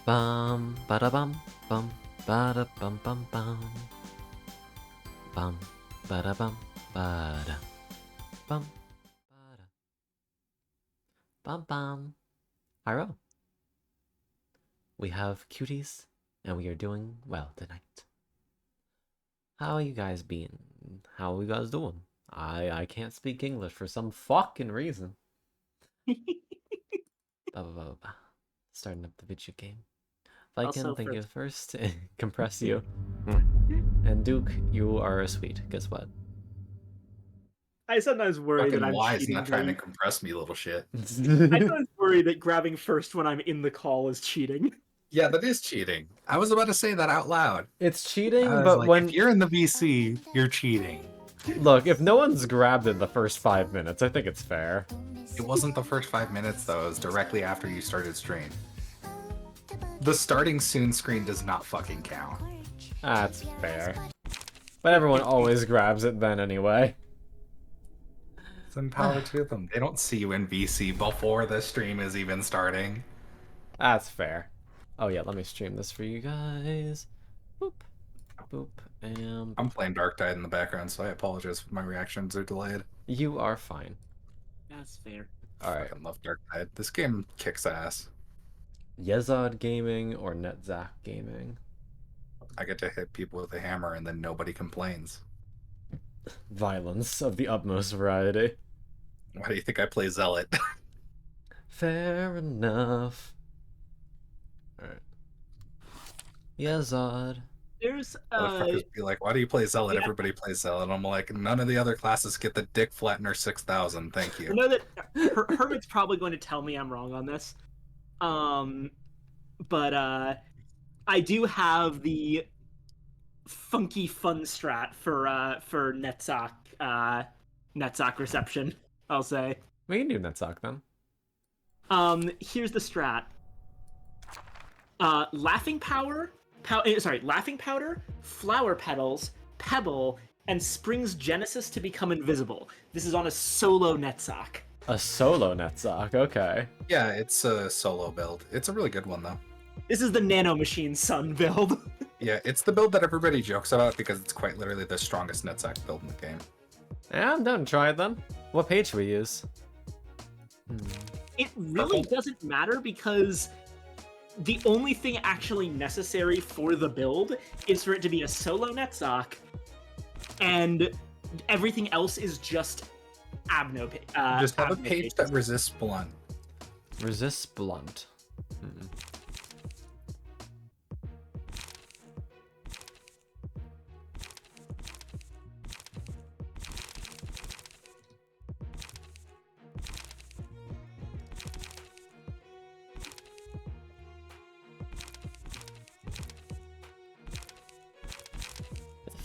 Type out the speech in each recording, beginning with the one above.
Bum bada bum bum bada bum bum bum bum bada bum bada bum bada bum bum. Hyro. We have cuties, and we are doing well tonight. How you guys been? How you guys doing? I can't speak English for some fucking reason. Starting up the video game. Viking, thank you first. Compress you. And Duke, you are sweet. Guess what? I sometimes worry that Fucking I'm wise cheating. not trying to compress me, little shit. I sometimes worry that grabbing first when I'm in the call is cheating. Yeah, that is cheating. I was about to say that out loud. It's cheating, But like, when if you're in the VC, you're cheating. Look, if no one's grabbed in the first 5 minutes, I think it's fair. It wasn't the first 5 minutes though, it was directly after you started stream. The starting soon screen does not fucking count. That's fair. But everyone always grabs it then anyway. Then power to them. They don't see you in VC before the stream is even starting. That's fair. Oh yeah, let me stream this for you guys. Boop. Boop. And... I'm playing Dark Tide in the background, so I apologize if my reactions are delayed. You are fine. That's fair. Alright. I love Dark Tide. This game kicks ass. Yezod Gaming or Netzach Gaming? I get to hit people with a hammer and then nobody complains. Violence of the utmost variety. Why do you think I play Zealot? Fair enough. Alright. Yezod. There's Motherfuckers be like, why do you play Zealot? Yeah. Everybody plays Zealot. I'm like, none of the other classes get the Dick Flattener 6000. Thank you. I know that Hermit's probably going to tell me I'm wrong on this. But I do have the funky fun strat for Netzach reception, I'll say. We can do Netzach then. Here's the strat. Laughing Powder, Flower Petals, Pebble, and Spring's Genesis to become invisible. This is on a solo Netzach. A solo Netzach, okay. Yeah, it's a solo build. It's a really good one, though. This is the Nano Machine Sun build. Yeah, it's the build that everybody jokes about because it's quite literally the strongest Netzach build in the game. Yeah, I'm down to try it then. What page should we use? It really doesn't matter because the only thing actually necessary for the build is for it to be a solo Netzach, and everything else is just Abno. Just have a Abno page pages. that resists blunt. Resists blunt.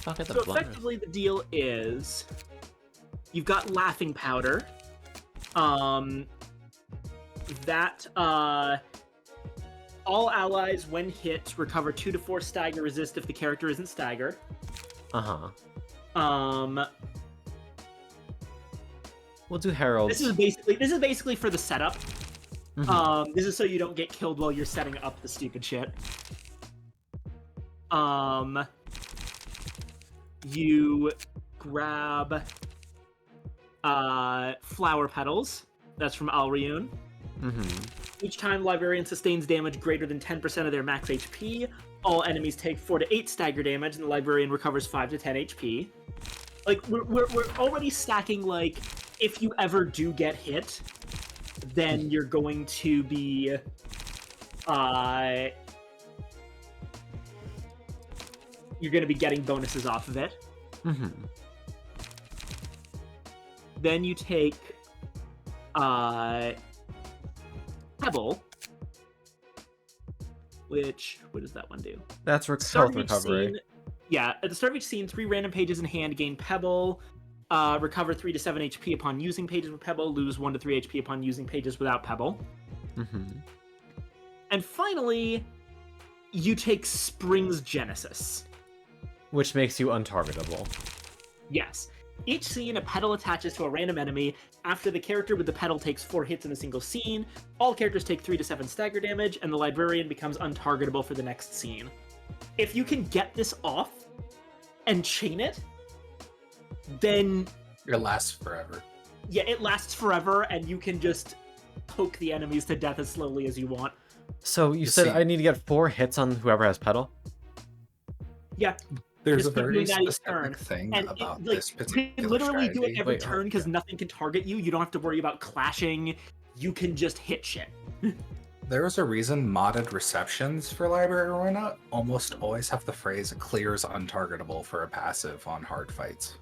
So effectively, the deal is you've got Laughing Powder. That all allies, when hit, recover 2 to 4 stagger resist if the character isn't stagger. We'll do Herald. This is basically for the setup. This is so you don't get killed while you're setting up the stupid shit. You grab Flower Petals. That's from Alriun. Each time Librarian sustains damage greater than 10% of their max HP, all enemies take 4 to 8 stagger damage, and the Librarian recovers 5 to 10 HP. Like, we're already stacking, like, if you ever do get hit, then you're going to be, you're going to be getting bonuses off of it. Then you take Pebble, which, what does that one do? That's health recovery. Scene, yeah, at the start of each scene, 3 random pages in hand gain Pebble, recover 3 to 7 HP upon using pages with Pebble, lose 1 to 3 HP upon using pages without Pebble. And finally, you take Spring's Genesis. Which makes you untargetable. Yes. Each scene, a pedal attaches to a random enemy. After the character with the pedal takes 4 hits in a single scene, all characters take 3 to 7 stagger damage, and the librarian becomes untargetable for the next scene. If you can get this off and chain it, then... It lasts forever. Yeah, it lasts forever, and you can just poke the enemies to death as slowly as you want. So you said I need to get 4 hits on whoever has pedal? Yeah. There's Just a very specific specific thing and about like, this you particular can literally do it strategy. every turn because nothing can target you. You don't have to worry about clashing. You can just hit shit. There is a reason modded receptions for Library Arena almost always have the phrase clears untargetable for a passive on hard fights.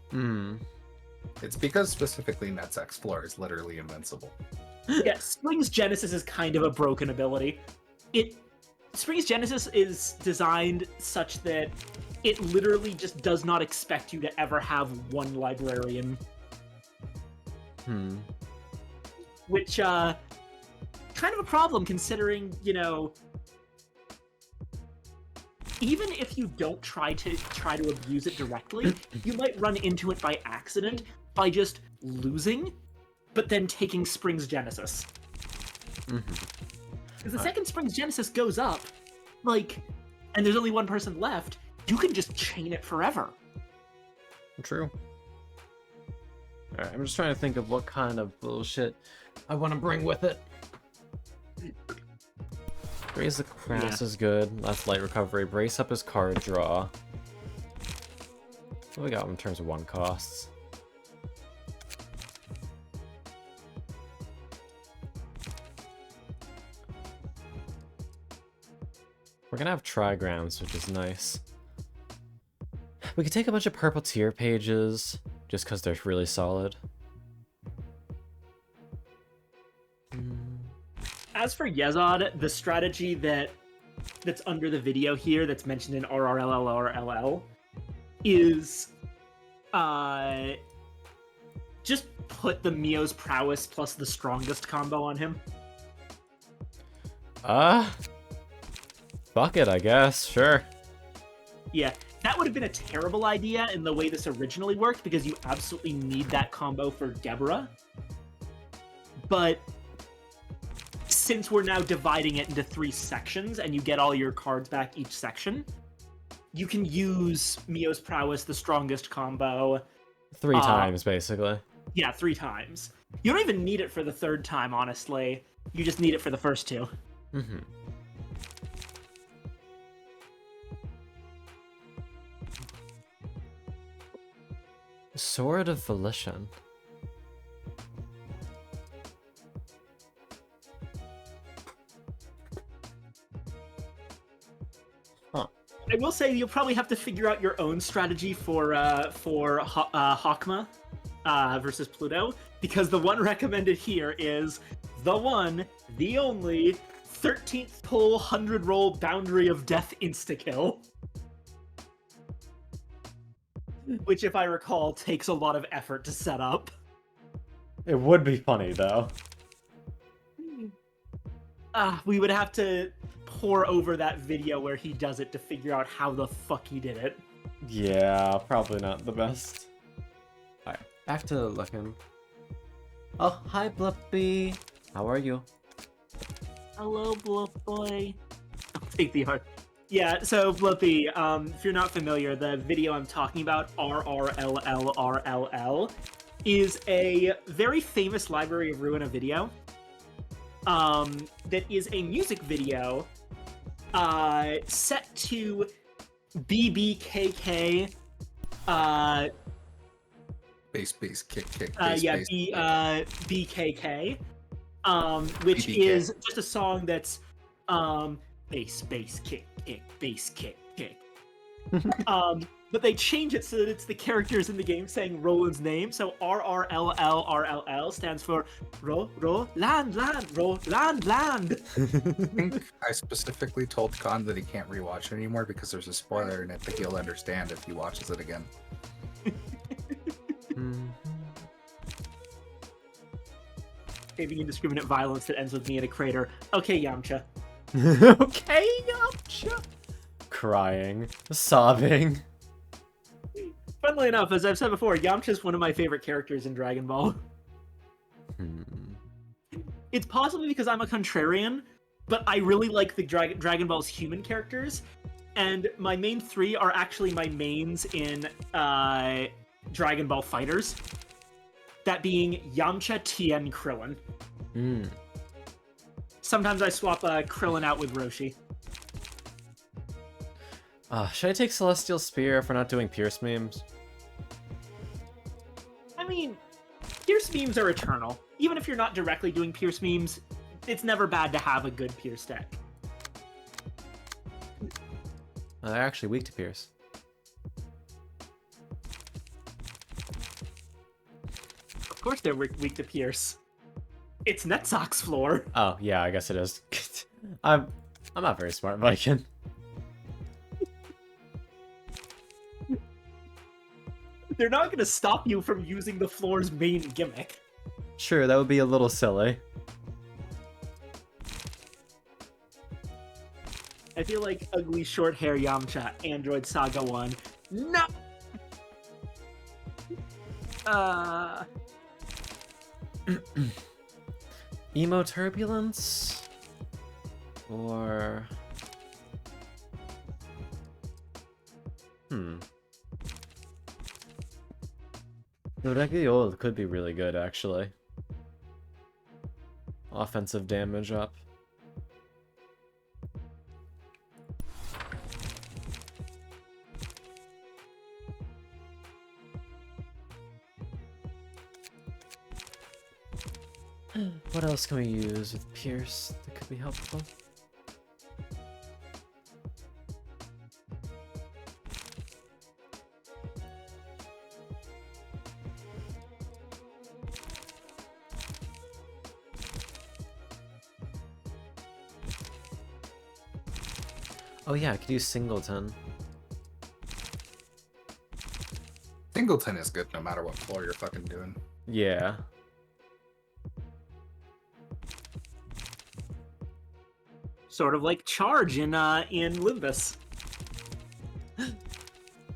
It's because specifically Net's X-Floor is literally invincible. Yeah, Spring's Genesis is kind of a broken ability. Spring's Genesis is designed such that it literally just does not expect you to ever have one librarian. Which, kind of a problem considering, you know, even if you don't try to abuse it directly, you might run into it by accident by just losing, but then taking Spring's Genesis. Because the second Spring's Genesis goes up, like, and there's only one person left, you can just chain it forever. True. Alright, I'm just trying to think of what kind of bullshit I want to bring with it. Raise the Crass is good. Less light recovery. Brace up his card draw. What do we got in terms of 1 costs? We're gonna have trigrams, which is nice. We could take a bunch of purple tier pages, just because they're really solid. As for Yezod, the strategy that's under the video here that's mentioned in RRLLRLL is just put the Mio's Prowess plus the strongest combo on him. Fuck it, I guess. Sure. Yeah, that would have been a terrible idea in the way this originally worked, because you absolutely need that combo for Deborah. But since we're now dividing it into 3 sections, and you get all your cards back each section, you can use Mio's Prowess, the strongest combo. 3 times, basically. Yeah, 3 times. You don't even need it for the 3rd time, honestly. You just need it for the first 2. Sword of Volition. I will say you'll probably have to figure out your own strategy for Hokma versus Pluto, because the one recommended here is the one, the only 13th pull 100 roll Boundary of Death insta-kill. Which, if I recall, takes a lot of effort to set up. It would be funny, though. We would have to pour over that video where he does it to figure out how the fuck he did it. Yeah, probably not the best. Alright, back to looking. Oh, hi, Bluppy. How are you? Hello, Blup Boy. I'll take the art. Yeah, so Bluppy, if you're not familiar, the video I'm talking about, RRLLRLL, is a very famous Library of Ruina video. That is a music video set to BBKK. Bass, kick, yeah, bass, BKK. Which BBK. is just a song that's bass, kick, bass, kick. But they change it so that it's the characters in the game saying Roland's name. So RRLLRLL stands for land, land. I think I specifically told Khan that he can't rewatch it anymore because there's a spoiler in it that he'll understand if he watches it again. Saving indiscriminate violence that ends with me in a crater. Okay, Yamcha. Okay, Yamcha. Crying, sobbing. Funnily enough, as I've said before, Yamcha is one of my favorite characters in Dragon Ball. It's possibly because I'm a contrarian, but I really like the Dragon Ball's human characters, and my main 3 are actually my mains in Dragon Ball Fighters. That being Yamcha, Tien, Krillin. Sometimes I swap Krillin out with Roshi. Should I take Celestial Spear if we're not doing Pierce memes? I mean, Pierce memes are eternal. Even if you're not directly doing Pierce memes, it's never bad to have a good Pierce deck. They're actually weak to Pierce. Of course they're weak to Pierce. It's Netsock's floor. Oh, yeah, I guess it is. I'm not very smart, Viking. They're not going to stop you from using the floor's main gimmick. Sure, that would be a little silly. I feel like ugly short hair Yamcha, Android Saga 1. No! Emo Turbulence? Or... Doragiol could be really good, actually. Offensive damage up. What else can we use with Pierce that could be helpful? Oh yeah, I could use Singleton. Singleton is good no matter what floor you're fucking doing. Yeah. Sort of like Charge in Limbus.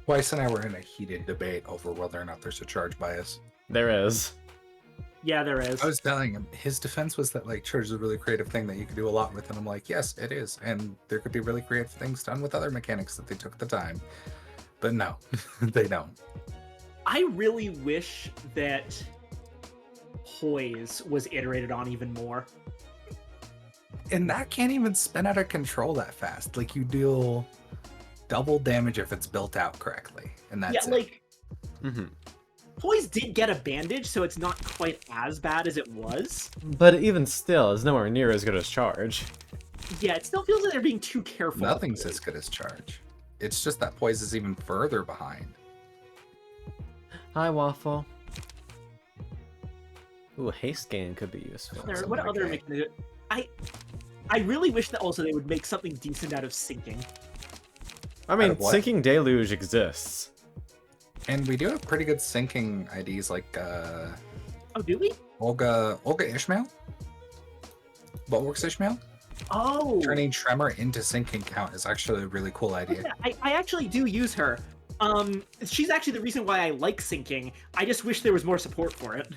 Weiss and I were in a heated debate over whether or not there's a charge bias. There is. Yeah, there is. I was telling him, his defense was that like charge is a really creative thing that you could do a lot with, and I'm like, yes, it is, and there could be really creative things done with other mechanics that they took the time. But no, they don't. I really wish that Poise was iterated on even more. And that can't even spin out of control that fast. Like, you deal double damage if it's built out correctly, and that's it. Like, Poise did get a bandage, so it's not quite as bad as it was. But even still, it's nowhere near as good as Charge. Yeah, it still feels like they're being too careful. Nothing's as good as charge. It's just that Poise is even further behind. Hi, Waffle. Ooh, haste gain could be useful. What other mechanism? I really wish that also they would make something decent out of sinking. I mean, Sinking Deluge exists. And we do have pretty good sinking IDs like Oh, do we? Olga Ishmael? Bulwark's Ishmael? Oh! Turning Tremor into sinking count is actually a really cool idea. Yeah, I actually do use her. She's actually the reason why I like sinking. I just wish there was more support for it.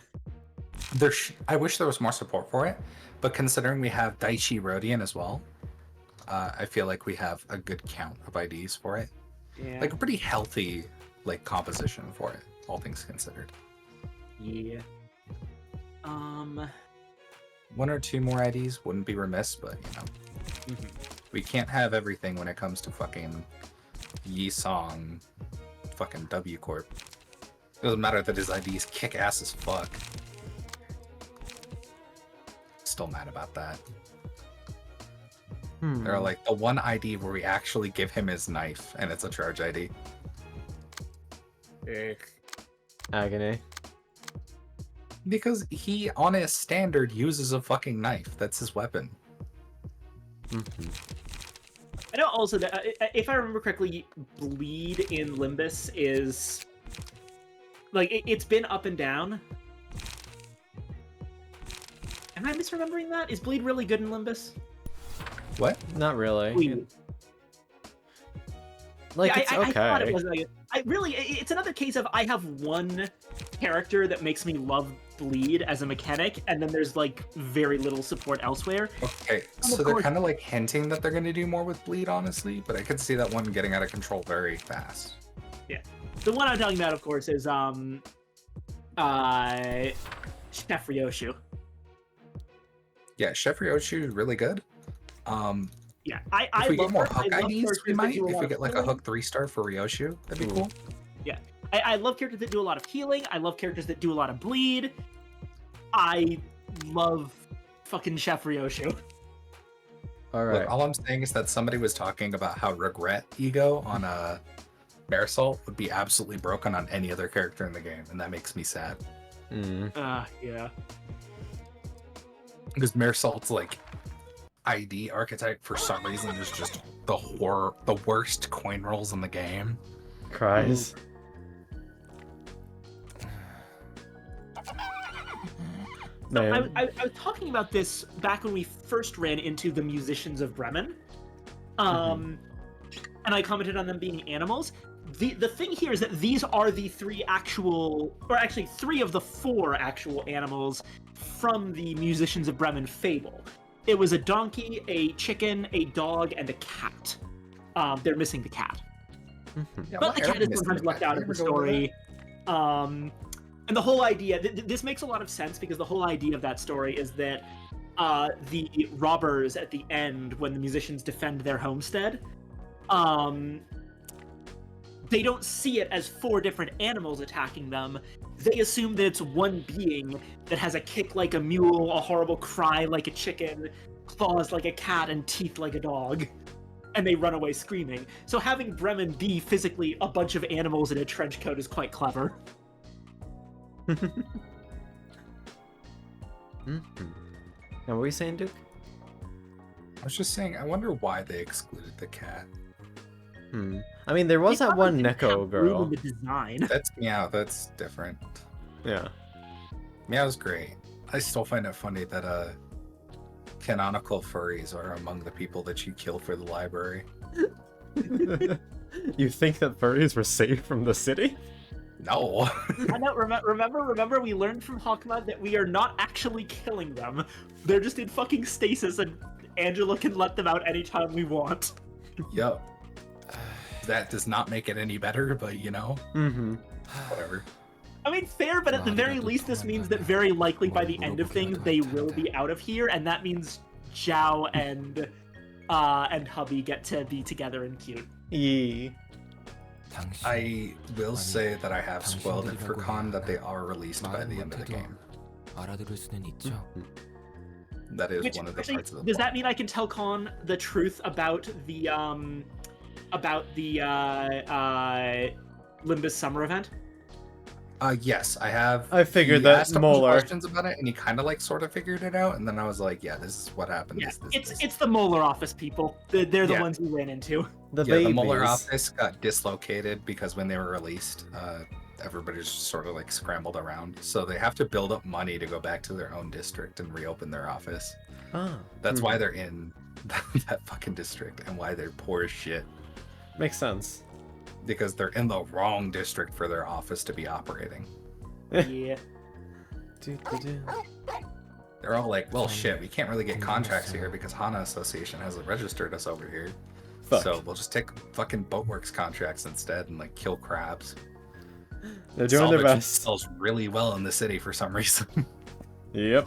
I wish there was more support for it, but considering we have Daichi Rodian as well, I feel like we have a good count of IDs for it. Yeah. Like a pretty healthy composition for it, all things considered. Yeah. One or two more IDs wouldn't be remiss, but we can't have everything when it comes to fucking Yi Song, fucking W Corp. It doesn't matter that his IDs kick ass as fuck. Still mad about that. They're like the one ID where we actually give him his knife, and it's a charge ID. Agony. Because he, on his standard, uses a fucking knife. That's his weapon. I know also that, if I remember correctly, Bleed in Limbus is... Like, it's been up and down. Am I misremembering that? Is Bleed really good in Limbus? What? Not really. Bleed. Like, Yeah, it's I thought it okay. was like, it's another case of I have one character that makes me love bleed as a mechanic, and then there's like very little support elsewhere. Okay, And so of they're course- kind of like hinting that they're going to do more with bleed, honestly, but I could see that one getting out of control very fast. Yeah, the one I'm talking about, of course, is Chef Ryoshu. Yeah, Chef Ryoshu is really good. Yeah, If we love get more her. I hook love IDs, characters we that might. do a If lot we of get like a healing. hook 3-star for Ryoshu, that'd be cool. Yeah, I love characters that do a lot of healing. I love characters that do a lot of bleed. I love fucking Chef Ryoshu. All right. Look, all I'm saying is that somebody was talking about how regret ego on Marisol would be absolutely broken on any other character in the game, and that makes me sad. Yeah. Because Marisol's like ID archetype for some reason is just the worst coin rolls in the game. Cries. Man. I was talking about this back when we first ran into the Musicians of Bremen. And I commented on them being animals. The thing here is that these are the three of the four actual animals from the Musicians of Bremen fable. It was a donkey, a chicken, a dog, and a cat. They're missing the cat. Yeah, But the cat is missing sometimes the left cat. out of the story. And the whole idea, this makes a lot of sense because the whole idea of that story is that the robbers at the end, when the musicians defend their homestead, they don't see it as four different animals attacking them. They assume that it's one being that has a kick like a mule, a horrible cry like a chicken, claws like a cat, and teeth like a dog. And they run away screaming. So having Bremen be physically a bunch of animals in a trench coat is quite clever. Now, what were you saying, Duke? I was just saying, I wonder why they excluded the cat. I mean, there was They that one probably didn't Neko have girl. room in the design. That's Meow, that's different. Yeah. Meow's great. I still find it funny that canonical furries are among the people that you kill for the library. You think that furries were saved from the city? No. I know, remember we learned from Hokma that we are not actually killing them. They're just in fucking stasis and Angela can let them out anytime we want. Yep. That does not make it any better, but you know, whatever. I mean, fair, but at the very least this means that very likely by the end of things they will be out of here, and that means Zhao and Hubby get to be together and cute. Yee. I will say that I have spoiled it for Con that they are released by the end of the game. That is Which, one of the actually, parts of the does plot. that mean I can tell Con the truth about the Limbus Summer event? Yes, I have. I figured he that asked a bunch of Molar. questions about it, and he kind of like sort of figured it out, and then I was like, yeah, this is what happened. Yeah, This. it's the Molar office people. They're the Yeah. ones we ran into. The Yeah, babies. the Molar office got dislocated because when they were released, everybody just sort of like scrambled around. So they have to build up money to go back to their own district and reopen their office. Ah, That's why they're in that fucking district and why they're poor as shit. makes sense. Because they're in the wrong district for their office to be operating. Yeah. They're all like, well, shit, we can't really get contracts here because Hana Association hasn't registered us over here. Fuck. So we'll just take fucking Boatworks contracts instead and like kill crabs. They're doing their Salvage best. sells really well in the city for some reason. Yep.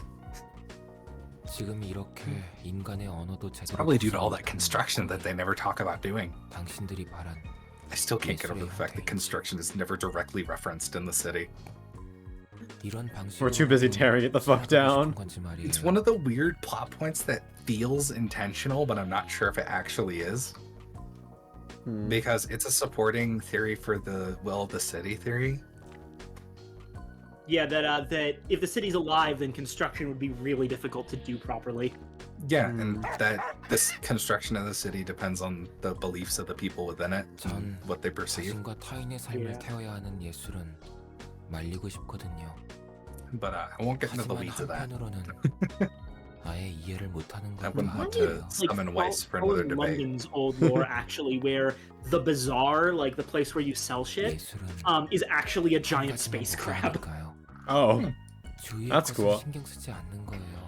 Probably due to all that construction that they never talk about doing. I still can't get over the fact that construction is never directly referenced in the city. We're too busy tearing it the fuck down. It's one of the weird plot points that feels intentional, but I'm not sure if it actually is. Because it's a supporting theory for the will of the city theory. Yeah, that if the city's alive, then construction would be really difficult to do properly. Yeah, and that this construction of the city depends on the beliefs of the people within it, and what they perceive. But I won't get into the weeds of that. 아예 이해를 못하는 I 걸 wouldn't want 같아요. to summon Weiss for another following debate. London's old lore, actually, where the bazaar, like the place where you sell shit, 예술은 is actually a 한 giant 가지만 space 보고 crab. 하니까요. Oh, 주위의 That's 것을 cool. 신경 쓰지 않는 거예요.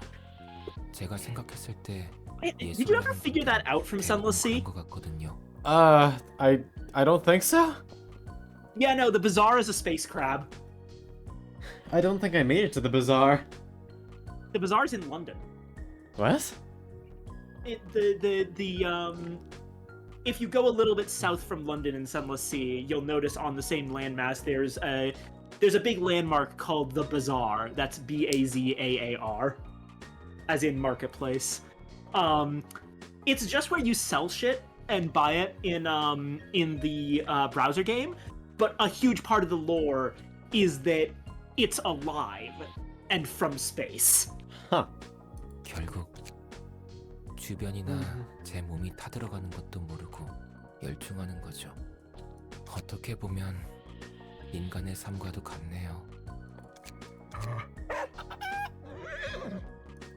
제가 생각했을 때 Did you ever figure that out from Sunless Sea? 것 같거든요. I don't think so. Yeah, no, the bazaar is a space crab. I don't think I made it to the bazaar. The bazaar's in London. What? If you go a little bit south from London in Sunless Sea, you'll notice on the same landmass there's a big landmark called the Bazaar. That's Bazaar, as in marketplace. It's just where you sell shit and buy it in the browser game, but a huge part of the lore is that it's alive and from space. Huh. 결국 주변이나 제 몸이 타들어가는 것도 모르고 열중하는 거죠. 어떻게 보면 인간의 삶과도 같네요.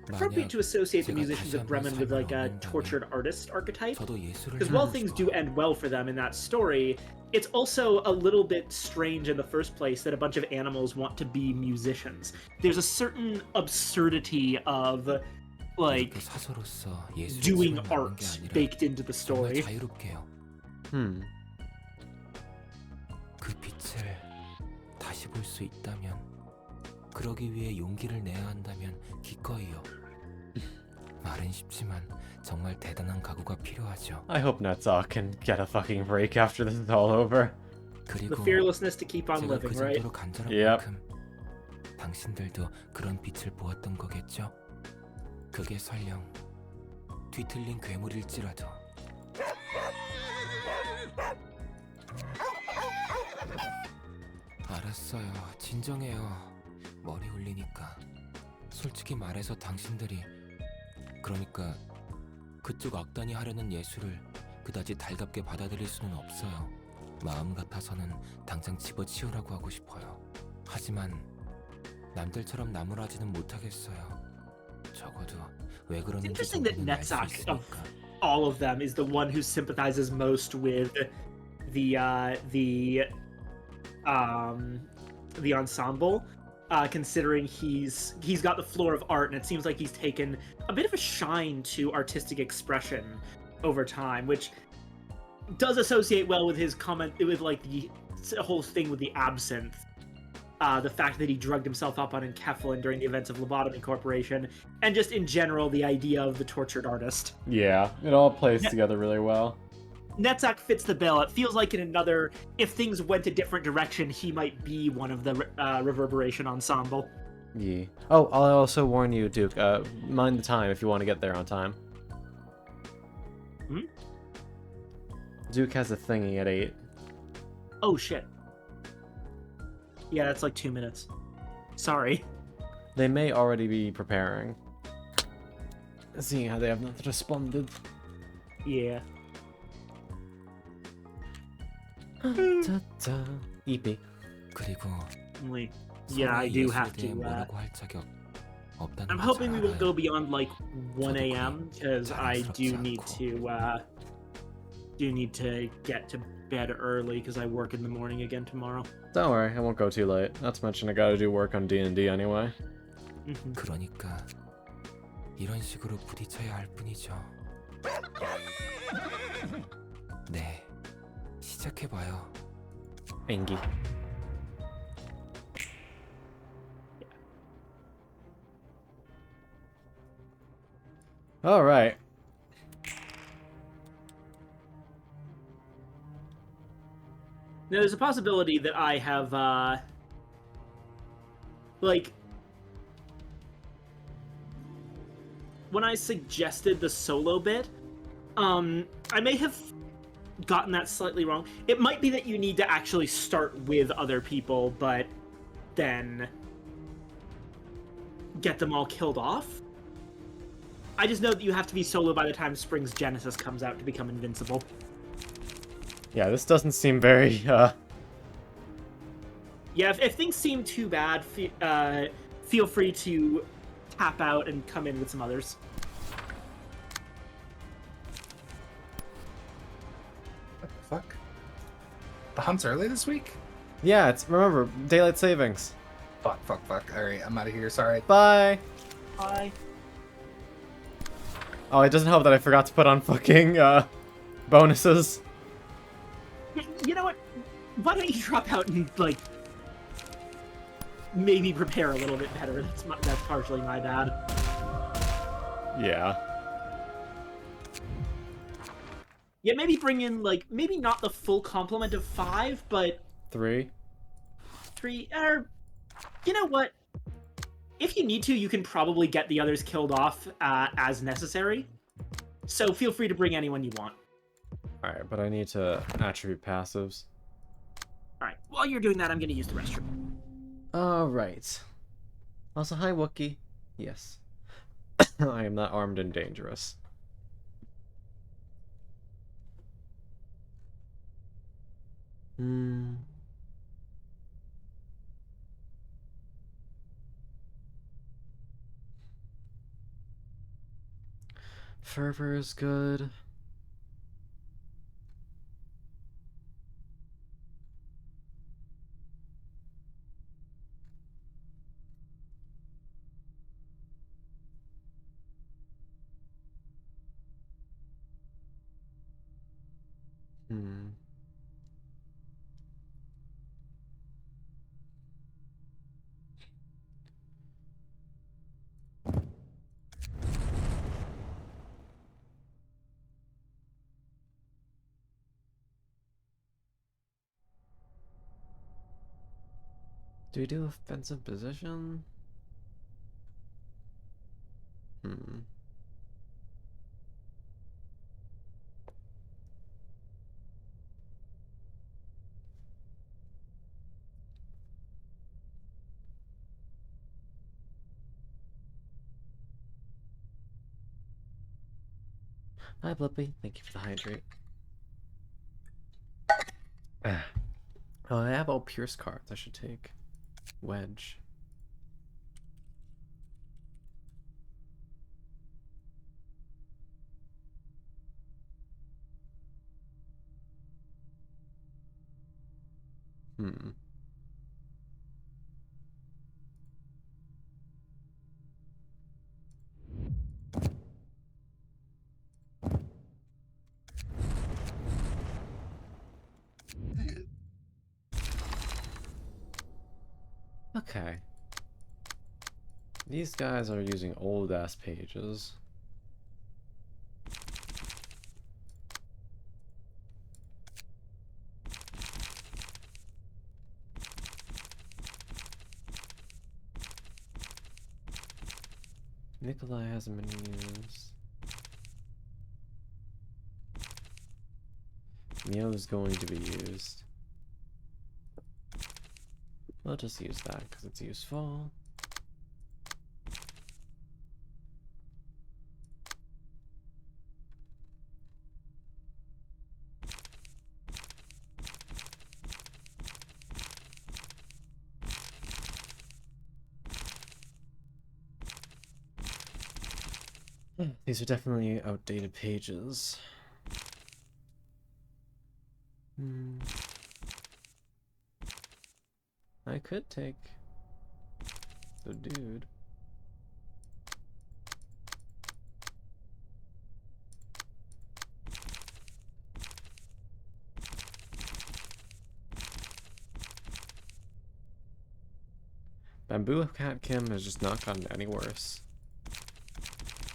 Appropriate to associate the Musicians of Bremen with like a tortured artist archetype, because while things do end well for them in that story, it's also a little bit strange in the first place that a bunch of animals want to be musicians. There's a certain absurdity of like doing art baked into the story. 그 빛을 다시 볼 수 있다면, 그러기 위해 용기를 내야 한다면 기꺼이요. 말은 쉽지만 정말 대단한 각오가 필요하죠. I hope Netzach can get a fucking break after this is all over. The fearlessness to keep on living, right? Yep. 당신들도 그런 빛을 보았던 거겠죠? 그게 설령 뒤틀린 괴물일지라도. 알았어요. 진정해요. 머리 울리니까. 솔직히 말해서 당신들이, 그러니까 그쪽 악단이 하려는 예술을 그다지 달갑게 받아들일 수는 없어요. 마음 같아서는 당장 집어치우라고 하고 싶어요. 하지만 남들처럼 나무라지는 못하겠어요. 적어도 왜 It's 그러는지 interesting that 정도는 알 수 Netzach, of 있으니까. all of them, is the one who sympathizes most with the ensemble, considering he's got the floor of art, and it seems like he's taken a bit of a shine to artistic expression over time, which does associate well with his comment with like the whole thing with the absinthe. The fact that he drugged himself up on enkephalin during the events of Lobotomy Corporation, and just in general the idea of the tortured artist. Yeah, it all plays together really well. Netzach fits the bill. It feels like in another, if things went a different direction, he might be one of the Reverberation ensemble. Yeah. Oh, I'll also warn you, Duke. Mind the time if you want to get there on time. Hmm? Duke has a thingy at 8. Oh shit. Yeah, that's like 2 minutes. Sorry. They may already be preparing. Seeing how they have not responded. Yeah. EP. 그리고 Yeah, I do have to. 뭐라고 할 자격 없다는 I'm 걸 hoping 잘 we won't 알아요. go beyond like 1 a.m. because I do need to get to bed early because I work in the morning again tomorrow. Don't worry, I won't go too late. Not to mention I gotta do work on D&D anyway. 그러니까 이런 식으로 부딪혀야 할 뿐이죠. 네, 시작해봐요. Engi. All right. Now, there's a possibility that I have, like, when I suggested the solo bit, I may have gotten that slightly wrong. It might be that you need to actually start with other people, but then get them all killed off. I just know that you have to be solo by the time Spring's Genesis comes out to become invincible. Yeah, this doesn't seem very, Yeah, if things seem too bad, feel free to tap out and come in with some others. What the fuck? The hunt's early this week? Yeah, it's remember daylight savings. Fuck. All right, I'm out of here. Sorry. Bye. Bye. Oh, it doesn't help that I forgot to put on fucking bonuses. You know what? Why don't you drop out and like maybe prepare a little bit better? That's partially my bad. Yeah. Yeah, maybe bring in like maybe not the full complement of 5, but 3. 3. Or you know what? If you need to, you can probably get the others killed off as necessary. So feel free to bring anyone you want. Alright, but I need to attribute passives. Alright, while you're doing that, I'm going to use the restroom. Alright. Also, hi Wookie. Yes. I am not armed and dangerous. Fervor is good. Do we do offensive position? Hi Blippy, thank you for the hydrate. Oh, I have all Pierce cards I should take. Wedge. Okay. These guys are using old-ass pages. Nikolai hasn't been used. Mio is going to be used. I'll just use that because it's useful. These are definitely outdated pages. I could take the dude. Bamboo Cat Kim has just not gotten any worse.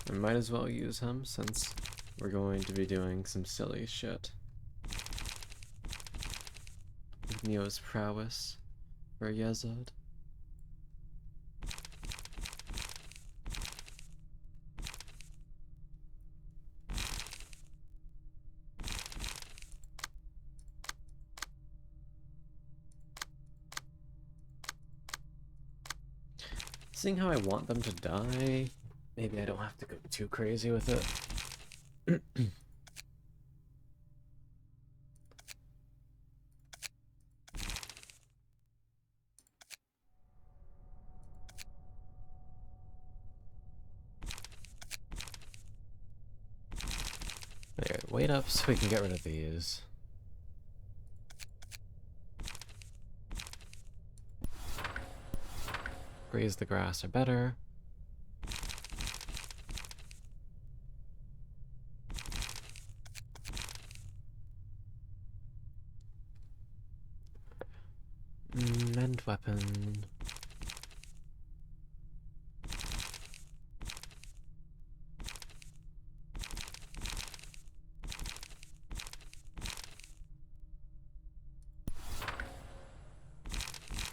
I might as well use him since we're going to be doing some silly shit. With Neo's prowess for Yezod. Seeing how I want them to die, maybe I don't have to go too crazy with it. gate up so we can get rid of these. Graze the grass are better. Mend weapon.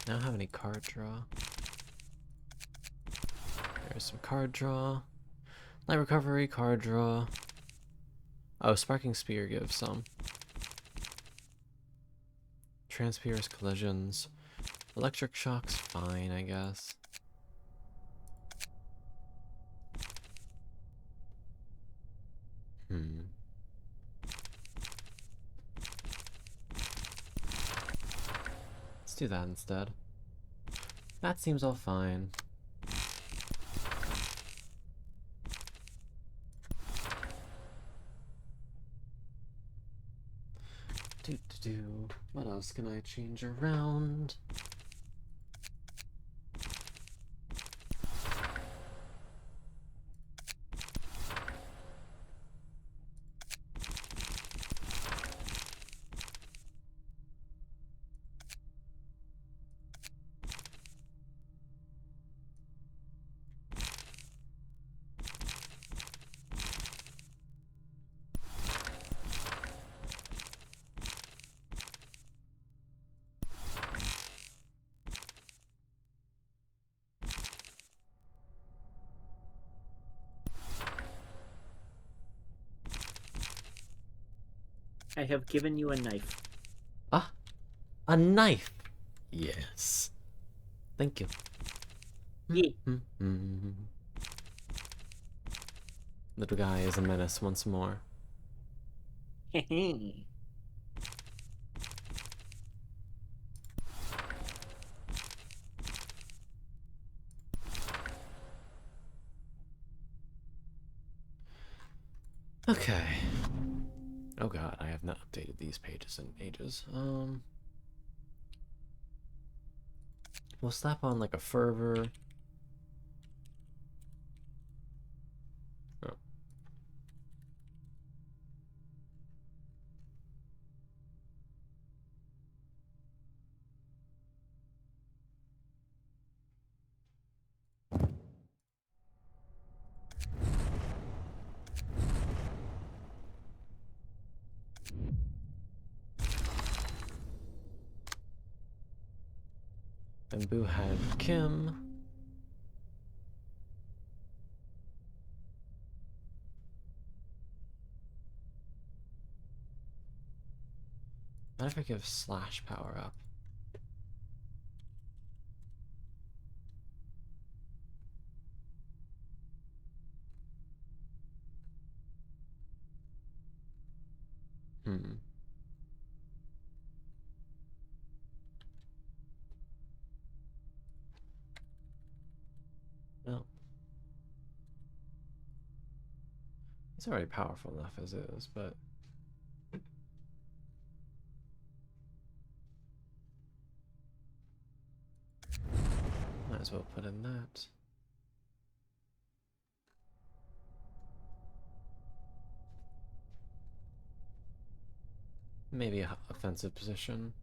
I don't have any card draw. There's some card draw. Light recovery, card draw. Oh, Sparking Spear gives some. Transpierce collisions. Electric shock's fine, I guess. Let's do that instead. That seems all fine. What else can I change around? I have given you a knife. Ah, a knife. Yes. Thank you. Yeah. Little guy is a menace once more. Okay. Oh god, I have not updated these pages in ages. We'll slap on like a fervor. Oh. Bamboo had Kim. What if I give Slash power up? Well, it's already powerful enough as is, but might as well put in that. Maybe a offensive position.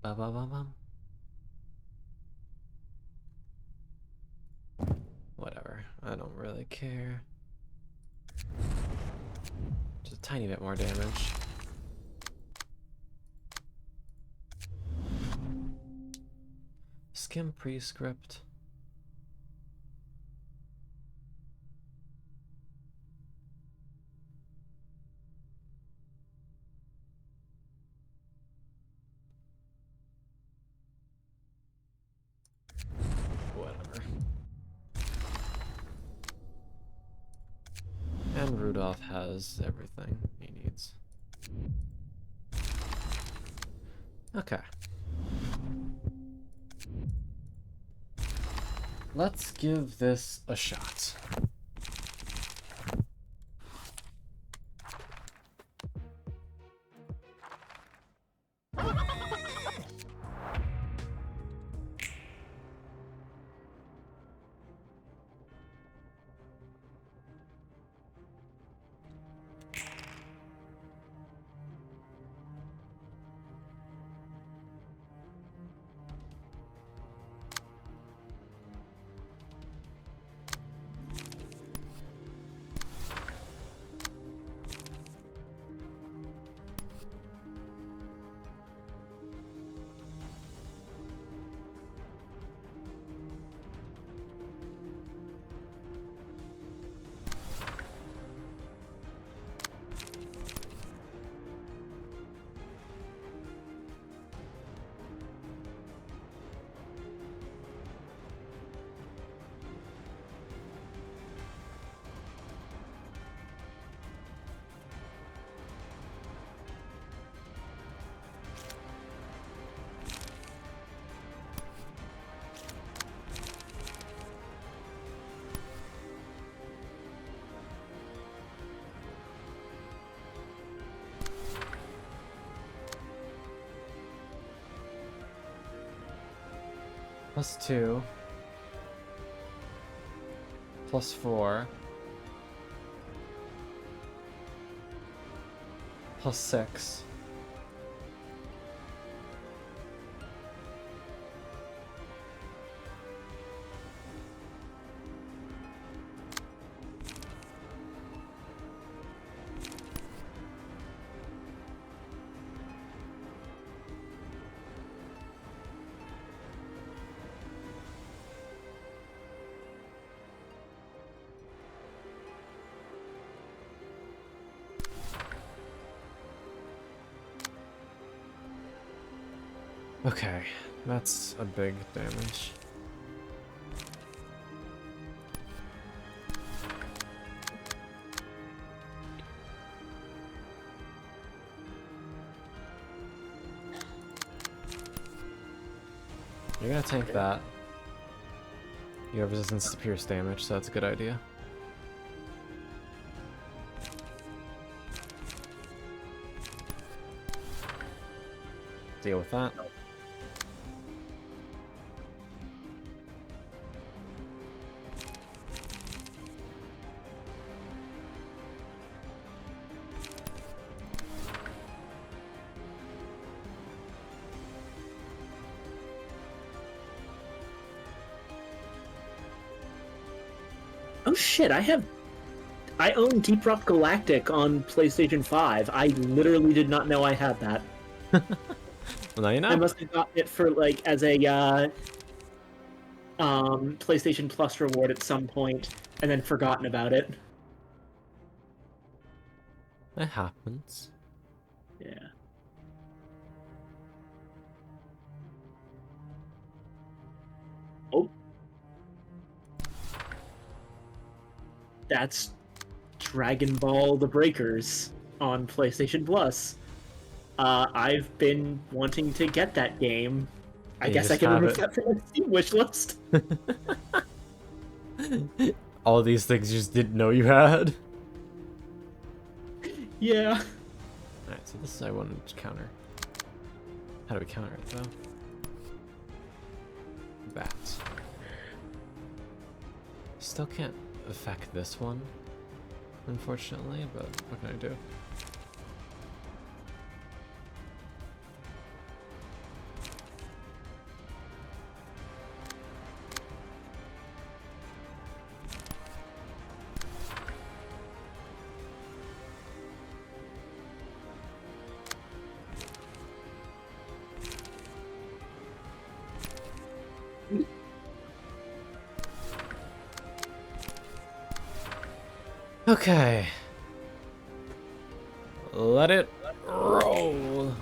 Ba ba ba bum. Whatever. I don't really care. Just a tiny bit more damage. Skim prescript. Whatever. And Rudolph has everything he needs. Okay. Let's give this a shot. +2. +4. +6. Okay, that's a big damage. You're gonna tank that. You have resistance to pierce damage, so that's a good idea. Deal with that. Oh shit, I own Deep Rock Galactic on PlayStation 5. I literally did not know I had that. Well, now you know. I must have gotten it for like as a PlayStation Plus reward at some point and then forgotten about it. That happens. Yeah. Oh. That's Dragon Ball The Breakers on PlayStation Plus. I've been wanting to get that game. I You guess I just can have remove it. that from my Steam wish list. All these things you just didn't know you had. Yeah. Alright, so this is I wanted to counter. How do we counter it though? That. Still can't affect this one, unfortunately, but what can I do? Okay. Let it roll.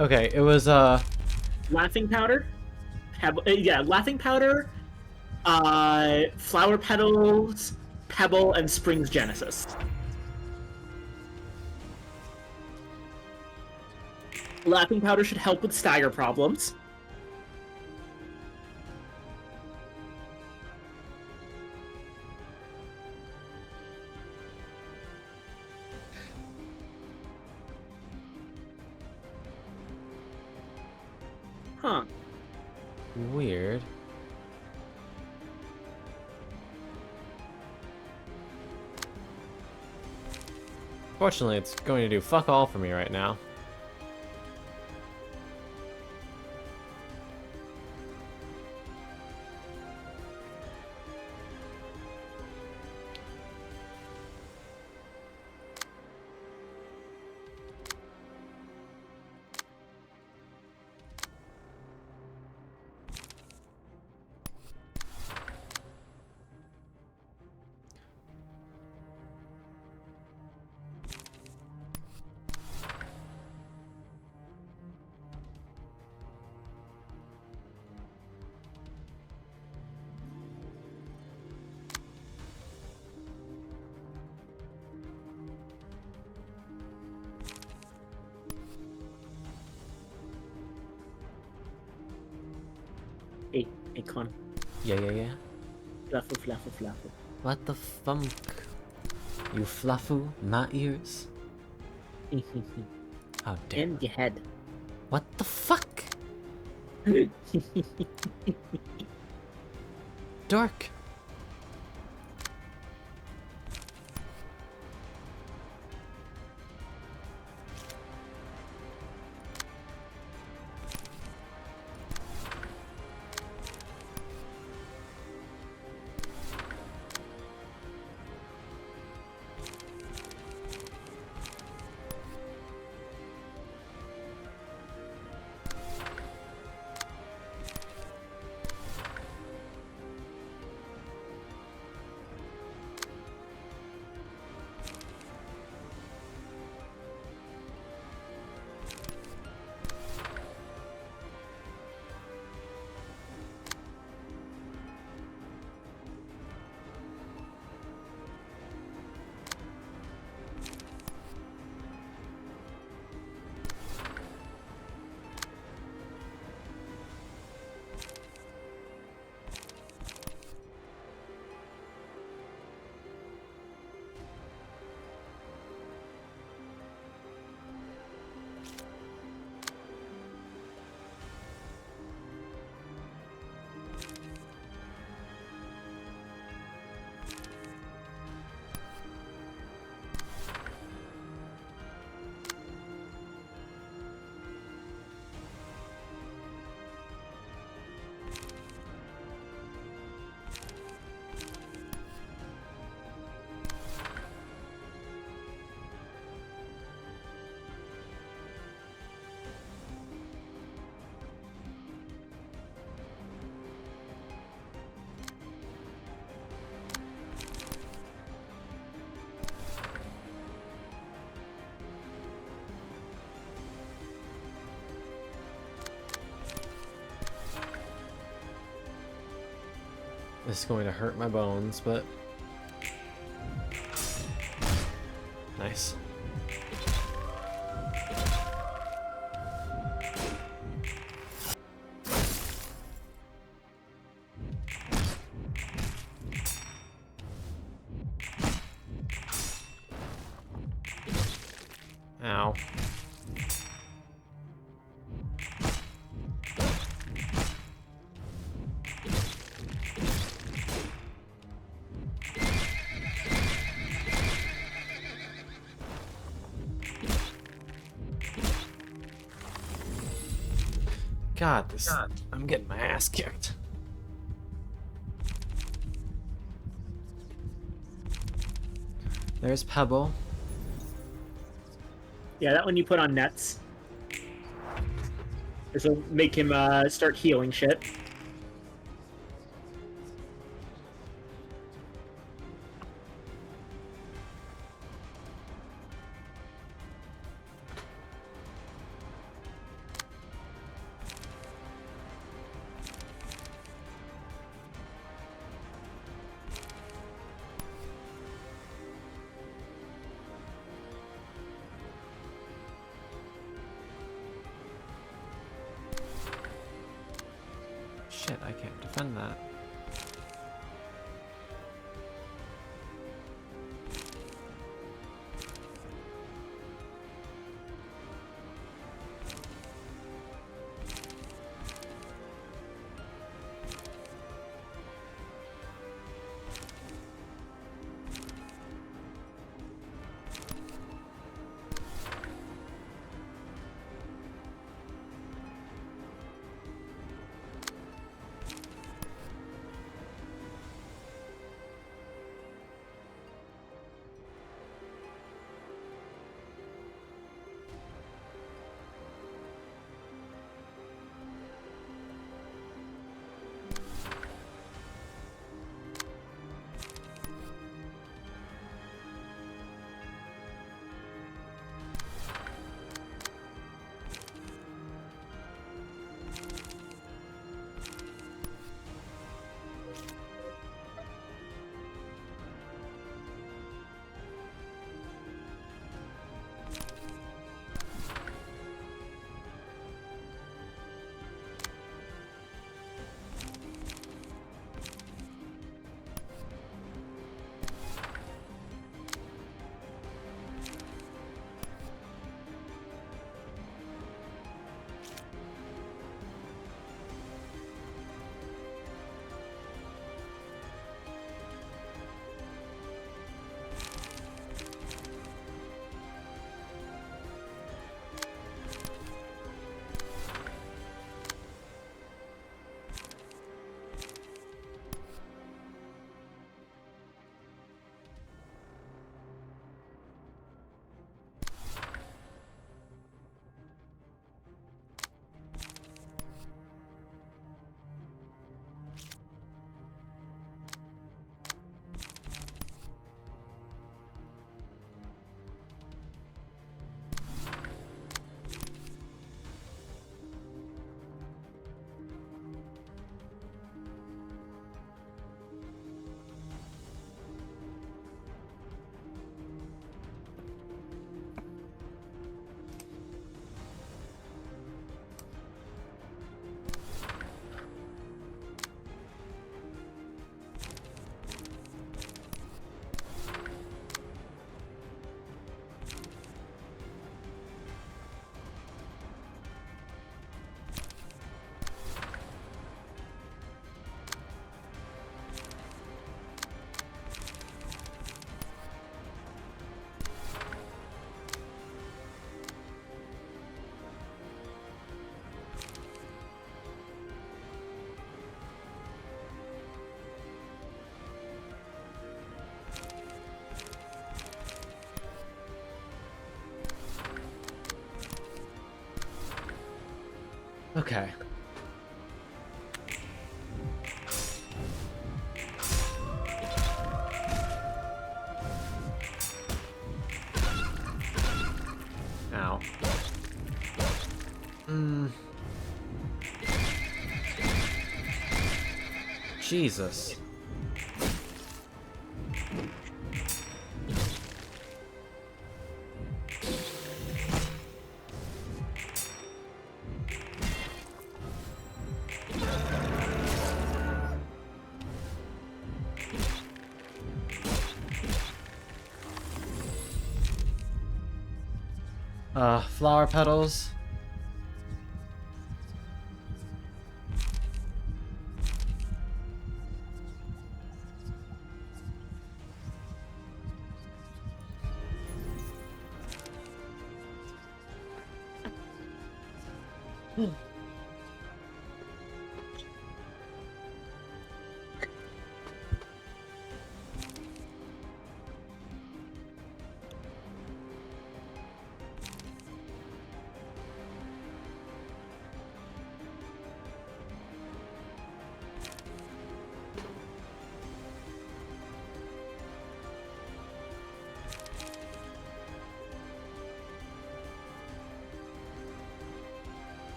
Okay, it was Laughing powder. Laughing powder. Flower petals, pebble, and springs genesis. Laughing powder should help with stagger problems. Huh. weird. Fortunately, it's going to do fuck all for me right now. Hey, Con. Yeah. Fluffle. What the funk? You fluffu, my ears? How dare. In your head. What the fuck? Dark. This is going to hurt my bones, but... Nice. Ow. God, I'm getting my ass kicked. There's Pebble. Yeah, that one you put on nets. This will make him start healing shit. shit, I can't defend that. Okay. Ow. Jesus. Flower petals.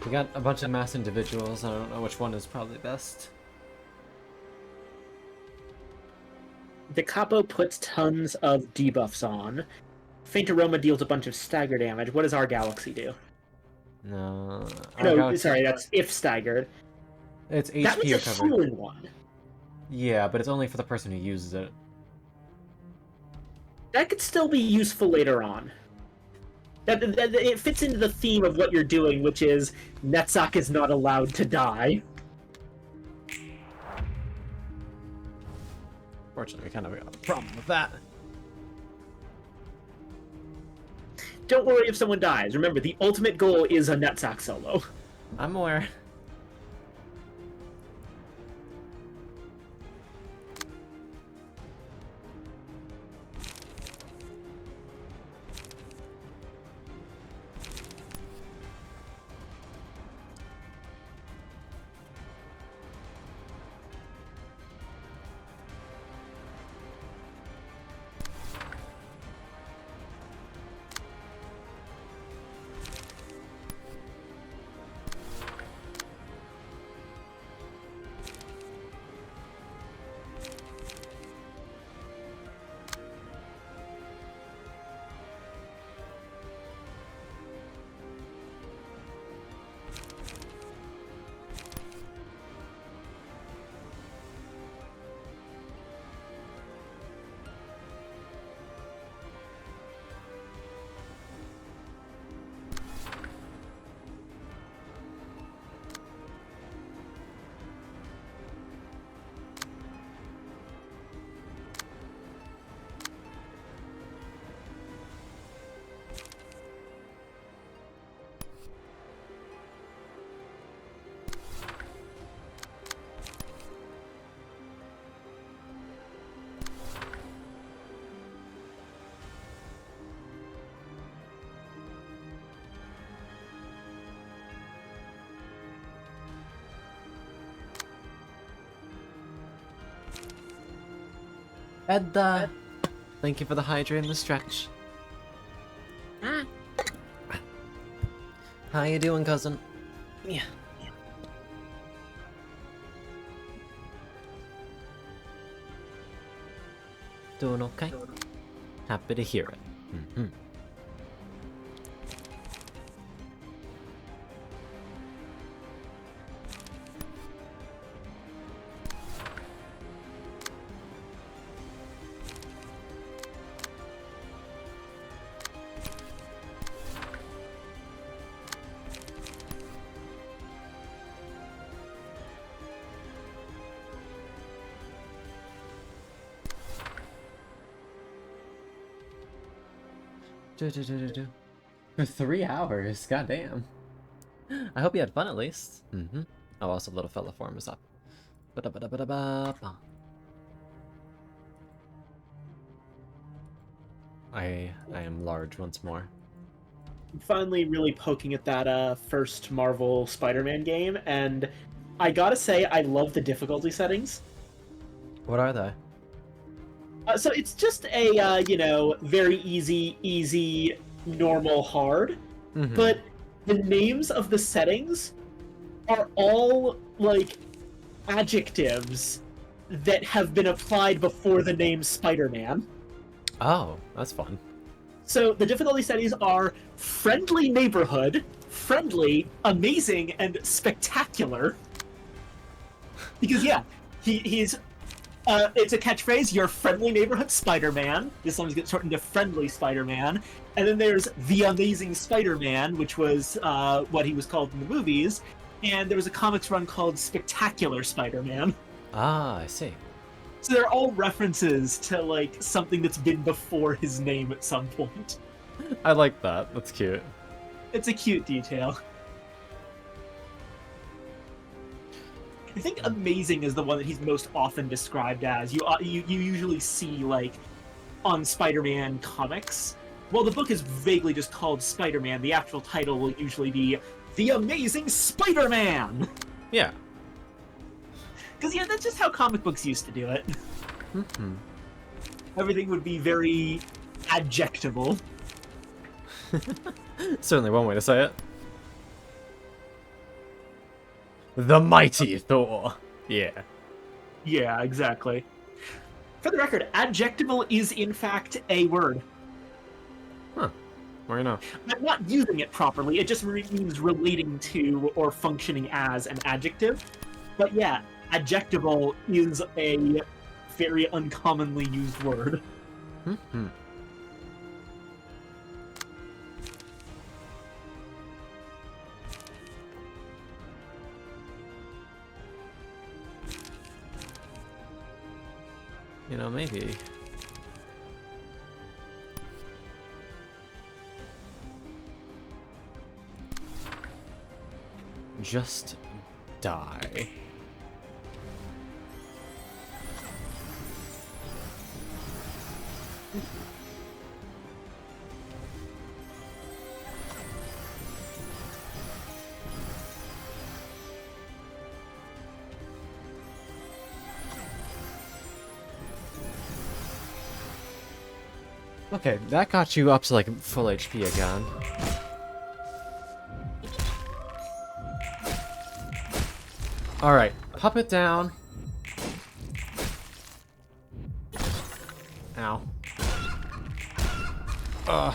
We got a bunch of mass individuals. I don't know which one is probably best. The capo puts tons of debuffs on. Faint Aroma deals a bunch of stagger damage. What does our galaxy do? No. No, sorry, that's if staggered. It's That was HP a recovered. healing one. Yeah, but it's only for the person who uses it. That could still be useful later on. It fits into the theme of what you're doing, which is Netzach is not allowed to die. Fortunately, we kind of got a problem with that. Don't worry if someone dies. Remember, the ultimate goal is a Netzach solo. I'm aware. Ed, thank you for the hydrate and the stretch. How you doing, cousin? Yeah. Doing okay? Happy to hear it. Mm-hmm. For 3 hours, goddamn. I hope you had fun at least. Mm-hmm. Oh, also little fella form is up. Ba-da-ba-da-ba-da-ba. I am large once more. I'm finally really poking at that first Marvel Spider-Man game, and I gotta say, I love the difficulty settings. What are they? So it's just a, very easy, normal, hard. Mm-hmm. But the names of the settings are all, like, adjectives that have been applied before the name Spider-Man. Oh, that's fun. So the difficulty settings are friendly neighborhood, friendly, amazing, and spectacular. Because, yeah, he's... it's a catchphrase, your friendly neighborhood Spider-Man. This one gets shortened to friendly Spider-Man. And then there's the Amazing Spider-Man, which was what he was called in the movies. And there was a comics run called Spectacular Spider-Man. Ah, I see. So they're all references to, like, something that's been before his name at some point. I like that. That's cute. It's a cute detail. I think amazing is the one that he's most often described as. You usually see, like, on Spider-Man comics. Well, the book is vaguely just called Spider-Man. The actual title will usually be The Amazing Spider-Man! Yeah. Because, yeah, that's just how comic books used to do it. Mm-hmm. Everything would be very adjectival. Certainly one way to say it. The mighty Thor. Yeah. Yeah, exactly. For the record, adjectival is in fact a word. Huh. Or you know. I'm not using it properly. It just means relating to or functioning as an adjective. But yeah, adjectival is a very uncommonly used word. Mm-hmm. You know, maybe. Just die. Okay, that got you up to like full HP again. Alright, pop it down. Ow. Ugh.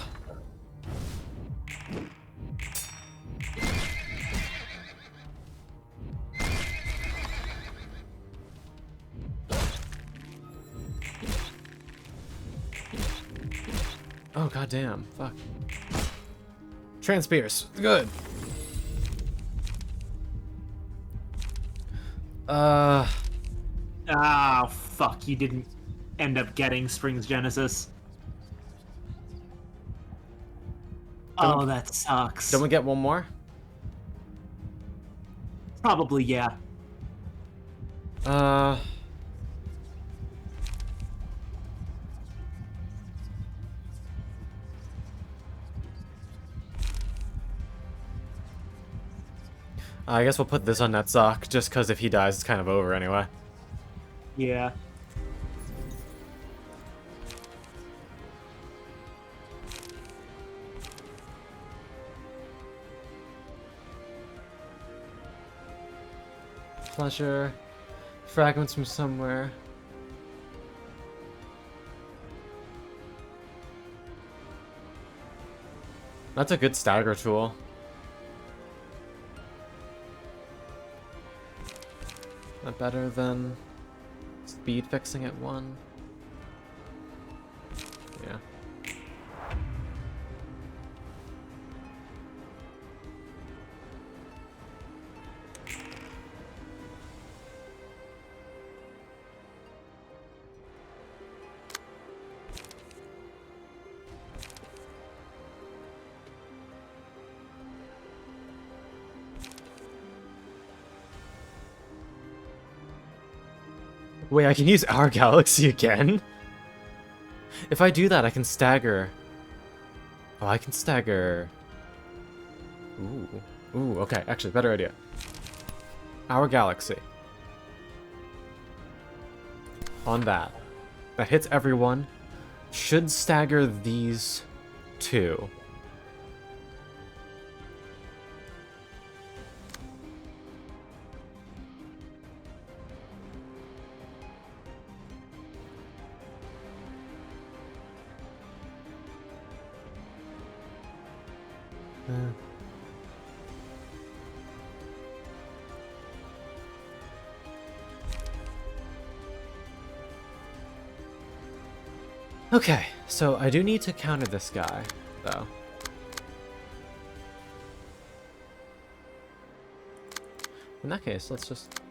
Oh, goddamn. Fuck. Transpierce. Good. Ah, fuck, you didn't end up getting Springs Genesis. Oh, that sucks. Don't we get one more? Probably, yeah. I guess we'll put this on Netzok, just because if he dies, it's kind of over anyway. Yeah. Pleasure. Fragments from somewhere. That's a good stagger tool. Not better than speed fixing at 1. Yeah. Wait, I can use our galaxy again? If I do that, I can stagger. Oh, I can stagger. Ooh. Ooh, okay. Actually, better idea. Our galaxy. On that. That hits everyone. Should stagger these two. Okay, so I do need to counter this guy, though. In that case, let's just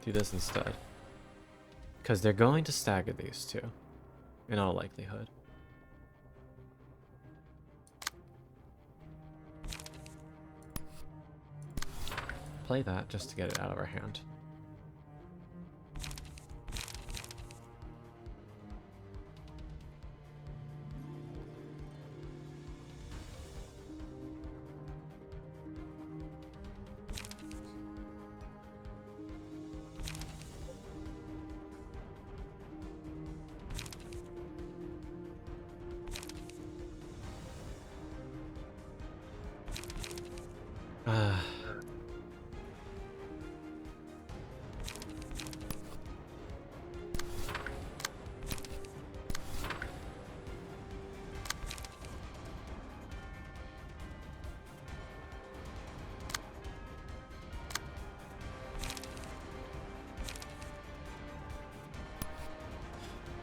do this instead. Because they're going to stagger these two, in all likelihood. Play that just to get it out of our hand.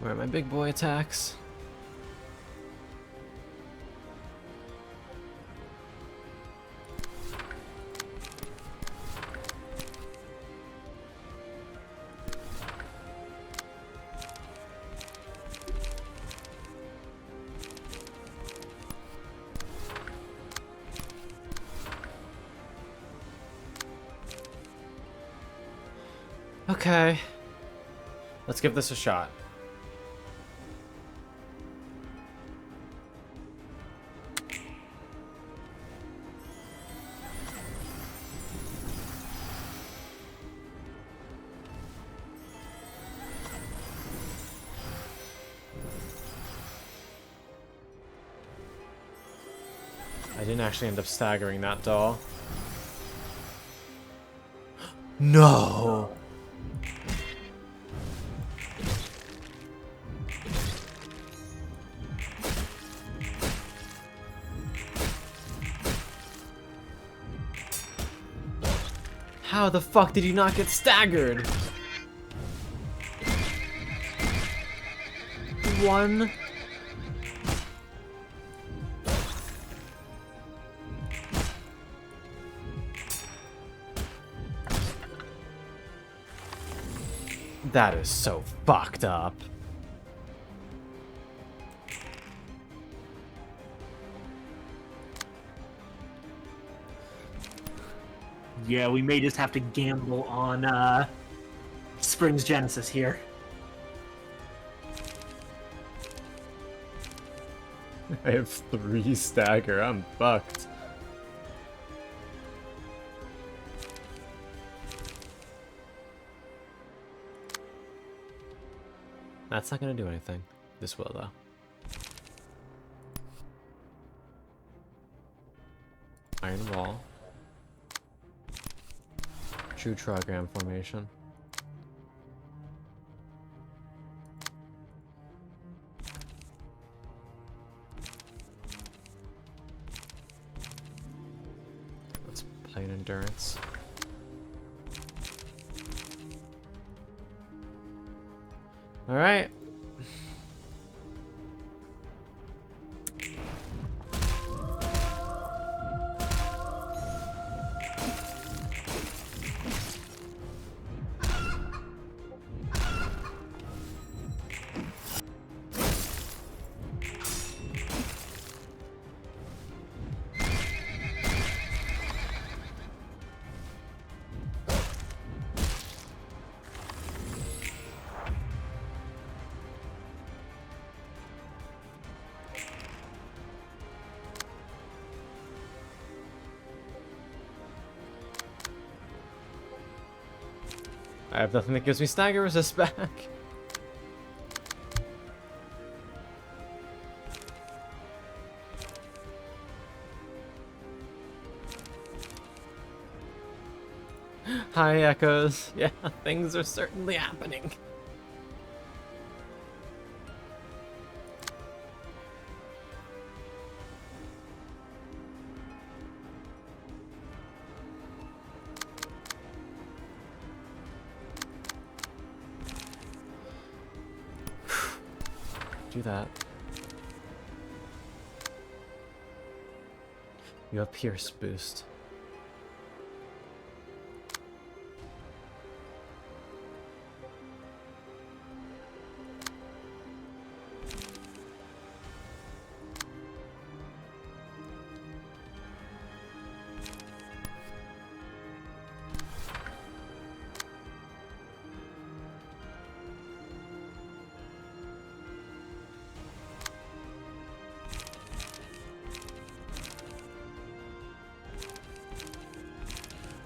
Where are my big boy attacks? Okay. Let's give this a shot. I didn't actually end up staggering that doll. No! How the fuck did you not get staggered? One. That is so fucked up. Yeah, we may just have to gamble on Spring's Genesis here. I have 3 stagger. I'm fucked. That's not gonna do anything. This will, though. Iron Wall. True trigram formation. Let's play an endurance. All right. I have nothing that gives me stagger resist back. Hi, Echoes. Yeah, things are certainly happening. Do that. You have Pierce boost.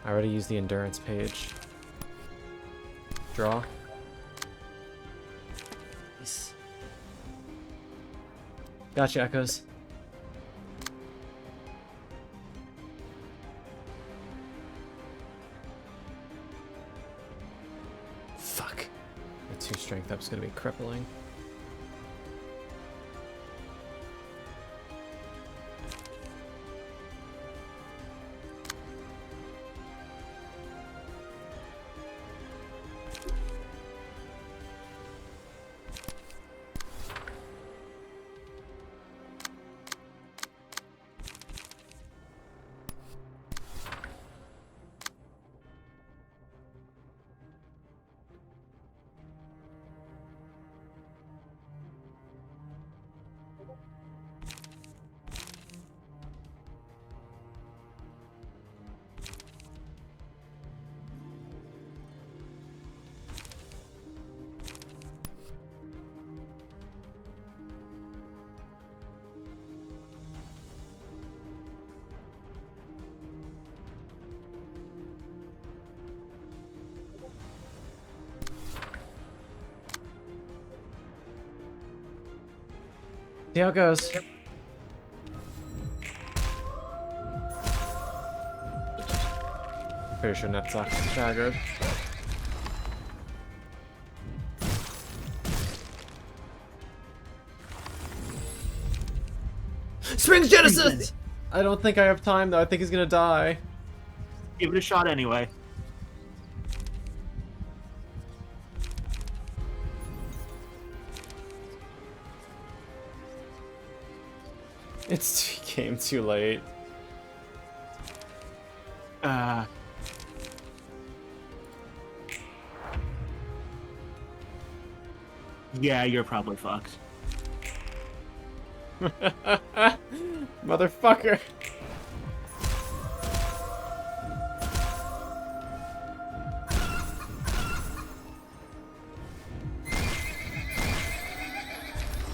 I already used the endurance page. Draw. Nice. Gotcha, Echoes. Fuck. The 2 strength up's gonna be crippling. See how it goes. Pretty sure Netzach is staggered. Springs Genesis! I don't think I have time though. I think he's gonna die. Give it a shot anyway. It came too late. Yeah, you're probably fucked. Motherfucker.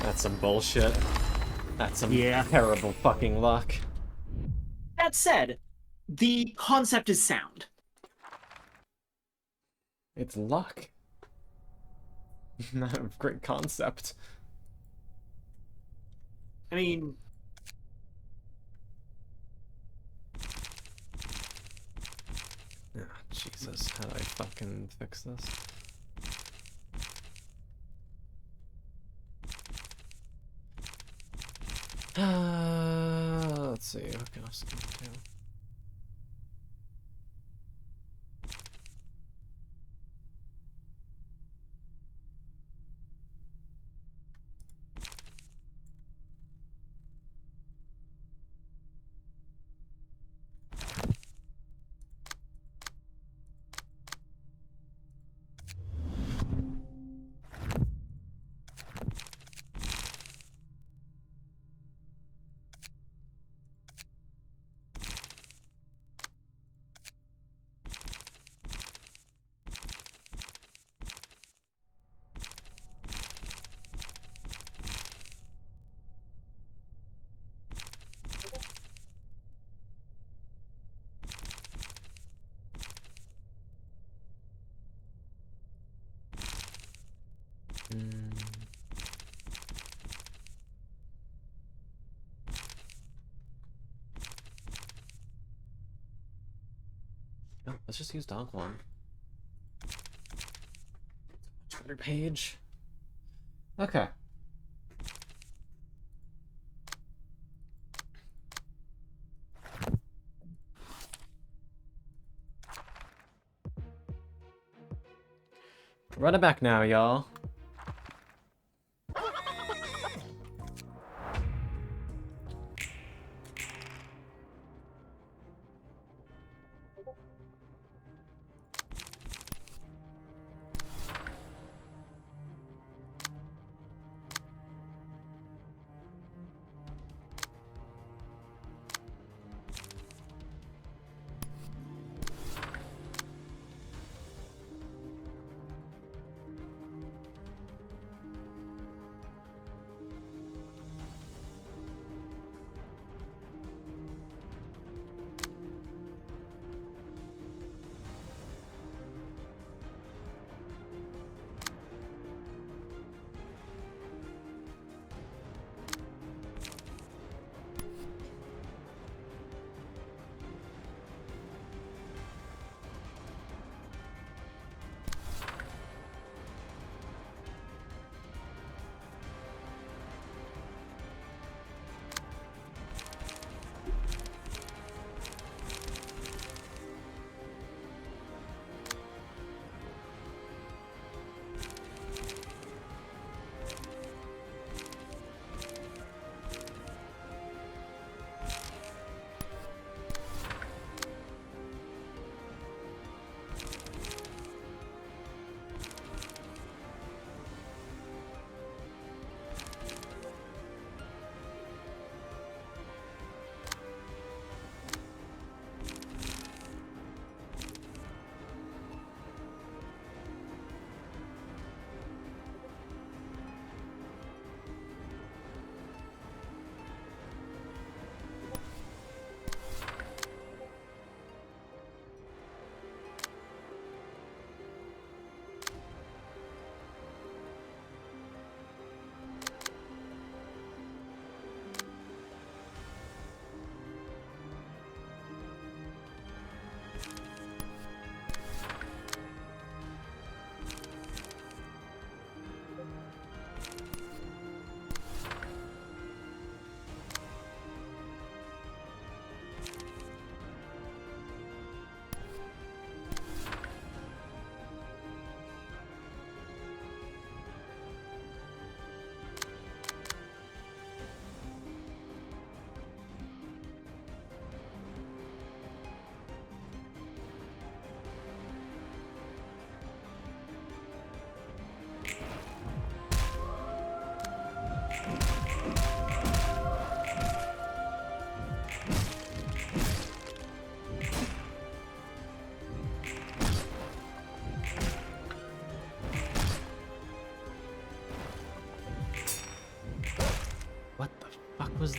That's some bullshit. That's some terrible fucking luck. That said, the concept is sound. It's luck. Not a great concept. I mean... Oh, Jesus, how do I fucking fix this? Let's see, what can I do? No, let's just use Dog One. Much better page. Okay. Run it back now, y'all.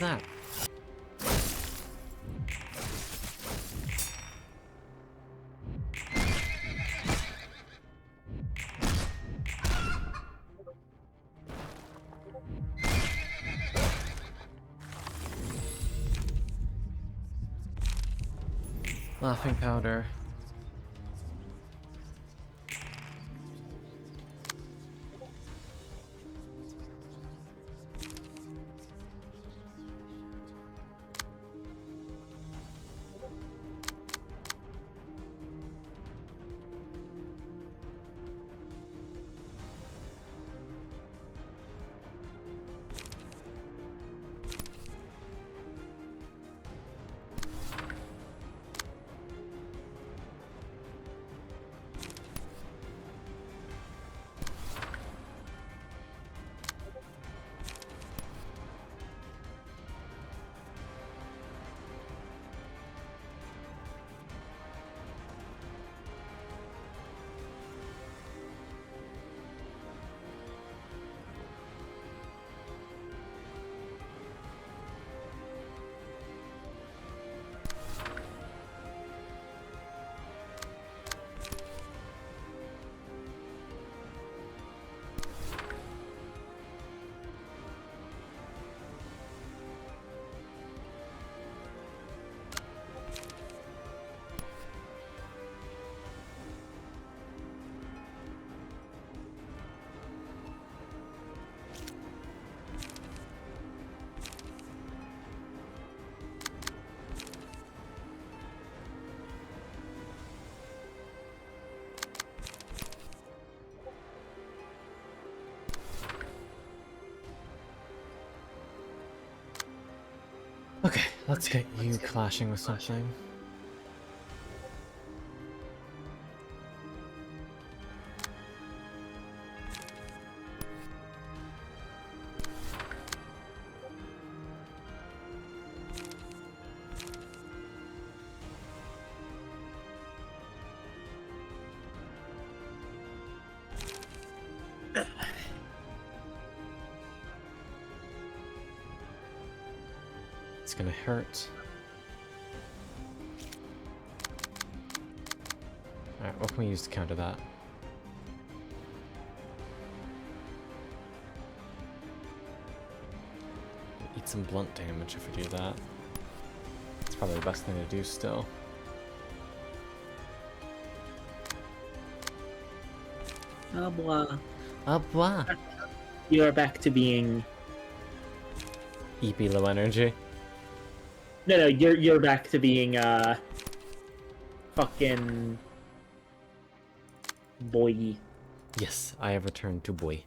that? Laughing powder. Okay, let's get you clashing with something. It's gonna hurt. Alright, what can we use to counter that? Eat some blunt damage if we do that. It's probably the best thing to do still. Au revoir. Au revoir. You are back to being... EP low energy. No, you're back to being, fucking... boy. Yes, I have returned to boy.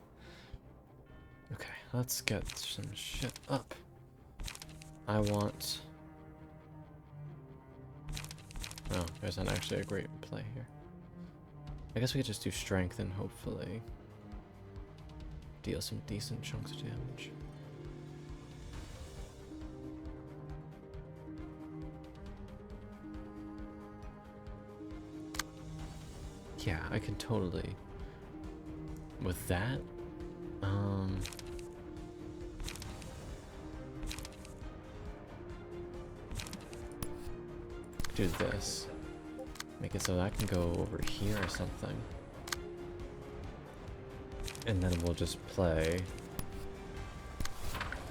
Okay, let's get some shit up. I want... Oh, there's not actually a great play here. I guess we could just do strength and hopefully deal some decent chunks of damage. Yeah, I can totally... With that, do this. Make it so that I can go over here or something. And then we'll just play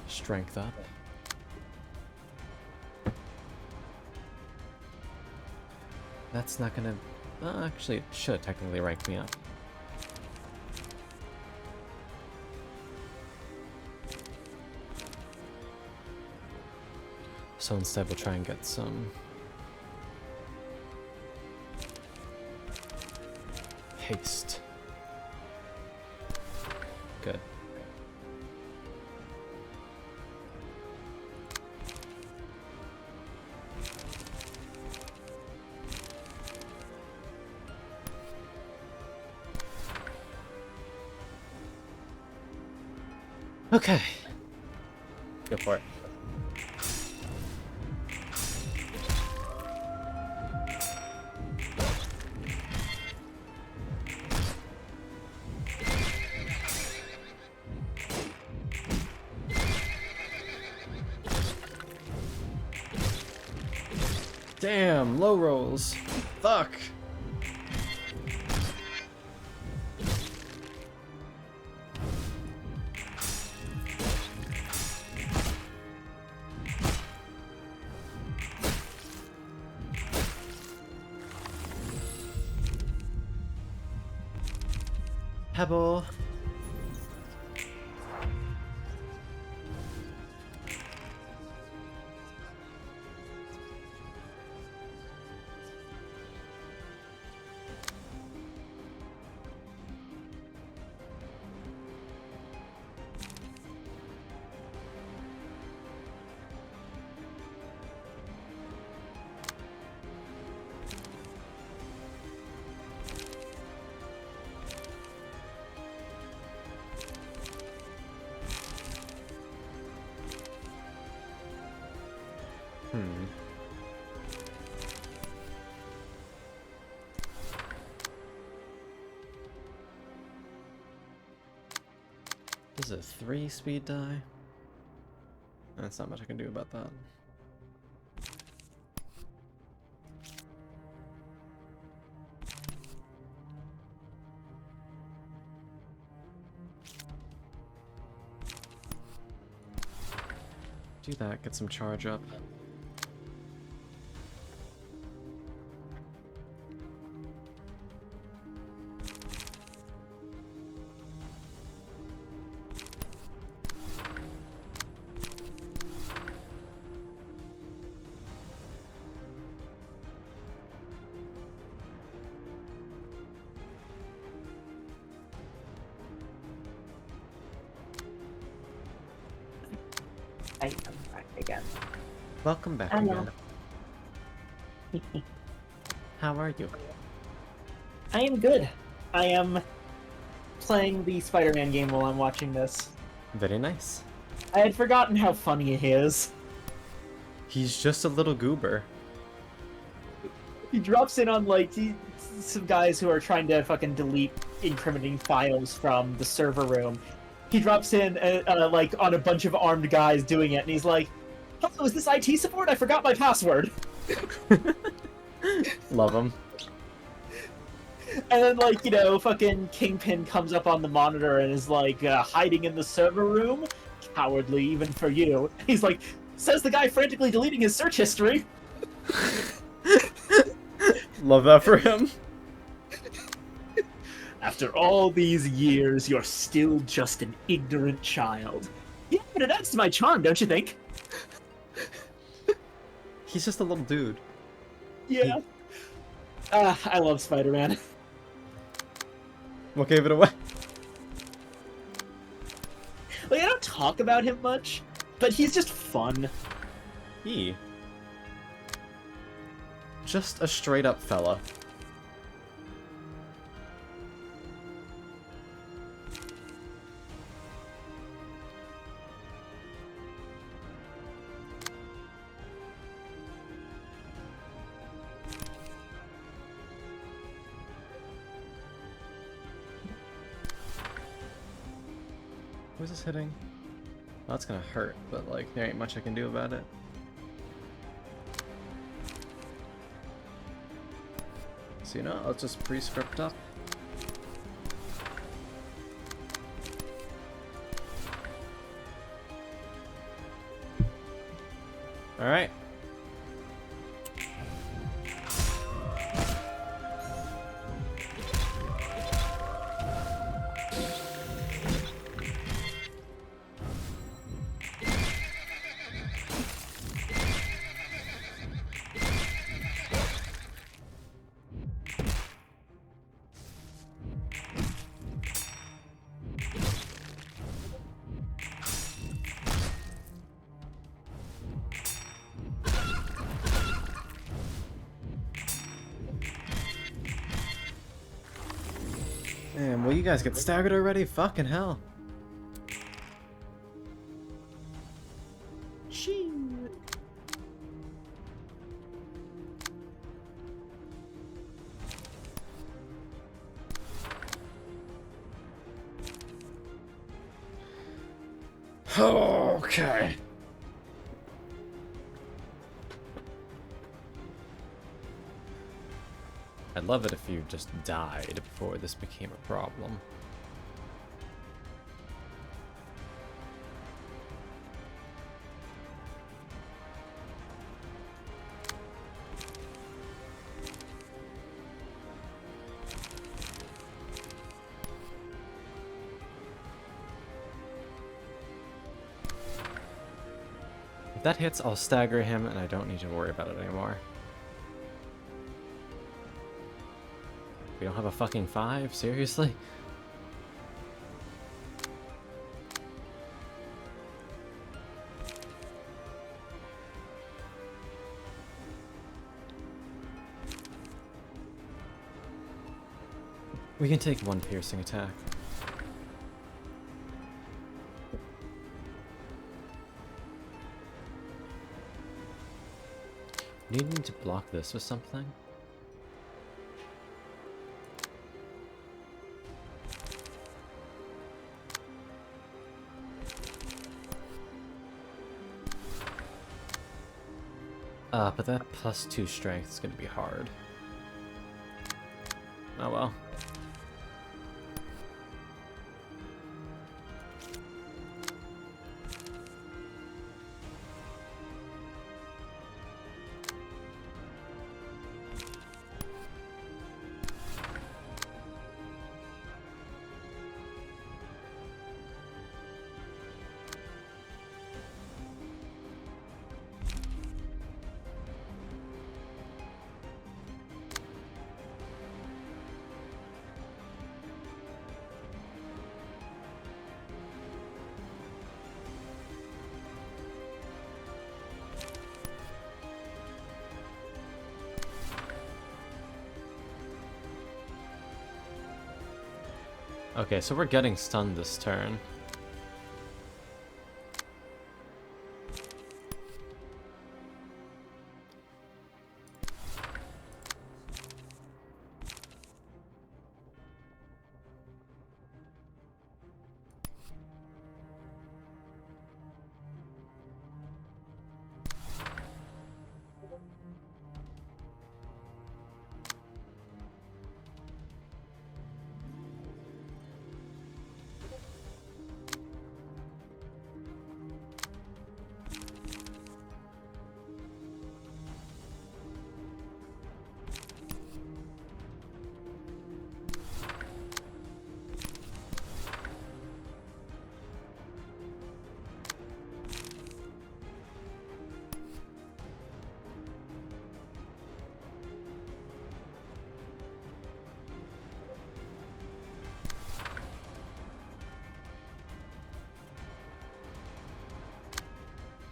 strength up. That's not gonna... actually, it should technically rank me up. So instead we'll try and get some haste. Good. Okay. Go for it. Damn, low rolls. Fuck. Pebble. This is a 3 speed die. That's not much I can do about that. Do that, get some charge up. I am back again. Welcome back Hello. again. How are you? I am good. I am playing the Spider-Man game while I'm watching this. Very nice. I had forgotten how funny he is. He's just a little goober. He drops in on, like, some guys who are trying to fucking delete incriminating files from the server room. He drops in, like, on a bunch of armed guys doing it, and he's like, "Hello, is this IT support? I forgot my password." Love him. And then, like, you know, fucking Kingpin comes up on the monitor and is like, hiding in the server room? Cowardly, even for you. He's like, says the guy frantically deleting his search history. Love that for him. After all these years, you're still just an ignorant child. Yeah, but it adds to my charm, don't you think? He's just a little dude. Yeah. I love Spider-Man. What gave it away? Like, I don't talk about him much, but he's just fun. Just a straight up fella. Who's this hitting? Well, that's gonna hurt, but like, there ain't much I can do about it. So, you know, let's just pre-script up. Alright. Man, will you guys get staggered already? Fucking hell. Okay. I'd love it if you just died before this became a problem. If that hits, I'll stagger him, and I don't need to worry about it anymore. We don't have a fucking 5? Seriously? We can take one piercing attack. Needing to block this with something? But that +2 strength is gonna be hard. Oh well. Okay, so we're getting stunned this turn.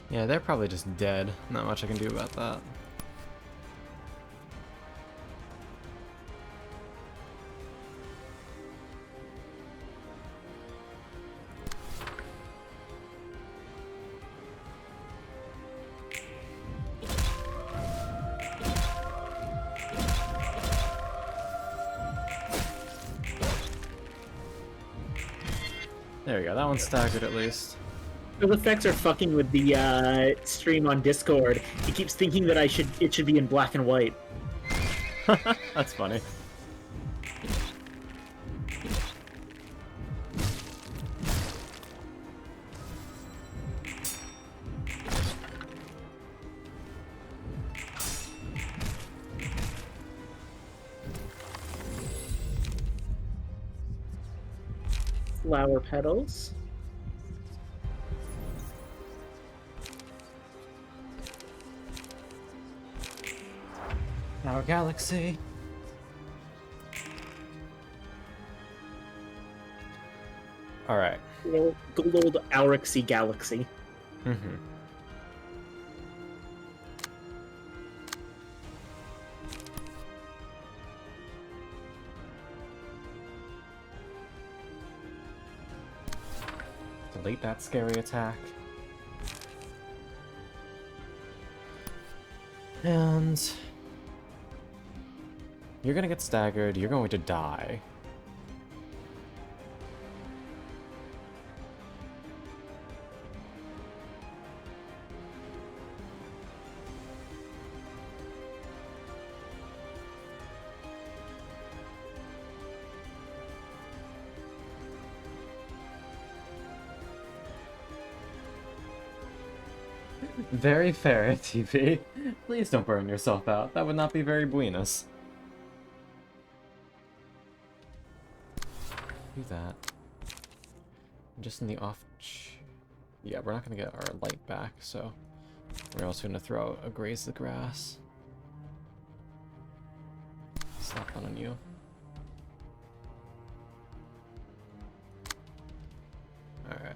Yeah, they're probably just dead. Not much I can do about that. There we go, that one's staggered at least. Those effects are fucking with the stream on Discord. It keeps thinking that it should be in black and white. That's funny. Flower petals. Our galaxy. All right. Good old Aurixy Galaxy. Mm-hmm. Delete that scary attack. And you're gonna get staggered, you're going to die. Very fair, TV. Please don't burn yourself out. That would not be very buenos. Do that. Just in the off... Yeah, we're not going to get our light back, so... We're also going to throw a graze the grass. Slap one on you. Alright.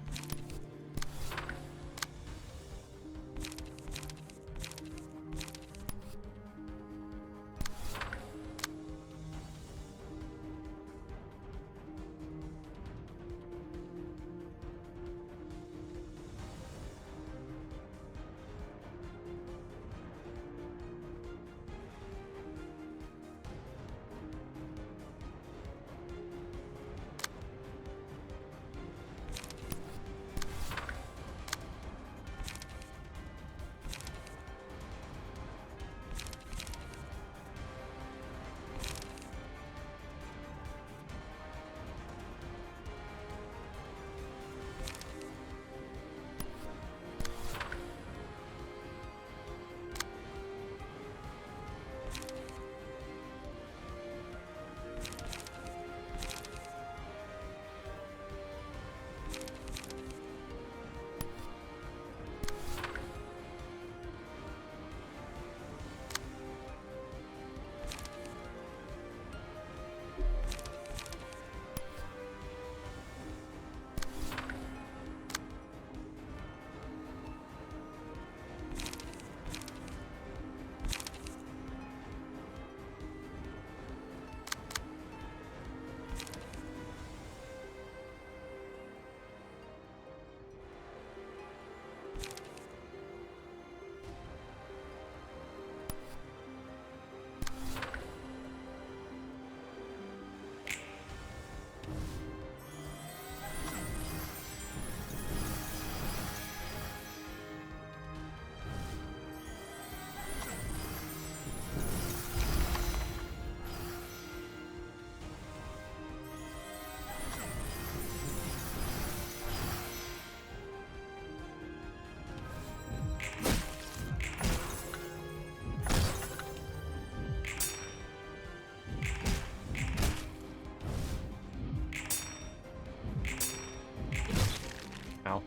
Ow.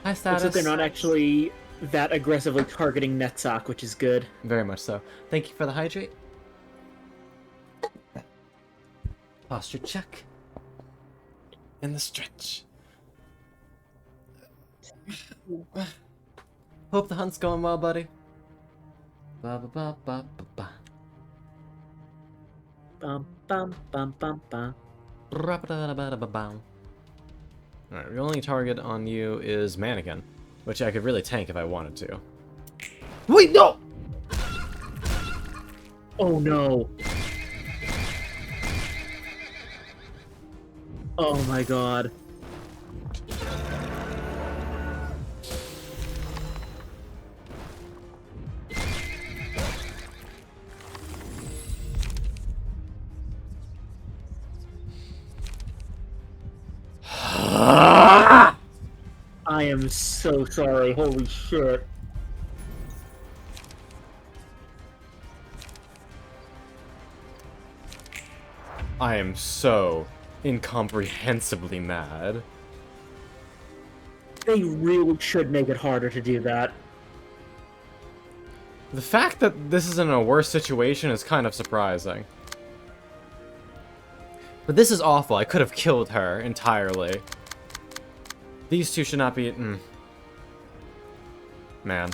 High status. Except they're not actually that aggressively targeting Netzach, which is good. Very much so. Thank you for the hydrate. Posture check. In the stretch. Hope the hunt's going well, buddy. Ba ba ba ba ba ba. Bum bum bum bum bum. Alright, the only target on you is Mannequin, which I could really tank if I wanted to. Wait, no! Oh no. Oh my god. I am so sorry, holy shit. I am so incomprehensibly mad. They really should make it harder to do that. The fact that this is in a worse situation is kind of surprising. But this is awful. I could have killed her entirely. These two should not be... Man.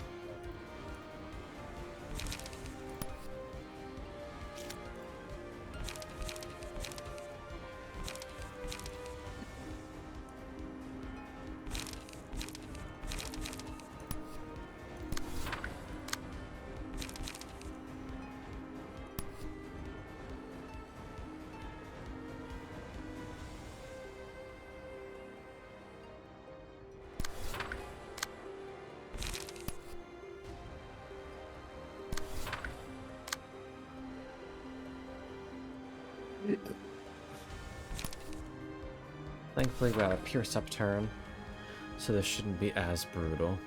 Thankfully, we got a Pierce Up turn, so this shouldn't be as brutal.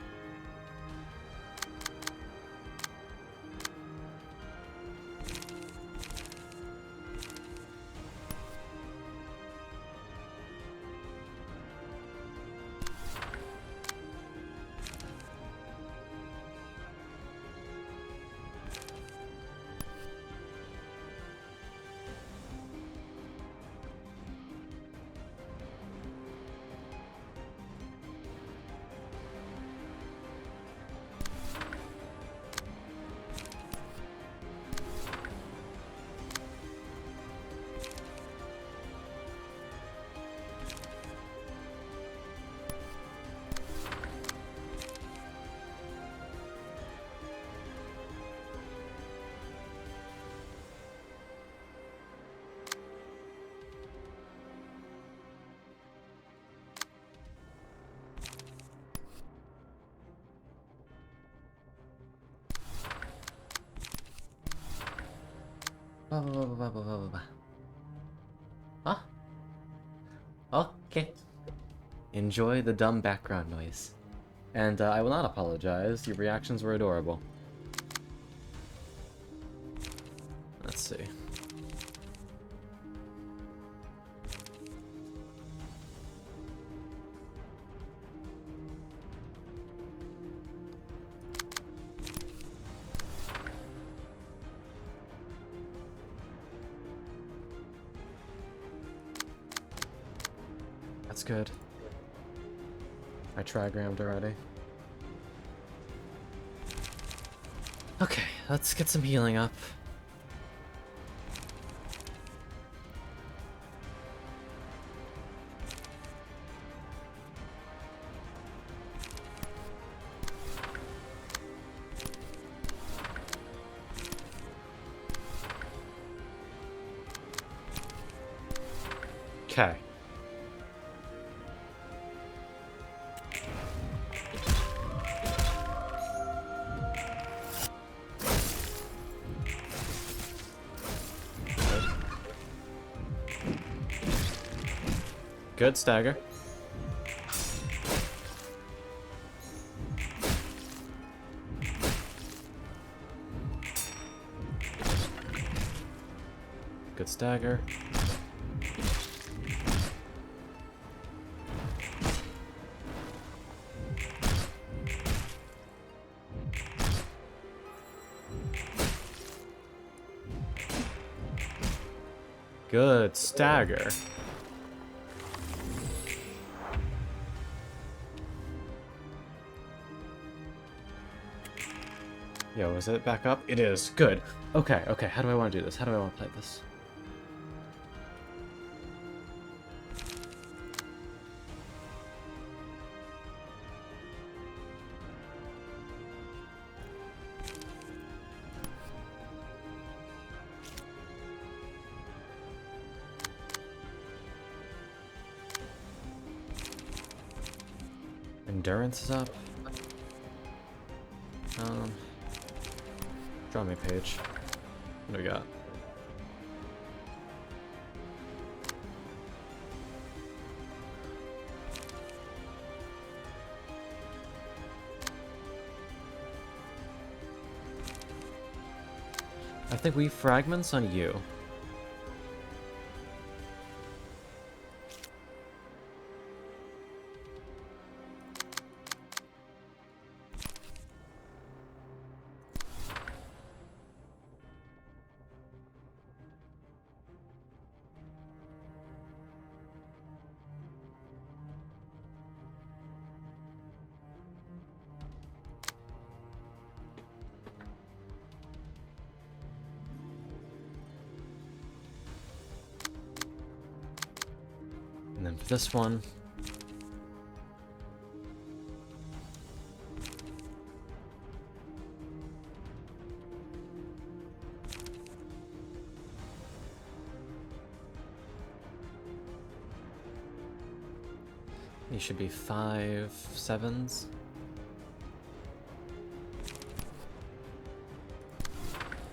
Huh? Okay. Enjoy the dumb background noise. And I will not apologize, your reactions were adorable. Let's see. That's good. I trigrammed already. Okay, let's get some healing up. Okay. Good stagger. Good stagger. Good stagger. Yo, is it back up? It is. Good. Okay, okay. How do I want to do this? How do I want to play this? Endurance is up. Draw me a page. What do we got? I think we fragments on you. And then for this one, these should be 5 7s.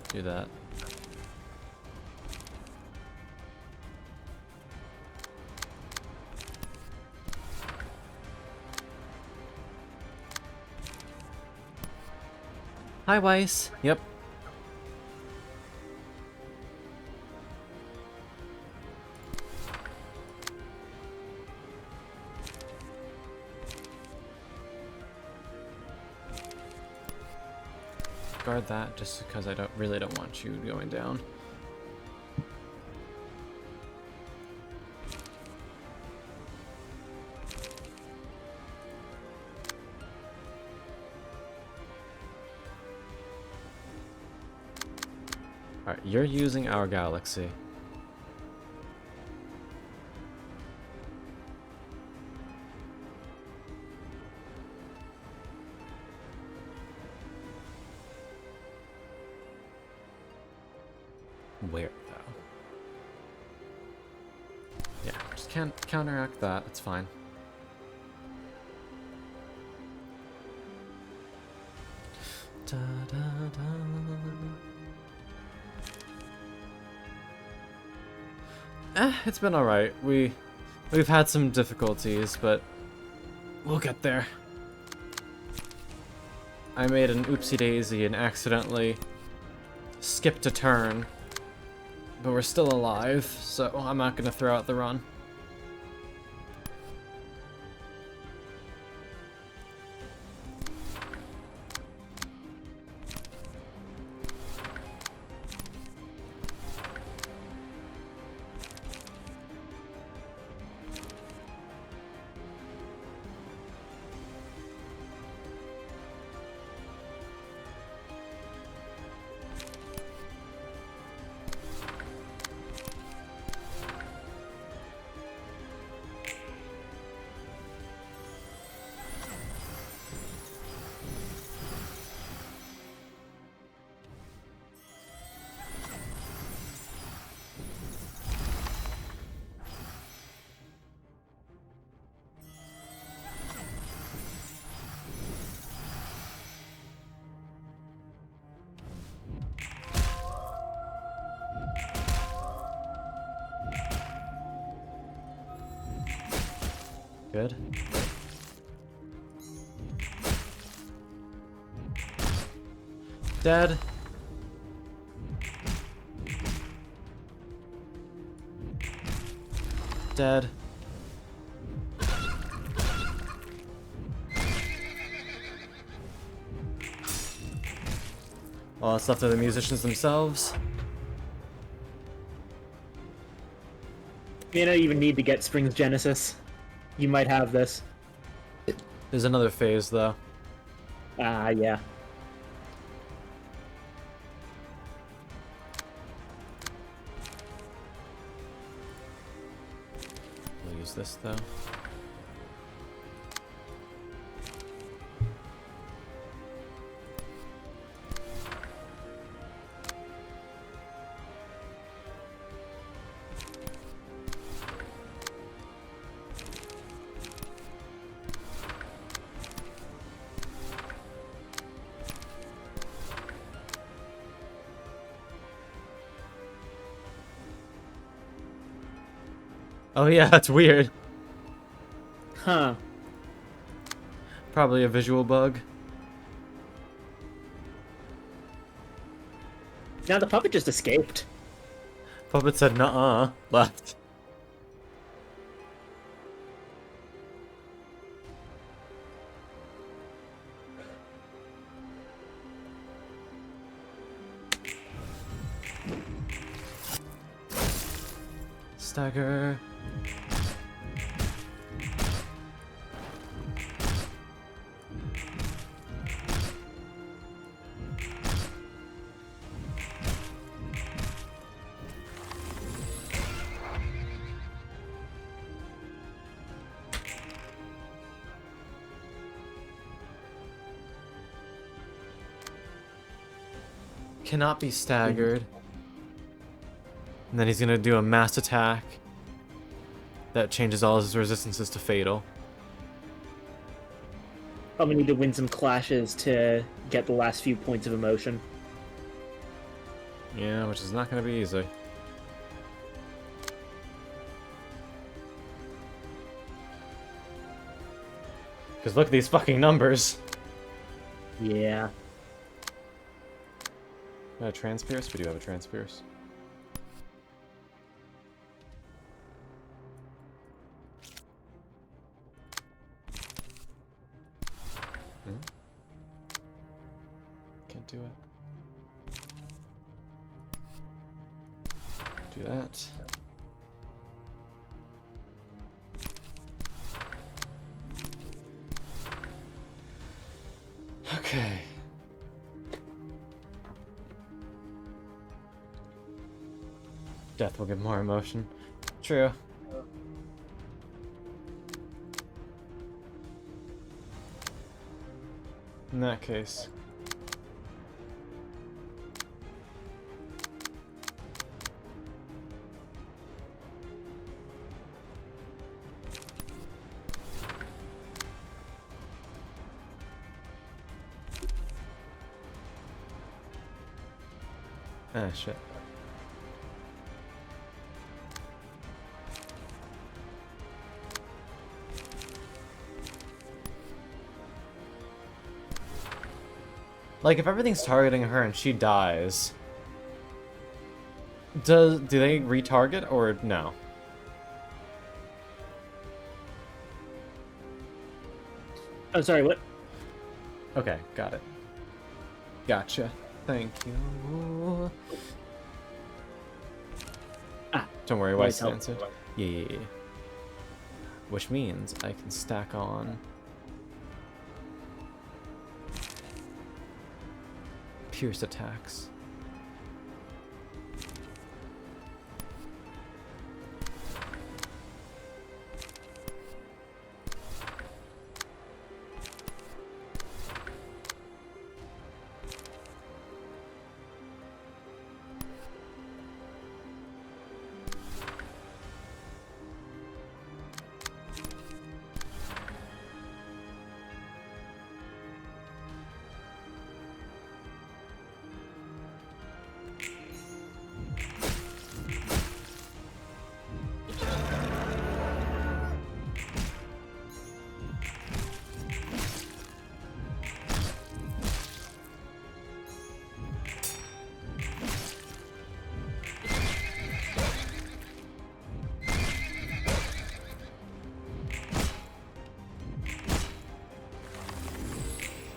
Do that. Hi, Weiss. Yep. Guard that, just because I really don't want you going down. Alright, you're using our galaxy. Where, though? Yeah, just can't counteract that. It's fine. Da, da, da. It's been alright. We've had some difficulties, but we'll get there. I made an oopsie daisy and accidentally skipped a turn. But we're still alive, so I'm not gonna throw out the run. Good. Dead. Dead. All that's left are the musicians themselves. You don't even need to get Spring's Genesis. You might have this. There's another phase, though. Yeah. We'll use this, though. Oh yeah, that's weird. Huh. Probably a visual bug. Now the puppet just escaped. Puppet said nuh-uh, left. Stagger. Cannot be staggered. And then he's gonna do a mass attack that changes all his resistances to fatal. Probably need to win some clashes to get the last few points of emotion. Yeah, which is not gonna be easy. Because look at these fucking numbers. Yeah. A Transpierce? We do have a Transpierce. Can't do it. Do that. Okay. Death will give more emotion. True. In that case. Ah, shit. Like, if everything's targeting her and she dies, do they retarget or no? Oh, sorry, what? Okay, got it. Gotcha. Thank you. Ah, don't worry, Wise Wise answered. Yeah. Which means I can stack on Pierce attacks.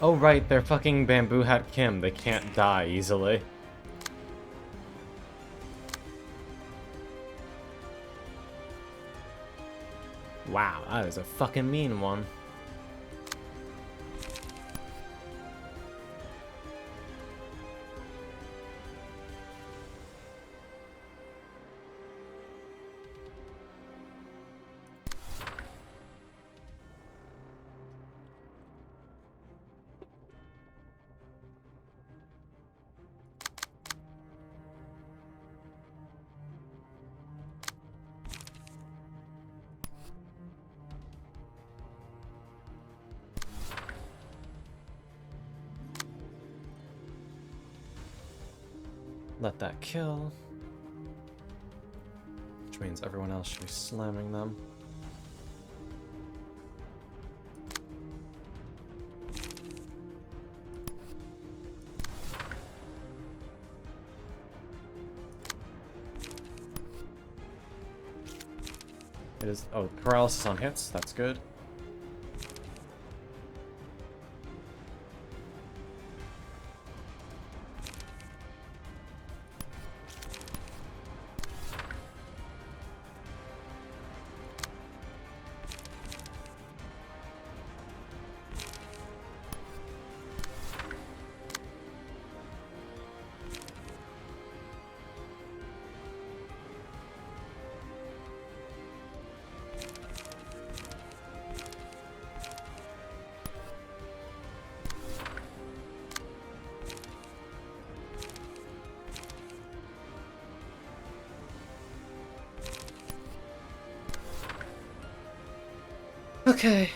Oh right, they're fucking Bamboo Hat Kim. They can't die easily. Wow, that is a fucking mean one. Let that kill. Which means everyone else should be slamming them. It is. Oh, paralysis on hits. That's good. Okay.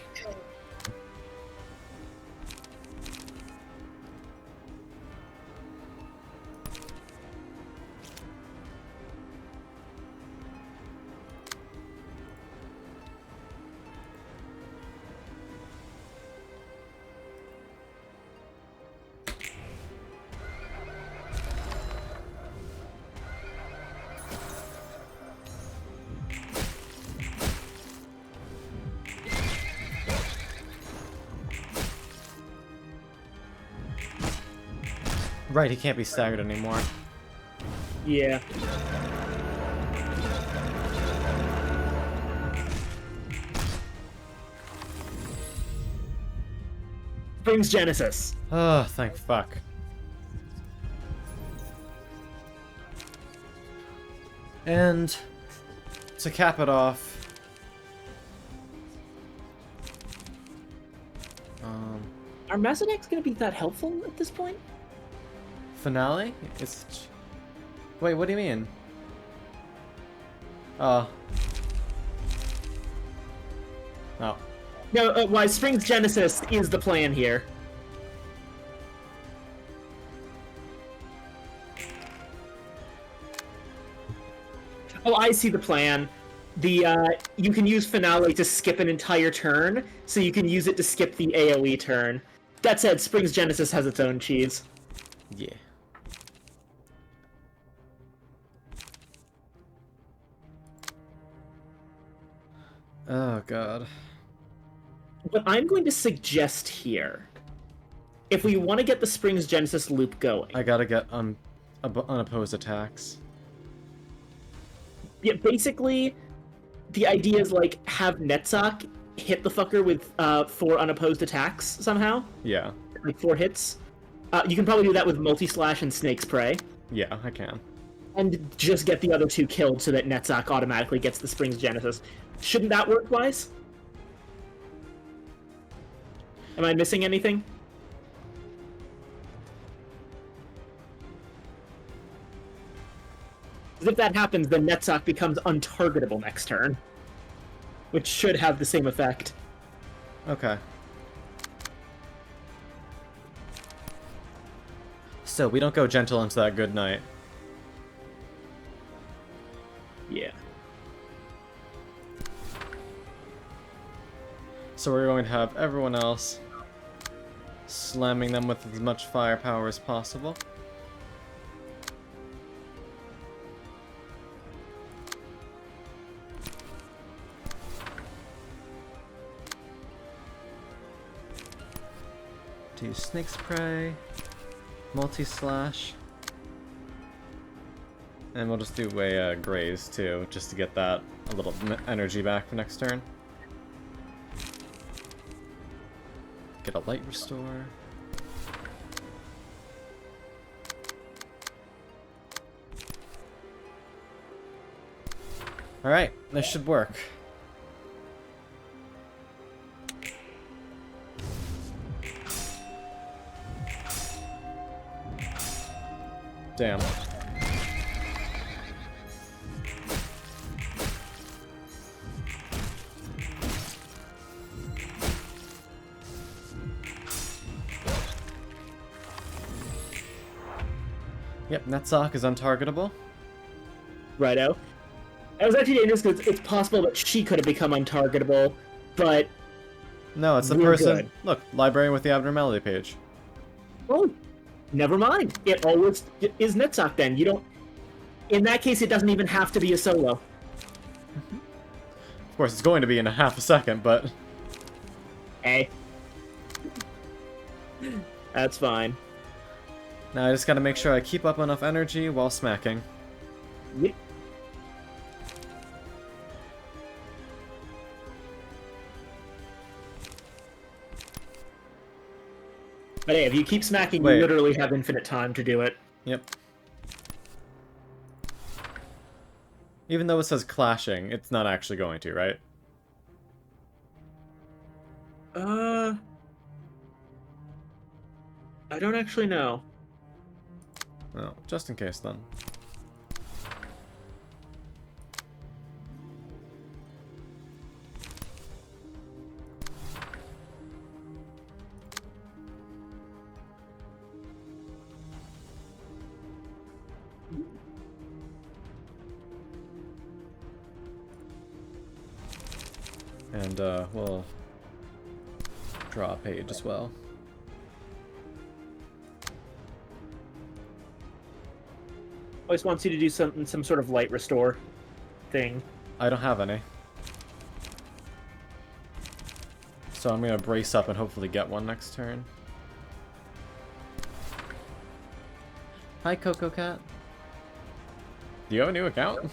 Right, he can't be staggered anymore. Yeah. Springs Genesis. Oh, thank fuck. And to cap it off, Are Master decks going to be that helpful at this point? finale? Wait, what do you mean? Oh. Oh. No, why Springs Genesis is the plan here. Oh, I see the plan. You can use Finale to skip an entire turn, so you can use it to skip the AoE turn. That said, Springs Genesis has its own cheese. Yeah. Oh god. What I'm going to suggest here, if we want to get the Springs Genesis loop going... I gotta get unopposed attacks. Yeah, basically, the idea is, like, have Netzach hit the fucker with 4 unopposed attacks somehow. Yeah. Like 4 hits. You can probably do that with Multi-Slash and Snake's Prey. Yeah, I can. And just get the other 2 killed so that Netzach automatically gets the Springs Genesis. Shouldn't that work, Wise? Am I missing anything? Because if that happens, then Netzach becomes untargetable next turn. Which should have the same effect. Okay. So, we don't go gentle into that good night. Yeah. So we're going to have everyone else slamming them with as much firepower as possible. Do Snake's Prey, Multi-Slash, and we'll just do a Graze too, just to get that a little energy back for next turn. Get a Light Restore. Alright, this should work. Damn. Yep, Netzach is untargetable. Righto. That was actually dangerous because it's possible that she could have become untargetable, but... No, it's the We're person... good. Look, Librarian with the abnormality page. Oh, never mind. It always is Netzach then. You don't... In that case, it doesn't even have to be a solo. Of course, it's going to be in a half a second, but... Hey. That's fine. Now I just gotta make sure I keep up enough energy while smacking. Yep. But hey, if you keep smacking, Wait. you literally have infinite time to do it. Yep. Even though it says clashing, it's not actually going to, right? I don't actually know. Well, just in case then. And we'll draw a page as well. Always wants you to do some sort of light restore thing. I don't have any. So I'm gonna brace up and hopefully get one next turn. Hi, Coco Cat. Do you have a new account?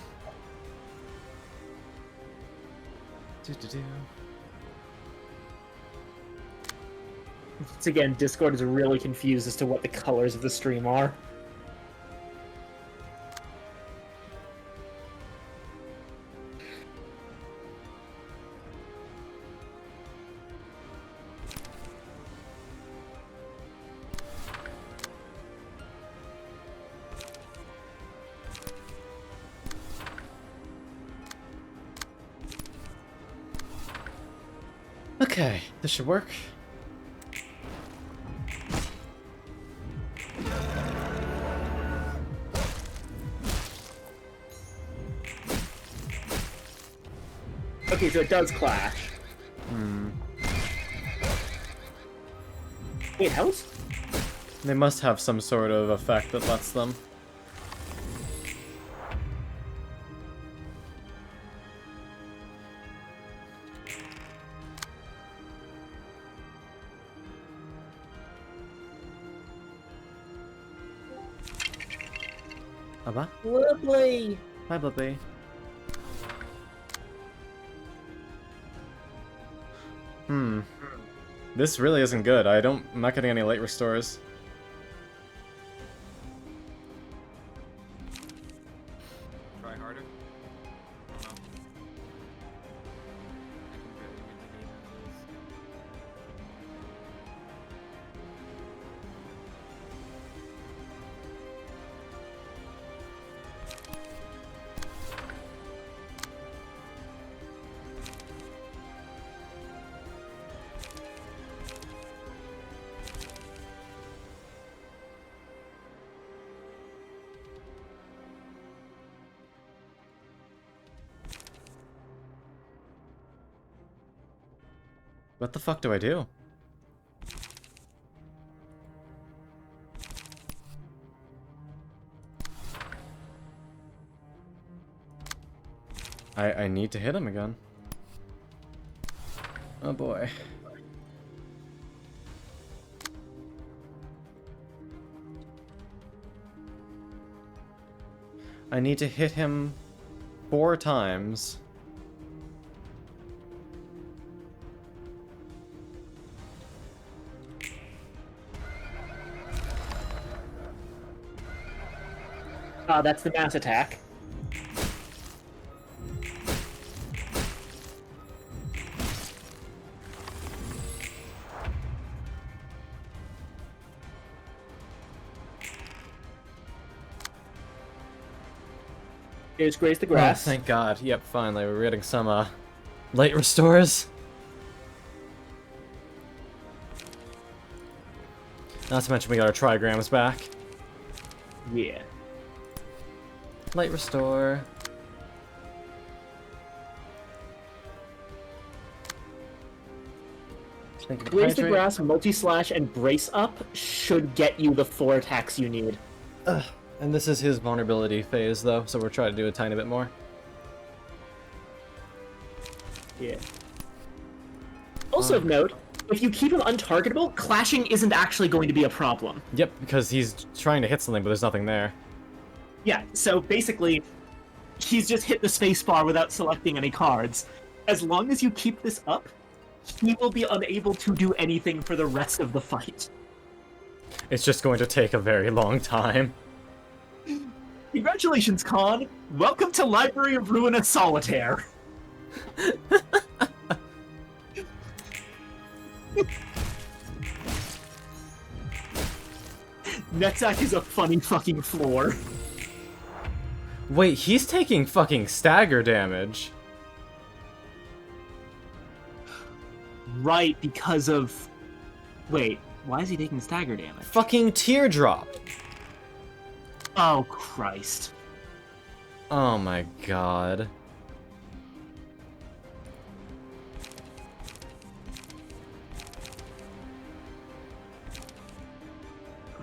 Do-do-do. Once again, Discord is really confused as to what the colors of the stream are. Okay, this should work. Okay, so it does clash. Wait, how's... They must have some sort of effect that lets them. Apa? Lovely! Hi, Blippi. This really isn't good. I'm not getting any late restores. Try harder. What the fuck do I do? I need to hit him again. Oh boy. I need to hit him 4 times. That's the mass attack. Here's Grace the Grass. Oh, thank God. Yep, finally, we're getting some, late restores. Not to mention we got our trigrams back. Yeah. Light restore. Blaze the Grass, Multi-Slash, and Brace Up should get you the 4 attacks you need. And this is his vulnerability phase, though, so we're trying to do a tiny bit more. Yeah. Also of note, if you keep him untargetable, clashing isn't actually going to be a problem. Yep, because he's trying to hit something, but there's nothing there. Yeah, so basically, he's just hit the spacebar without selecting any cards. As long as you keep this up, he will be unable to do anything for the rest of the fight. It's just going to take a very long time. Congratulations, Khan! Welcome to Library of Ruinous Solitaire! Netzak is a funny fucking floor. Wait, he's taking fucking stagger damage. Right, because of... Wait, why is he taking stagger damage? Fucking teardrop. Oh, Christ. Oh my God.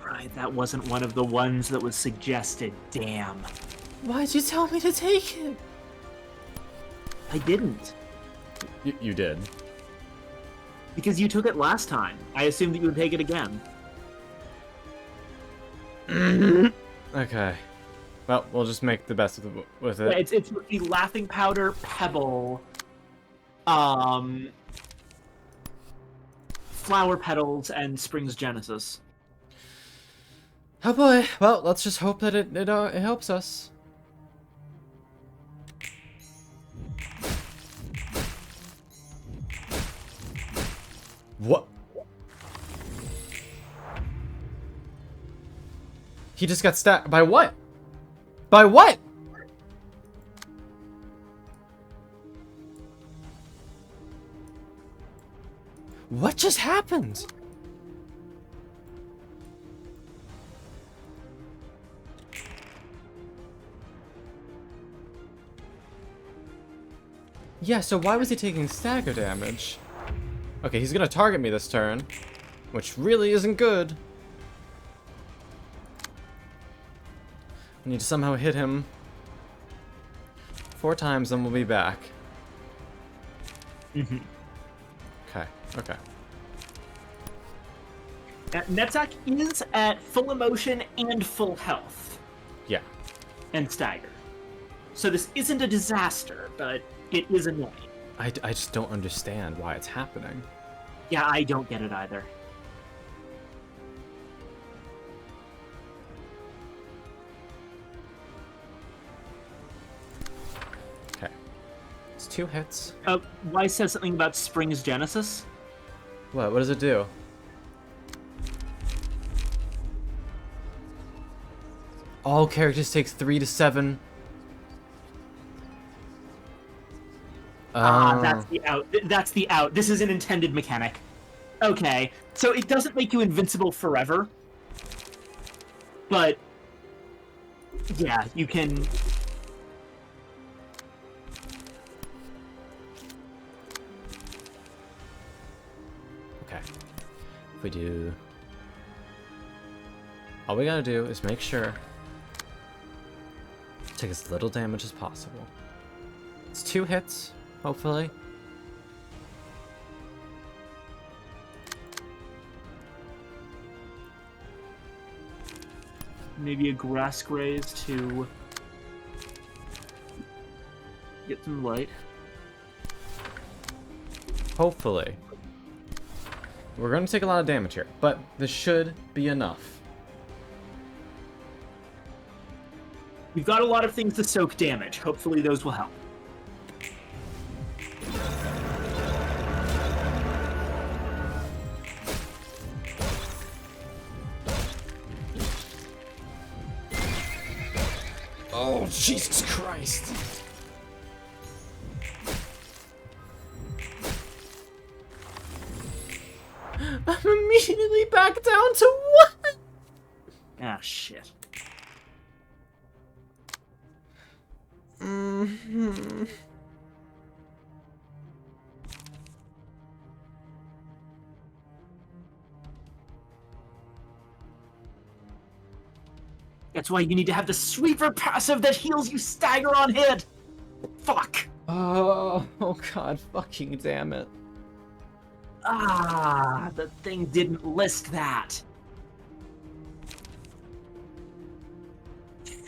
Right, that wasn't one of the ones that was suggested. Damn. Why'd you tell me to take it? I didn't. You did. Because you took it last time. I assumed that you would take it again. Okay. Well, we'll just make the best with it. Yeah, it's the Laughing Powder, Pebble, Flower Petals, and Spring's Genesis. Oh boy. Well, let's just hope that it helps us. What? He just got stabbed. By what? By what? What just happened? Yeah, so why was he taking stagger damage? Okay, he's gonna target me this turn, which really isn't good. I need to somehow hit him 4 times, then we'll be back. Mm-hmm. Okay, okay. Netzach is at full emotion and full health. Yeah. And stagger. So this isn't a disaster, but it is annoying. I just don't understand why it's happening. Yeah, I don't get it either. Okay. It's 2 hits. Wise says something about Spring's Genesis. What? What does it do? All characters take 3 to 7. That's the out. That's the out. This is an intended mechanic. Okay, so it doesn't make you invincible forever. But yeah, you can. Okay. If we do... All we gotta do is make sure take as little damage as possible. It's 2 hits, hopefully. Maybe a grass graze to get some light. Hopefully. We're gonna take a lot of damage here, but this should be enough. You've got a lot of things to soak damage. Hopefully those will help. Oh, Jesus Christ. I'm immediately back down to 1! Ah, shit. Mm-hmm. That's why you need to have the sweeper passive that heals you stagger on hit. Fuck. Oh god, fucking damn it. Ah, the thing didn't list that.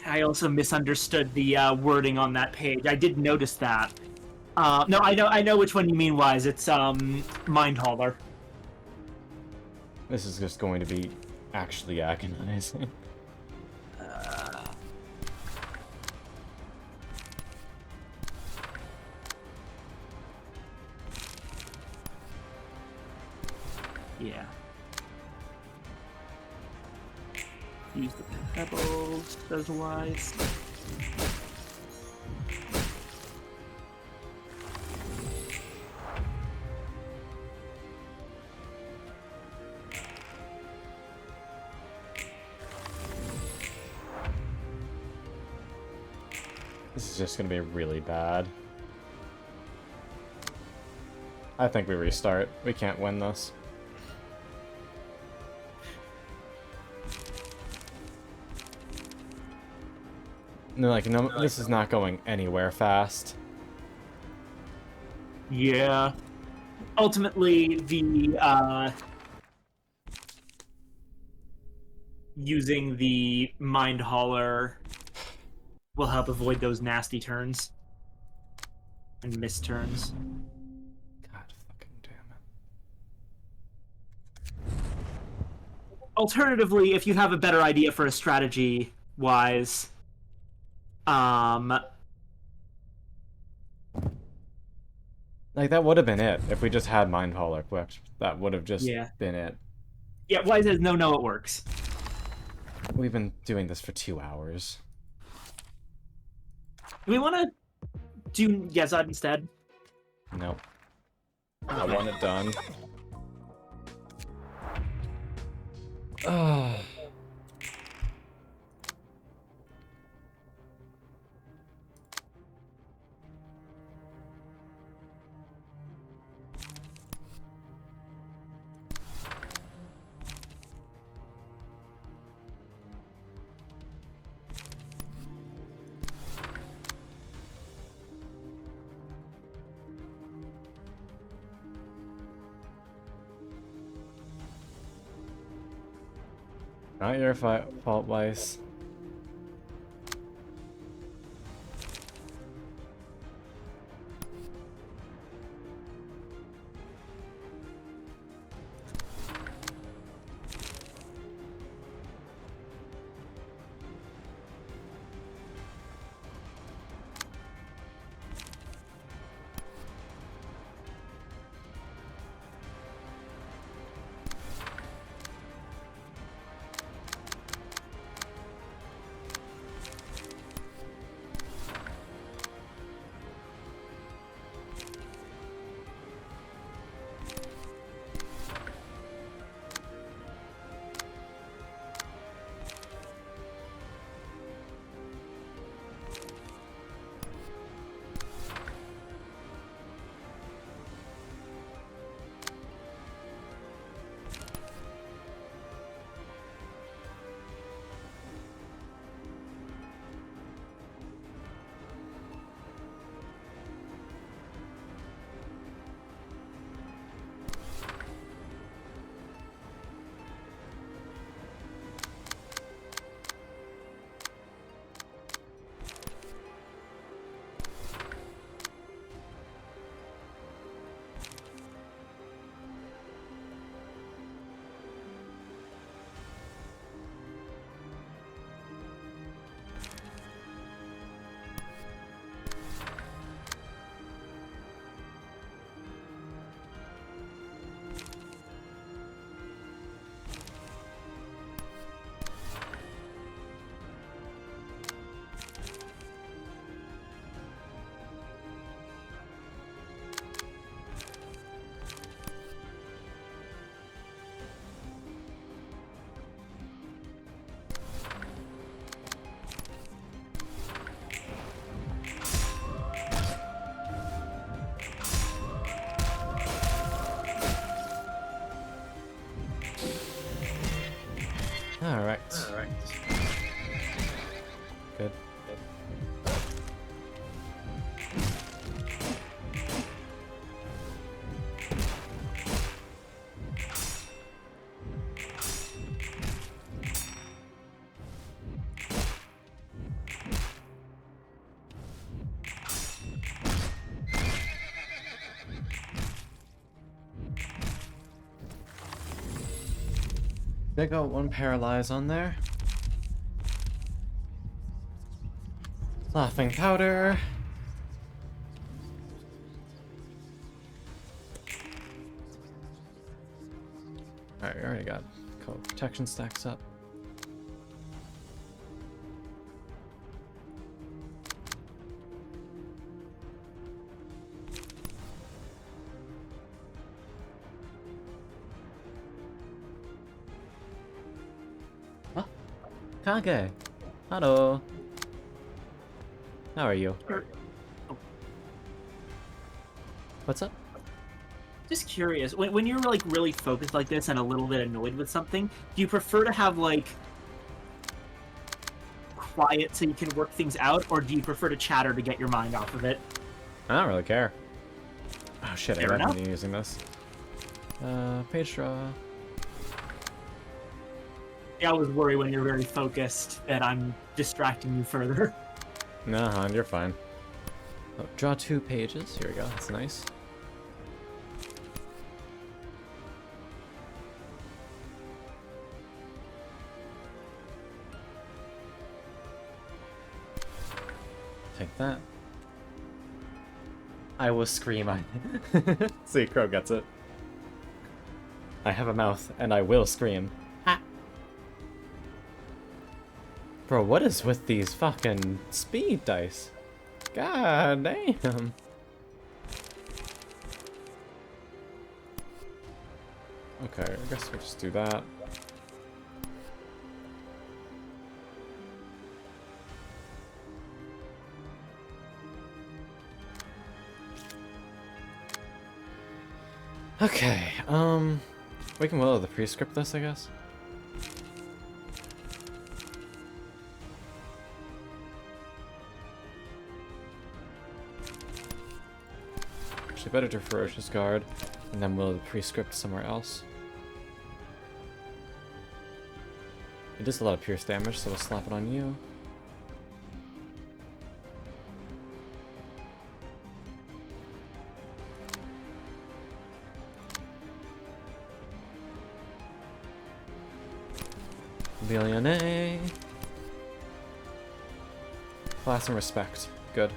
I also misunderstood the wording on that page. I did notice that. No, I know which one you mean, Wise. It's Mind Hauler. This is just going to be actually agonizing. Yeah. Use the pebbles, says Wise. This is just gonna be really bad. I think we restart. We can't win this. No, like, no, this is not going anywhere fast. Yeah. Ultimately, the using the Mind Hauler will help avoid those nasty turns and missed turns. God fucking damn it. Alternatively, if you have a better idea for a strategy wise, Like, that would have been it if we just had Mind Hauler equipped. That would have just been it. Yeah, Wise says no, it works. We've been doing this for 2 hours. Do we want to do Gezad instead? Nope. I want it done. Ugh. Not your fault, Weiss. Alright. Good. They got one paralyze on there. Laughing powder. Alright, we already got protection stacks up. Kage! Hello! How are you? What's up? Just curious, when you're like really focused like this and a little bit annoyed with something, do you prefer to have like quiet so you can work things out, or do you prefer to chatter to get your mind off of it? I don't really care. Oh shit, I Fair enough. definitely using this. Page draw. I always worry when you're very focused that I'm distracting you further. Nah, hon, you're fine. Oh, draw 2 pages. Here we go. That's nice. Take that. I will scream. See, Crow gets it. I have a mouth, and I will scream. Bro, what is with these fucking speed dice? God damn. Okay, I guess we'll just do that. Okay, we can will the prescript this, I guess. Actually, better to Ferocious Guard, and then will the prescript somewhere else. It does a lot of pierce damage, so we'll slap it on you. Billionaire. Class and respect. Good.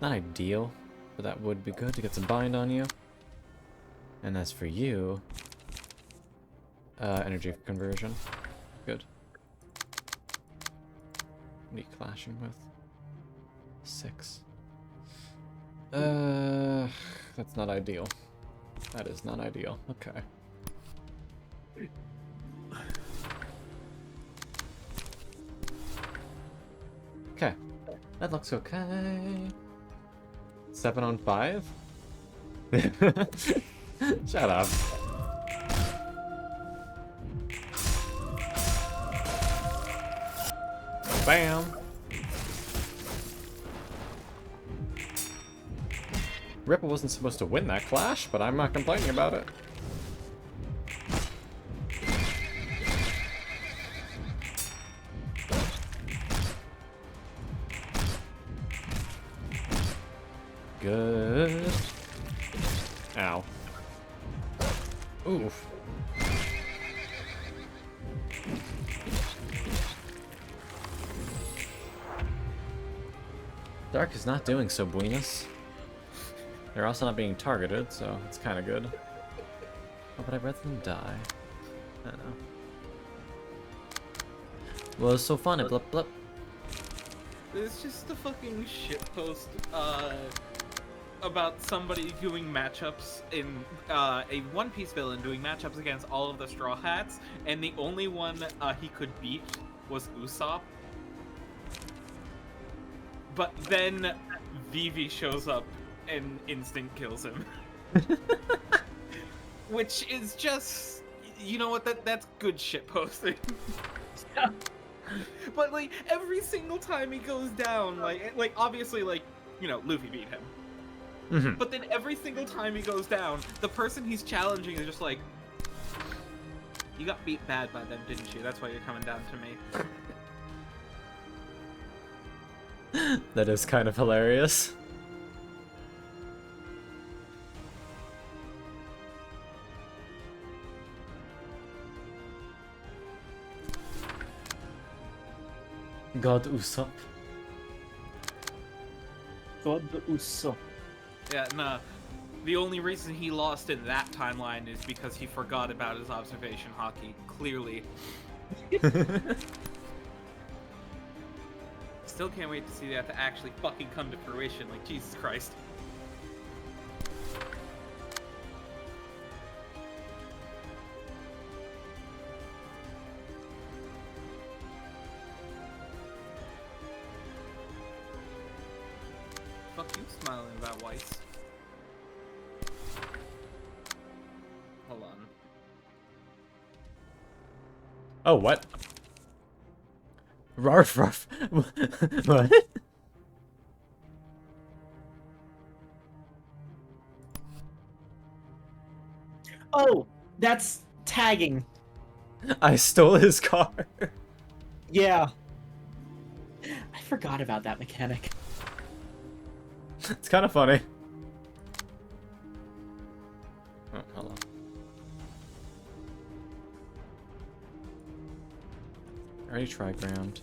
Not ideal, but that would be good to get some bind on you. And as for you, energy conversion. Good. What are you clashing with? 6. That's not ideal. That is not ideal. Okay. Okay. That looks okay. 7 on 5? Shut up. Bam! Ripple wasn't supposed to win that clash, but I'm not complaining about it. Good. Ow. Oof. Dark is not doing so buenos. They're also not being targeted, so it's kind of good. Oh, but I'd rather them die. I don't know. Well, it's so funny, blip blip. It's just a fucking shitpost about somebody doing matchups in a One Piece villain doing matchups against all of the Straw Hats, and the only one he could beat was Usopp. But then Vivi shows up and instant kills him. Which is just, you know what, that's good shit posting. But like every single time he goes down, like obviously, like, you know, Luffy beat him. Mm-hmm. But then every single time he goes down, the person he's challenging is just like, you got beat bad by them, didn't you? That's why you're coming down to me. That is kind of hilarious. God Usopp. God Usopp. Yeah, nah. The only reason he lost in that timeline is because he forgot about his observation hockey, clearly. Still can't wait to see that to actually fucking come to fruition, like, Jesus Christ. Fuck you smiling about Weiss. Hold on. Oh, what? Rarf, rarf. What? Oh, that's tagging. I stole his car. Yeah. I forgot about that mechanic. It's kind of funny. Oh, hold on. I already tried ground.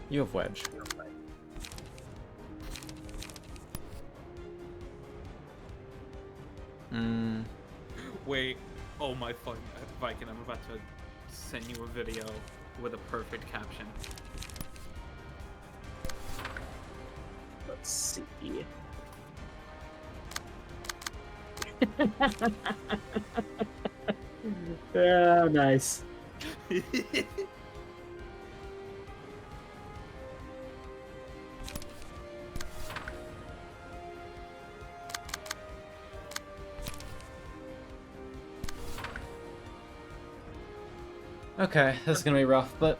You have wedge. Wait. Oh my fucking Viking! I'm about to send you a video with a perfect caption. Let's see. Oh, nice. Okay, this is gonna be rough, but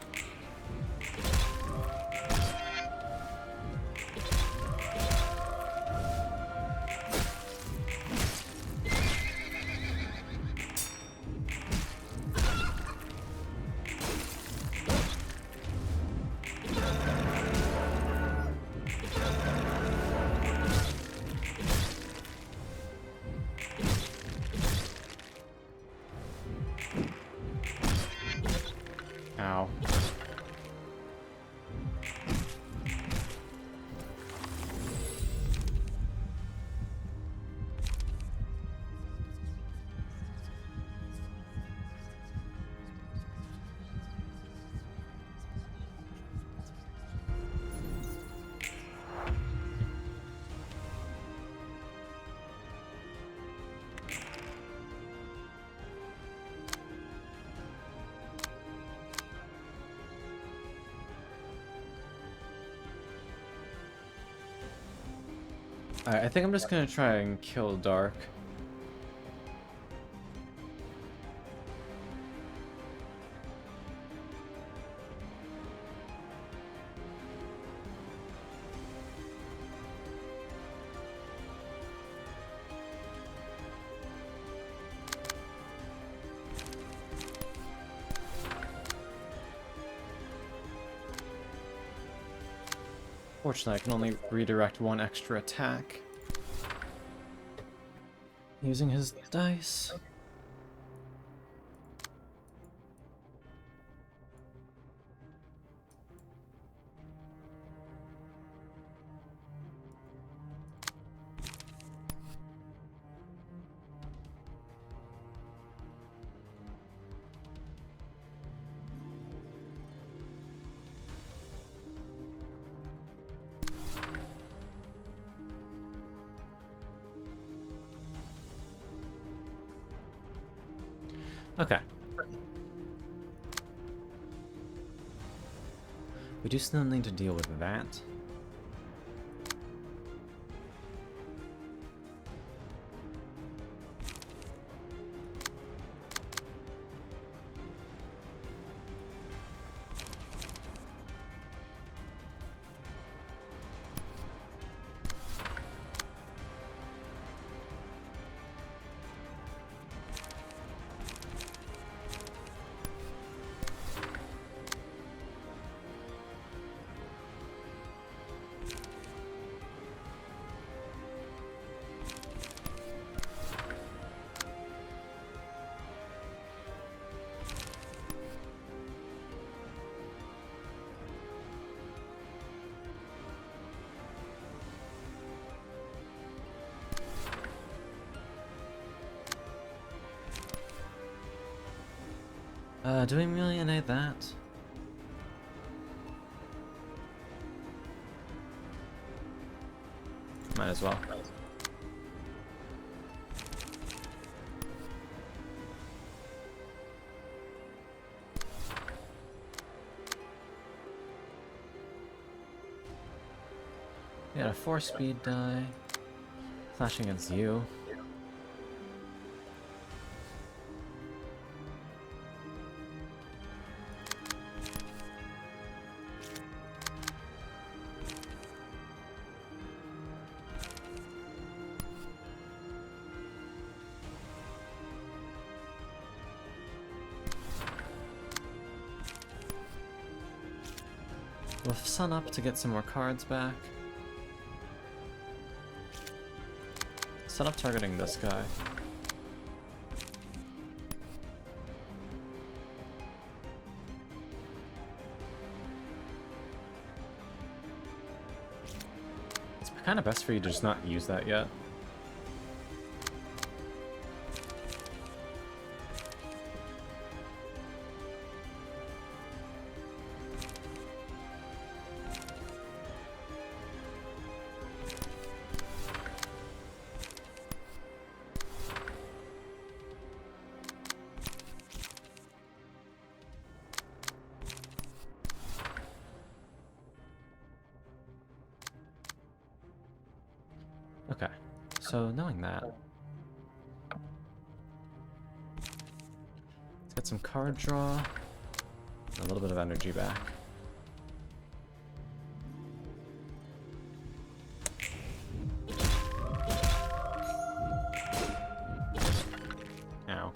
ow. Alright, I think I'm just gonna try and kill Dark. Fortunately, I can only redirect one extra attack. Using his dice. Okay. We do still need to deal with that. Do we millionaire that? Might as well. We got a 4-speed die. Flashing against you. We'll sun up to get some more cards back. Sun up targeting this guy. It's kind of best for you to just not use that yet. Okay, so knowing that, let's get some card draw, a little bit of energy back. Ow.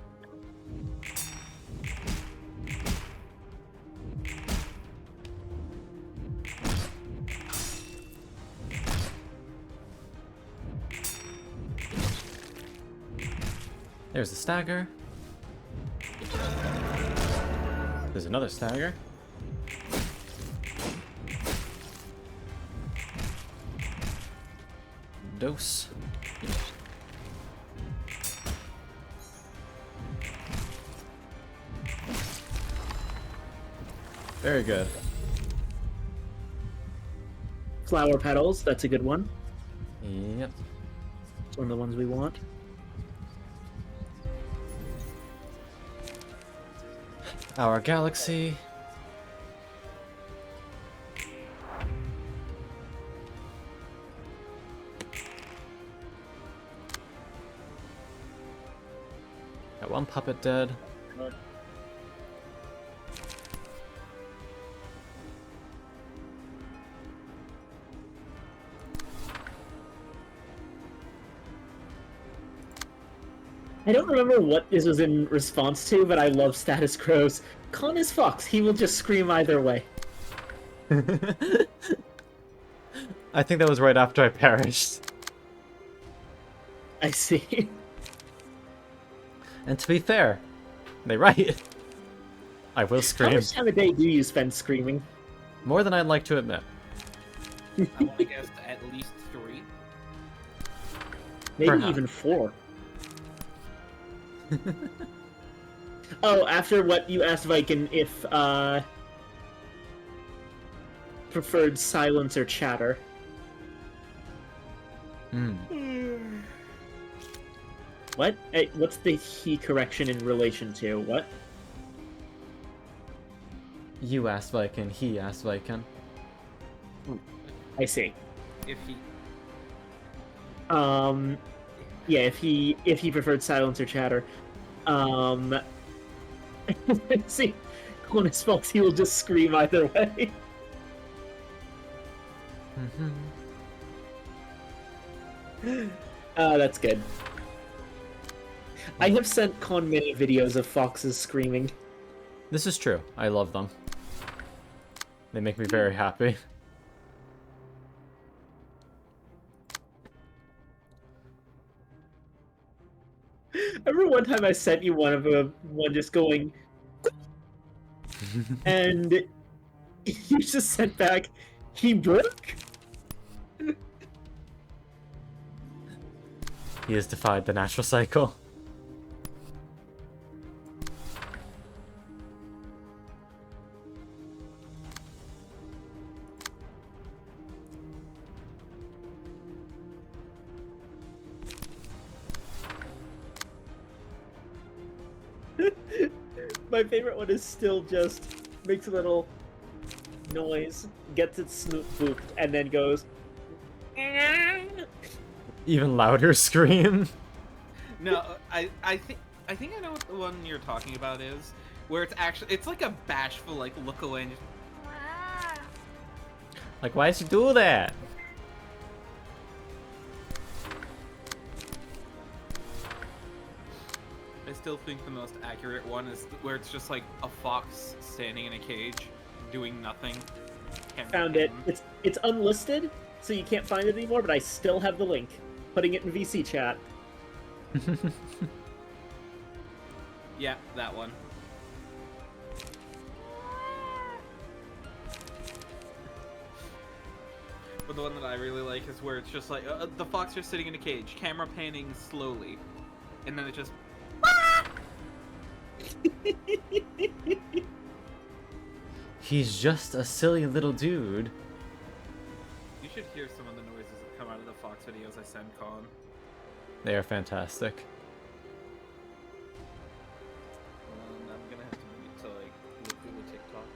There's the stagger. There's another stagger. Dose. Very good. Flower petals, that's a good one. Yep. It's one of the ones we want. Our galaxy. Got one puppet dead. I don't remember what this was in response to, but I love Status Quo's. Con is Fox. He will just scream either way. I think that was right after I perished. I see. And to be fair, they right. I will How scream. much time a day do you spend screaming? More than I'd like to admit. I want to guess at least 3. Maybe Perhaps. even 4. Oh, after what you asked Viking, if preferred silence or chatter. Hmm. What? What's the he correction in relation to? What? You asked Viking, he asked Viking. I see. If he Yeah, if he preferred silence or chatter. See, when it's false, he will just scream either way. That's good. I have sent Con many videos of foxes screaming. This is true. I love them. They make me very happy. I remember one time I sent you one of them, one just going, and you just sent back, he broke? He has defied the natural cycle. My favorite one is still just makes a little noise, gets its snoot booped, and then goes. Even louder scream. No, I think I know what the one you're talking about is, where it's like a bashful like look away and just. Like, why does he do that? I still think the most accurate one is where it's just like a fox standing in a cage, doing nothing. camera Found it. pan. It's unlisted, so you can't find it anymore, but I still have the link. Putting it in VC chat. Yeah, that one. But the one that I really like is where it's just like the fox just sitting in a cage, camera panning slowly, and then it just. He's just a silly little dude. You should hear some of the noises that come out of the fox videos I send Colin. They are fantastic. I'm gonna have to move to like look through the TikTok.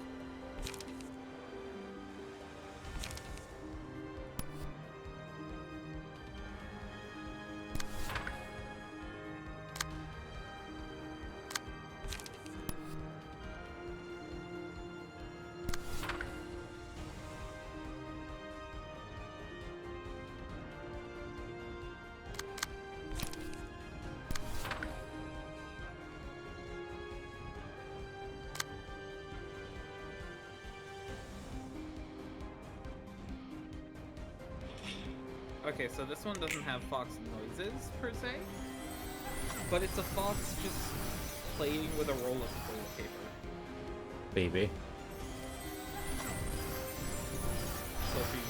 Okay, so this one doesn't have fox noises per se, but it's a fox just playing with a roll of toilet paper. Baby. So for you,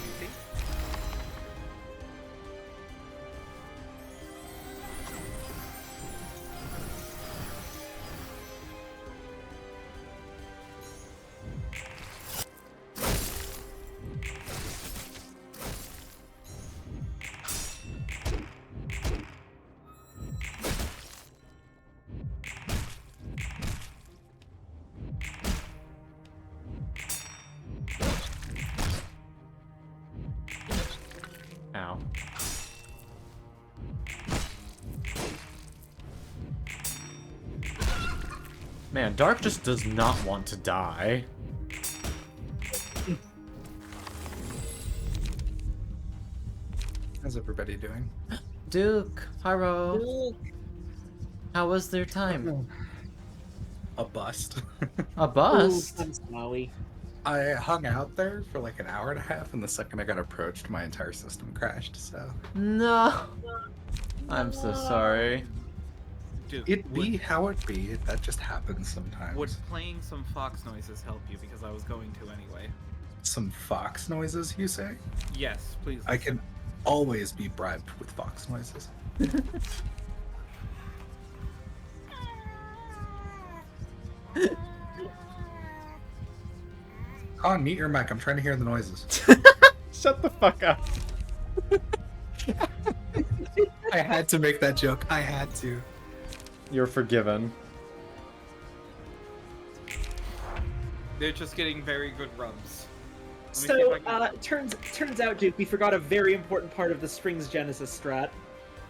Ow. Man, Dark just does not want to die. How's everybody doing? Duke, Haro, how was their time? A bust. A bust? Ooh, I'm sorry. I hung out there for like an hour and a half, and the second I got approached, my entire system crashed. So No. I'm so sorry. Dude, it be how it be. That just happens sometimes. would playing some fox noises help you? Because I was going to anyway. Some fox noises, you say? Yes, please. I can always be bribed with fox noises. Colin, mute your mic. I'm trying to hear the noises. Shut the fuck up. I had to make that joke. I had to. You're forgiven. They're just getting very good rubs. Let me see So, if I can- turns out, Duke, we forgot a very important part of the Springs Genesis strat.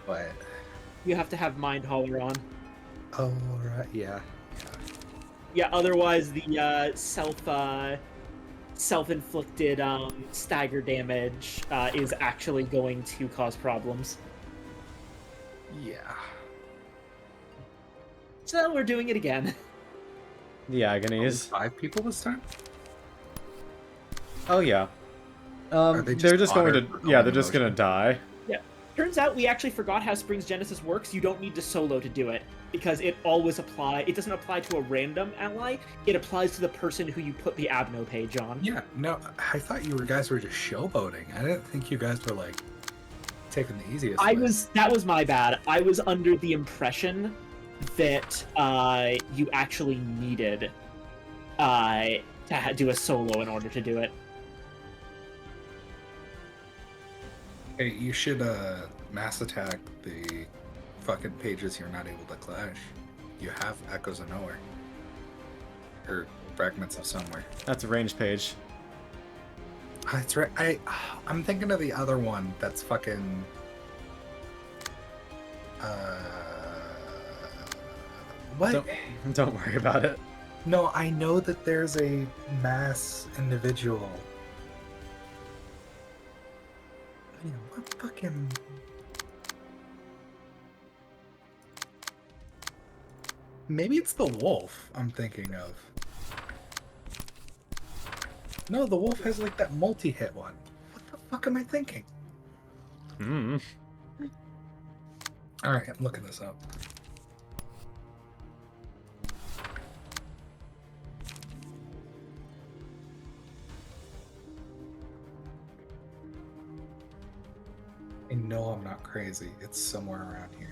What? You have to have Mind Hauler on. Oh, right. Yeah. Yeah, otherwise the self-inflicted stagger damage is actually going to cause problems. Yeah. So we're doing it again. The agonies. 5 people this time? Oh yeah. Are they just They're just going to. honored for Yeah, they're going just gonna emotion? die. Turns out we actually forgot how Springs Genesis works. You don't need to solo to do it because it always it doesn't apply to a random ally. It applies to the person who you put the Abno page on. Yeah, no, I thought you guys were just showboating. I didn't think you guys were, like, taking the easiest way. That was my bad. I was under the impression that you actually needed to do a solo in order to do it. Hey, you should mass attack the fucking pages you're not able to clash. You have Echoes of Nowhere. Or Fragments of Somewhere. That's a range page. That's right. I'm thinking of the other one that's fucking... What? Don't worry about it. No, I know that there's a mass individual. I mean, what fucking... Maybe it's the wolf I'm thinking of. No, the wolf has like that multi-hit one. What the fuck am I thinking? Hmm. Alright, I'm looking this up. I know I'm not crazy. It's somewhere around here.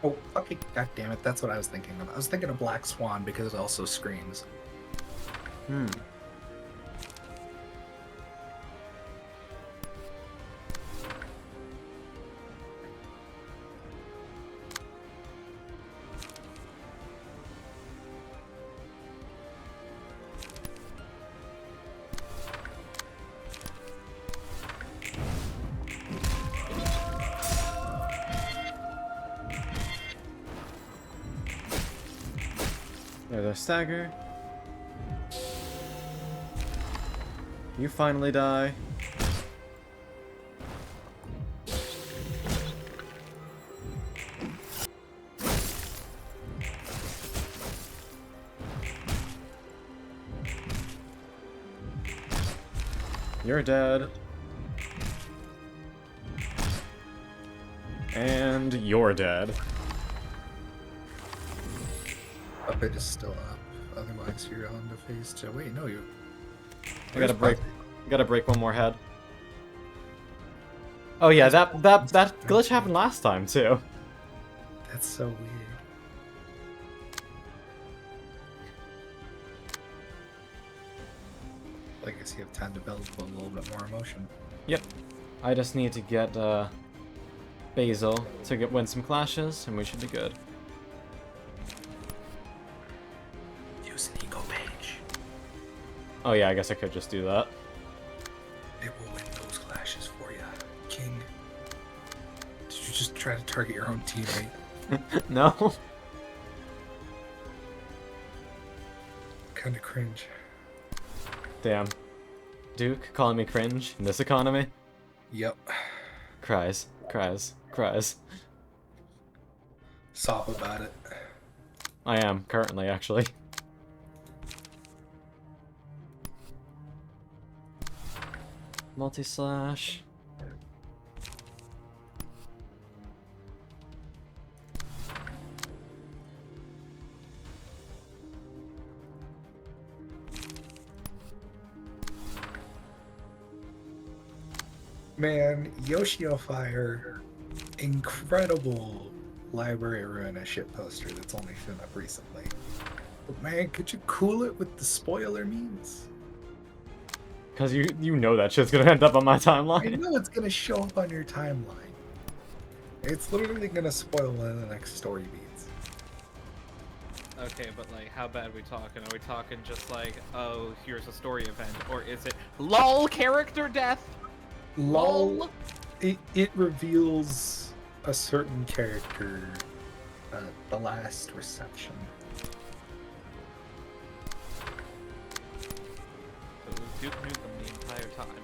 Oh, fucking god damn it, that's what I was thinking of. I was thinking of Black Swan because it also screams. Hmm. There's a stagger. You finally die. You're dead. And you're dead. Up it is still up. Otherwise, you're on the phase 2. Wait, no, you. I gotta break one more head. Oh yeah, that glitch happened last time too. That's so weird. I guess you have time to build a little bit more emotion. Yep. I just need to get Basil to win some clashes, and we should be good. Use an ego page. Oh yeah, I guess I could just do that. It will win those clashes for you, King. Did you just try to target your own teammate? No. Kinda cringe. Damn. Duke calling me cringe in this economy? Yep. Cries. Cries. Cries. Sob about it. I am, currently, actually. Multi-slash. Man, Yoshio Fire, incredible library ruin a shit poster that's only shown up recently. But man, could you cool it with the spoiler memes? Because you know that shit's gonna end up on my I timeline. know it's gonna show up on your timeline. It's literally gonna spoil one of the next story beats. Okay, but like, how bad are we talking? Are we talking just like, oh, here's a story event, or is it LOL character death? LOL. It reveals a certain character, the last reception. So it was Duke Nukem the entire time.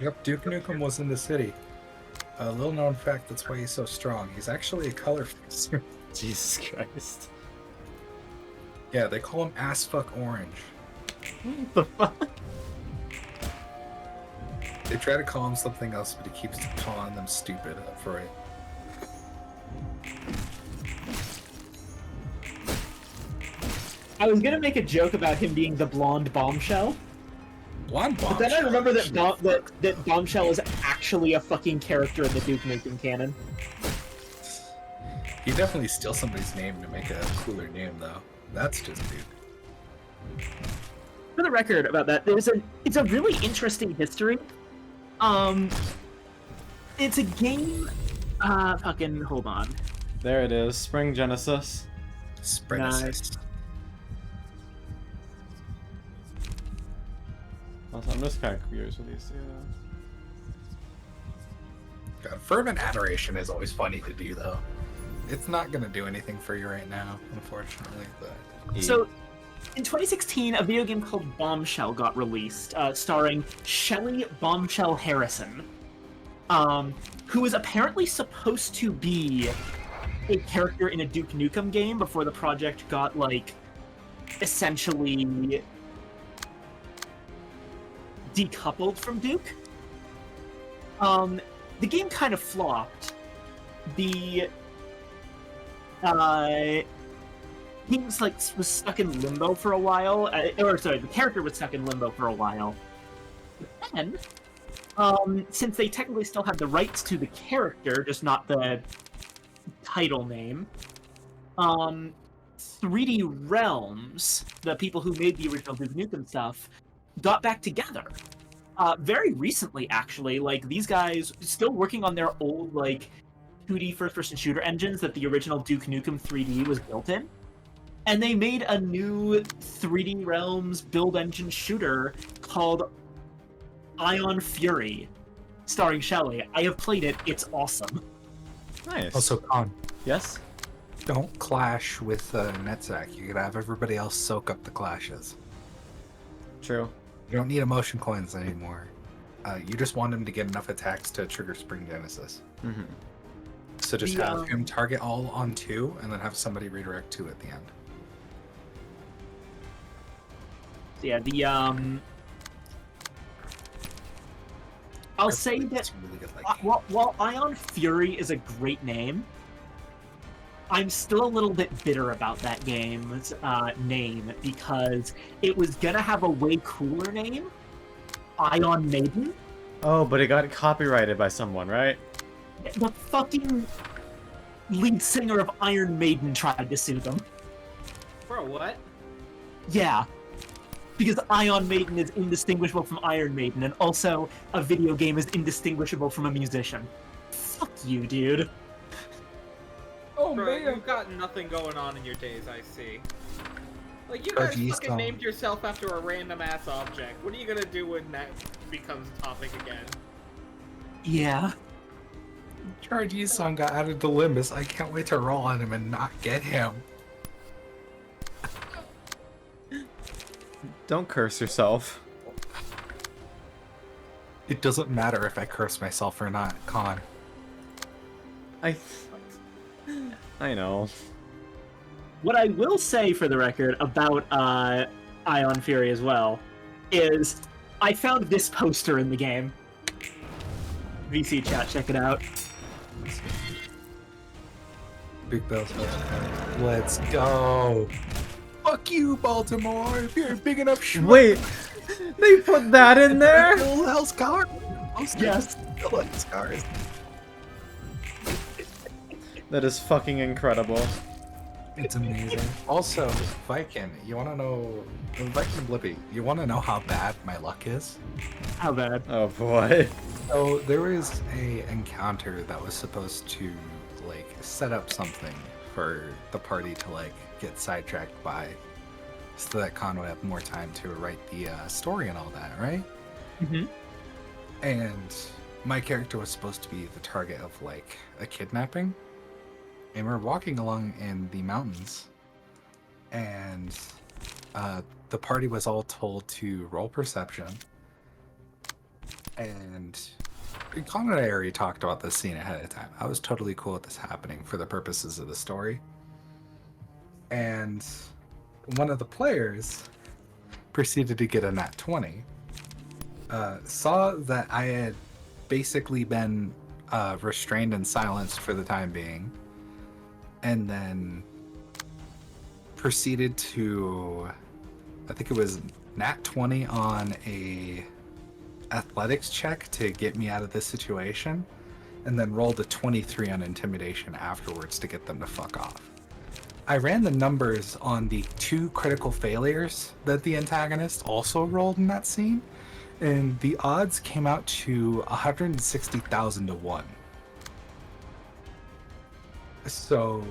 Yep, Duke Nukem was in the city. A little known fact, that's why he's so strong. He's actually a color fixer. Jesus Christ. Yeah, they call him Ass Fuck Orange. What the fuck? They try to call him something else, but he keeps calling them stupid for it. I was gonna make a joke about him being the blonde bombshell, Blonde but then I Bombshell. remember that bombshell is actually a fucking character in the Duke Nukem canon. He definitely steals somebody's name to make a cooler name, though. That's just Duke. For the record about that, it's a really interesting history. It's a game Fucking hold on. There it is. Spring Genesis. Spring Nice. assist. Also, I'm just kind of curious with these two. God, Fervent Adoration is always funny to do, though. It's not going to do anything for you right now, unfortunately, but... So, in 2016, a video game called Bombshell got released, starring Shelley Bombshell Harrison, who was apparently supposed to be a character in a Duke Nukem game before the project got, like, essentially decoupled from Duke. The game kind of flopped. The he was stuck in limbo for a while, the character was stuck in limbo for a while. But then, since they technically still had the rights to the character, just not the title name, 3D Realms, the people who made the original Duke Nukem stuff, got back together. Very recently, actually. Like, these guys still working on their old, like, 2D first-person shooter engines that the original Duke Nukem 3D was built in. And they made a new 3D Realms build engine shooter called Ion Fury, starring Shelley. I have played it. It's awesome. Nice. Also, Con, Yes? don't clash with NetSec. You could have everybody else soak up the clashes. True. You don't need emotion coins anymore. You just want him to get enough attacks to trigger Spring Genesis. Mm-hmm. So just have him target all on 2, and then have somebody redirect 2 at the end. Yeah, I'll say that It's a really good, like, while Ion Fury is a great name, I'm still a little bit bitter about that game's name because it was gonna have a way cooler name, Ion Maiden. Oh, but it got copyrighted by someone, right? The fucking lead singer of Iron Maiden tried to sue them. Bro, what? Yeah. Because Ion Maiden is indistinguishable from Iron Maiden, and also a video game is indistinguishable from a musician. Fuck you, dude. oh Bro, you've got nothing going on in your days, I see. Like, you Oh, guys geez, fucking Tom. named yourself after a random ass object. What are you gonna do when that becomes a topic again? Yeah. Chargie's song got added to Limbus. I can't wait to roll on him and not get him. Don't curse yourself. It doesn't matter if I curse myself or not, Con. I know. What I will say, for the record, about Ion Fury as well, is I found this poster in the game. VC chat, check it out. Big Bell's house. Let's go. Fuck you, Baltimore. If you're a big enough schmuck. Wait! They put that in there? Bill Hell's car. Yes. Bill Hell's cars. That is fucking incredible. It's amazing. Also, Viking, you want to know... Viking and Blippi, you want to know how bad my luck is? How bad? Oh boy. So, there was a encounter that was supposed to, like, set up something for the party to, like, get sidetracked by, so that Con would have more time to write the story and all that, right? Mm-hmm. And my character was supposed to be the target of, like, a kidnapping. And we're walking along in the mountains, and the party was all told to roll perception. And Con and I already talked about this scene ahead of time. I was totally cool with this happening for the purposes of the story. And one of the players proceeded to get a nat 20. Saw that I had basically been restrained and silenced for the time being, and then proceeded to, I think it was nat 20 on a athletics check to get me out of this situation, and then rolled a 23 on intimidation afterwards to get them to fuck off. I ran the numbers on the 2 critical failures that the antagonist also rolled in that scene, and the odds came out to 160,000 to 1. So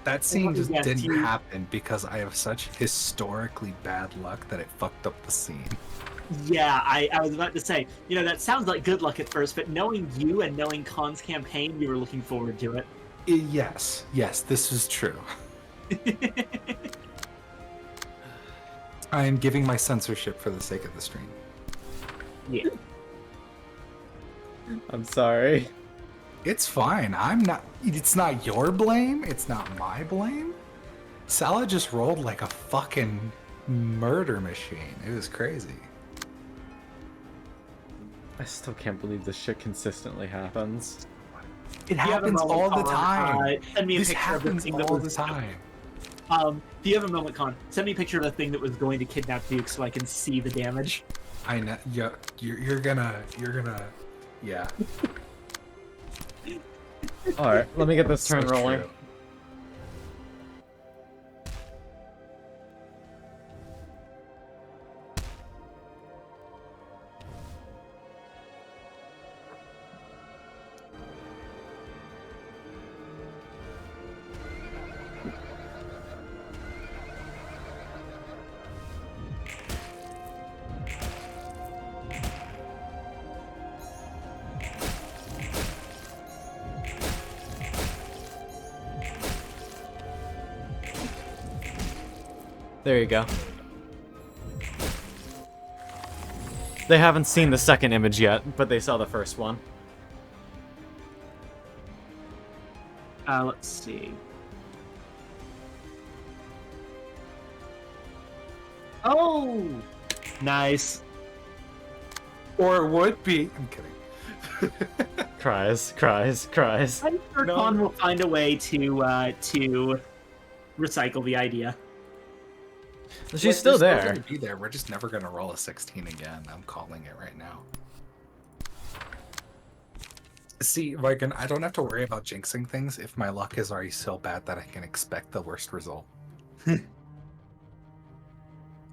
that scene just Yes, didn't you- happen because I have such historically bad luck that it fucked up the scene. Yeah, I was about to say, that sounds like good luck at first, but knowing you and knowing Khan's campaign, we were looking forward to it. Yes, this is true. I am giving my censorship for the sake of the stream. Yeah. I'm sorry. It's fine. I'm not. It's not your blame. It's not my blame. Salah just rolled like a fucking murder machine. It was crazy. I still can't believe this shit consistently happens. It you have a happens moment, all the Khan, time. send me a This picture of the happens thing that all was- the time. If you have a moment, Khan, send me a picture of the thing that was going to kidnap Duke so I can see the damage. I know. Yeah, you're gonna. Yeah. Alright, let me get this turn So rolling. true. There you go. They haven't seen the second image yet, but they saw the first one. Let's see. Oh! Nice. Or would be. I'm kidding. Cries, cries, cries. I'm sure No. Khan will find a way to recycle the idea. She's still We're there. gonna be there. We're just never gonna roll a 16 again. I'm calling it right now. See, Viking, I don't have to worry about jinxing things if my luck is already so bad that I can expect the worst result.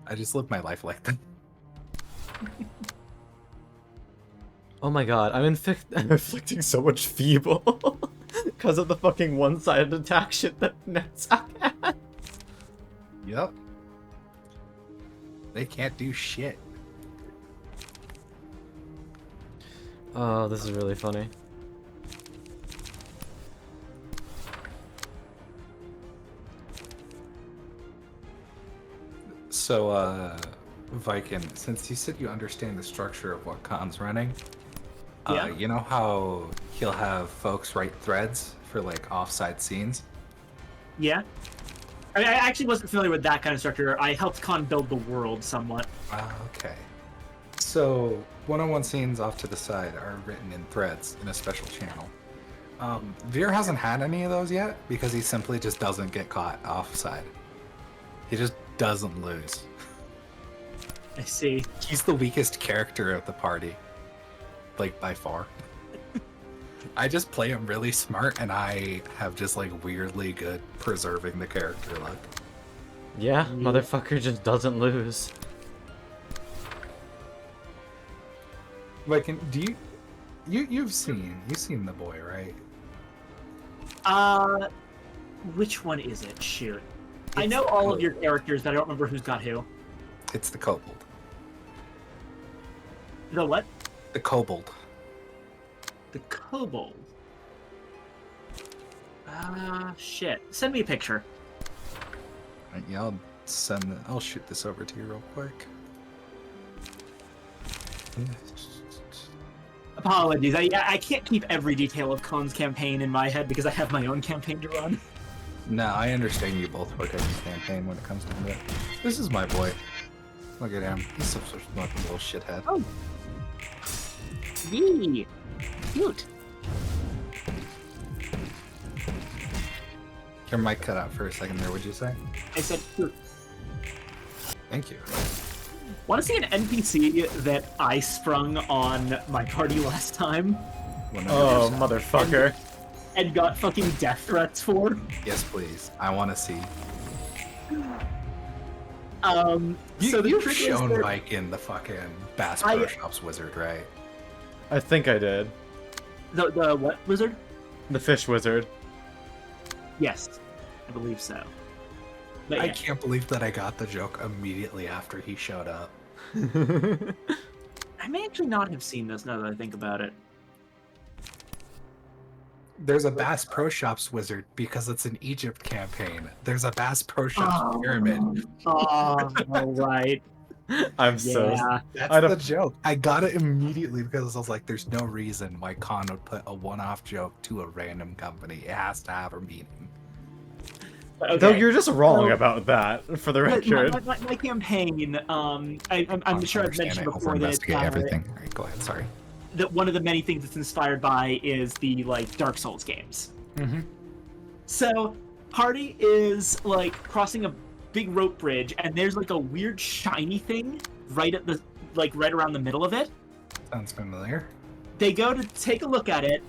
I just live my life like that. Oh my god, I'm inflicting so much feeble because of the fucking one-sided attack shit that Netsuck had. Yep. They can't do shit. Oh, this is really funny. So, Viking, since you said you understand the structure of what Khan's running, Yeah. you know how he'll have folks write threads for like offside scenes? Yeah. I actually wasn't familiar with that kind of structure. I helped Khan build the world somewhat. Okay. So, one-on-one scenes off to the side are written in threads in a special channel. Veer hasn't had any of those yet because he simply just doesn't get caught offside. He just doesn't lose. I see. He's the weakest character of the party. Like, by far. I just play him really smart, and I have just, like, weirdly good preserving the character luck. Yeah, motherfucker just doesn't lose. Like, do you've seen the boy, right? Which one is it? Shoot. I It's know all of the- your characters, but I don't remember who's got who. It's the kobold. The what? The kobold. The kobold. Shit. Send me a picture. Right, yeah, I'll shoot this over to you real quick. Apologies. I can't keep every detail of Khan's campaign in my head because I have my own campaign to run. No, I understand you both work at this campaign when it comes to it. This is my boy. Look at him. He's such a little shithead. Oh. Yee. Cute. Your mic cut out for a second there, would you say? I said cute. Thank you. Want to see an NPC that I sprung on my party last time 100%. Oh, motherfucker. and got fucking death threats for? Yes, please. I want to see. So the You've trick is shown that- Mike in the fucking Bass I- Pro Shops wizard, right? I think I did. The what wizard? The fish wizard. Yes, I believe so. But I yeah. can't believe that I got the joke immediately after he showed up. I may actually not have seen this now that I think about it. There's a Bass Pro Shops wizard because it's an Egypt campaign. There's a Bass Pro Shops pyramid. Oh, right. I'm so. Yeah. That's the joke. I got it immediately because I was like, there's no reason why Khan would put a one-off joke to a random company. It has to have a meaning. Okay. Though you're just wrong So- about that, for the But record. my campaign, I'm sure I've mentioned before that it's, Investigate everything. All right, go ahead. Sorry. that one of the many things it's inspired by is the like Dark Souls games. Mm-hmm. So party is like crossing a big rope bridge, and there's like a weird shiny thing right at the right around the middle of it. Sounds familiar. They go to take a look at it.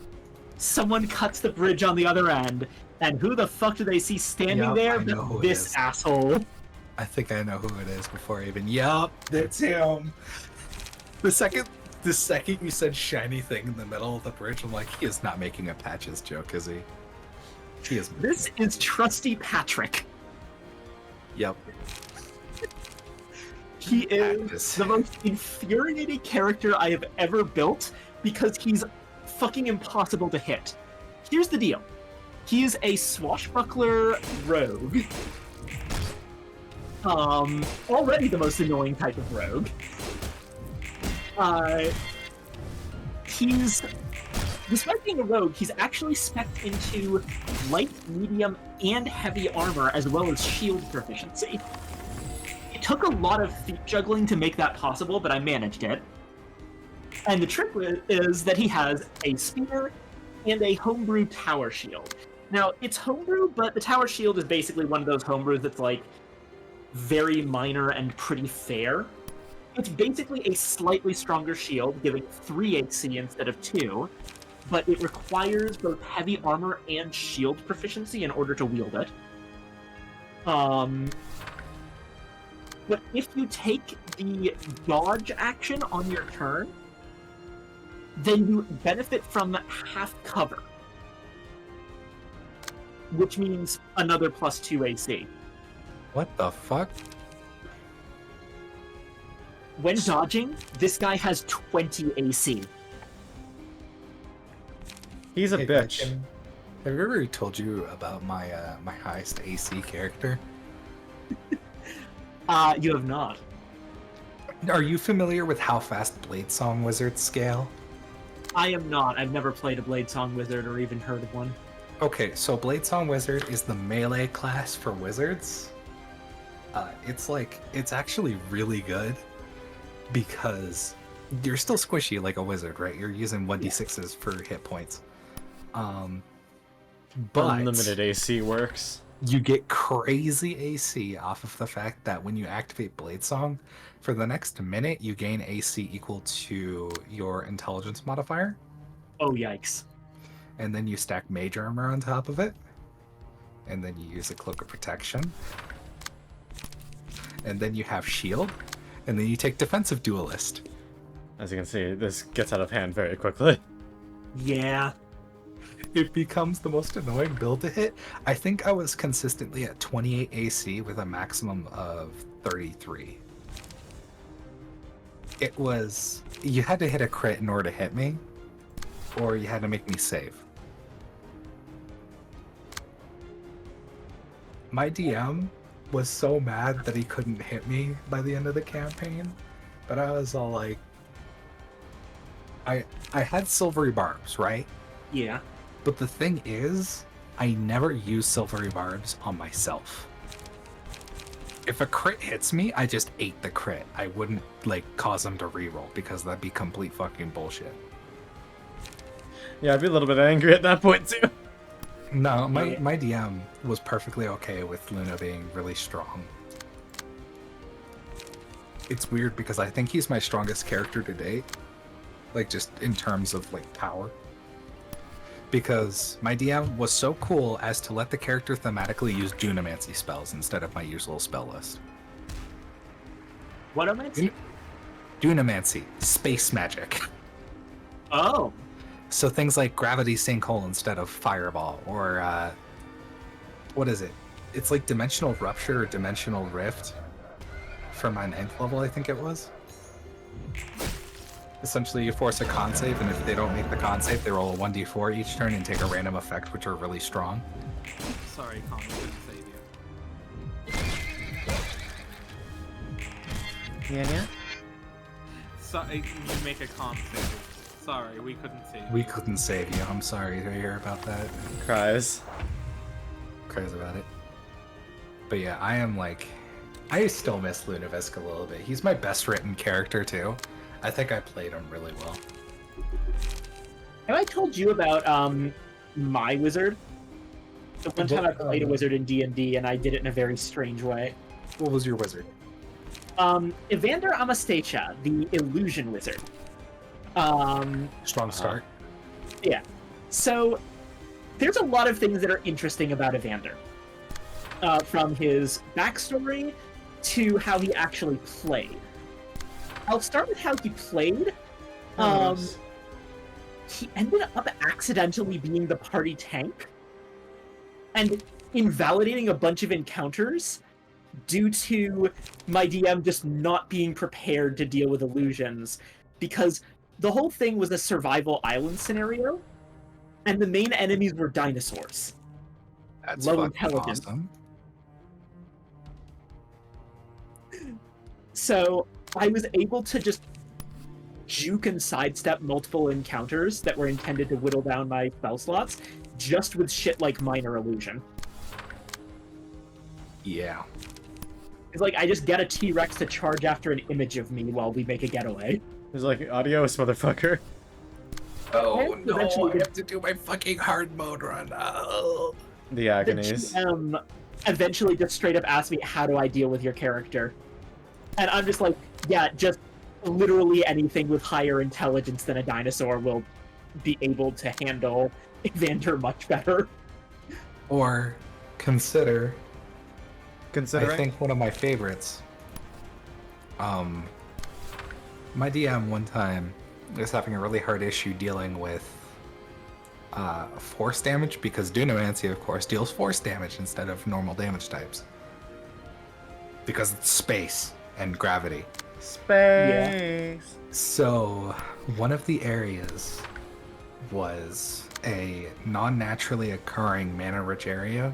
Someone cuts the bridge on the other end, and who the fuck do they see standing Yup, there I know but who it this is. asshole? I think I know who it is before I even. Yup, that's him. The second you said shiny thing in the middle of the bridge, I'm like, he is not making a Patches joke, is he? He is. This is Trusty Patrick. Yep. He is Patches. the most infuriating character I have ever built because he's fucking impossible to hit. Here's the deal. He is a swashbuckler rogue. Already the most annoying type of rogue. Despite being a rogue, he's actually spec'd into light, medium, and heavy armor, as well as shield proficiency. It took a lot of feet juggling to make that possible, but I managed it. And the trick is that he has a spear and a homebrew tower shield. Now, it's homebrew, but the tower shield is basically one of those homebrews that's like very minor and pretty fair. It's basically a slightly stronger shield, giving 3 AC instead of 2, but it requires both heavy armor and shield proficiency in order to wield it. But if you take the dodge action on your turn, then you benefit from half cover, which means another +2 AC. What the fuck? When dodging, this guy has 20 AC. He's a Hey, bitch. Gretchen, have you ever told you about my my highest AC character? You have not. Are you familiar with how fast Blade Song Wizards scale? I am not. I've never played a Blade Song Wizard or even heard of one. Okay, so Blade Song Wizard is the melee class for wizards. It's actually really good because you're still squishy like a wizard, right? You're using 1d6s for hit points. But Unlimited AC works. you get crazy AC off of the fact that when you activate Blade Song, for the next minute you gain AC equal to your intelligence modifier, Oh, yikes. and then you stack mage armor on top of it, and then you use a cloak of protection, and then you have shield, and then you take defensive duelist. As you can see, this gets out of hand very quickly. Yeah. It becomes the most annoying build to hit. I think I was consistently at 28 AC with a maximum of 33. It was... You had to hit a crit in order to hit me, or you had to make me save. My DM was so mad that he couldn't hit me by the end of the campaign, but I was all like... I had silvery barbs, right? Yeah. But the thing is, I never use silvery barbs on myself. If a crit hits me, I just ate the crit. I wouldn't, cause them to reroll, because that'd be complete fucking bullshit. Yeah, I'd be a little bit angry at that point too. No, my DM was perfectly okay with Luna being really strong. It's weird, because I think he's my strongest character to date. Just in terms of, power. Because my DM was so cool as to let the character thematically use Dunamancy spells instead of my usual spell list. What am I? Dunamancy, space magic. Oh. So things like Gravity Sinkhole instead of Fireball, or what is it? It's like Dimensional Rupture or Dimensional Rift for my 9th level, I think it was. Essentially, you force a con save, and if they don't make the con save, they roll a 1d4 each turn and take a random effect, which are really strong. Sorry, Con, we couldn't save you. Yeah. So, you make a con save. Sorry, we couldn't save you. We couldn't save you. I'm sorry to hear about that. Cries. Cries about it. But yeah, I still miss Lunavisc a little bit. He's my best written character too. I think I played him really well. Have I told you about my wizard? The one time I played a wizard in D&D, and I did it in a very strange way. What was your wizard? Evander Amastacia, the illusion wizard. Strong start. Yeah. So, there's a lot of things that are interesting about Evander. From his backstory to how he actually played. I'll start with how he played. He ended up accidentally being the party tank and invalidating a bunch of encounters due to my DM just not being prepared to deal with illusions, because the whole thing was a survival island scenario, and the main enemies were dinosaurs. That's Low fucking intelligence. awesome. So I was able to just juke and sidestep multiple encounters that were intended to whittle down my spell slots, just with shit like Minor Illusion. Yeah. It's like I just get a T-Rex to charge after an image of me while we make a getaway. He's like, adios, motherfucker. Oh And no, eventually- I have to do my fucking hard mode run. Oh. The The agonies. GM eventually just straight up asked me, how do I deal with your character? And I'm just like, yeah, just literally anything with higher intelligence than a dinosaur will be able to handle Evander much better. Or consider, I Considering. think one of my favorites. My DM one time was having a really hard issue dealing with force damage, because Dunamancy, of course, deals force damage instead of normal damage types. Because it's space and gravity. Space. So, one of the areas was a non-naturally occurring mana-rich area.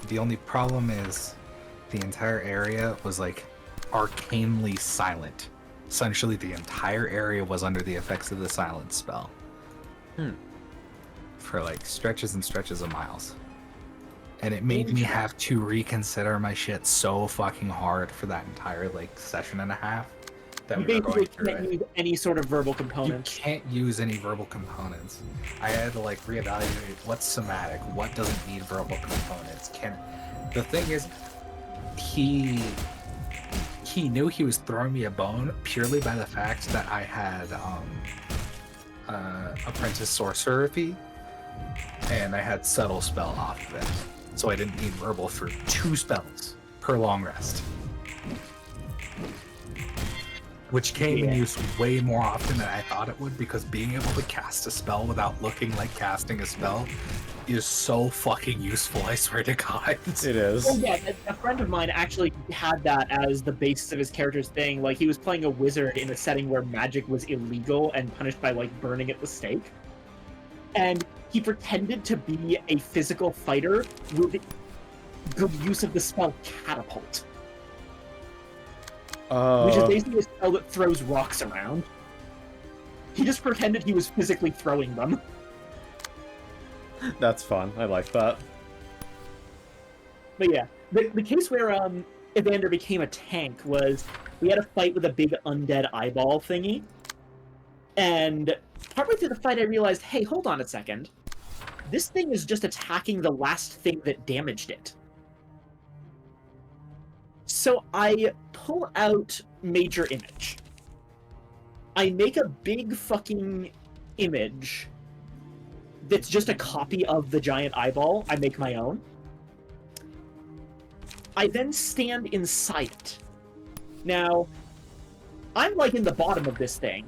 The only problem is the entire area was like arcanely silent. Essentially, the entire area was under the effects of the silence spell. For like stretches and stretches of miles. And it made me have to reconsider my shit so fucking hard for that entire like session and a half that You we were basically going through can't it. use any sort of verbal You components. can't use any verbal components. I had to like reevaluate what's somatic, what doesn't need verbal components. The thing is, he knew he was throwing me a bone purely by the fact that I had apprentice sorcerer fee, and I had subtle spell off of it, so I didn't need verbal for 2 spells per long rest. Which came in use way more often than I thought it would, because being able to cast a spell without looking like casting a spell is so fucking useful, I swear to God. It is. Oh yeah, a friend of mine actually had that as the basis of his character's thing. Like, he was playing a wizard in a setting where magic was illegal and punished by, like, burning at the stake. And he pretended to be a physical fighter with good use of the spell Catapult. Which is basically a spell that throws rocks around. He just pretended he was physically throwing them. That's fun. I like that. But yeah, the case where Evander became a tank was we had a fight with a big undead eyeball thingy. And partway through the fight I realized, hey, hold on a second. This thing is just attacking the last thing that damaged it. So I pull out Major Image. I make a big fucking image that's just a copy of the giant eyeball. I make my own. I then stand inside it. Now, I'm like in the bottom of this thing,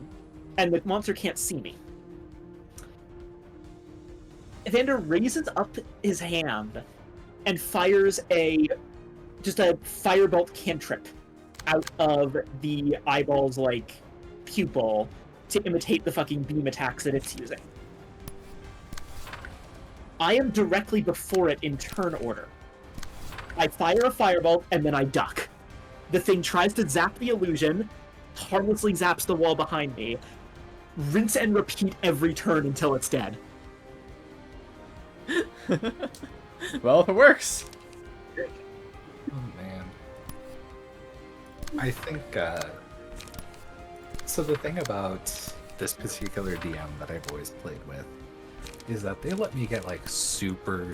and the monster can't see me. Evander raises up his hand and fires just a firebolt cantrip out of the eyeball's like pupil to imitate the fucking beam attacks that it's using. I am directly before it in turn order. I fire a firebolt and then I duck. The thing tries to zap the illusion, harmlessly zaps the wall behind me. Rinse and repeat every turn until it's dead. Well, if it works. Oh man. I think so the thing about this particular DM that I've always played with is that they let me get like super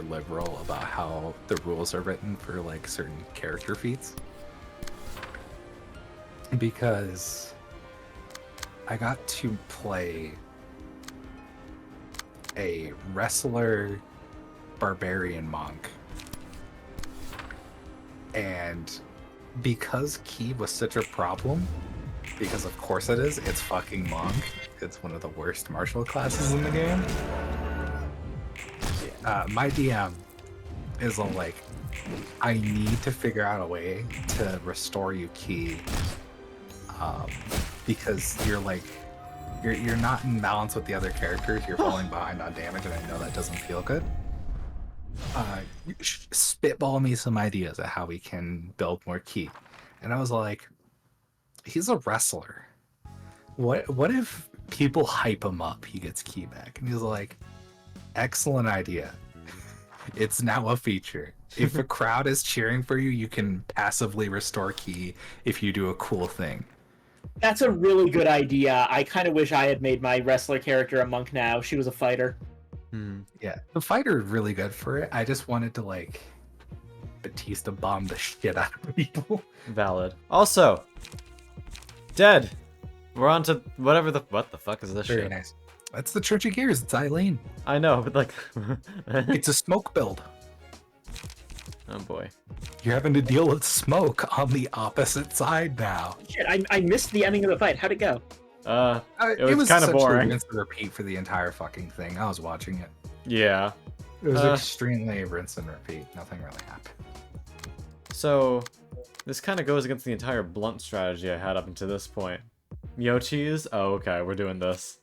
liberal about how the rules are written for like certain character feats. Because I got to play a wrestler barbarian monk, and because Ki was such a problem, because of course it is, it's fucking monk, it's one of the worst martial classes in the game. My DM is all like, I need to figure out a way to restore you Ki, because you're like, you're not in balance with the other characters, you're falling behind on damage, and I know that doesn't feel good. Spitball me some ideas of how we can build more Ki. And I was like, he's a wrestler. What if people hype him up, he gets Ki back? And he's like, excellent idea. It's now a feature. If a crowd is cheering for you, you can passively restore Ki if you do a cool thing. That's a really good idea. I kind of wish I had made my wrestler character a monk now. She was a fighter. Yeah, the fighter is really good for it. I just wanted to like Batista bomb the shit out of people. Valid. Also, dead. We're on to whatever what the fuck is this Very shit? nice. That's the Church of Gears. It's Eileen. I know, but like, It's a smoke build. oh boy. You're having to deal with smoke on the opposite side now. Shit, I missed the ending of the fight. How'd it go? It was kind of essentially boring. rinse and repeat for the entire fucking thing. I was watching it. Yeah. It was extremely rinse and repeat. Nothing really happened. So, this kind of goes against the entire blunt strategy I had up until this point. Mio cheese? Oh, okay, we're doing this.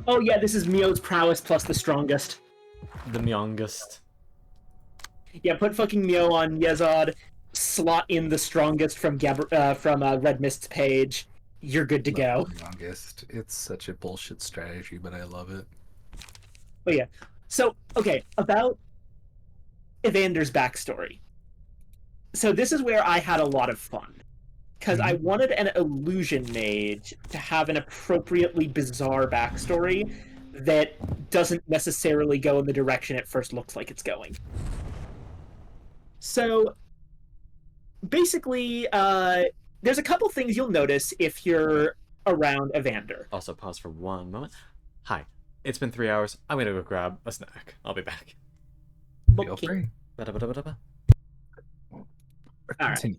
Oh yeah, this is Mio's prowess plus the strongest. The myongest. Yeah, put fucking Mio on Yezod, slot in the strongest from Red Mist's page. You're good to go. Longest. It's such a bullshit strategy, but I love it. Oh yeah. So, okay, about Evander's backstory. So this is where I had a lot of fun. Because I wanted an illusion mage to have an appropriately bizarre backstory that doesn't necessarily go in the direction it first looks like it's going. So, basically, there's a couple things you'll notice if you're around Evander. Also, pause for one moment. Hi, it's been 3 hours. I'm gonna go grab a snack. I'll be back. Feel free. Ba-da-ba-da-ba-da-ba. All right.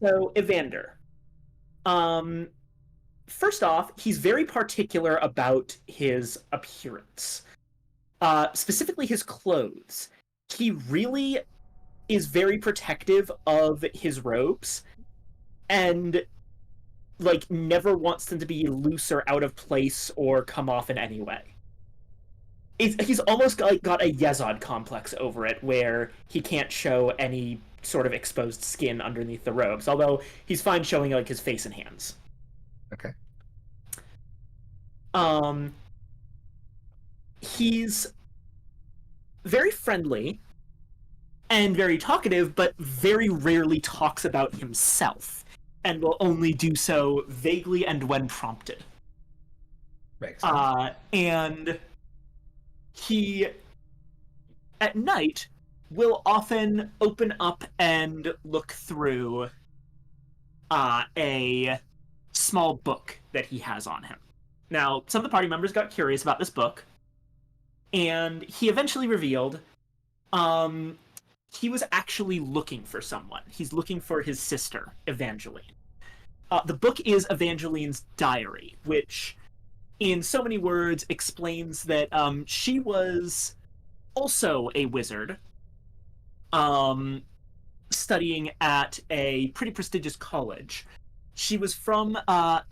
So, Evander. First off, he's very particular about his appearance. Specifically his clothes. He really is very protective of his robes, and, like, never wants them to be loose or out of place or come off in any way. He's almost got a Yezod complex over it, where he can't show any sort of exposed skin underneath the robes, although he's fine showing like his face and hands. Okay. He's very friendly and very talkative, but very rarely talks about himself, and will only do so vaguely and when prompted. Makes sense. And he, at night, will often open up and look through a small book that he has on him. Now, some of the party members got curious about this book, and he eventually revealed he was actually looking for someone. He's looking for his sister, Evangeline. the book is Evangeline's diary, which, in so many words, explains that she was also a wizard, studying at a pretty prestigious college. She was from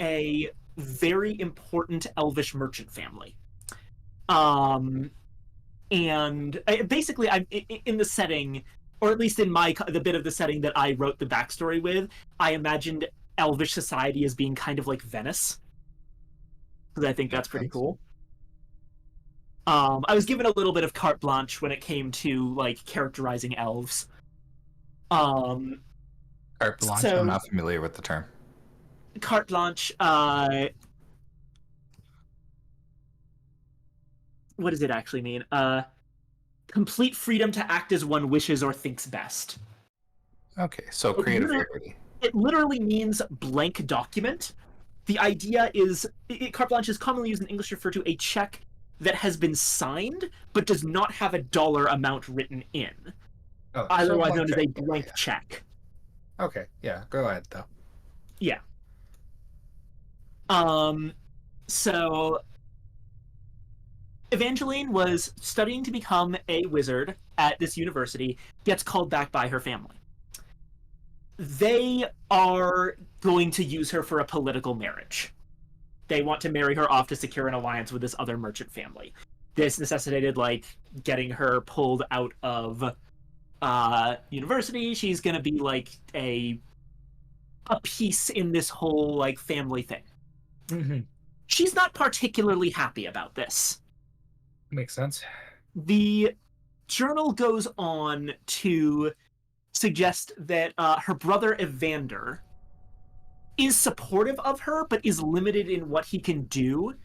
a very important elvish merchant family. And basically, I'm in the setting, or at least in the bit of the setting that I wrote the backstory with, I imagined elvish society as being kind of like Venice, because I think that's pretty cool. I was given a little bit of carte blanche when it came to like characterizing elves. Carte blanche. So, I'm not familiar with the term. Carte blanche. What does it actually mean? Complete freedom to act as one wishes or thinks best. Okay, so creative liberty. It literally means blank document. The idea is, carte blanche is commonly used in English to refer to a check that has been signed but does not have a dollar amount written in. Oh, otherwise known as a blank check. Okay, yeah, go ahead though. Yeah. So Evangeline was studying to become a wizard at this university, gets called back by her family. They are going to use her for a political marriage. They want to marry her off to secure an alliance with this other merchant family. This necessitated, like, getting her pulled out of university. She's gonna be, like, a piece in this whole, like, family thing. Mm-hmm. She's not particularly happy about this. Makes sense. The journal goes on to suggest that her brother Evander is supportive of her, but is limited in what he can do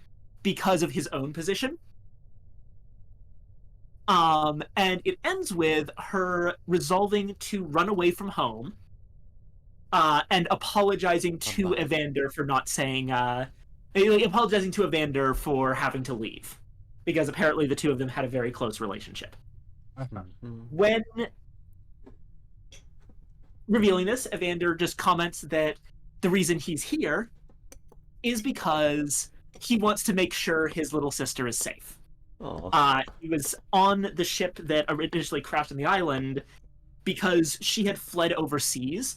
because of his own position. And it ends with her resolving to run away from home and apologizing to Evander for not saying... apologizing to Evander for having to leave. Because apparently the two of them had a very close relationship. When revealing this, Evander just comments that the reason he's here is because he wants to make sure his little sister is safe. He was on the ship that initially crashed on the island because she had fled overseas,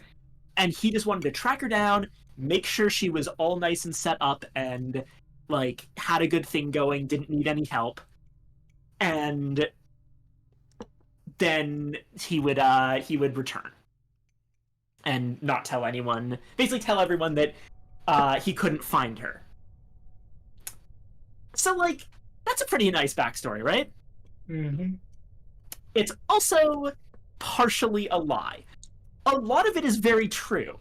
and he just wanted to track her down, make sure she was all nice and set up and, like, had a good thing going, didn't need any help, and then he would return and not tell anyone, basically tell everyone that he couldn't find her. So, like, that's a pretty nice backstory, right? Mm-hmm. It's also partially a lie. A lot of it is very true.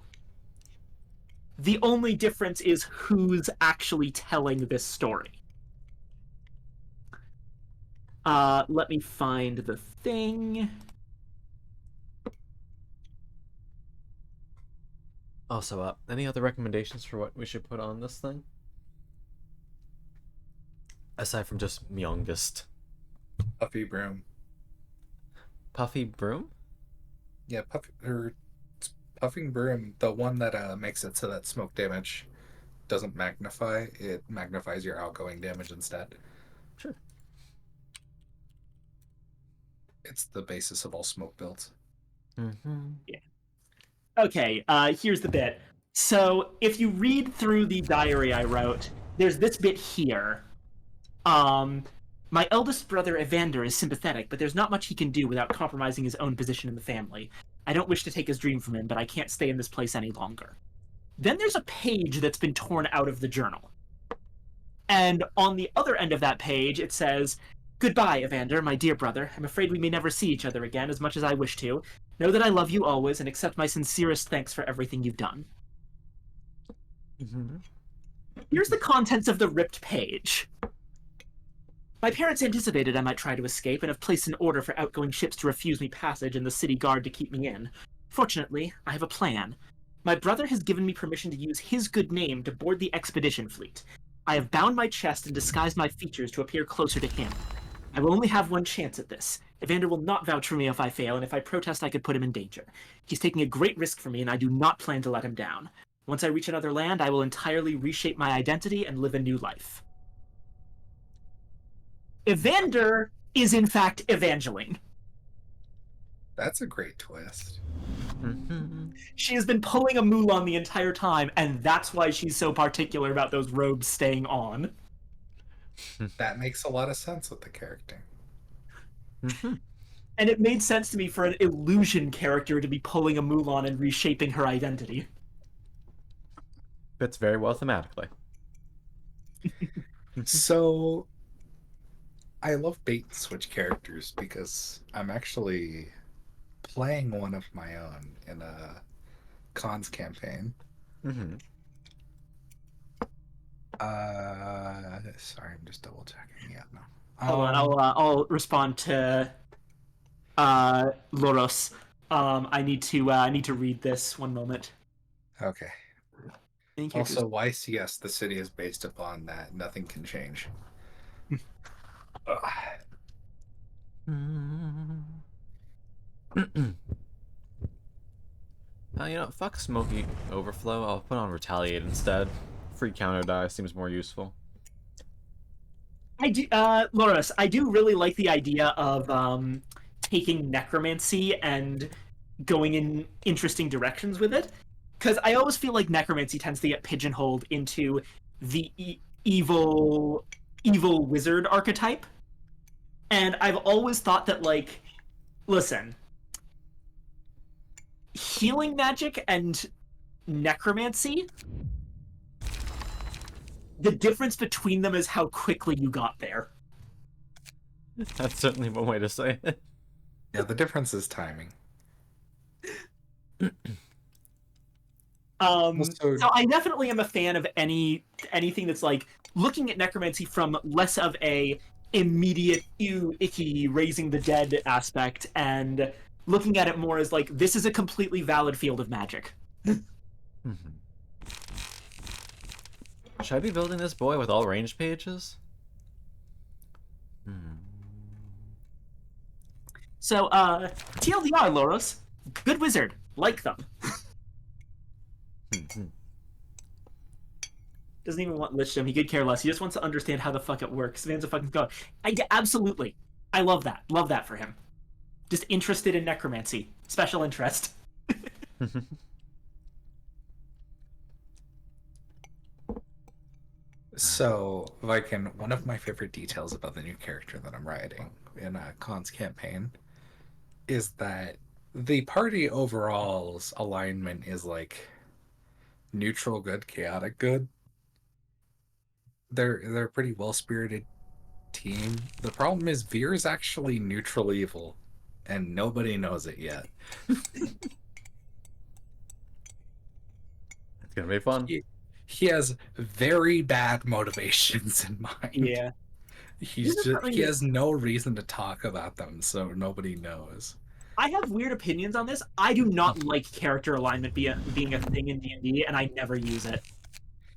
The only difference is who's actually telling this story. Let me find the thing. Also, any other recommendations for what we should put on this thing? Aside from just youngest. Puffy broom. Puffy broom? Yeah, puffing broom, the one that makes it so that smoke damage doesn't magnify. It magnifies your outgoing damage instead. Sure. It's the basis of all smoke builds. Mm-hmm. Yeah. Okay, here's the bit. So, if you read through the diary I wrote, there's this bit here. My eldest brother Evander is sympathetic, but there's not much he can do without compromising his own position in the family. I don't wish to take his dream from him, but I can't stay in this place any longer. Then there's a page that's been torn out of the journal. And on the other end of that page, it says, "Goodbye, Evander, my dear brother. I'm afraid we may never see each other again, as much as I wish to. Know that I love you always, and accept my sincerest thanks for everything you've done." Mm-hmm. Here's the contents of the ripped page. My parents anticipated I might try to escape, and have placed an order for outgoing ships to refuse me passage and the city guard to keep me in. Fortunately, I have a plan. My brother has given me permission to use his good name to board the expedition fleet. I have bound my chest and disguised my features to appear closer to him. I will only have one chance at this. Evander will not vouch for me if I fail, and if I protest I could put him in danger. He's taking a great risk for me, and I do not plan to let him down. Once I reach another land, I will entirely reshape my identity and live a new life. Evander is in fact Evangeline. That's a great twist. She has been pulling a Mulan the entire time, and that's why she's so particular about those robes staying on. That makes a lot of sense with the character. And it made sense to me for an illusion character to be pulling a Mulan and reshaping her identity. Fits very well thematically. So, I love bait and switch characters because I'm actually playing one of my own in a cons campaign. Sorry, I'm just double checking. Yeah, no. Hold on, I'll respond to Loros. I need to read this. One moment. Okay. Also, YCS, the city is based upon that. Nothing can change. You know, fuck Smoky Overflow. I'll put on Retaliate instead. Free counter die seems more useful. I do, Loris, I do really like the idea of taking necromancy and going in interesting directions with it, because I always feel like necromancy tends to get pigeonholed into the evil wizard archetype, and I've always thought that, like, listen, healing magic and necromancy, the difference between them is how quickly you got there. That's certainly one way to say it. Yeah, the difference is timing. So I definitely am a fan of anything that's like looking at necromancy from less of a immediate ew icky raising the dead aspect and looking at it more as like this is a completely valid field of magic. Should I be building this boy with all range pages? So, TLDR, Loros. Good wizard. Like them. Doesn't even want Lichdom. He could care less. He just wants to understand how the fuck it works. Man's a fucking god. Absolutely. I love that. Love that for him. Just interested in necromancy. Special interest. So, Viking, one of my favorite details about the new character that I'm writing in a cons campaign is that the party overall's alignment is like neutral good, chaotic good. They're a pretty well-spirited team. The problem is Veer's actually neutral evil, and nobody knows it yet. It's gonna be fun. He has very bad motivations in mind. Yeah. He has no reason to talk about them, so nobody knows. I have weird opinions on this. I do not like character alignment being a thing in D&D, and I never use it.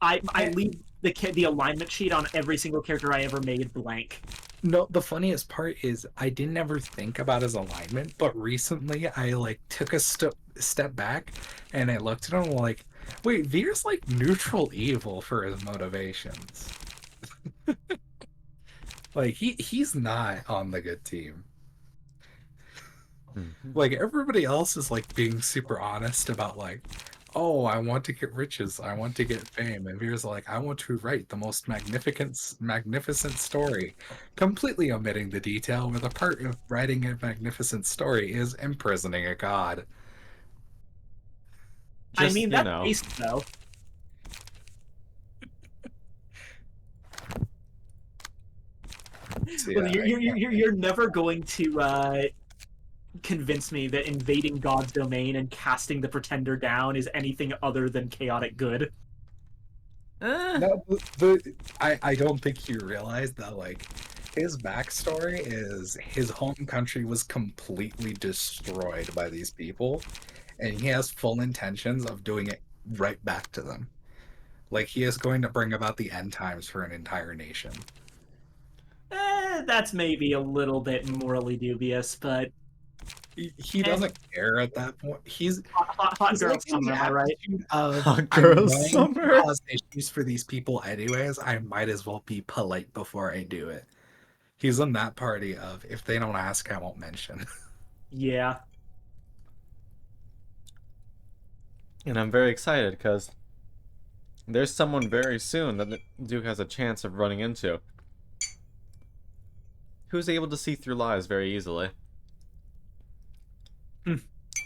I leave the alignment sheet on every single character I ever made blank. No, the funniest part is I didn't ever think about his alignment, but recently I like took a step back and I looked at him like, wait, Veer's like neutral evil for his motivations. Like he's not on the good team. Like everybody else is like being super honest about like, oh, I want to get riches, I want to get fame, and Veer's like, I want to write the most magnificent story, completely omitting the detail where the part of writing a magnificent story is imprisoning a god. I mean, that's based though. So, yeah, you're never going to convince me that invading God's domain and casting the Pretender down is anything other than chaotic good. No, I don't think you realize that, like, his backstory is his home country was completely destroyed by these people, and he has full intentions of doing it right back to them. Like, he is going to bring about the end times for an entire nation. That's maybe a little bit morally dubious, but He doesn't care at that point. He's Hot girl like in summer, the am I right? attitude of Hot I'm girl going summer. to cause issues for these people anyways. I might as well be polite before I do it. He's in that party of if they don't ask, I won't mention. Yeah. And I'm very excited because there's someone very soon that Duke has a chance of running into who's able to see through lies very easily.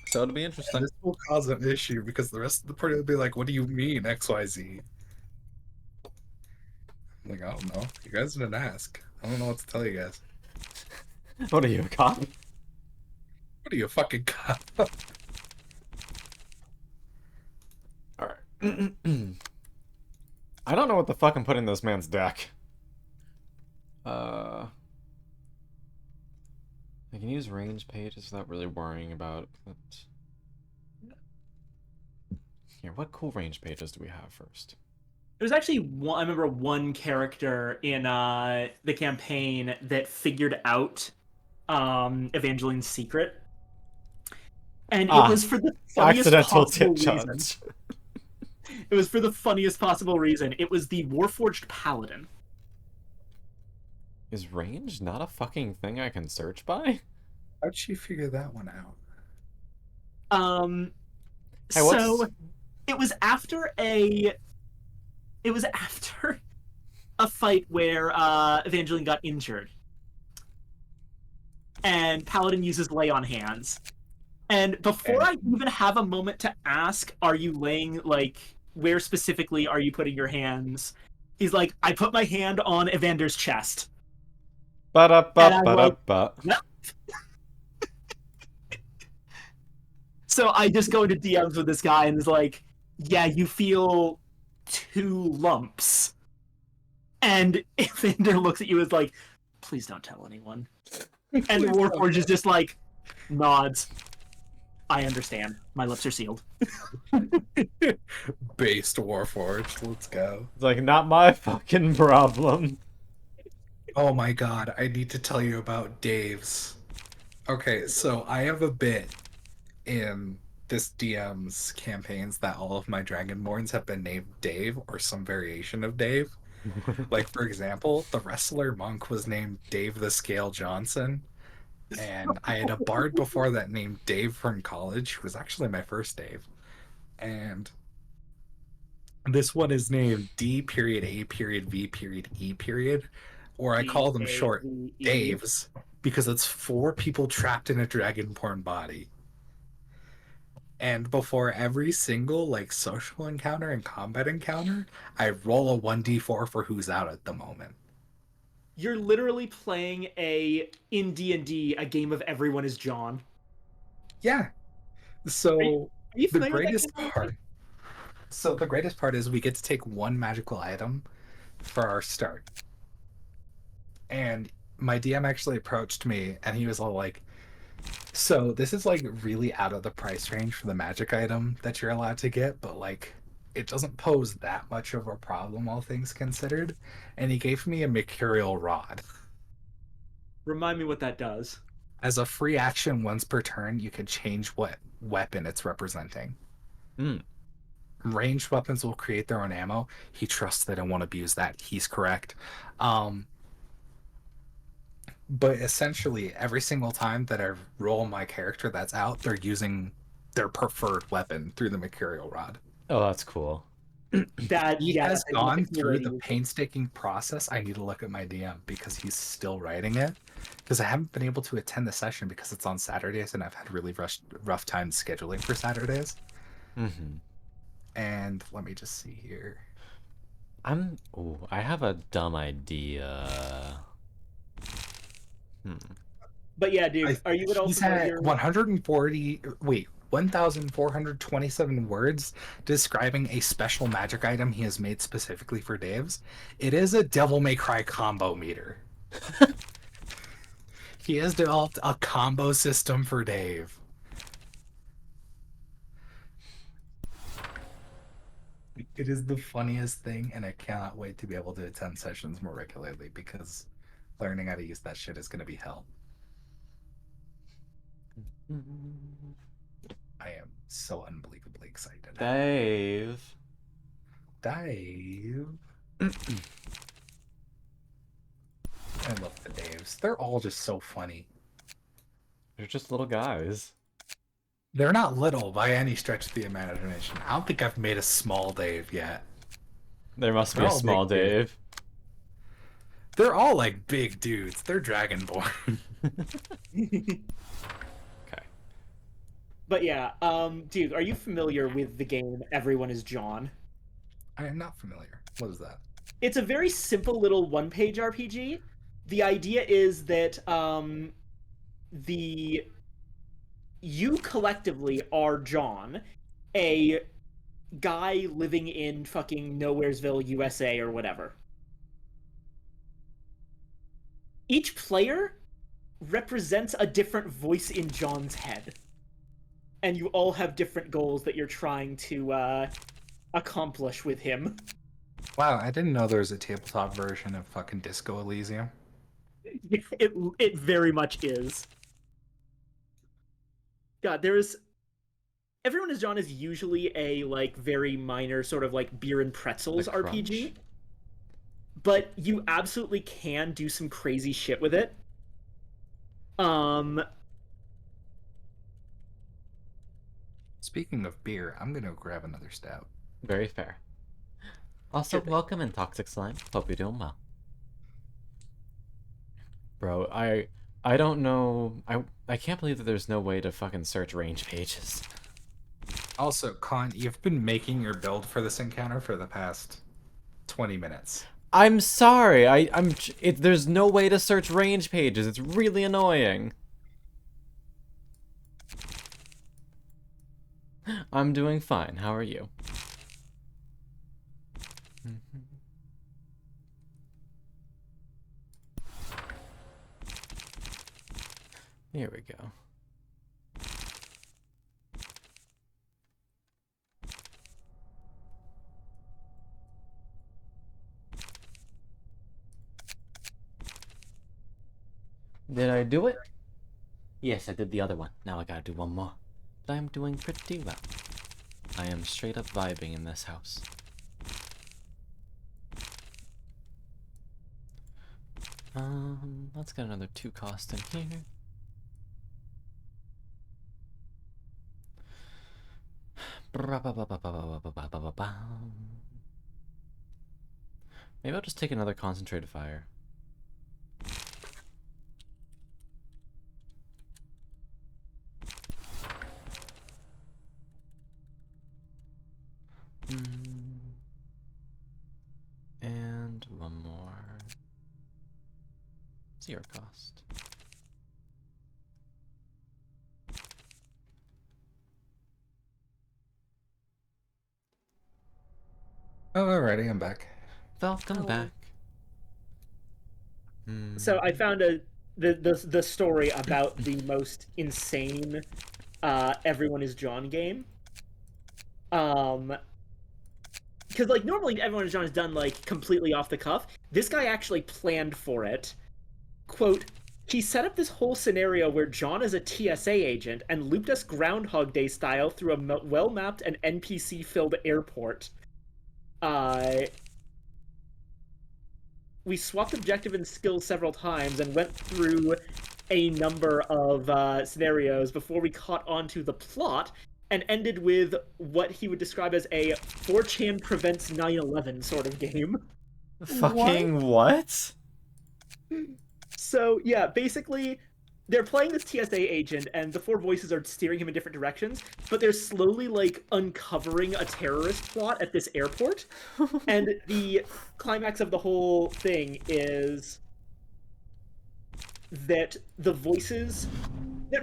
So it'll be interesting. This will cause an issue because the rest of the party will be like, "What do you mean XYZ?" I'm like, I don't know. You guys didn't ask. I don't know what to tell you guys. What are you, a cop? What are you, a fucking cop? Alright. I don't know what the fuck I'm putting in this man's deck. I can use range pages without really worrying about it. Here, what cool range pages do we have first? There's actually one. I remember one character in the campaign that figured out Evangeline's secret, and it was for the funniest Accidental possible tit reason. judge. It was for the funniest possible reason. It was the Warforged Paladin. Is range not a fucking thing I can search by? How'd she figure that one out? Hey, So it was after a fight where Evangeline got injured, and Paladin uses lay on hands. And before I even have a moment to ask, are you laying, like, where specifically are you putting your hands? He's like, I put my hand on Evander's chest. Ba-da-ba-ba-da-ba. No. So I just go into DMs with this guy and is like, yeah, you feel 2 lumps. And Evander looks at you as like, please don't tell anyone. And the Warforged is just like, nods. I understand. My lips are sealed. Based Warforged. Let's go. It's like, not my fucking problem. Oh my god, I need to tell you about Dave's. Okay, so I have a bit in this DM's campaigns that all of my Dragonborns have been named Dave or some variation of Dave. Like, for example, the wrestler monk was named Dave the Scale Johnson. And I had a bard before that named Dave from college, who was actually my first Dave. And this one is named D period A period V period E period, or I call them short Daves, because it's 4 people trapped in a dragonborn body. And before every single like social encounter and combat encounter, I roll a 1d4 for who's out at the moment. You're literally playing in D&D a game of Everyone is John. Yeah. So Are you the familiar with that greatest game? part. So the greatest part is we get to take one magical item for our start. And my DM actually approached me and he was all like, so this is like really out of the price range for the magic item that you're allowed to get, but like it doesn't pose that much of a problem, all things considered. And he gave me a mercurial rod. Remind me what that does. As a free action once per turn, you can change what weapon it's representing. Ranged weapons will create their own ammo. He trusts that I won't abuse that. He's correct. But essentially, every single time that I roll my character that's out, they're using their preferred weapon through the mercurial rod. Oh, that's cool. He has gone through the painstaking process. I need to look at my DM because he's still writing it. Because I haven't been able to attend the session because it's on Saturdays and I've had really rough time scheduling for Saturdays. And let me just see here. I have a dumb idea. But yeah, dude, are you at all familiar? 1,427 words describing a special magic item he has made specifically for Daves. It is a Devil May Cry combo meter. He has developed a combo system for Dave. It is the funniest thing, and I cannot wait to be able to attend sessions more regularly because learning how to use that shit is going to be hell. I am so unbelievably excited. Dave. Dave. I love the Daves. They're all just so funny. They're just little guys. They're not little by any stretch of the imagination. I don't think I've made a small Dave yet. There must be They're a all small big dudes. Dave. They're all like big dudes. They're Dragonborn. Okay. But yeah, dude, are you familiar with the game Everyone is John? I am not familiar. What is that? It's a very simple little one-page RPG. The idea is that you collectively are John, a guy living in fucking Nowheresville, USA or whatever. Each player represents a different voice in John's head. And you all have different goals that you're trying to accomplish with him. Wow, I didn't know there was a tabletop version of fucking Disco Elysium. It very much is. God, Everyone is John is usually a like very minor sort of like beer and pretzels The RPG. Crunch? But you absolutely can do some crazy shit with it. Speaking of beer, I'm gonna grab another stout. Very fair. Also, Sure thing. welcome in Toxic Slime. Hope you're doing well. Bro, I don't know. I can't believe that there's no way to fucking search range pages. Also, Con, you've been making your build for this encounter for the past 20 minutes. I'm sorry. There's no way to search range pages. It's really annoying. I'm doing fine. How are you? Here we go. Did I do it? Yes, I did the other one. Now I gotta do one more. But I'm doing pretty well. I am straight up vibing in this house. Let's get another 2 cost in here. Maybe I'll just take another concentrated fire. And one more. 0 cost. Oh, alrighty, I'm back. Welcome back. So I found the story about the most insane Everyone is John game. Because like normally Everyone is John is done like completely off the cuff. This guy actually planned for it. Quote, he set up this whole scenario where John is a TSA agent and looped us Groundhog Day style through a well-mapped and NPC-filled airport. We swapped objective and skills several times and went through a number of scenarios before we caught on to the plot and ended with what he would describe as a 4chan prevents 9/11 sort of game. Fucking what? So, yeah, basically, they're playing this TSA agent, and the 4 voices are steering him in different directions, but they're slowly, like, uncovering a terrorist plot at this airport. And the climax of the whole thing is that the voices...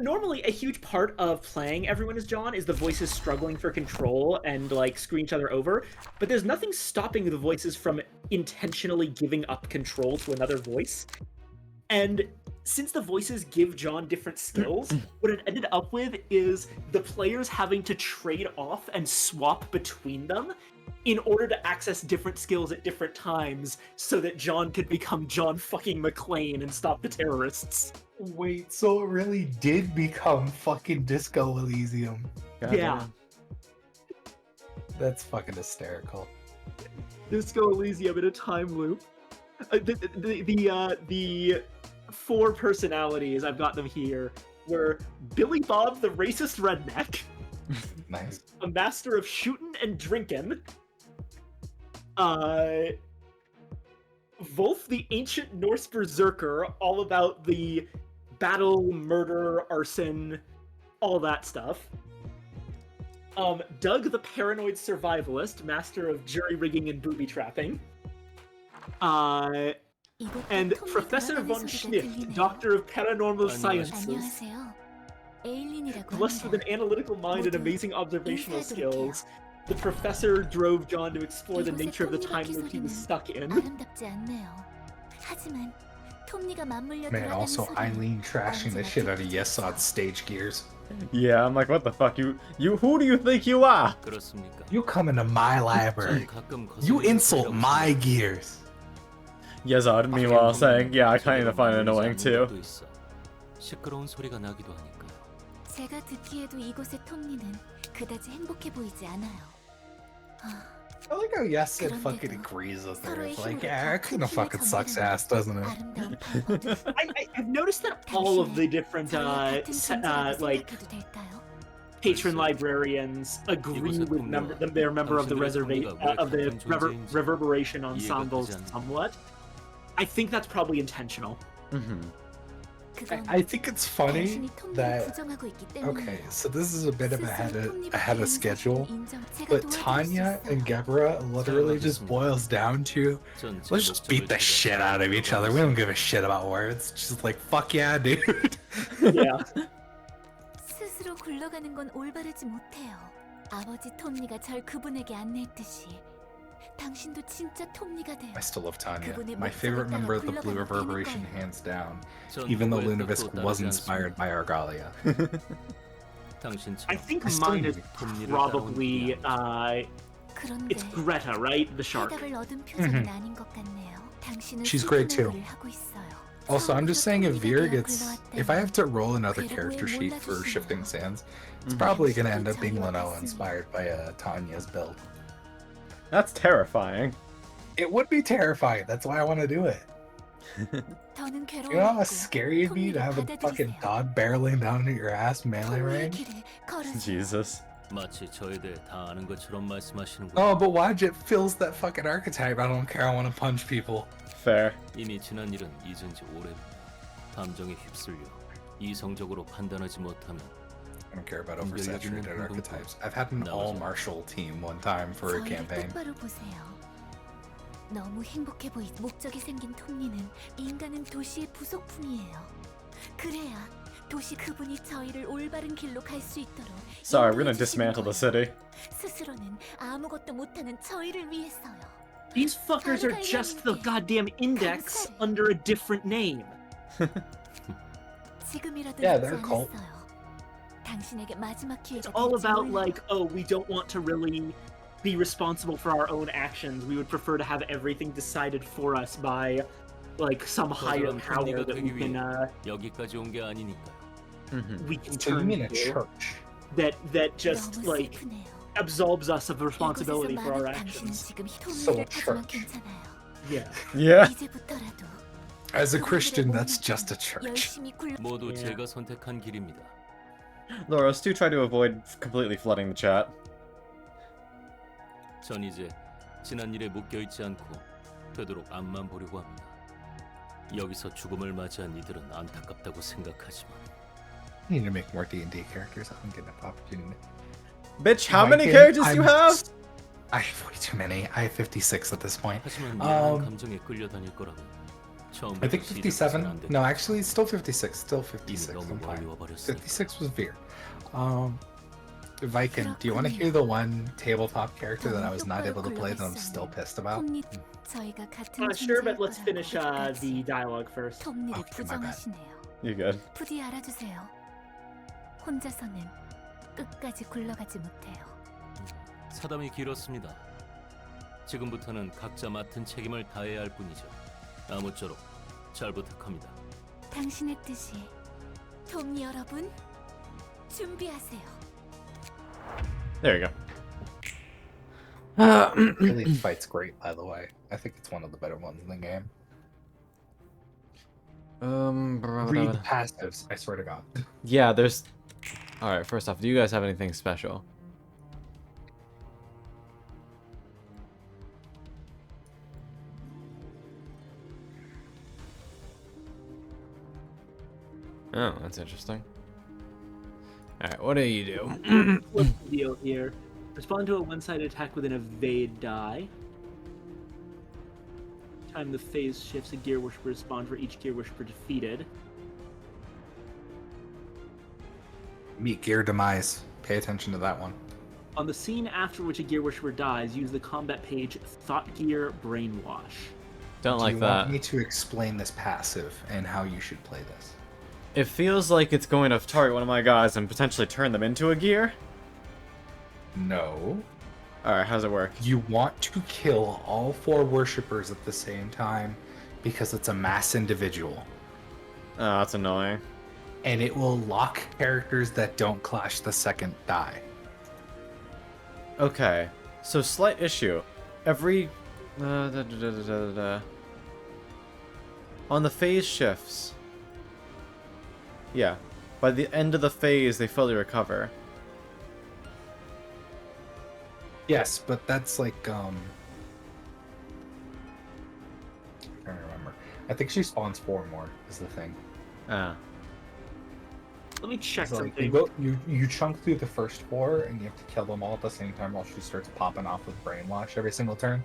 Normally, a huge part of playing Everyone is John is the voices struggling for control and, like, screwing each other over, but there's nothing stopping the voices from intentionally giving up control to another voice. And since the voices give John different skills, what it ended up with is the players having to trade off and swap between them in order to access different skills at different times so that John could become John fucking McClane and stop the terrorists. Wait, so it really did become fucking Disco Elysium? Yeah. That's fucking hysterical. Disco Elysium in a time loop. The 4 personalities, I've got them here, were Billy Bob the racist redneck, Nice. a master of shootin' and drinkin', Wolf the ancient Norse berserker, all about the battle, murder, arson, all that stuff. Doug the paranoid survivalist, master of jury rigging and booby trapping. And Professor von Schnift, doctor of paranormal sciences. Blessed with an analytical mind and amazing observational skills, the professor drove John to explore the nature of the time loop he was stuck in. Man, also Eileen trashing the shit out of Yesod's stage gears. Yeah, I'm like, what the fuck? You who do you think you are? You come into my library. You insult my gears. Yesod, meanwhile, saying, yeah, I kind of find it annoying too. 제가 듣기에도 이곳의 톱니는 그다지 행복해 보이지 않아요. I like how Yesod fucking agrees with her. It's like, yeah, it kind of fucking sucks ass, doesn't it? I've noticed that all of the different like patron librarians agree with their member of the reverberation ensembles somewhat. I think that's probably intentional. I think it's funny that, okay, so this is a bit of ahead of schedule, but Tanya and Gebra literally just boils down to, let's just beat the shit out of each other. We don't give a shit about words. Just like, fuck yeah, dude. Yeah. 스스로 굴러가는 건 올바르지 못해요. 아버지 톱니가 절 그분에게 안내했듯이. 당신도 진짜 톱니가 돼요. I still love Tanya. My favorite member of the Blue Reverberation, hands down. Even though Lunavisk was inspired by Argalia. I think mine is probably it's Greta, right? The shark. She's great too. Also, I'm just saying if I have to roll another character sheet for Shifting Sands, it's probably gonna end up being Lenoa inspired by Tanya's build. That's terrifying. It would be terrifying. That's why I want to do it. You know how scary it'd be to have a fucking dog barreling down into your ass melee range? Jesus. Oh, but Wadjet fills that fucking archetype. I don't care. I want to punch people. Fair. I don't care about oversaturated archetypes. I've had an all-martial team one time for a campaign. 너무 행복해 보이. 목적이 생긴 톱니는 인간은 도시의 부속품이에요. 그래야 도시 그분이 저희를 올바른 길로 갈 수 있도록. Sorry, we're gonna dismantle the city. 스스로는 아무것도 못하는 저희를 위해서요. These fuckers are just the goddamn index under a different name. Yeah, they're a cult. It's all about like, oh, we don't want to really be responsible for our own actions. We would prefer to have everything decided for us by like some higher power that we can So you mean a church? That just like absolves us of responsibility for our actions. So a church. Yeah. Yeah. As a Christian, that's just a church. Laura, let's try to avoid completely flooding the chat. 전 이제 지난 일에 묶여 있지 않고 되도록 앞만 보려고 합니다. 여기서 죽음을 맞이한 이들은 안타깝다고 생각하지만. I need to make more D&D characters. I don't get enough opportunity. Bitch, how many characters do you have? I have way too many. I have 56 at this point. 감정에 끌려다닐 거라면 I think 57. No, actually, it's still 56. Still 56. I'm fine. 56 was Veer. Viking, do you want to hear the one tabletop character that I was not able to play that I'm still pissed about? Sure, but let's finish the dialogue first. Okay, my bad. You good? 부디 알아주세요. 혼자서는 끝까지 굴러가지 못해요. 사담이 길었습니다. 지금부터는 각자 맡은 책임을 다해야 할 뿐이죠. 아무쪼록 잘 부탁합니다. 당신의 뜻이 톰 여러분 준비하세요. There you go. Really, the fight's great, by the way. I think it's one of the better ones in the game. Read the passives, I swear to God. Yeah, there's... Alright, first off, do you guys have anything special? Oh, that's interesting. Alright, what do you do? What's the deal here? Respond to a one-sided attack with an evade die. Time the phase shifts, a gear worshiper respond for each gear worshiper defeated. Meet gear demise. Pay attention to that one. On the scene after which a gear worshiper dies, use the combat page Thought Gear Brainwash. Don't Do like you that. want me to explain this passive and how you should play this? It feels like it's going to target one of my guys and potentially turn them into a gear. No. Alright, how does it work? You want to kill all 4 worshippers at the same time because it's a mass individual. Oh, that's annoying. And it will lock characters that don't clash the second die. Okay, so slight issue. Every... On the phase shifts. Yeah. By the end of the phase, they fully recover. Yes, but that's like, I'm trying to remember. I think she spawns 4 more, is the thing. Ah. Let me check It's like something. you chunk through the first 4 and you have to kill them all at the same time while she starts popping off with brainwash every single turn.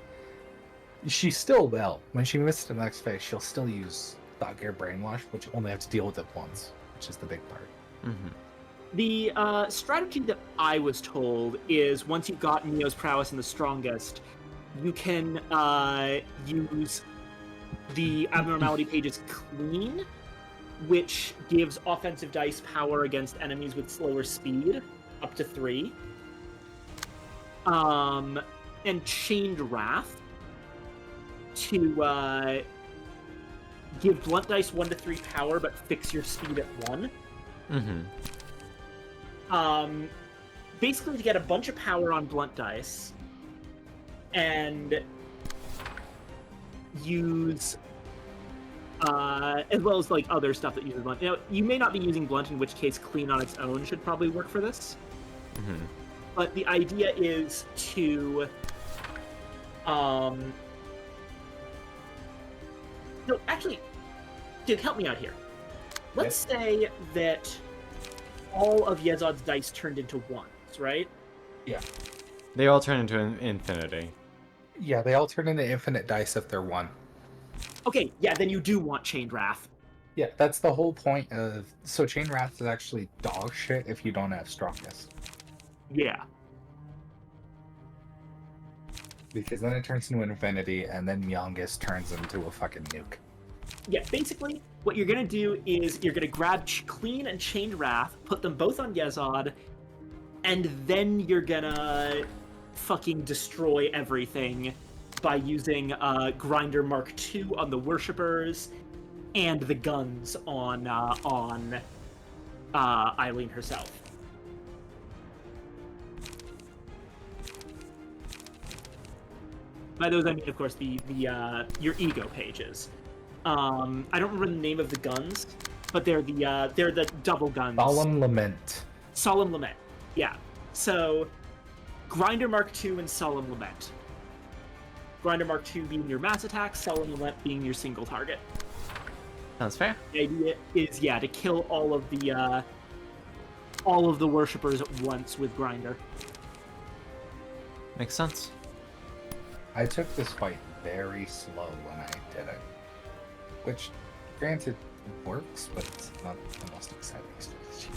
She still will. When she moves to the next phase, she'll still use Thought Gear Brainwash, but you only have to deal with it once, which is the big part. Mm-hmm. The strategy that I was told is once you've got Neo's prowess and the strongest, you can use the abnormality page's clean, which gives offensive dice power against enemies with slower speed, up to 3. And Chained Wrath to give blunt dice 1 to 3 power, but fix your speed at 1. Mm-hmm. Basically to get a bunch of power on blunt dice and use as well as like other stuff that uses blunt. You know, you may not be using blunt, in which case clean on its own should probably work for this. Mm-hmm. But the idea is to no, actually, dude, help me out here. Let's say that all of Yezod's dice turned into 1s, right? Yeah. They all turn into an infinity. Yeah, they all turn into infinite dice if they're 1. Okay, yeah, then you do want Chained Wrath. Yeah, that's the whole point of... So Chain Wrath is actually dog shit if you don't have strongest. Yeah. Because then it turns into infinity, and then Youngest turns into a fucking nuke. Yeah, basically, what you're gonna do is you're gonna grab Clean and Chained Wrath, put them both on Yezod, and then you're gonna fucking destroy everything by using Grinder Mark II on the Worshippers and the guns on Eileen herself. By those I mean, of course, the your ego pages. I don't remember the name of the guns, but they're the double guns. Solemn Lament. Solemn Lament. Yeah. So, Grinder Mark II and Solemn Lament. Grinder Mark II being your mass attack, Solemn Lament being your single target. Sounds fair. The idea is, yeah, to kill all of the worshippers at once with Grinder. Makes sense. I took this fight very slow when I did it. Which, granted, works, but it's not the most exciting strategy.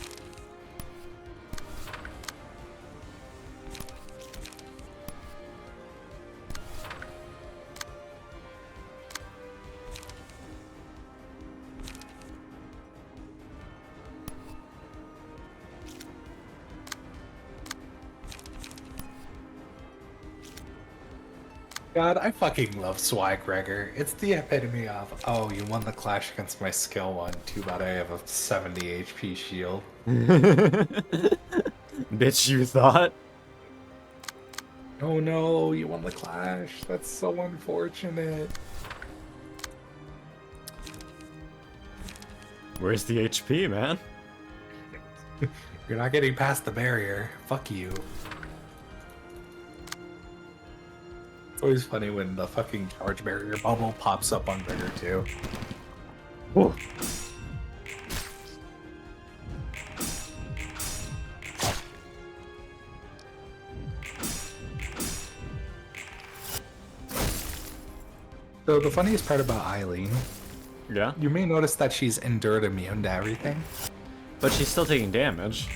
God, I fucking love Swag Gregor. It's the epitome of, oh, you won the clash against my skill one. Too bad I have a 70 HP shield. Bitch, you thought? Oh no, you won the clash. That's so unfortunate. Where's the HP, man? You're not getting past the barrier. Fuck you. It's always funny when the fucking charge barrier bubble pops up on Gregor too. Whoa. So the funniest part about Eileen, Yeah? you may notice that she's endured immune to everything. But she's still taking damage.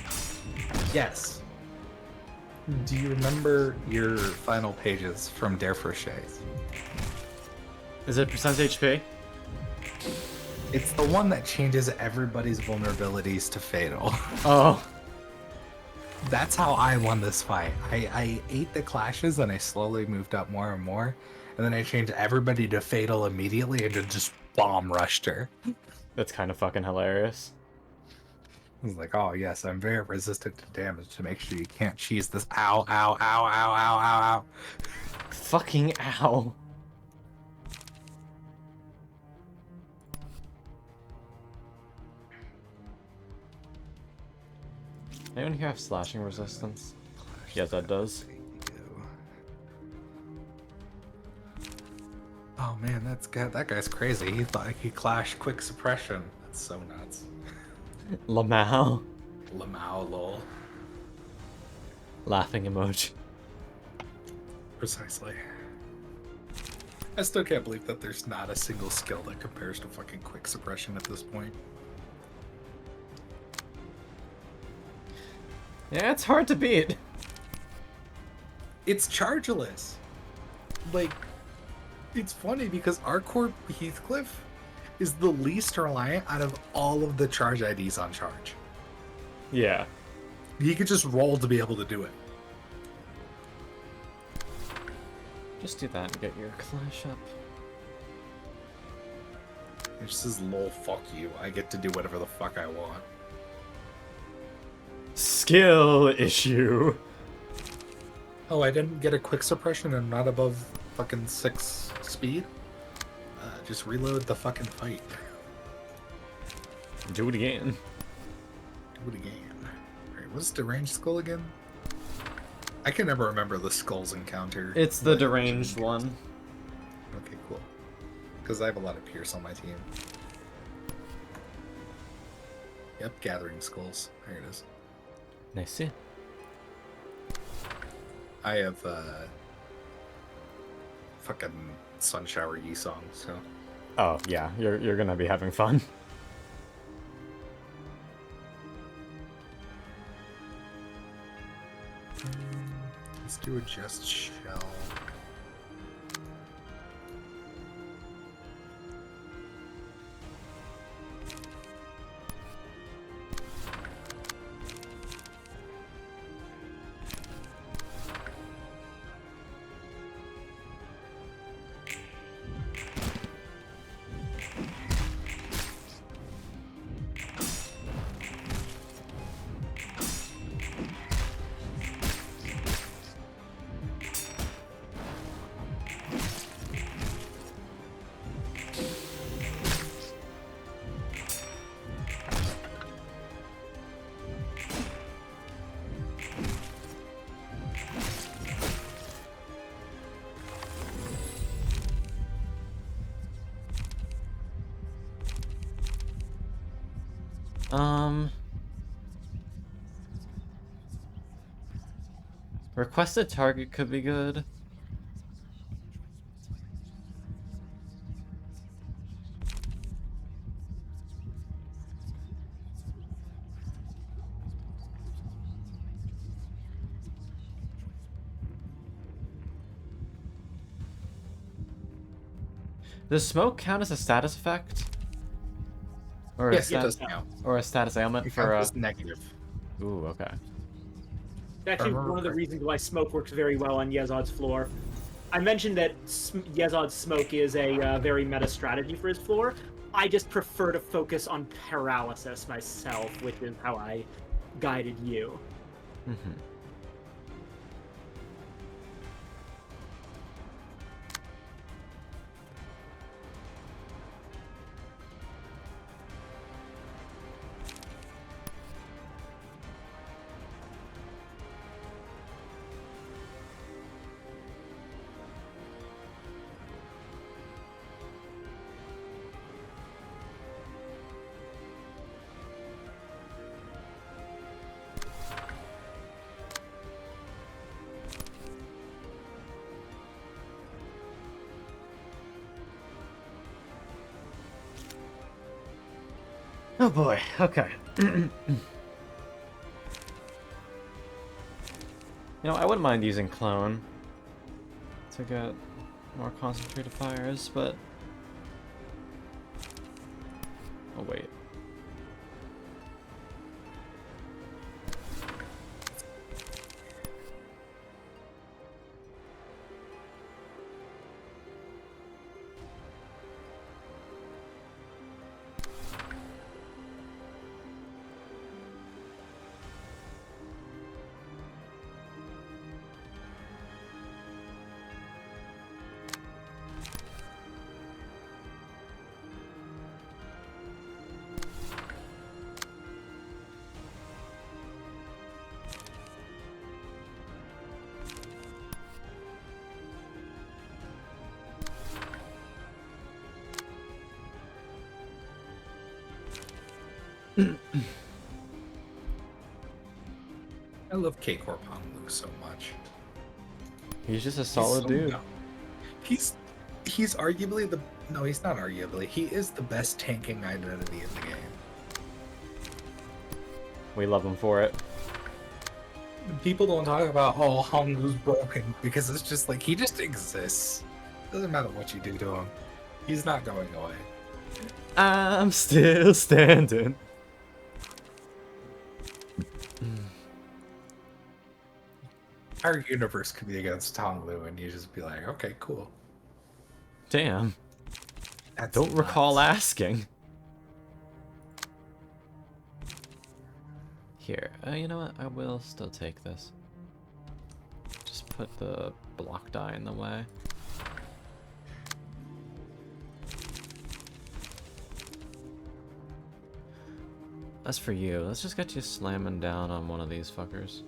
Yes. Do you remember your final pages from Dare Crochet? Is it percent HP? It's the one that changes everybody's vulnerabilities to fatal. Oh. That's how I won this fight. I ate the clashes and I slowly moved up more and more. And then I changed everybody to fatal immediately and just bomb rushed her. That's kind of fucking hilarious. I was like, oh yes, I'm very resistant to damage to make sure you can't cheese this. Ow, ow, ow, ow, ow, ow, ow. Fucking ow. Anyone here have slashing resistance? Yeah, that does. Oh man, that guy's crazy. He thought he clashed quick suppression. That's so nuts. Lamau. Lamau lol. Laughing emoji. Precisely. I still can't believe that there's not a single skill that compares to fucking quick suppression at this point. Yeah, it's hard to beat. It's chargeless. Like, it's funny because Arcor Heathcliff is the least reliant out of all of the charge IDs on charge. Yeah. He could just roll to be able to do it. Just do that and get your clash up. It just says, lol, fuck you. I get to do whatever the fuck I want. Skill issue. Oh, I didn't get a quick suppression and not above fucking 6 speed? Just reload the fucking fight. Do it again. Do it again. Alright, what's deranged skull again? I can never remember the skulls encounter. It's the deranged one. Okay, cool. Because I have a lot of Pierce on my team. Yep, gathering skulls. There it is. Nice. I have fucking Sun Shower Yi song, so. Oh yeah, you're gonna be having fun. Let's do a just shell. Requested target could be good. Does smoke count as a status effect? Or Yes, a it does count. or a status ailment It for counts as negative. Ooh, okay. Actually, one of the reasons why smoke works very well on Yezod's floor. I mentioned that Yezod's Smoke is a very meta strategy for his floor. I just prefer to focus on paralysis myself, which is how I guided you. Mm-hmm. Oh boy, okay. You know, I wouldn't mind using Clone to get more concentrated fires, but... Oh wait. I love K-Corp Honglu so much. He's just a solid so dude. dumb. He's arguably the no, he's not arguably. He is the best tanking identity in the game. We love him for it. People don't talk about Honglu's broken because it's just like he just exists. Doesn't matter what you do to him. He's not going away. I'm still standing. Our universe could be against Honglu and you just be like, okay, cool. Damn. That's Don't nuts. recall asking. Here, you know what? I will still take this. Just put the block die in the way. As for you, let's just get you slamming down on one of these fuckers.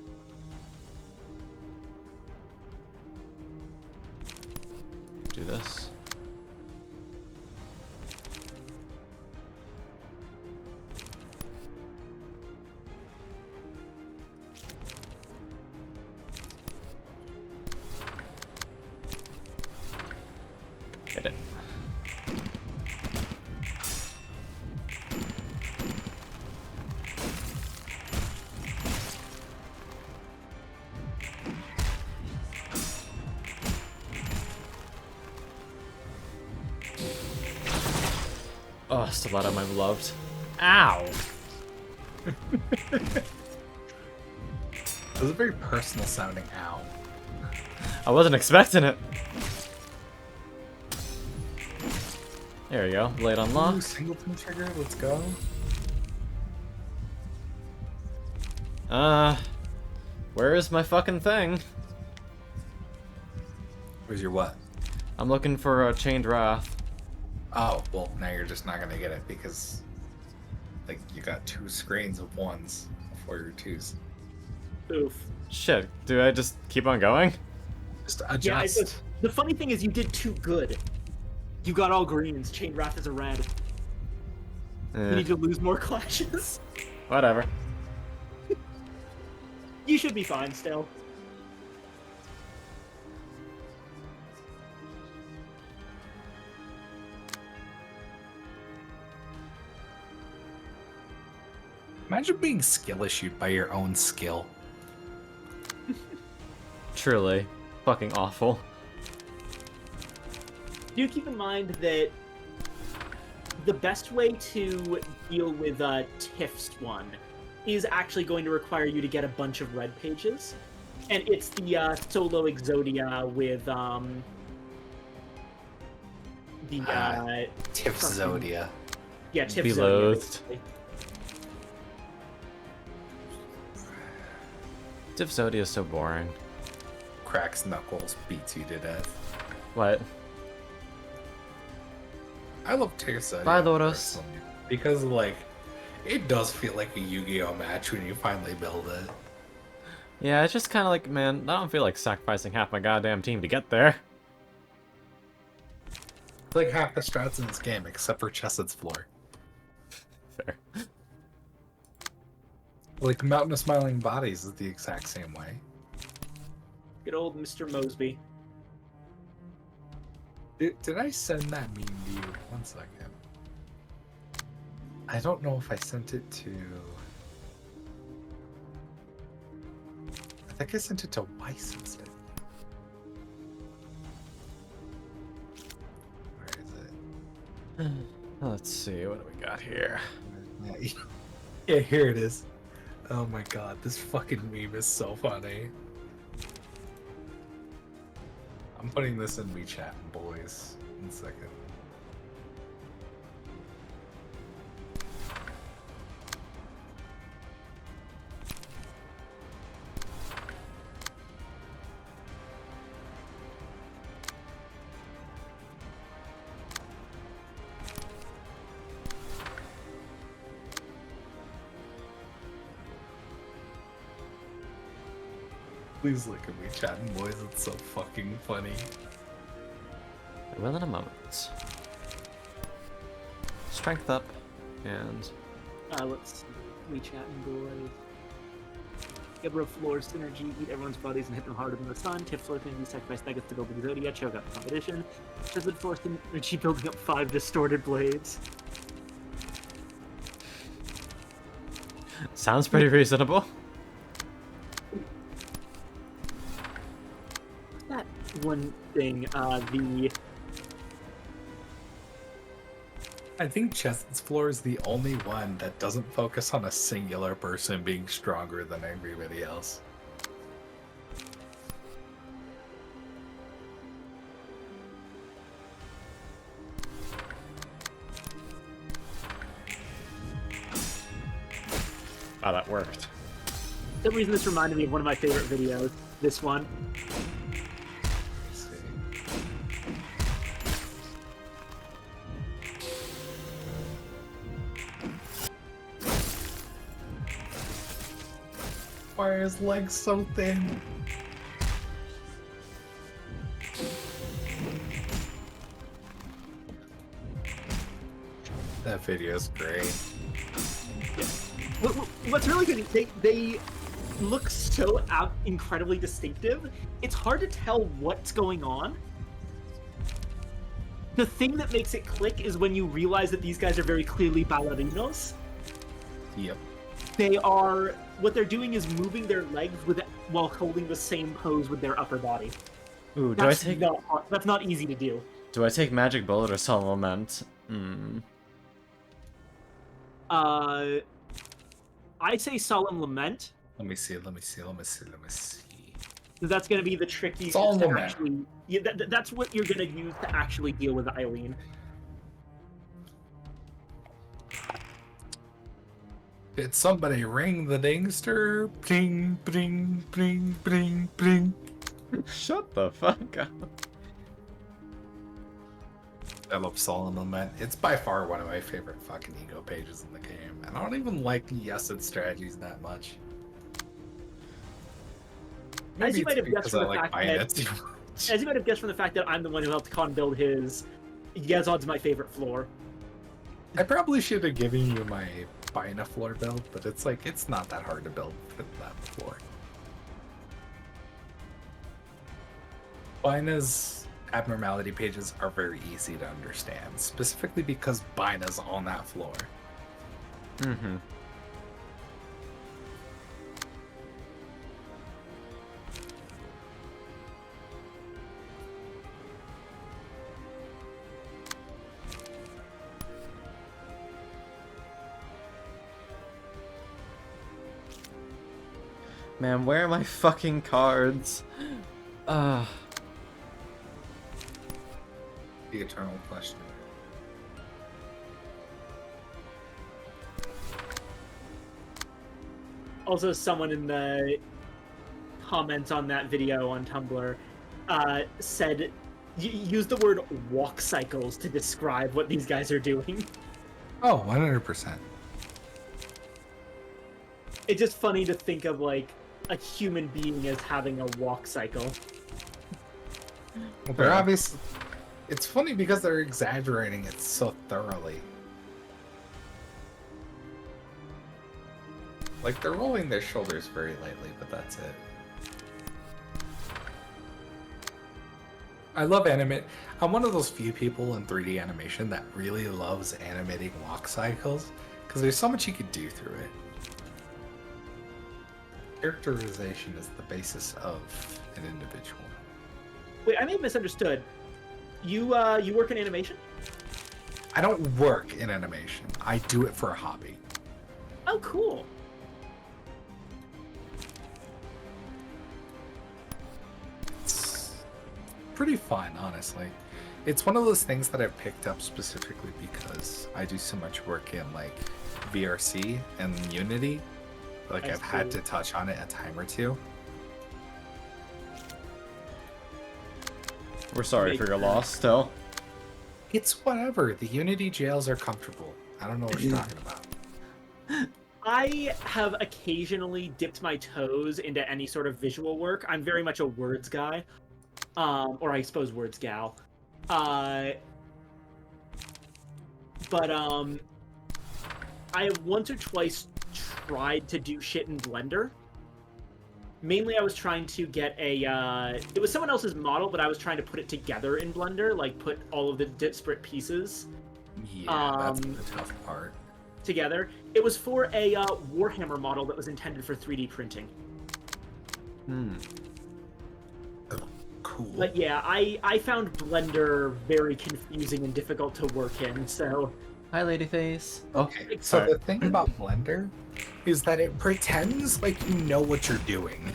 Do this. Get it. Oh, Stiletto, my beloved. Ow! It was a very personal sounding ow. I wasn't expecting it. There you go. Blade Ooh, unlocked. singleton trigger, let's go. Where is my fucking thing? Where's your what? I'm looking for a Chained Wrath. Oh, well, now you're just not gonna get it because, like, you got 2 screens of 1s before your 2s. Oof. Shit, do I just keep on going? Just Yeah, adjust. the funny thing is you did too good. You got all greens. Chained Wrath is a red. You need to lose more clashes. Whatever. You should be fine still. Imagine being skill issued by your own skill. Truly. Fucking awful. Do keep in mind that the best way to deal with Tiff's one is actually going to require you to get a bunch of red pages. And it's the solo Exodia with the Tifzodia. yeah, Tifzodia. Beloathed. basically. Tifzodia is so boring. Cracks knuckles, beats you to death. What? I love Tifzodia. Bye, Lotus. personally, because like it does feel like a Yu-Gi-Oh match when you finally build it. Yeah, it's just kind of like, man, I don't feel like sacrificing half my goddamn team to get there. It's like half the strats in this game, except for Chessed's floor. Fair. Like Mountain of Smiling Bodies is the exact same way. Good old Mr. Mosby. Did I send that meme to you? 1 second. I don't know if I sent it to... I think I sent it to Weiss instead. Where is it? Let's see, what do we got here? Yeah, here it is. Oh my god, this fucking meme is so funny. I'm putting this in WeChat, boys. 1 second. Please look at me chatting, boys. It's so fucking funny. I will in a moment. Strength up, and Let's see. We chatting boys. Gebra floor synergy, eat everyone's bodies and hit them harder than the sun. Tip floor synergy, sacrifice nuggets to build the Exodia, choke out the competition. Chesed floor synergy, building up 5 distorted blades. sounds pretty reasonable. That one thing, I think Chessed's floor is the only one that doesn't focus on a singular person being stronger than everybody else. Wow, that worked. For some reason this reminded me of one of my favorite videos. This one. Let's see. Why are his legs so thin? That video's great. What's really good is they look so incredibly distinctive. It's hard to tell what's going on. The thing that makes it click is when you realize that these guys are very clearly ballerinos. Yep. What they're doing is moving their legs while holding the same pose with their upper body. Ooh, That's not easy to do. Do I take Magic Bullet or Solemn Lament? I say Solemn Lament, Let me see. because that's going to be the tricky. Solemn to Lament. actually, yeah, that's what you're going to use to actually deal with Eileen. Did somebody ring the dingster? Bling, bling, bling, bling, bling. Shut the fuck up. I love Solemn Lament. It's by far one of my favorite fucking ego pages in the game. And I don't even like Yesed strategies that much. As you Maybe might it's have guessed because from I the like fact Binah that, too much. as you might have guessed from the fact that I'm the one who helped Khan build his, Yezod's my favorite floor. I probably should have given you my Binah floor build, but it's like, it's not that hard to build with that floor. Binah's abnormality pages are very easy to understand, specifically because Binah's on that floor. Mm-hmm. Man, where are my fucking cards? The eternal question. Also, someone in the comments on that video on Tumblr said, use the word walk cycles to describe what these guys are doing. Oh, 100%. It's just funny to think of, like, a human being as having a walk cycle. Well, they're obviously... It's funny because they're exaggerating it so thoroughly. Like, they're rolling their shoulders very lightly, but that's it. I love animate. I'm one of those few people in 3D animation that really loves animating walk cycles, because there's so much you could do through it. Characterization is the basis of an individual. Wait, I may have misunderstood. You work in animation? I don't work in animation. I do it for a hobby. Oh, cool. It's pretty fun, honestly. It's one of those things that I've picked up specifically because I do so much work in like VRC and Unity. Like I've had to touch on it a time or two. We're sorry for your loss, still. It's whatever. The Unity jails are comfortable. I don't know what you're talking about. I have occasionally dipped my toes into any sort of visual work. I'm very much a words guy. Or I suppose words gal. But I have once or twice tried to do shit in Blender. Mainly I was trying to get a, it was someone else's model, but I was trying to put it together in Blender, like put all of the disparate pieces That's the tough part. together. It was for a Warhammer model that was intended for 3D printing. Oh, cool. But yeah, I found Blender very confusing and difficult to work in, so... Hi, Ladyface. Okay, so sorry. the thing about Blender is that it pretends like you know what you're doing.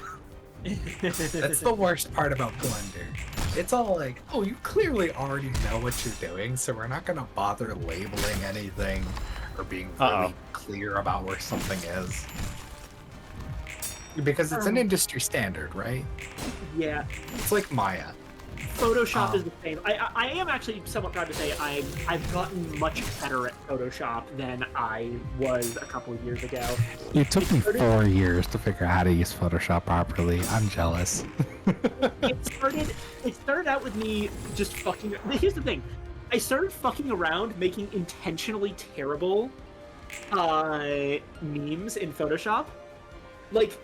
That's the worst part about Blender. It's all like, oh, you clearly already know what you're doing, so we're not gonna bother labeling anything or being really clear about where something is. Because it's an industry standard, right? Yeah. It's like Maya. Photoshop is the same. I am actually somewhat proud to say I've gotten much better at Photoshop than I was a couple of years ago. It took me 4 years to figure out how to use Photoshop properly. I'm jealous. It started out with me just fucking... Here's the thing. I started fucking around making intentionally terrible memes in Photoshop. Like,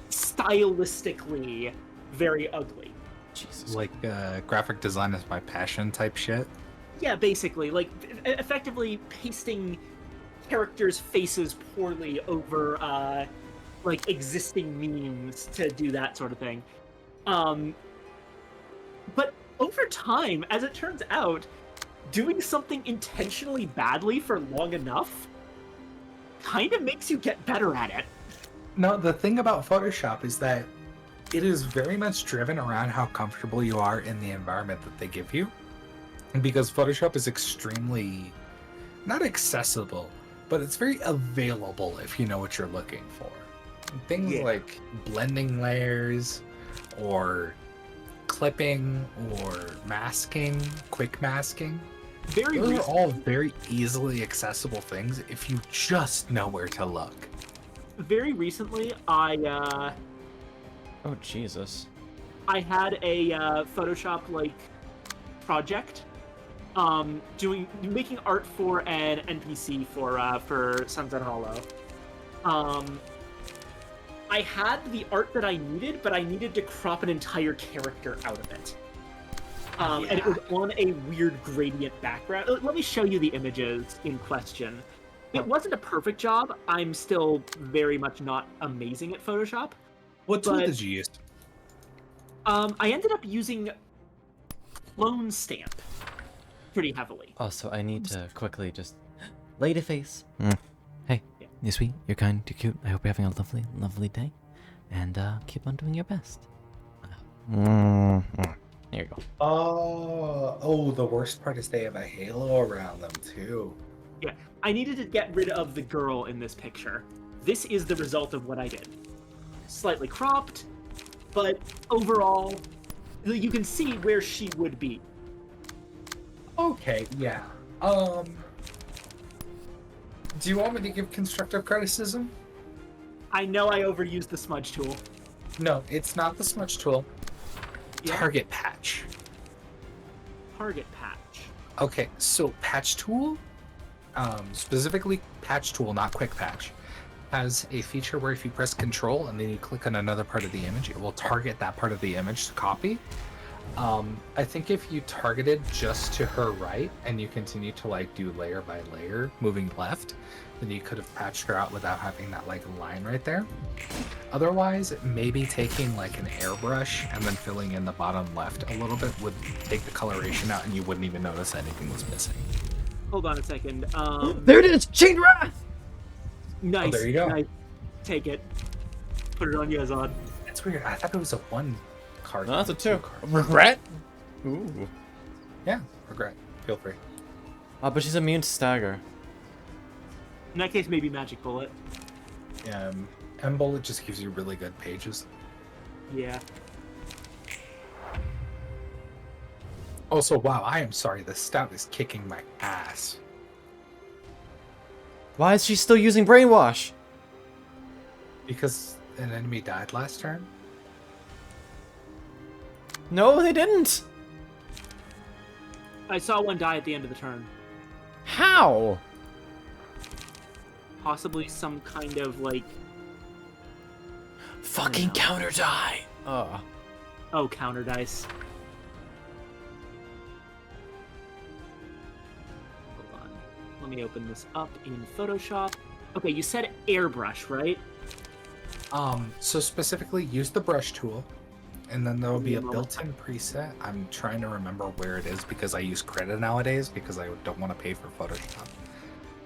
stylistically very ugly. Jesus. Like, graphic design is my passion type shit. Yeah, basically, like, effectively pasting characters' faces poorly over, like, existing memes to do that sort of thing. But over time, as it turns out, doing something intentionally badly for long enough kind of makes you get better at it. No, the thing about Photoshop is that it is very much driven around how comfortable you are in the environment that they give you. And because Photoshop is extremely, not accessible, but it's very available if you know what you're looking for. Things like blending layers, or clipping, or masking, quick masking. Those are all very easily accessible things if you just know where to look. Very recently, Oh, Jesus. I had a Photoshop like project, making art for an NPC for Sunset Hollow. I had the art that I needed, but I needed to crop an entire character out of it. And it was on a weird gradient background. Let me show you the images in question. It wasn't a perfect job. I'm still very much not amazing at Photoshop. What tool did you use? I ended up using Clone Stamp pretty heavily. Also, I need to quickly just... Ladyface. Hey. Yeah. You're sweet, you're kind, you're cute. I hope you're having a lovely, lovely day. And keep on doing your best. There you go. Oh, the worst part is they have a halo around them too. Yeah, I needed to get rid of the girl in this picture. This is the result of what I did. Slightly cropped, but overall, you can see where she would be. Okay, yeah. Do you want me to give constructive criticism? I know I overused the smudge tool. No, it's not the smudge tool. Yeah. Target patch. Target patch. Okay, so patch tool, specifically patch tool, not quick patch, has a feature where if you press control and then you click on another part of the image, it will target that part of the image to copy. I think if you targeted just to her right and you continue to like do layer by layer moving left, then you could have patched her out without having that like line right there. Otherwise, maybe taking like an airbrush and then filling in the bottom left a little bit would take the coloration out and you wouldn't even notice anything was missing. Hold on a second. There it is! Chain Wrath! Nice. Oh, there you go. Nice. Take it. Put it on Yazad. That's weird. I thought it was a one card. No, that's a two. card. Regret? Ooh. Yeah, regret. Feel free. Oh, but she's immune to stagger. In that case, maybe Magic Bullet. M-Bullet just gives you really good pages. Yeah. Also, wow, I am sorry. The stout is kicking my ass. Why is she still using Brainwash? Because an enemy died last turn? No, they didn't. I saw one die at the end of the turn. How? Possibly some kind of like. Fucking counter die. Oh, counter dice. Hold on. Let me open this up in Photoshop. Okay, you said airbrush, right? So specifically use the brush tool, and then there will be a built-in preset. I'm trying to remember where it is because I use credit nowadays because I don't want to pay for Photoshop.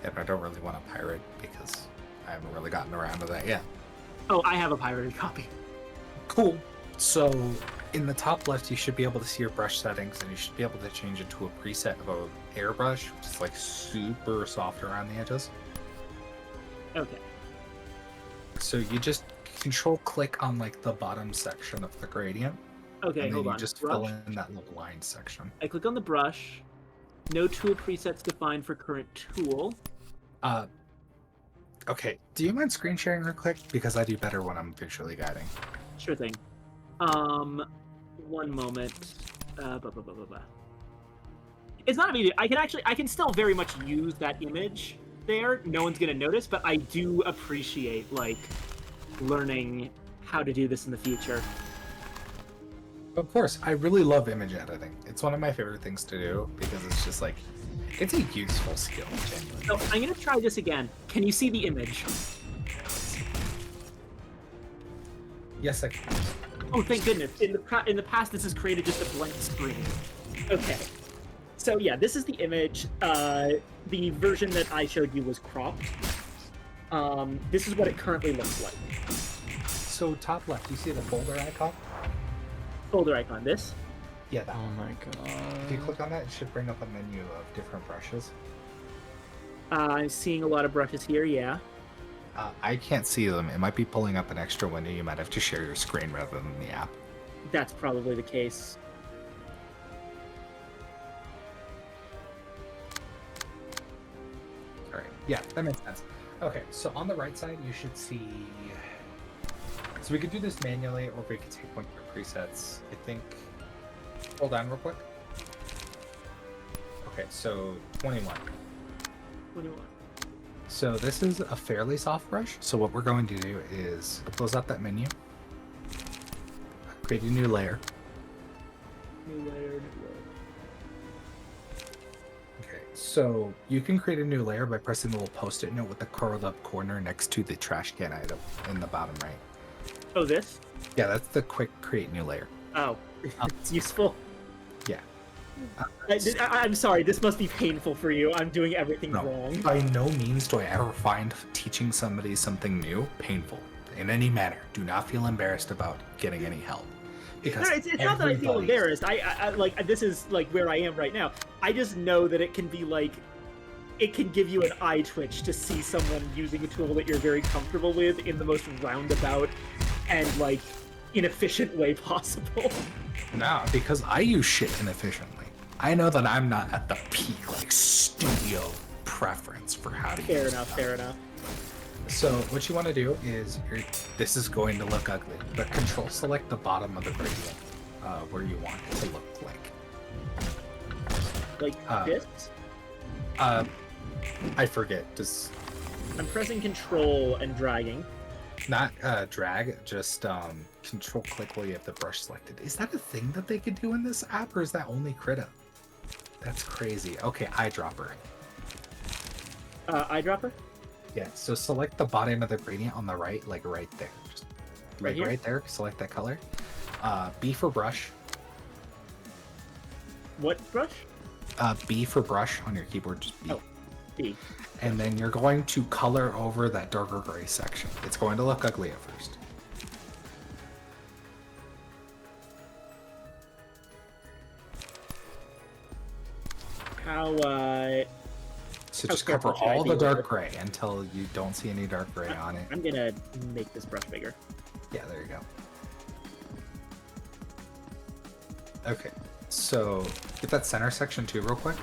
And I don't really want to pirate because I haven't really gotten around to that yet. Oh, I have a pirated copy. Cool. So in the top left, you should be able to see your brush settings, and you should be able to change it to a preset of an airbrush, which is like super soft around the edges. Okay. So you just control click on like the bottom section of the gradient. Okay, and then hold you on. just Brush. fill in that little line section. I click on the brush. No tool presets defined for current tool. Okay. Do you mind screen sharing real quick? Because I do better when I'm visually guiding. Sure thing. One moment. It's not a big deal. I can still very much use that image there. No one's gonna notice, but I do appreciate like learning how to do this in the future. Of course, I really love image editing. It's one of my favorite things to do because it's just like, it's a useful skill, genuinely. So I'm gonna try this again. Can you see the image? Yes, I can. Oh, thank goodness. In the past, this has created just a blank screen. Okay. So yeah, this is the image. The version that I showed you was cropped. This is what it currently looks like. So top left, you see the folder icon? Folder icon, this? Yeah, that Oh one. my god. If you click on that, it should bring up a menu of different brushes. I'm seeing a lot of brushes here, yeah. I can't see them. It might be pulling up an extra window. You might have to share your screen rather than the app. That's probably the case. All right. Yeah, that makes sense. Okay, so on the right side, you should see... So we could do this manually, or we could take one of your presets. I think... Hold on real quick. Okay, so 21. 21. So this is a fairly soft brush. So what we're going to do is close out that menu, create a new layer. New layer. Okay, so you can create a new layer by pressing the little post-it note with the curled up corner next to the trash can item in the bottom right. Oh, this? Yeah, that's the quick create new layer. Oh, it's useful. Yeah. I'm sorry, this must be painful for you. I'm doing everything No, wrong. by no means do I ever find teaching somebody something new painful in any manner. Do not feel embarrassed about getting any help. Because No, it's not that I feel everybody- embarrassed. I like this is like where I am right now. I just know that it can be like, it can give you an eye twitch to see someone using a tool that you're very comfortable with in the most roundabout and like inefficient way possible. No, because I use shit inefficiently. I know that I'm not at the peak like studio preference for how to Fair use enough. stuff. Fair enough. So what you want to do is, this is going to look ugly, but control select the bottom of the gradient where you want it to look like. Like this. I forget. Just I'm pressing Control and dragging. not drag, just control click while you have the brush selected. Is that a thing that they could do in this app, or is that only Krita? That's crazy. Okay, eyedropper. Eyedropper. Yeah, so select the bottom of the gradient on the right, like right there. Just Right here? right there. Select that color. B for brush. What brush? B for brush on your keyboard, just B. Oh. B. And then you're going to color over that darker gray section. It's going to look ugly at first. How So How just cover careful should I all be the with dark it? gray until you don't see any dark gray on it. I'm gonna make this brush bigger. Yeah, there you go. Okay, so get that center section too real quick,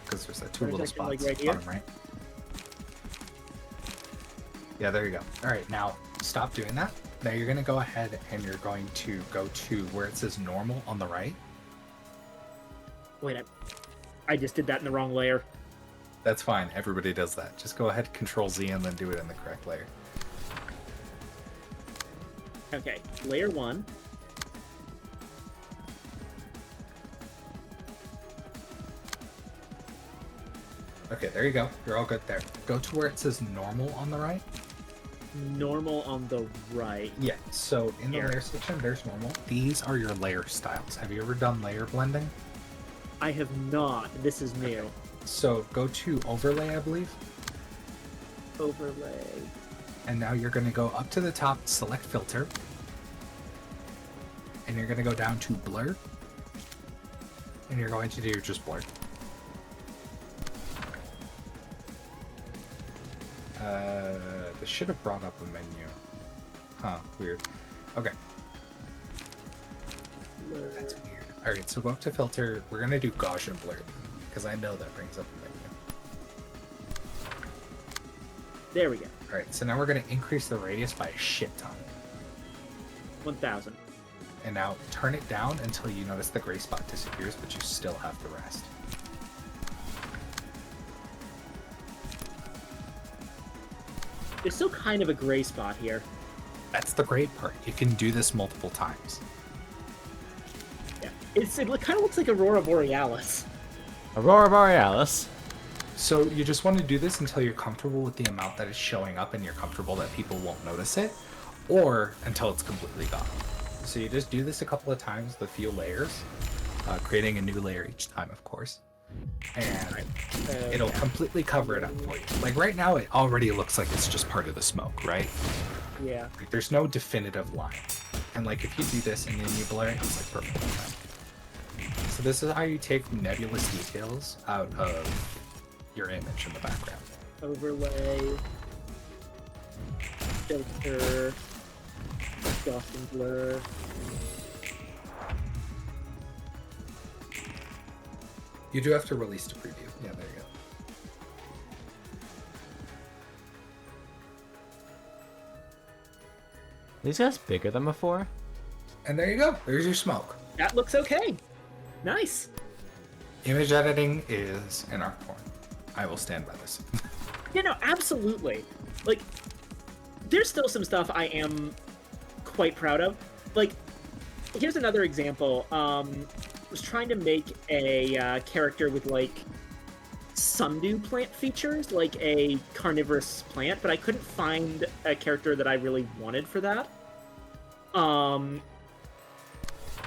because there's that two Center little section, spots. like right here? Bottom right. Yeah, there you go. All right, now stop doing that. Now you're gonna go ahead and you're going to go to where it says normal on the right. Wait, I just did that in the wrong layer. That's fine. Everybody does that. Just go ahead, Control Z, and then do it in the correct layer. Okay, layer 1. Okay, there you go. You're all good there. Go to where it says normal on the right. Normal on the right. Yeah, so in the Here. layer section, there's normal. These are your layer styles. Have you ever done layer blending? I have not. This is new. So go to overlay, I believe. Overlay. And now you're going to go up to the top, select filter. And you're going to go down to blur. And you're going to do just blur. This should have brought up a menu. Huh, weird. Okay. Blur. That's weird. Alright, so go up to filter. We're going to do Gaussian blur. Because I know that brings up a menu. There we go. Alright, so now we're going to increase the radius by a shit ton. 1000. And now turn it down until you notice the gray spot disappears, but you still have the rest. There's still kind of a gray spot here. That's the great part. You can do this multiple times. Yeah. It kind of looks like Aurora Borealis. Aurora Borealis. So you just want to do this until you're comfortable with the amount that is showing up and you're comfortable that people won't notice it, or until it's completely gone. So you just do this a couple of times, the few layers, creating a new layer each time, of course. And it'll completely cover it up for you. Like right now, it already looks like it's just part of the smoke, right? Yeah. Like there's no definitive line. And like if you do this and then you blur it, it's like perfect. So this is how you take nebulous details out of your image in the background. Overlay. Filter. Gaussian blur. You do have to release to preview. Yeah, there you go. These guys bigger than before? And there you go. There's your smoke. That looks okay. Nice. Image editing is an art form. I will stand by this. Yeah, no, absolutely. Like, there's still some stuff I am quite proud of. Like, here's another example. Was trying to make a character with like sundew plant features, like a carnivorous plant, but I couldn't find a character that I really wanted for that.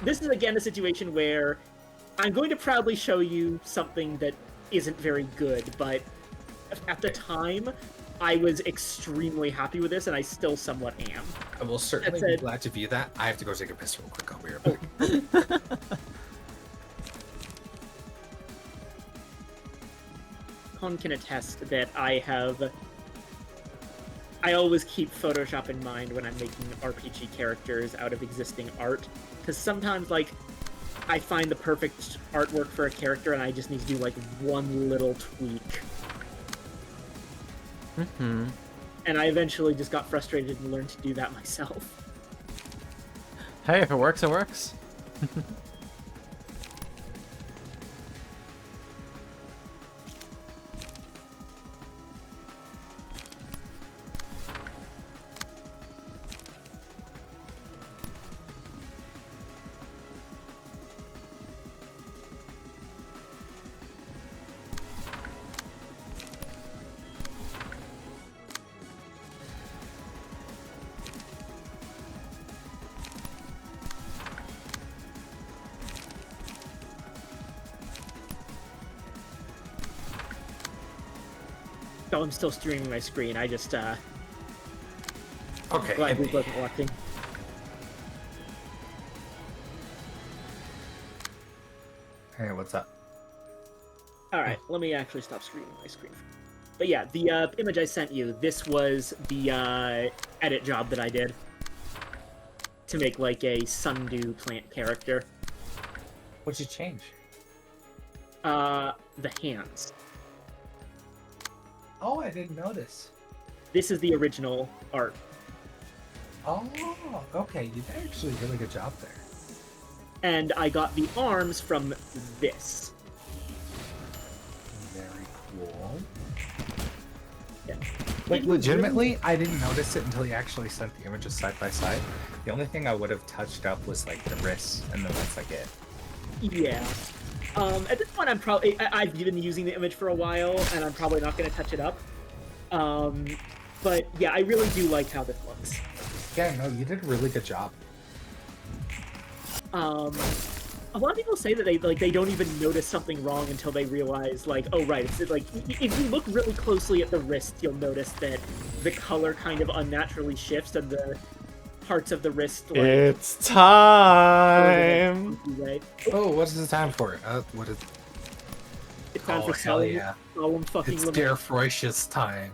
This is again a situation where I'm going to proudly show you something that isn't very good, but at the time, I was extremely happy with this, and I still somewhat am. I will certainly be glad to view that. I have to go take a piss real quick. I'll be right back. Con can attest that I always keep Photoshop in mind when I'm making RPG characters out of existing art, because sometimes, like, I find the perfect artwork for a character and I just need to do, like, one little tweak. Mm-hmm. And I eventually just got frustrated and learned to do that myself. Hey, if it works, it works. So I'm still streaming my screen. I just, Okay. glad we wasn't watching. Hey, what's up? Alright, let me actually stop streaming my screen. But yeah, the image I sent you, this was the edit job that I did to make like a sundew plant character. What'd you change? The hands. Oh, I didn't notice. This is the original art. Oh, okay. You did actually a really good job there. And I got the arms from this. Very cool. Yeah. Like, legitimately, I didn't notice it until you actually sent the images side by side. The only thing I would have touched up was, like, the wrists, and then that's, like, it. Yeah. At this point, I've been using the image for a while, and I'm probably not going to touch it up. But yeah, I really do like how this looks. Yeah, no, you did a really good job. A lot of people say that they don't even notice something wrong until they realize, like, oh right, it's like if you look really closely at the wrist, you'll notice that the color kind of unnaturally shifts and the parts of the wrist. Like, It's time. right? Oh, what is the time for? What is? It's time for hell yeah! solemn fucking It's lament. Der Freusches time.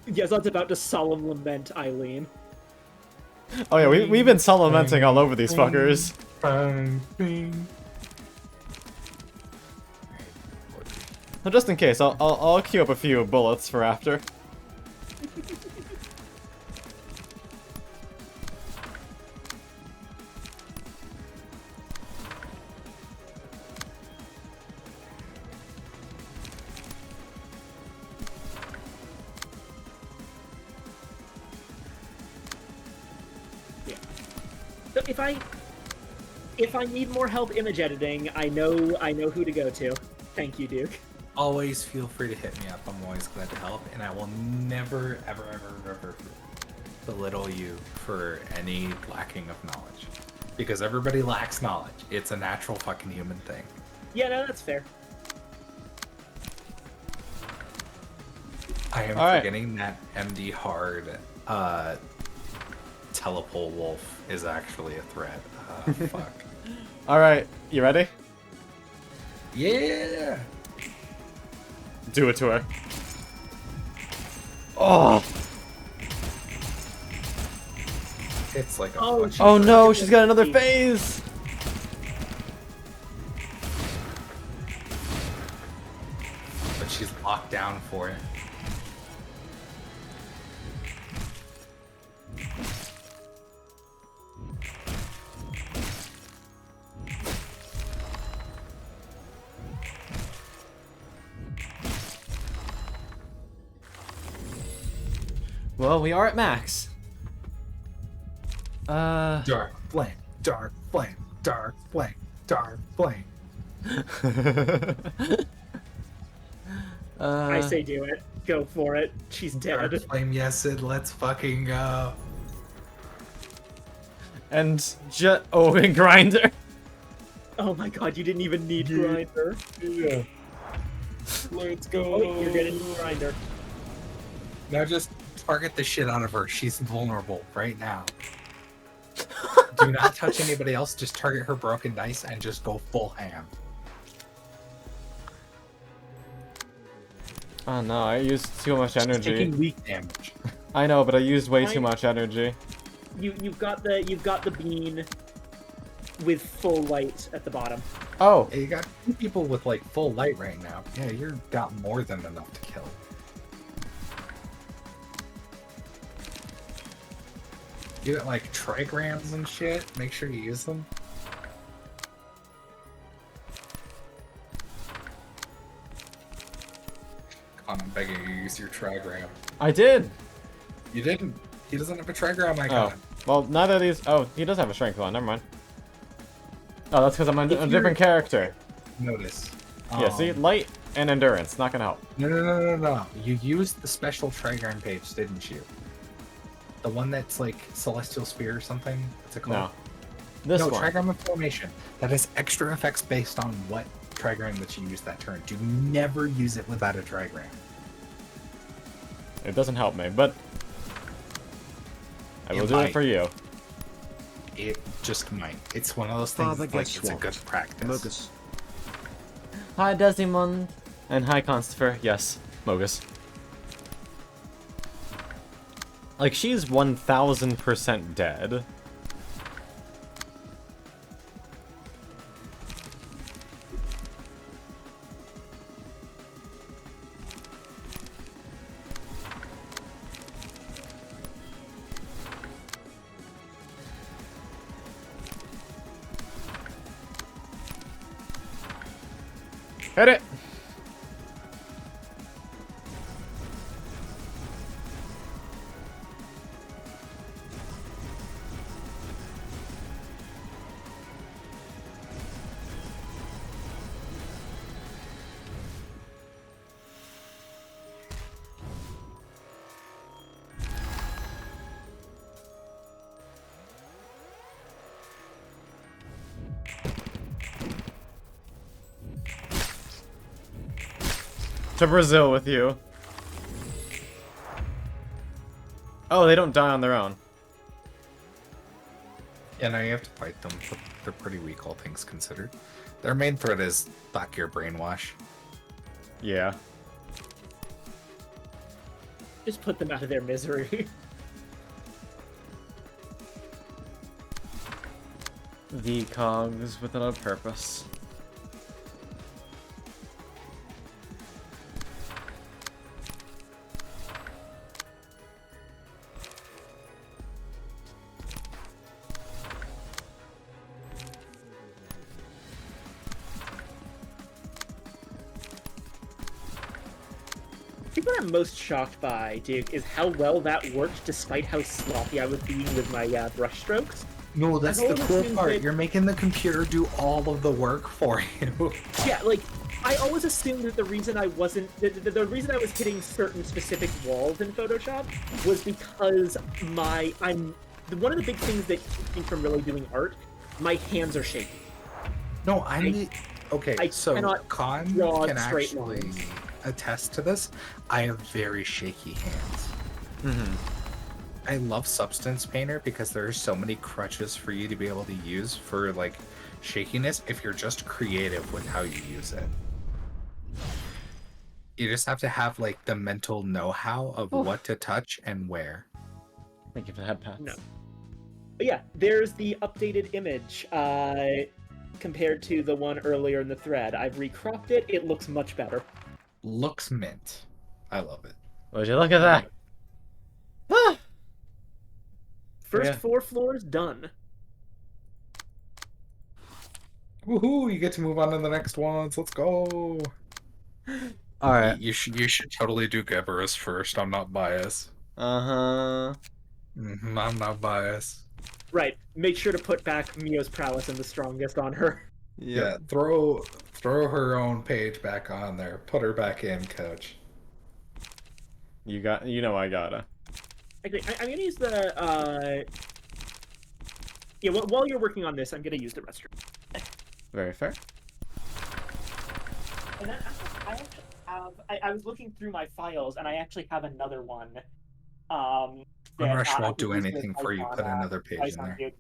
Yes, that's about to solemn lament, Eileen. Oh yeah, we've been lamenting all over these fuckers. Well, just in case, I'll queue up a few bullets for after. So if I need more help image editing, I know who to go to. Thank you, Duke. Always feel free to hit me up. I'm always glad to help, and I will never, ever belittle you for any lacking of knowledge, because everybody lacks knowledge. It's a natural fucking human thing. Yeah, no, that's fair. I am forgetting that MD Hard telepole wolf is actually a threat. Fuck. Alright, you ready? Yeah. Do it to her. Oh! It's like a Oh no, she's got another phase! But she's locked down for it. Well, we are at max. Dark flame, dark flame, dark flame, dark flame. I say do it. Go for it. She's dead. Dark flame, yes, Sid, let's fucking go. And and Grinder. Oh my god, you didn't even need grinder. Yeah. Let's go. Oh, you're getting grinder. Now just target the shit out of her. She's vulnerable right now. Do not touch anybody else. Just target her broken dice and just go full ham. Oh no, I used too much She's energy. taking weak damage. I know, but I used way too much energy. You've got the bean with full light at the bottom. Oh, Yeah, you got 2 people with like full light right now. Yeah, you're got more than enough to kill. You got like trigrams and shit. Make sure you use them. Come on, I'm begging you, use your trigram. I did. You didn't. He doesn't have a trigram. I Oh, got. well, neither of these. Oh, he does have a strength one. Never mind. Oh, that's because I'm a If different character. Notice. Yeah, see, light and endurance, not gonna help. No. You used the special trigram page, didn't you? The one that's like Celestial Spear or something? What's it called? No. This No, one. trigram of formation. That has extra effects based on what trigram that you use that turn. Do never use it without a trigram. It doesn't help me, but I will It do it might. for you. It just might. It's one of those things Father that's like gets it's a swamped. good practice. Mogus. Hi, Desimond. And hi, Constifer. Yes, Mogus. Like, she's 1000% dead. Hit it! To Brazil with you. Oh, they don't die on their own. Yeah, no, you have to fight them, but they're pretty weak, all things considered. Their main threat is back your brainwash. Yeah. Just put them out of their misery. The cogs without a purpose. I think what I'm most shocked by, Duke, is how well that worked despite how sloppy I was being with my brush strokes. No, that's I've the always cool assumed part. that- You're making the computer do all of the work for you. Yeah, like, I always assumed that the reason I wasn't... The reason I was hitting certain specific walls in Photoshop was because one of the big things that keeps me from really doing art, my hands are shaky. No, okay, I so cannot Khan draw can straight actually lines. attest to this. I have very shaky hands. Mm-hmm. I love Substance Painter because there are so many crutches for you to be able to use for like shakiness if you're just creative with how you use it. You just have to have like the mental know-how of what to touch and where. Thank you for the head pats. No. But yeah, there's the updated image compared to the one earlier in the thread. I've recropped it. It looks much better. Looks mint. I love it. Would you look at that? Ah! First Yeah. 4 floors done. Woohoo! You get to move on to the next ones. Let's go. All right. You should totally do Geberis first. I'm not biased. Uh-huh. I'm not biased. Right. Make sure to put back Mio's prowess and the strongest on her. Yeah, throw her own page back on there. Put her back in, coach. You know I gotta. Actually, I'm gonna use the yeah. While you're working on this, I'm gonna use the restroom. Very fair. And then I actually have. I was looking through my files, and I actually have another one. Unrush I won't could do use anything for you. Put another page in there. Dude.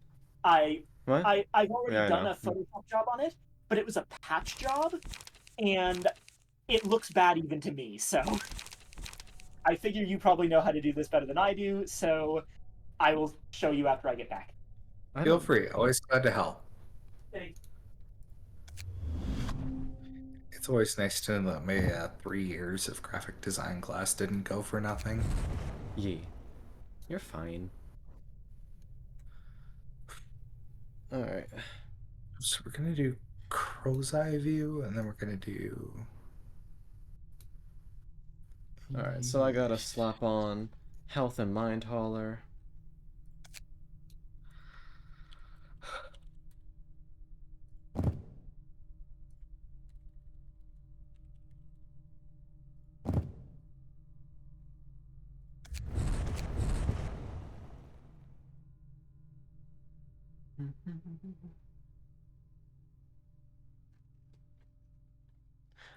I've already Yeah, I done know. a Photoshop job on it, but it was a patch job, and it looks bad even to me. So I figure you probably know how to do this better than I do. So I will show you after I get back. Feel free. Always glad to help. Thanks. It's always nice to know that my 3 years of graphic design class didn't go for nothing. Yeah. You're fine. Alright. So we're gonna do crow's eye view, and then we're gonna do. Alright, so I gotta slap on health and mind hauler.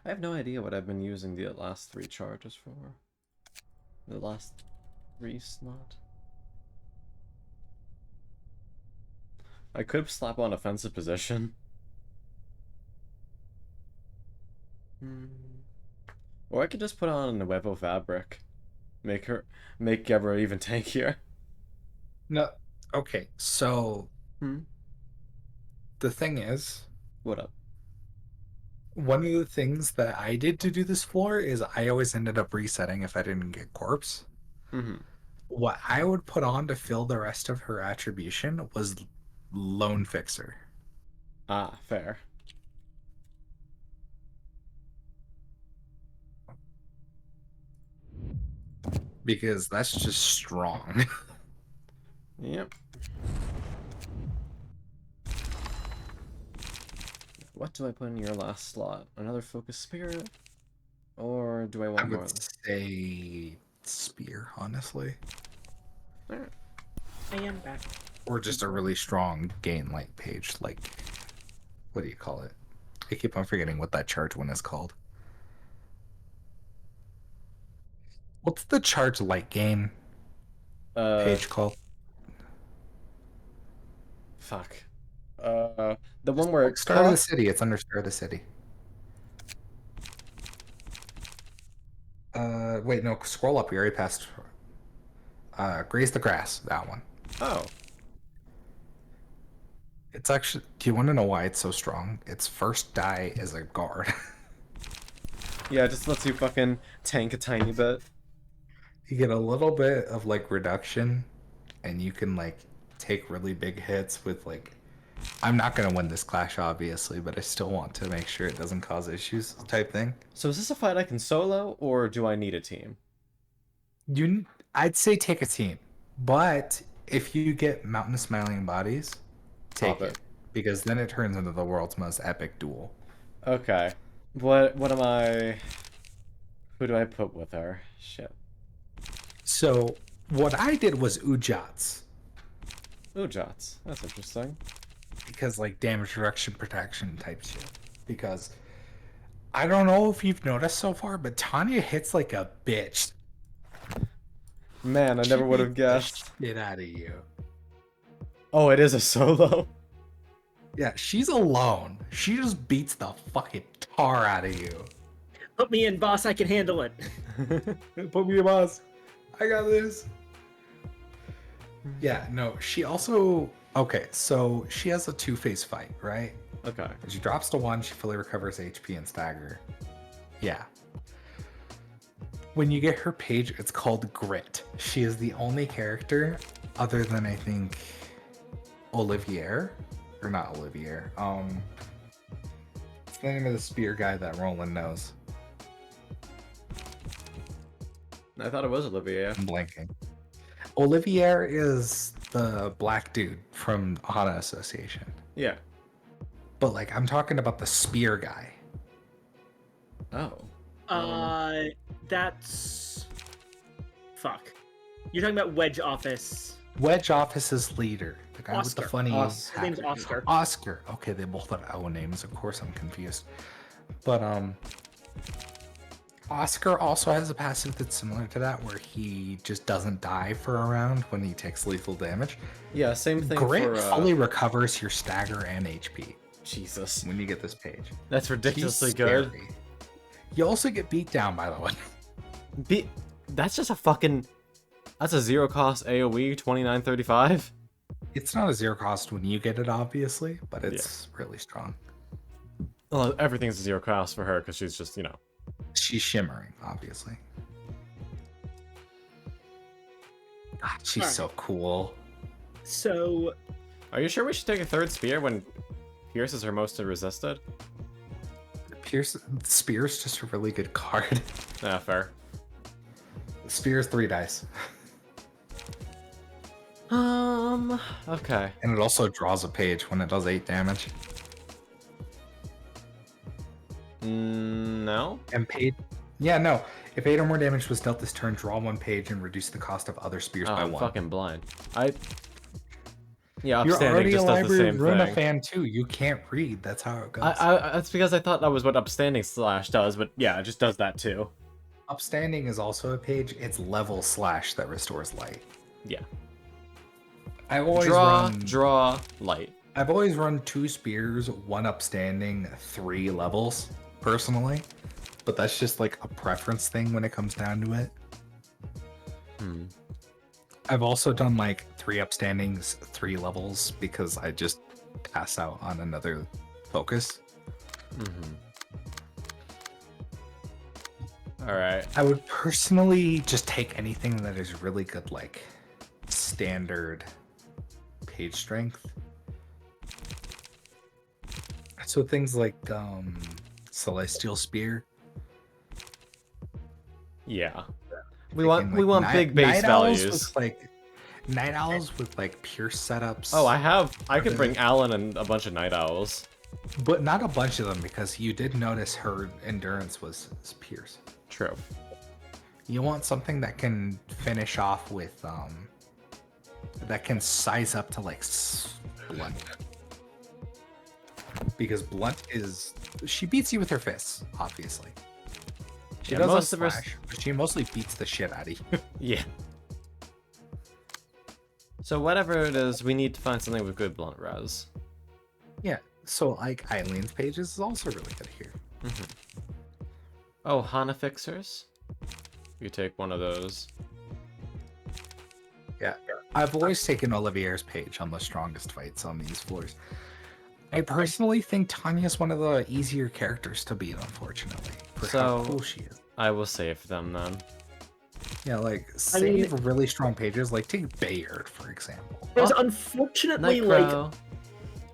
I have no idea what I've been using the last 3 charges for. The last 3 slot. I could slap on offensive position. Or I could just put on a Nuevo fabric. Make Gebra even tankier. No. Okay, so. Hmm? The thing is, What up? one of the things that I did to do this floor is I always ended up resetting if I didn't get corpse. Mm-hmm. What I would put on to fill the rest of her attribution was Lone Fixer. Ah, fair. Because that's just strong. Yep. What do I put in your last slot? Another focus spirit? Or do I want I more? would say spear, honestly. Alright. I am back. Or just a really strong gain light page, like, what do you call it? I keep on forgetting what that charge one is called. What's the charge light gain page called? Fuck. The one where it Star of the City. It's under Star of the City. Wait, no, scroll up. We already passed. Graze the Grass, that one. Oh. It's actually. Do you want to know why it's so strong? Its first die is a guard. Yeah, it just lets you fucking tank a tiny bit. You get a little bit of like reduction, and you can like take really big hits with like. I'm not gonna win this clash, obviously, but I still want to make sure it doesn't cause issues, type thing. So is this a fight I can solo, or do I need a team? I'd say take a team, but if you get Mountain of Smiling Bodies, take it, because then it turns into the world's most epic duel. Okay. What am I... Who do I put with her? Shit. So what I did was Ujats. Ujats. That's interesting. Because like damage reduction protection type shit. Because I don't know if you've noticed so far, but Tanya hits like a bitch. Man, I never would have guessed. Get out of you. Oh, it is a solo? Yeah, she's alone. She just beats the fucking tar out of you. Put me in, boss. I can handle it. Put me in, boss. I got this. Yeah, no, she also... Okay, so she has a two-phase fight, right? Okay. She drops to 1, she fully recovers HP and stagger. Yeah. When you get her page, it's called Grit. She is the only character, other than, I think, Olivier. Or not Olivier. What's the name of the spear guy that Roland knows? I thought it was Olivier. I'm blanking. Olivier is the black dude from Hana Association. Yeah. But like, I'm talking about the spear guy. Oh. That's... Fuck. You're talking about Wedge Office. Wedge Office's leader, the guy with the Oscar. funny His hat. name's Oscar. Oscar. Okay, they both have owl names. Of course, I'm confused. But Oscar also has a passive that's similar to that, where he just doesn't die for a round when he takes lethal damage. Yeah, same thing Grit for fully recovers your stagger and HP Jesus. when you get this page. That's ridiculously He's good. scary. You also get beat down, by the way. That's just a fucking. That's a zero cost AoE 2935. It's not a zero cost when you get it, obviously, but it's really strong. Well, everything's a zero cost for her because she's just, She's shimmering, obviously. God, she's Alright. so cool. So Are you sure we should take a third spear when Pierce is her most resisted? Spear's just a really good card. Yeah, fair. Spear's 3 dice. Okay. And it also draws a page when it does 8 damage. No? And paid. Yeah, no. If 8 or more damage was dealt this turn, draw 1 page and reduce the cost of other spears Oh, by I'm 1. fucking blind. Yeah, You're upstanding already a just does the Library same of Runa thing. fan too. You can't read. That's how it goes. That's because I thought that was what upstanding slash does, but yeah, it just does that too. Upstanding is also a page. It's level slash that restores light. Yeah. I always Draw, light. I've always run 2 spears, 1 upstanding, 3 levels, personally. But that's just like a preference thing when it comes down to it. I've also done like 3 upstandings, 3 levels, because I just pass out on another focus. Alright. I would personally just take anything that is really good, like standard page strength. So things like Celestial Spear. Yeah. We want big base Night Owls values. with, like Night Owls with like Pierce setups. Oh, I could bring Alan and a bunch of Night Owls. But not a bunch of them, because you did notice her endurance was Pierce. True. You want something that can finish off with that can size up to like Blunt. Because Blunt she beats you with her fists, obviously. She Yeah, does most a of her slash, but she mostly beats the shit out of you. Yeah. So whatever it is, we need to find something with good blunt res. Yeah. So like Eileen's pages is also really good here. Oh, Hana Fixers? You take one of those. Yeah. I've always taken Olivier's page on the strongest fights on these floors. I personally think Tanya's one of the easier characters to beat, unfortunately, for how cool she is. I will save them then. Yeah, like save really strong pages, like take Bayard, for example. there's unfortunately Nightcrow.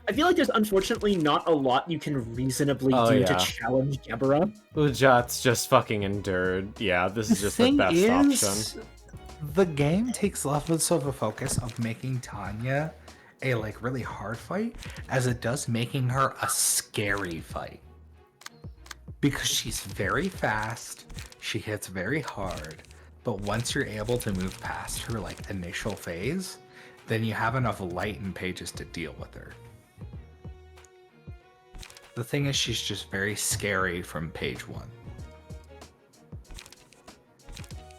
I feel like there's unfortunately not a lot you can reasonably do to challenge Deborah. Ujat's just fucking endured. Yeah, this is just the best option. The game takes less of a focus of making Tanya a like really hard fight as it does making her a scary fight. Because she's very fast, she hits very hard, but once you're able to move past her like initial phase, then you have enough light and pages to deal with her. The thing is, she's just very scary from page 1.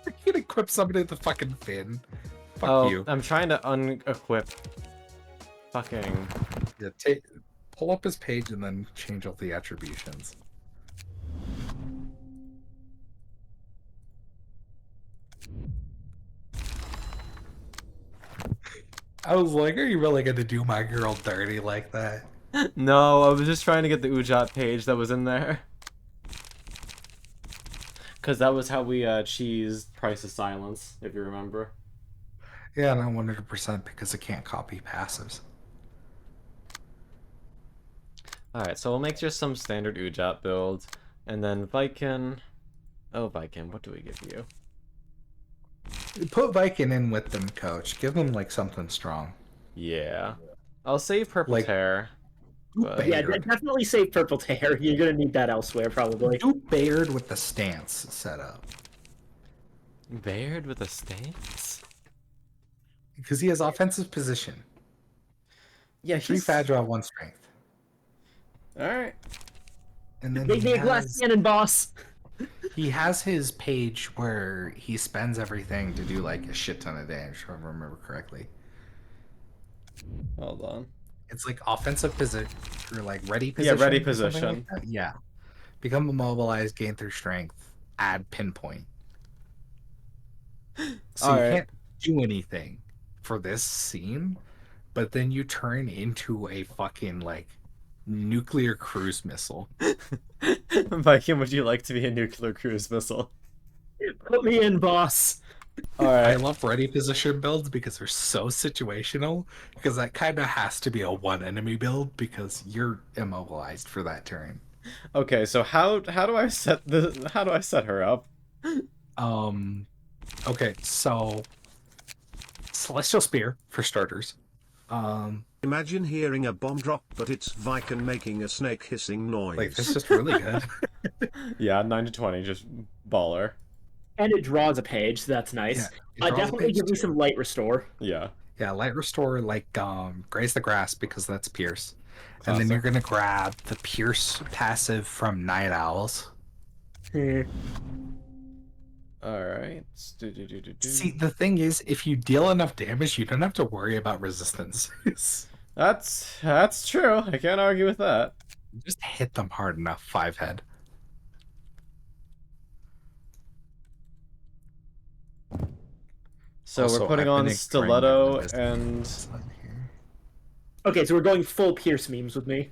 You're gonna equip somebody with the fucking fin. Fuck you. I'm trying to unequip fucking... Yeah, pull up his page and then change all the attributions. I was like, are you really gonna do my girl dirty like that? No, I was just trying to get the Ujat page that was in there. Because that was how we cheesed Price of Silence, if you remember. Yeah, not 100% because it can't copy passives. Alright, so we'll make just some standard Ujat build. And then Viking... Oh, Viking, what do we give you? Put Viking in with them, coach. Give them like something strong. Yeah. I'll save Purple Tear. But... Yeah, definitely save Purple Tear. You're gonna need that elsewhere, probably. Do Bayard with the stance set up. Bayard with a stance? Because he has offensive position. Yeah, 3 he's... fragile, 1 strength. Alright. And then Make me a glass cannon, boss. he has his page where he spends everything to do like a shit ton of damage, if I remember correctly. Hold on. It's like offensive position, or like ready position. Yeah, ready or something position. like that. Yeah. Become immobilized, gain through strength, add pinpoint. So you Alright. can't do anything for this scene, but then you turn into a fucking like nuclear cruise missile. Viking, would you like to be a nuclear cruise missile? Put me in, boss. I Alright. love ready position builds because they're so situational, because that kind of has to be a one enemy build because you're immobilized for that turn. Okay, so how do I set her up? Okay, so Celestial Spear for starters. Imagine hearing a bomb drop, but it's Viking making a snake hissing noise. Like, this is really good. Yeah, 9 to 20, just baller. And it draws a page, so that's nice. Yeah, Definitely give me some light restore. Yeah. Yeah, light restore, like Graze the Grass, because that's Pierce. Classic. And then you're gonna grab the Pierce passive from Night Owls. Alright. See, the thing is, if you deal enough damage, you don't have to worry about resistance. That's true. I can't argue with that. Just hit them hard enough, 5 head. So Also, we're putting I've on been Stiletto ignoring and... Okay, so we're going full Pierce memes with me.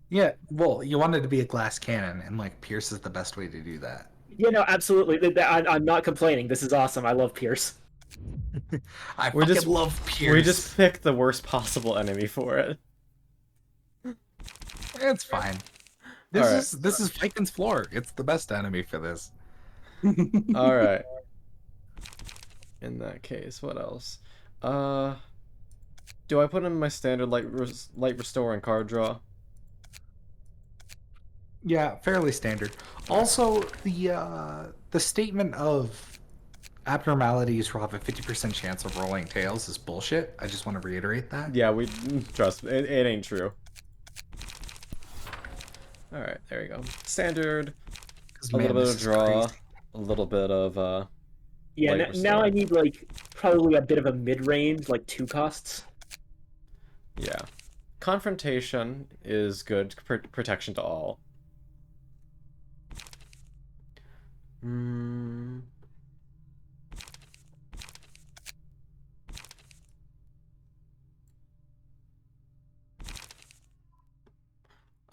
Yeah, well, you wanted to be a glass cannon, and like Pierce is the best way to do that. Yeah, no, absolutely. I'm not complaining. This is awesome. I love Pierce. I love Pierce. We just picked the worst possible enemy for it. It's fine. This is Viking's floor. It's the best enemy for this. Alright. In that case, what else? Do I put in my standard light restore and card draw? Yeah, fairly standard. Also, the statement of abnormalities will have a 50% chance of rolling tails is bullshit. I just want to reiterate that. Yeah, trust me, it ain't true. Alright, there you go. Standard, a little bit of draw, a little bit of, yeah, now I need, like, probably a bit of a mid-range, like 2 costs. Yeah. Confrontation is good, protection to all.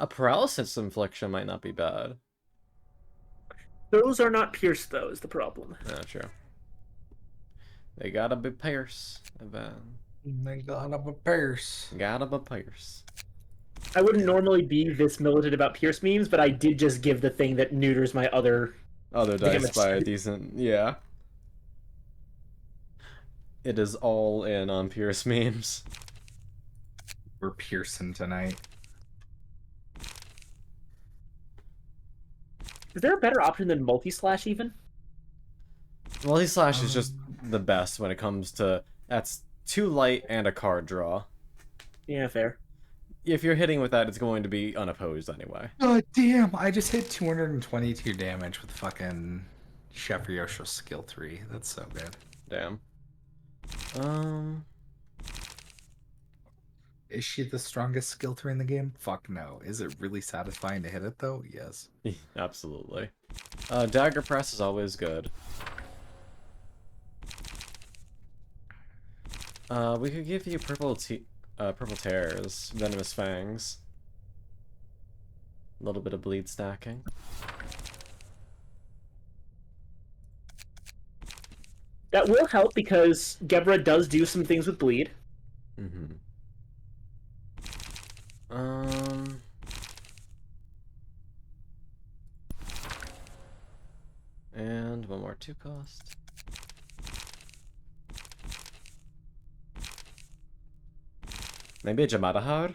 A paralysis infliction might not be bad. Those are not pierced, though, is the problem. Yeah, true. They gotta be pierce. They gotta be pierce. Gotta be pierce. I wouldn't normally be this militant about pierce memes, but I did just give the thing that neuters my other dice damage. by a decent... Yeah. It is all in on pierce memes. We're piercing tonight. Is there a better option than multi-slash, even? Multi-slash is just the best when it comes to... That's 2 light and a card draw. Yeah, fair. If you're hitting with that, it's going to be unopposed anyway. Oh, damn. I just hit 222 damage with fucking Chef Ryosho skill 3. That's so good. Damn. Is she the strongest skill 3 in the game? Fuck no. Is it really satisfying to hit it, though? Yes. Absolutely. Dagger Press is always good. We could give you Purple Tears, Venomous Fangs. A little bit of bleed stacking. That will help because Gebra does do some things with bleed. Mm-hmm. And one more 2 cost. Maybe a Jamadahar?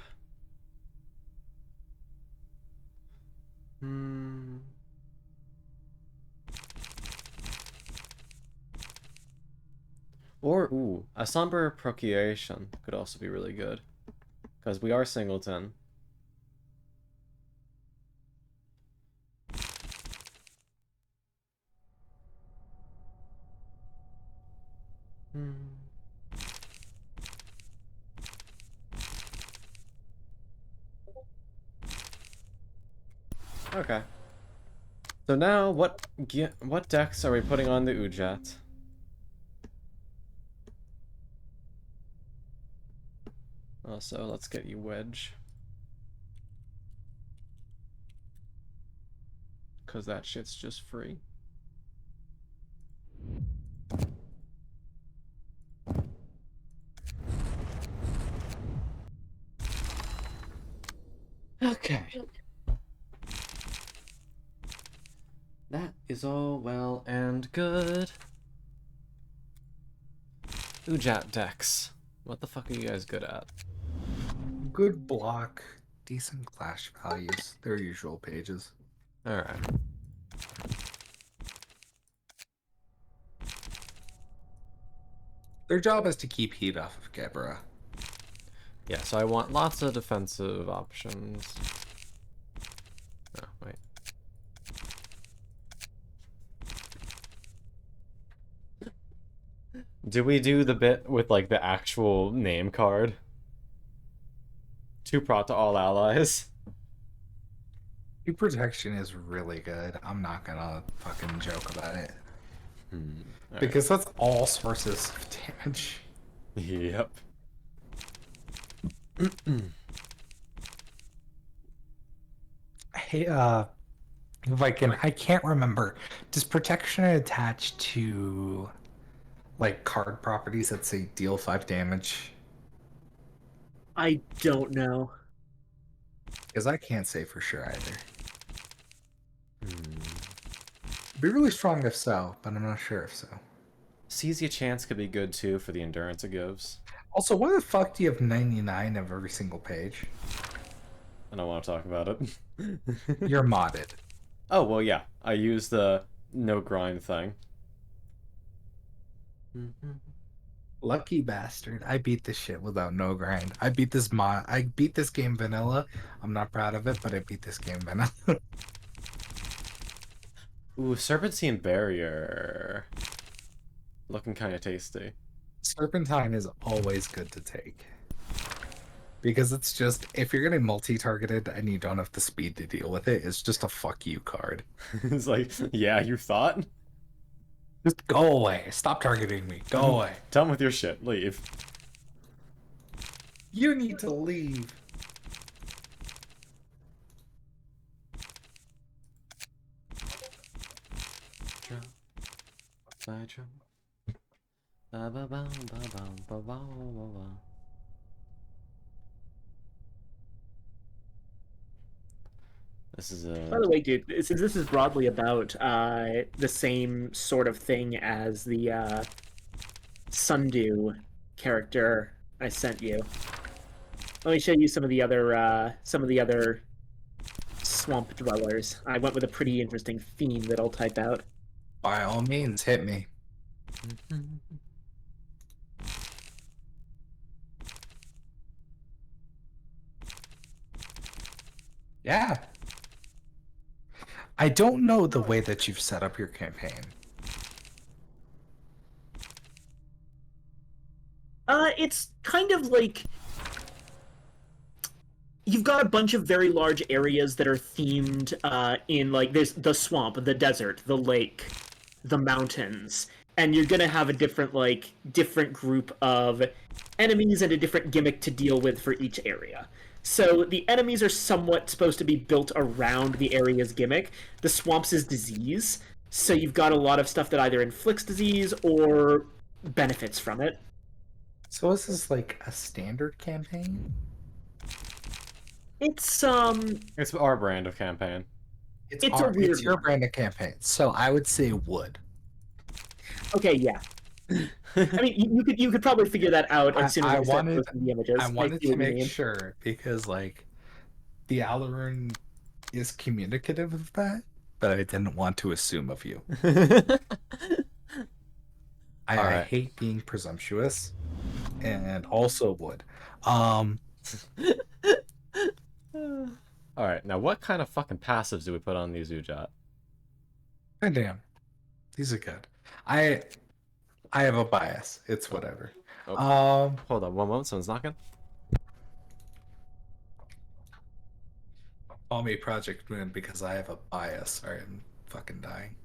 Or, ooh, a somber procreation could also be really good. Because we are singleton. Okay. So now, what decks are we putting on the Ujat? Also, let's get you Wedge. Because that shit's just free. Okay. That is all well and good. Ujat decks. What the fuck are you guys good at? Good block, decent clash values. Their usual pages. Alright. Their job is to keep heat off of Gebra. Yeah, so I want lots of defensive options. Oh, wait. Do we do the bit with, like, the actual name card? 2 prot to all allies. Heat protection is really good. I'm not gonna fucking joke about it. Because that's all sources of damage. Yep. Hey, if I can't remember. Does protection attach to, like, card properties that say deal 5 damage? I don't know. Because I can't say for sure either. Be really strong if so, but I'm not sure if so. Seize your chance could be good too for the endurance it gives. Also, why the fuck do you have 99 of every single page? I don't want to talk about it. You're modded. Oh, well, yeah. I use the no grind thing. Lucky bastard. I beat this shit without no grind. I beat this game vanilla. I'm not proud of it, but I beat this game vanilla. Ooh, Serpentine Barrier. Looking kind of tasty. Serpentine is always good to take. Because it's just, if you're getting multi-targeted and you don't have the speed to deal with it, it's just a fuck you card. It's like, yeah, you thought? Just go away. Stop targeting me. Go away. Done with your shit. Leave. You need to leave. This is a... By the way, dude, since this is broadly about the same sort of thing as the Sundew character I sent you, let me show you some of the other swamp dwellers. I went with a pretty interesting theme that I'll type out. By all means, hit me. Yeah. I don't know the way that you've set up your campaign. It's kind of like you've got a bunch of very large areas that are themed in, like, there's the swamp, the desert, the lake, the mountains, and you're gonna have a different group of enemies and a different gimmick to deal with for each area. So the enemies are somewhat supposed to be built around the area's gimmick. The swamps is disease, so you've got a lot of stuff that either inflicts disease or benefits from it. So is this like a standard campaign? It's our brand of campaign. It's a weird it's your one. brand of campaign. So I would say wood. Okay, yeah. I mean, you could probably figure that out as soon as I start posting the images. I wanted see to what you make mean. sure because, like, the Allarun is communicative of that, but I didn't want to assume of you. I hate being presumptuous, and also would. Alright, now what kind of fucking passives do we put on these Ujat? God damn. These are good. I have a bias. It's whatever. Oh. Hold on, one moment, someone's knocking. Call me Project Moon because I have a bias. Sorry, I'm fucking dying.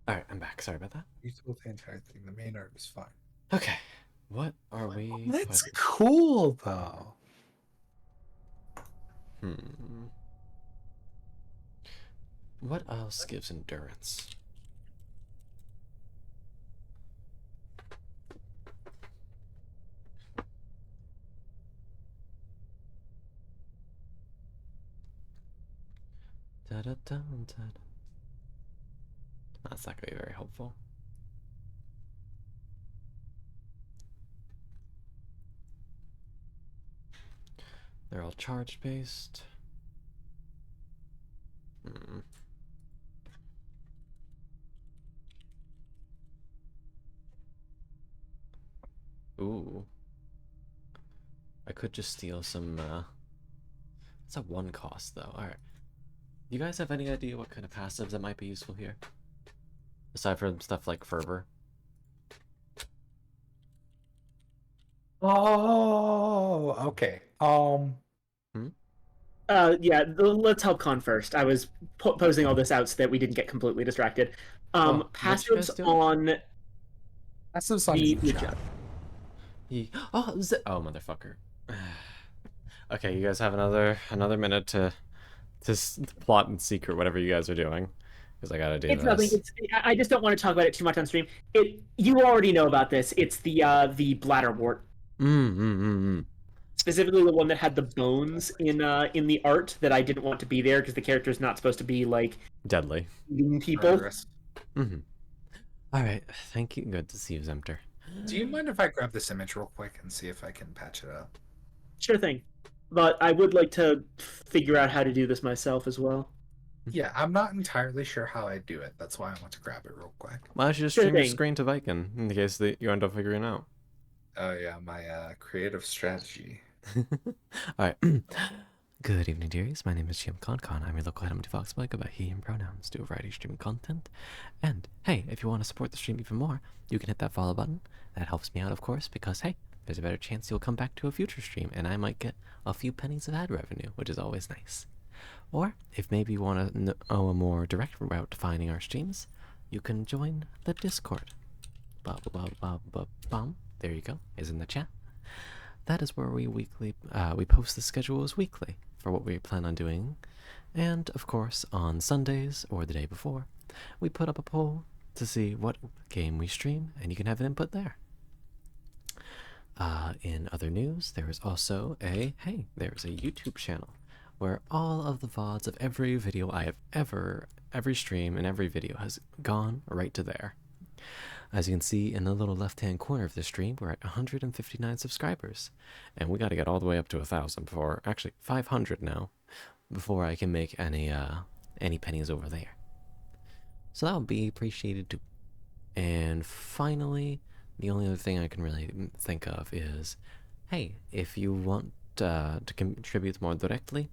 Alright, I'm back. Sorry about that. You told the entire thing. The main art was fine. Okay. What are we... That's cool, though. What else gives endurance? Da-da-dum-da-da. That's not going to be very helpful. They're all charge based. Ooh. I could just steal some, it's a 1 cost though. Alright. You guys have any idea what kind of passives that might be useful here? Aside from stuff like Fervor. Oh, okay. Yeah, let's help Con first. I was posing all this out so that we didn't get completely distracted. Passives on the Ujat. Oh, motherfucker. Okay, you guys have another minute to plot in secret whatever you guys are doing, because I gotta do this. Nothing. I just don't want to talk about it too much on stream. You already know about this. It's the bladderwort. Specifically the one that had the bones in the art that I didn't want to be there because the character is not supposed to be like deadly eating people. All right, thank you. Good to see you, Zemter. Do you mind if I grab this image real quick and see if I can patch it up? Sure thing, but I would like to figure out how to do this myself as well. Yeah, I'm not entirely sure how I do it. That's why I want to grab it real quick. Why don't you just stream your screen to Viking in the case that you end up figuring out? Oh yeah, my creative strategy. Alright. Good evening, dearies. My name is Jim Con. I'm your local item Fox Blake about he and pronouns, do a variety of streaming content. And hey, if you want to support the stream even more, you can hit that follow button. That helps me out, of course, because hey, there's a better chance you'll come back to a future stream and I might get a few pennies of ad revenue, which is always nice. Or if maybe you want to know a more direct route to finding our streams, you can join the Discord. There you go, is in the chat. That is where we post the schedules weekly for what we plan on doing. And of course, on Sundays or the day before, we put up a poll to see what game we stream, and you can have an input there. In other news, there is also there's a YouTube channel where all of the VODs of every video I have every stream and every video has gone right to there. As you can see in the little left-hand corner of the stream, we're at 159 subscribers, and we got to get all the way up to 1,000 before, actually 500 now, before I can make any pennies over there. So that would be appreciated too. And finally, the only other thing I can really think of is, hey, if you want to contribute more directly,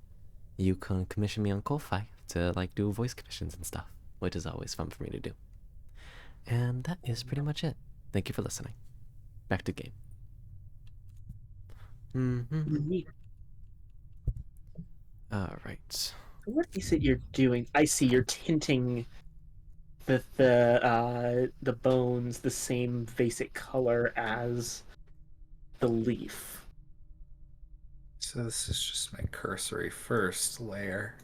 you can commission me on Ko-Fi to like do voice commissions and stuff, which is always fun for me to do. And that is pretty much it. Thank you for listening. Back to game. All right. What is it you're doing? I see you're tinting the bones the same basic color as the leaf. So this is just my cursory first layer,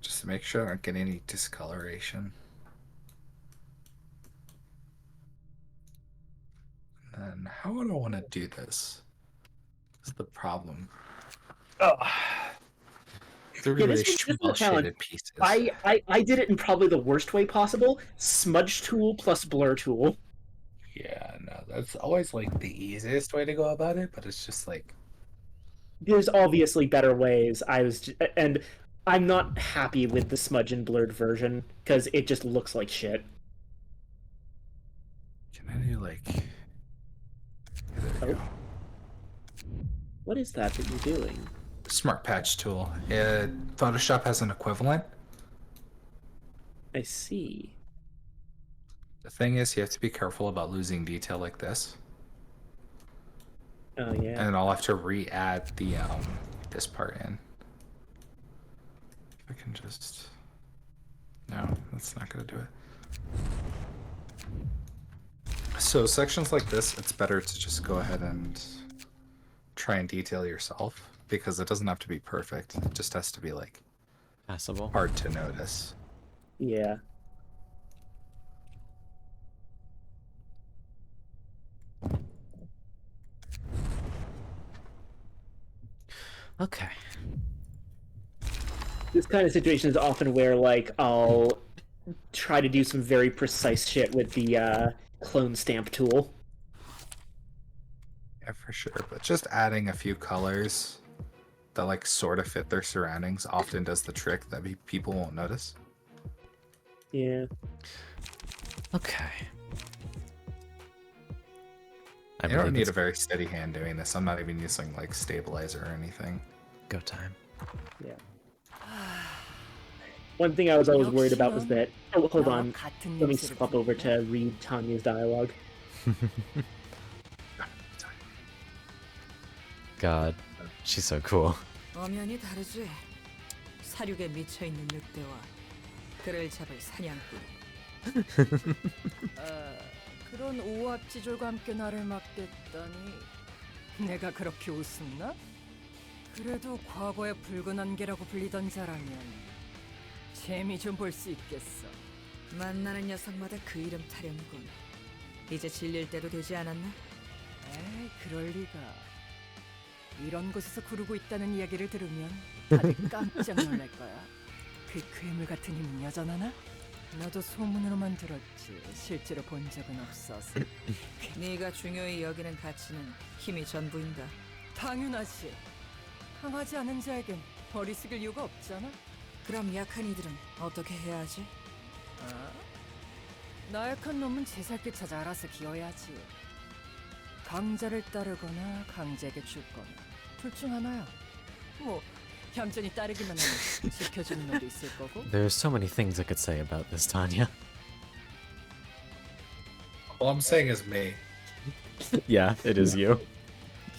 just to make sure I don't get any discoloration. And how would I want to do this? Is the problem. Oh. They're really this is a challenge. shaded pieces. I did it in probably the worst way possible. Smudge tool plus blur tool. Yeah, no, that's always like the easiest way to go about it, but it's just like There's obviously better ways. And I'm not happy with the smudge and blurred version because it just looks like shit. Can I do like? There we go. What is that you're doing? Smart patch tool. Photoshop has an equivalent. I see. The thing is, you have to be careful about losing detail like this. Oh yeah. And I'll have to re-add the this part in. If I can just. No, that's not gonna do it. So sections like this, it's better to just go ahead and try and detail yourself, because it doesn't have to be perfect. It just has to be like Passable. hard to notice. Yeah. Okay. This kind of situation is often where like I'll try to do some very precise shit with the clone stamp tool. Yeah, for sure. But just adding a few colors that like sort of fit their surroundings often does the trick that people won't notice. Yeah. Okay. You don't need a very steady hand doing this. I'm not even using like stabilizer or anything. Go time. Yeah. One thing I was always worried about was that. Oh, hold on. Let me swap over to read Tanya's dialogue. God, she's so cool. 엄연히 다르지. 사륙에 미쳐 있는 늑대와 그를 잡을 사냥꾼. 그런 오합지졸과 함께 나를 막겠다니. 내가 그렇게 웃었나? 그래도 과거의 붉은 안개라고 불리던 자라면 재미 좀 볼 수 있겠어. 만나는 녀석마다 그 이름 타령이군. 이제 질릴 때도 되지 않았나? 에이, 그럴 리가. 이런 곳에서 구르고 있다는 이야기를 들으면 다들 깜짝 놀랄 거야. 그 괴물 같은 힘은 여전하나? 나도 소문으로만 들었지 실제로 본 적은 없어서. 네가 중요히 여기는 가치는 힘이 전부인가? 당연하지. 강하지 않은 자에겐 버리숙일 이유가 없잖아. 그럼 약한 이들은 어떻게 해야 하지? 나약한 놈은 제 살길 찾아 알아서 기어야지. 강자를 따르거나 강자에게 죽거나 둘 중 하나야. 뭐 얌전히 따르기만 하면 지켜주는 놈도 있을 거고. There's so many things I could say about this, Tanya. All I'm saying is me. Yeah, it is you.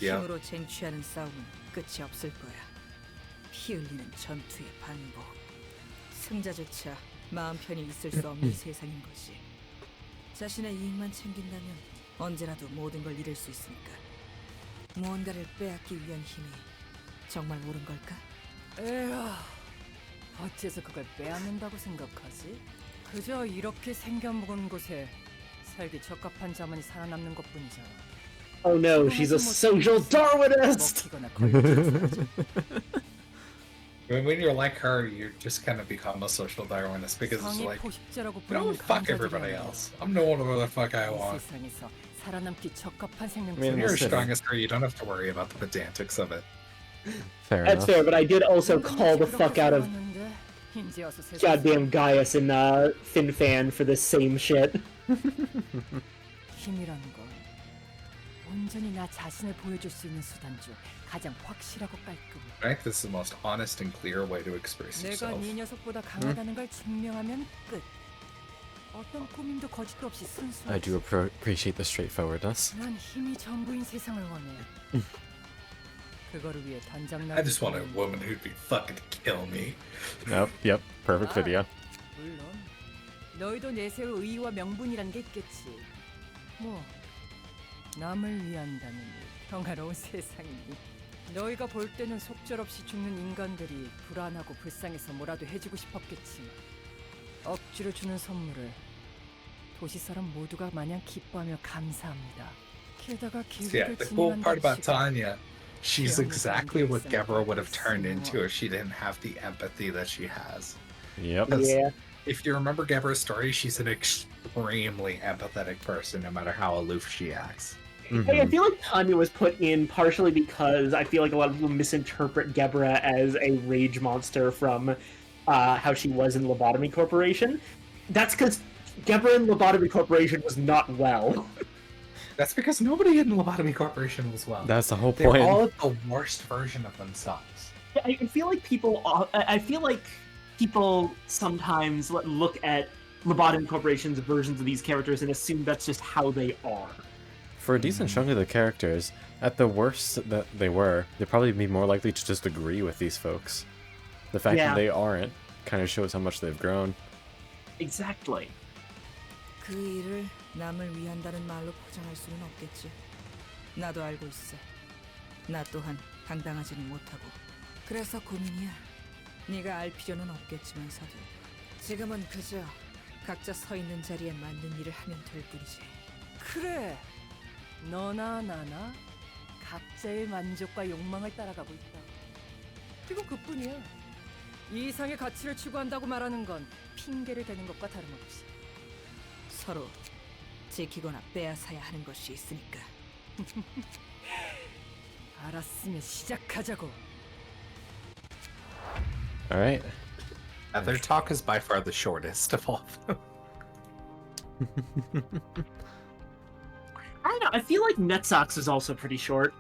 Yeah. 힘으로 쟁취하는 싸움은 끝이 없을 거야. 피 흘리는 전투의 반복. 승자조차 마음 편히 있을 수 없는 세상인 거지. 자신의 이익만 챙긴다면 언제라도 모든 걸 잃을 수 있으니까. 무언가를 빼앗기 위한 힘이 정말 옳은 걸까? 에휴, 어째서 그걸 빼앗는다고 생각하지? 그저 이렇게 생겨먹은 곳에 살기 적합한 자만이 살아남는 것뿐이잖아. Oh no, she's a social Darwinist! When you're like her, you just kind of become a social Darwinist because it's like, fuck everybody else. I'm doing whatever the fuck I want. When you're strongest her, you don't have to worry about the pedantics of it. Fair That's enough. fair, but I did also call the fuck out of goddamn Gaius and FinFan for the same shit. 힘이라는 건 온전히 나 자신을 보여줄 수 있는 수단 중 가장 확실하고 깔끔해. I think this is the most honest and clear way to express 내가 yourself. 네 녀석보다 강하다는 걸 증명하면 끝. 어떤 꾸밈도 거짓도 없이 순수하지. I do appreciate the straightforwardness. 난 힘이 전부인 세상을 원해. 그거를 위해 단장 나. I just want a woman who'd be fucking kill me. Yep, perfect video. 물론 너희도 내세울 의의와 명분이란 게 있겠지. 뭐 남을 위한다는 이 평화로운 세상이니. 너희가 볼 때는 속절없이 죽는 인간들이 불안하고 불쌍해서 뭐라도 해주고 싶었겠지만 억지로 주는 선물을 도시 사람 모두가 마냥 기뻐하며 감사합니다. 게다가 Yeah, 계획을 the cool part about 진행한답시고 Tanya, she's exactly what Gebra would have turned into if she didn't have the empathy that she has. Yep. Yeah. If you remember Gebra's story, she's an extremely empathetic person, no matter how aloof she acts. I feel like Tanya was put in partially because I feel like a lot of people misinterpret Gebra as a rage monster from how she was in Lobotomy Corporation. That's because Gebra in Lobotomy Corporation was not well. That's because nobody in Lobotomy Corporation was well. That's the whole They're point. all the worst version of themselves. I feel like people sometimes look at Lobotomy Corporation's versions of these characters and assume that's just how they are. For a decent chunk of the characters, at the worst that they'd probably be more likely to just agree with these folks. The fact that they aren't kind of shows how much they've grown. Exactly. 그 일을 남을 위한다는 말로 포장할 수는 없겠지. 나도 알고 있어. 나 또한 당당하지는 못하고. 그래서 고민이야. 네가 알 필요는 없겠지만서도 지금은 그저 각자 서 있는 자리에 맞는 일을 하면 될 뿐이지. 그래. 너나 나나 각자의 만족과 욕망을 따라가고 있다. 그리고 그뿐이야. 이 이상의 가치를 추구한다고 말하는 건 핑계를 대는 것과 다름없이. 서로 지키거나 빼앗아야 하는 것이 있으니까. 알았으면 시작하자고. Alright. Their talk is by far the shortest of all of them. I don't know. I feel like Netsox is also pretty short.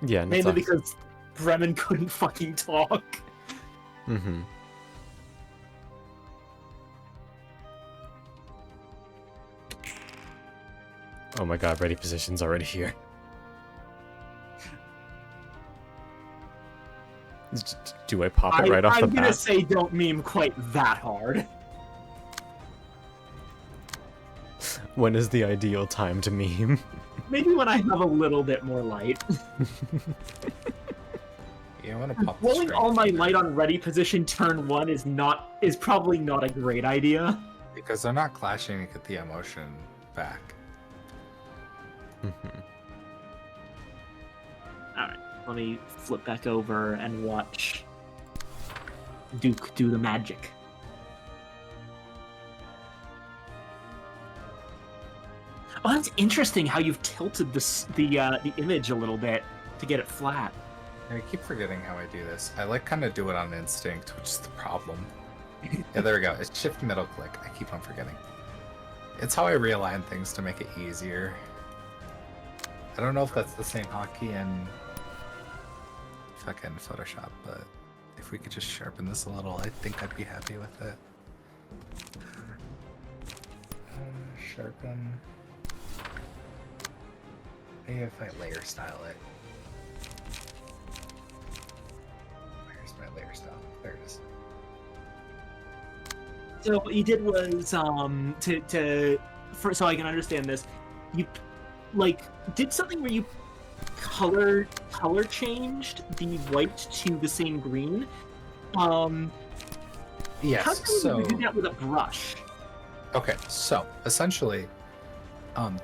Yeah, Mainly because Bremen couldn't fucking talk. Mm-hmm. Oh my god, ready position's already here. Do I pop it right off the I'm gonna bat? say don't meme quite that hard. When is the ideal time to meme? Maybe when I have a little bit more light. You want to pop the Rolling string all my finger, light on ready position turn 1 is probably not a great idea. because they're not clashing to get the emotion back. Alright, let me flip back over and watch Duke do the magic. Oh, that's interesting how you've tilted the image a little bit to get it flat. I keep forgetting how I do this. I kind of do it on instinct, which is the problem. Yeah, there we go. It's shift middle click. I keep on forgetting. It's how I realign things to make it easier. I don't know if that's the same hotkey in fucking Photoshop, but if we could just sharpen this a little, I think I'd be happy with it. Sharpen. Maybe if I layer style it. Where's my layer style? There it is. So what you did was so I can understand this, you did something where you color changed the white to the same green. Yes. How do you do that with a brush? Okay, so essentially,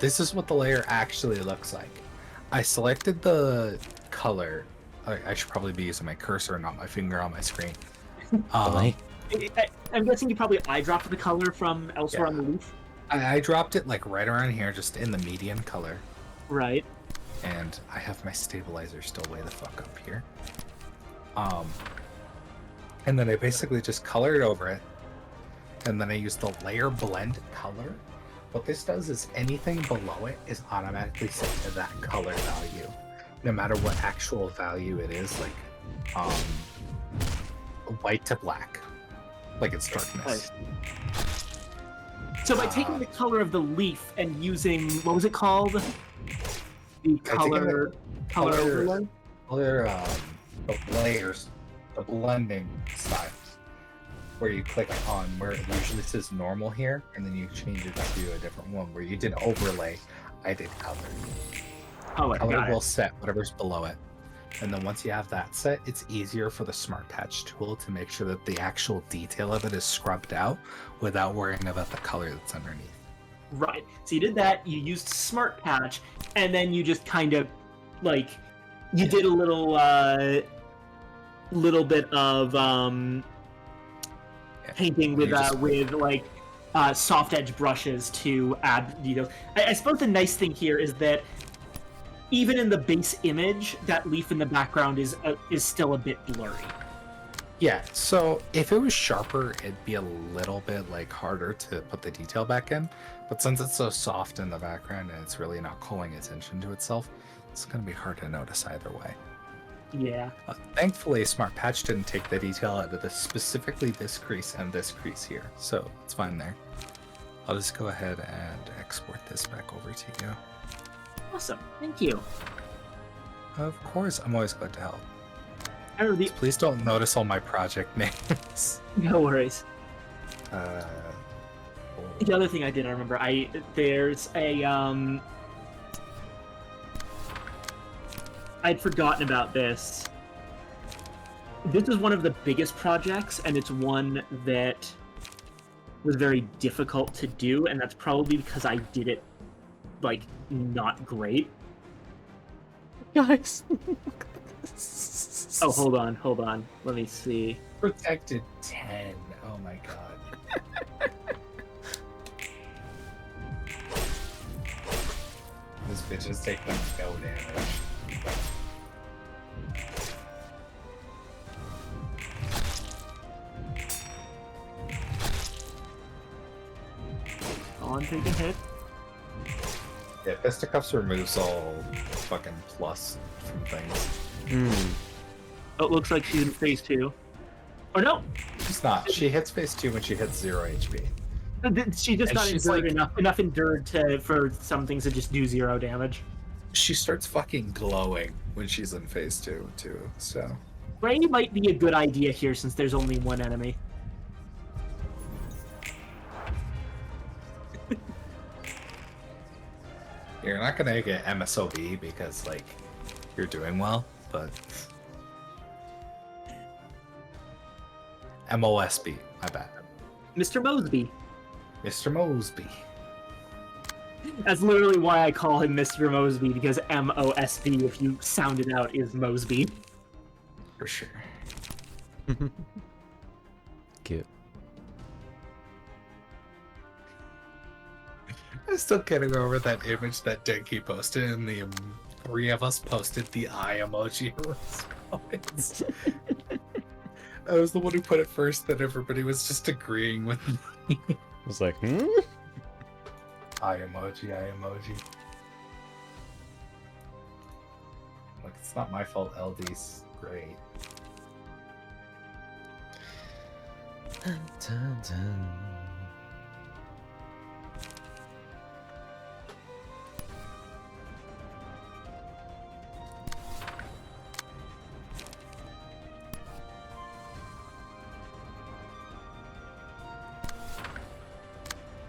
this is what the layer actually looks like. I selected the color. I should probably be using my cursor, not my finger on my screen. I'm guessing you probably eyedropped the color from elsewhere on the leaf. I dropped it right around here, just in the median color. Right. And I have my stabilizer still way the fuck up here. And then I basically just colored over it. And then I use the layer blend color. What this does is anything below it is automatically set to that color value, no matter what actual value it is, white to black, like its darkness. So by taking the color of the leaf and using, what was it called? The color overlay? The layers, the blending styles. where you click on where it usually says normal here, and then you change it to a different one where you did overlay. I did color. Oh, Color will set whatever's below it. And then once you have that set, it's easier for the Smart Patch tool to make sure that the actual detail of it is scrubbed out without worrying about the color that's underneath. Right. So you did that, you used Smart Patch, and then you just kind of, like, you did a little bit of painting with like soft edge brushes to add details. I suppose the nice thing here is that even in the base image, that leaf in the background is still a bit blurry. Yeah, so if it was sharper, it'd be a little bit like harder to put the detail back in. But since it's so soft in the background and it's really not calling attention to itself, it's going to be hard to notice either way. Yeah. Thankfully, Smart Patch didn't take the detail out of specifically this crease and this crease here, so it's fine there. I'll just go ahead and export this back over to you. Awesome. Thank you. Of course, I'm always glad to help. Please don't notice all my project names. No worries. The other thing I didn't remember, there's a I'd forgotten about this. This is one of the biggest projects, and it's one that was very difficult to do, and that's probably because I did it, like, not great. Guys. Oh, hold on. Let me see. Protected 10. Oh my god. This bitch is taking no damage. On taking hit. Yeah, Fisticuffs removes all fucking plus from things. Oh, it looks like she's in phase 2. Or no! She's not. She hits phase 2 when she hits 0 HP. She just And got she's endured like- enough endured for some things to just do 0 damage. She starts fucking glowing when she's in phase 2, too, so... Ray might be a good idea here since there's only one enemy. You're not gonna get MSOB because, like, you're doing well, but... MOSB, my bad. Mr. Mosby. Mr. Mosby. That's literally why I call him Mr. Mosby, because M-O-S-B, if you sound it out, is Mosby. For sure. Cute. I'm still getting over that image that Denki posted, and the 3 of us posted the eye emoji response. I was the one who put it first, then everybody was just agreeing with me. I was like, Eye emoji, eye emoji. Like, it's not my fault, LD's great. Dun, dun, dun.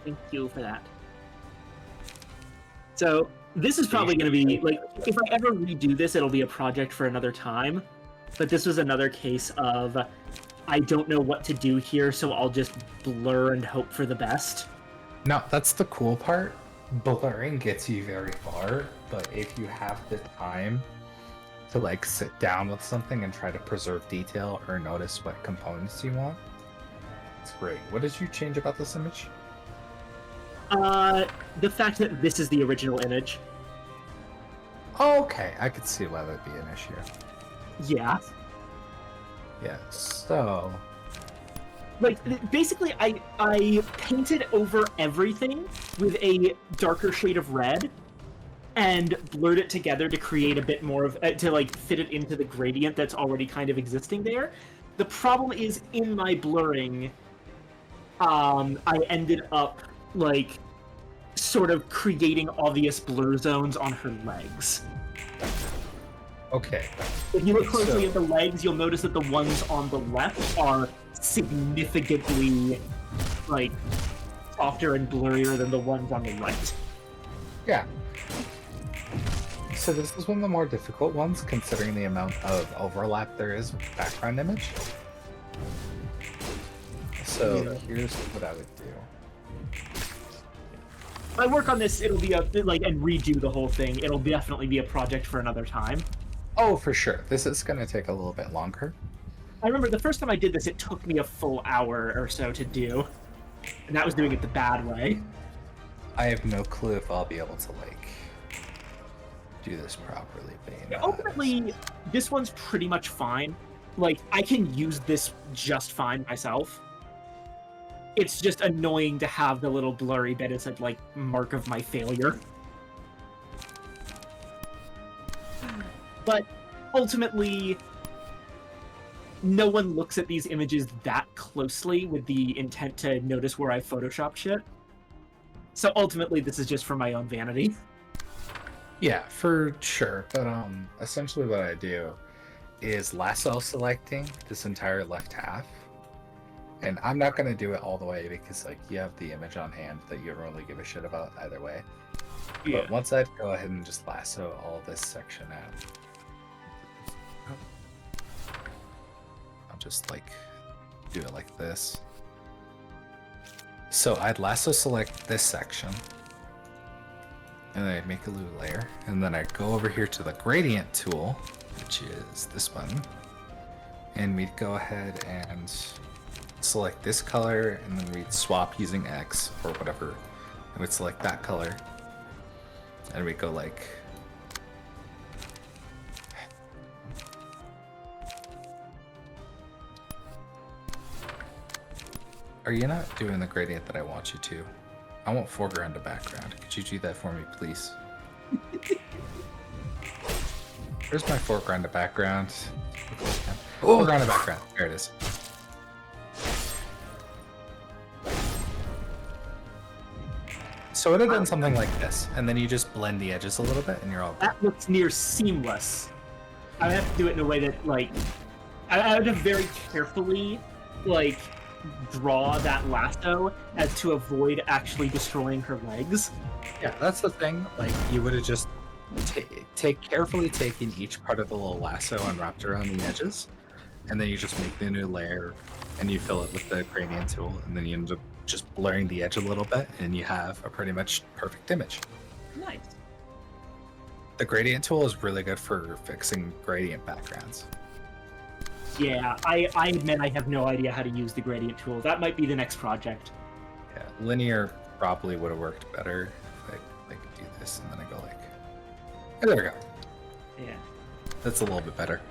Thank you for that. So, this is probably going to be, like, if I ever redo this, it'll be a project for another time. But this was another case of, I don't know what to do here, so I'll just blur and hope for the best. No, that's the cool part. Blurring gets you very far, but if you have the time to, like, sit down with something and try to preserve detail or notice what components you want, it's great. What did you change about this image? The fact that this is the original image. Oh, okay, I could see why that'd be an issue. Yeah. Yeah, so... Like, basically, I painted over everything with a darker shade of red and blurred it together to create a bit more of... to, like, fit it into the gradient that's already kind of existing there. The problem is, in my blurring, I ended up, like, sort of creating obvious blur zones on her legs. Okay. If you look closely at the legs, you'll notice that the ones on the left are significantly like softer and blurrier than the ones on the right. Yeah. So this is one of the more difficult ones, considering the amount of overlap there is with the background image. So here's what I would do. If I work on this, it'll be and redo the whole thing. It'll definitely be a project for another time. Oh, for sure. This is going to take a little bit longer. I remember the first time I did this, it took me a full hour or so to do, and that was doing it the bad way. I have no clue if I'll be able to do this properly. Ultimately, this one's pretty much fine. Like, I can use this just fine myself. It's just annoying to have the little blurry bit as a mark of my failure. But ultimately, no one looks at these images that closely with the intent to notice where I photoshopped shit. So ultimately, this is just for my own vanity. Yeah, for sure. But essentially what I do is lasso selecting this entire left half. And I'm not going to do it all the way because you have the image on hand that you don't really give a shit about either way. Yeah. But once I go ahead and just lasso all this section out, I'll just do it like this. So I'd lasso select this section, and then I'd make a new layer, and then I'd go over here to the gradient tool, which is this button, and we'd go ahead and select this color, and then we'd swap using X or whatever, and we'd select that color, and we'd go Are you not doing the gradient that I want you to? I want foreground to background. Could you do that for me, please? Where's my foreground to background? Oh. Foreground to background. There it is. So it would have done something like this, and then you just blend the edges a little bit, and you're all good. That looks near seamless. I would have to do it in a way that, I would have very carefully, draw that lasso as to avoid actually destroying her legs. Yeah, that's the thing. You would have just carefully taken each part of the little lasso and wrapped around the edges, and then you just make the new layer, and you fill it with the gradient tool, and then you end up just blurring the edge a little bit, and you have a pretty much perfect image. Nice. The gradient tool is really good for fixing gradient backgrounds. Yeah, I admit I have no idea how to use the gradient tool. That might be the next project. Yeah, linear probably would have worked better if I could do this, and then I go and there we go. Yeah. That's a little bit better.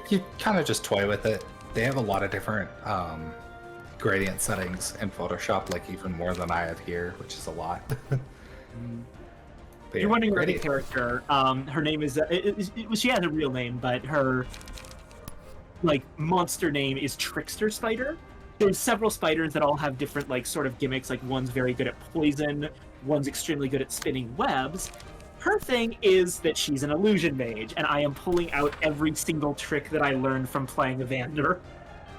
You kind of just toy with it. They have a lot of different gradient settings in Photoshop, even more than I have here, which is a lot. You're wondering about the character. Her name is she has a real name, but her monster name is Trickster Spider. There's several spiders that all have different sort of gimmicks. One's very good at poison, one's extremely good at spinning webs. Her thing is that she's an illusion mage, and I am pulling out every single trick that I learned from playing Evander.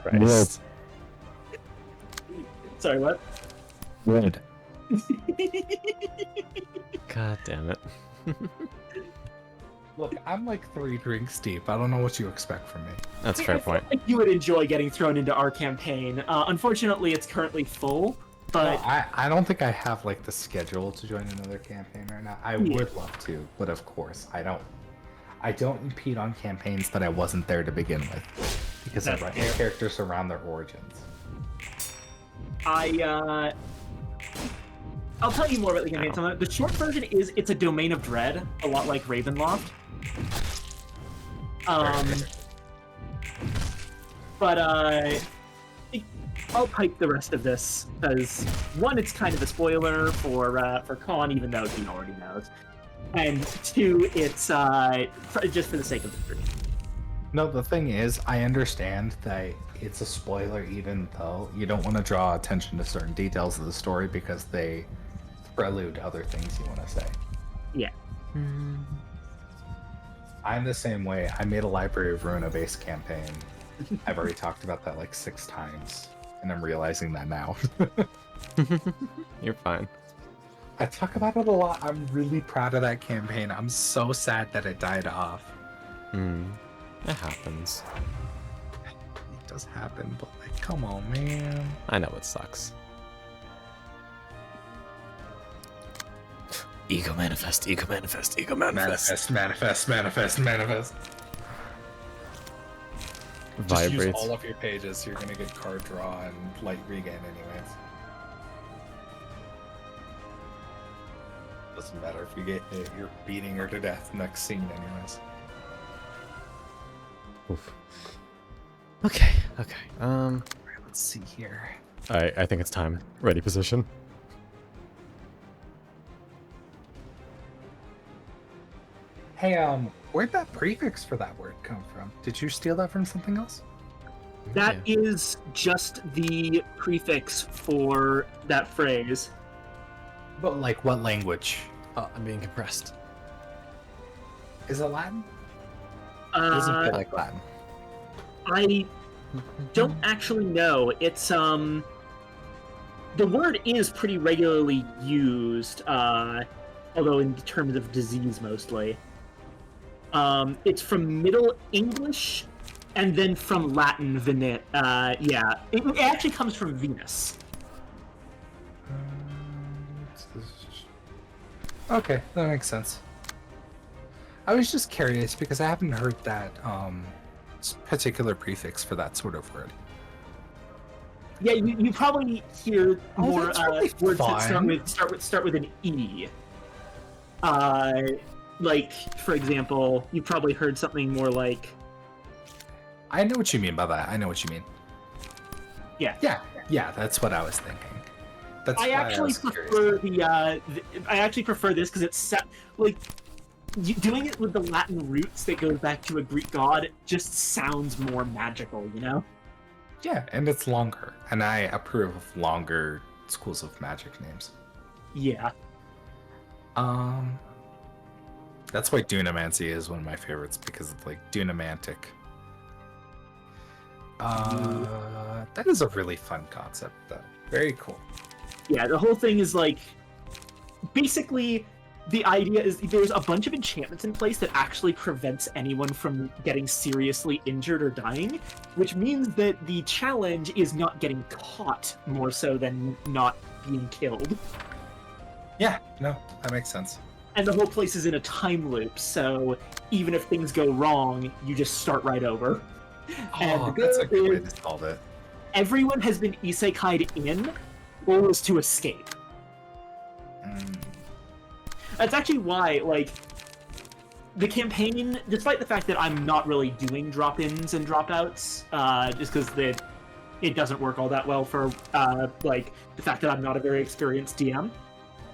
Right. Yes. Sorry, what? Red. God damn it. Look, I'm 3 drinks deep. I don't know what you expect from me. That's a fair point. You would enjoy getting thrown into our campaign. Unfortunately, it's currently full, but... Well, I don't think I have the schedule to join another campaign right now. I would love to, but of course, I don't impede on campaigns that I wasn't there to begin with, because I write my characters around their origins. I'll tell you more about the campaign. The short version is it's a domain of dread, a lot like Ravenloft. But I'll pipe the rest of this because one, it's kind of a spoiler for Colin, even though he already knows, and two, it's just for the sake of the stream. No, the thing is, I understand that it's a spoiler, even though you don't want to draw attention to certain details of the story because they prelude other things you want to say. Yeah. I'm the same way. I made a Library of Ruina based campaign I've already talked about that like 6 times, and I'm realizing that now. You're fine. I talk about it a lot. I'm really proud of that campaign. I'm so sad that it died off. It happens. It does happen, but like, come on, man. I know it sucks. Ego manifest, ego manifest, ego manifest. Manifest. Just use Vibrates. all of your pages. You're gonna get card draw and light regain anyways. Doesn't matter if you get hit, you're beating her to death next scene anyways. Oof. Okay. Let's see here. I think it's time. Ready position. Hey, where'd that prefix for that word come from? Did you steal that from something else? That is just the prefix for that phrase. But like, what language? Oh, I'm being compressed. Is it Latin? It doesn't feel like Latin. I don't actually know. It's the word is pretty regularly used, although in terms of disease mostly. It's from Middle English, and then from Latin Venit. Yeah, it actually comes from Venus. Okay, that makes sense. I was just curious because I haven't heard that particular prefix for that sort of word. Yeah, you probably hear more that's really words that fun. start with an E. Like, for example, you probably heard something more like... I know what you mean by that. I know what you mean. Yeah. Yeah, that's what I was thinking. That's I why actually was curious. prefer I actually prefer this because it's like doing it with the Latin roots that goes back to a Greek god just sounds more magical, you know? Yeah, and it's longer, and I approve of longer schools of magic names. Yeah. That's why Dunamancy is one of my favorites because it's like Dunamantic. That is a really fun concept, though. Very cool. Yeah, the whole thing is like basically the idea is there's a bunch of enchantments in place that actually prevents anyone from getting seriously injured or dying, which means that the challenge is not getting caught more so than not being killed. Yeah, no, that makes sense. And the whole place is in a time loop, so even if things go wrong, you just start right over. Oh, that's a good way to solve it. Everyone has been isekai'd in, goal is to escape. That's actually why, like, the campaign, despite the fact that I'm not really doing drop-ins and drop-outs, just because it doesn't work all that well for, like, the fact that I'm not a very experienced DM.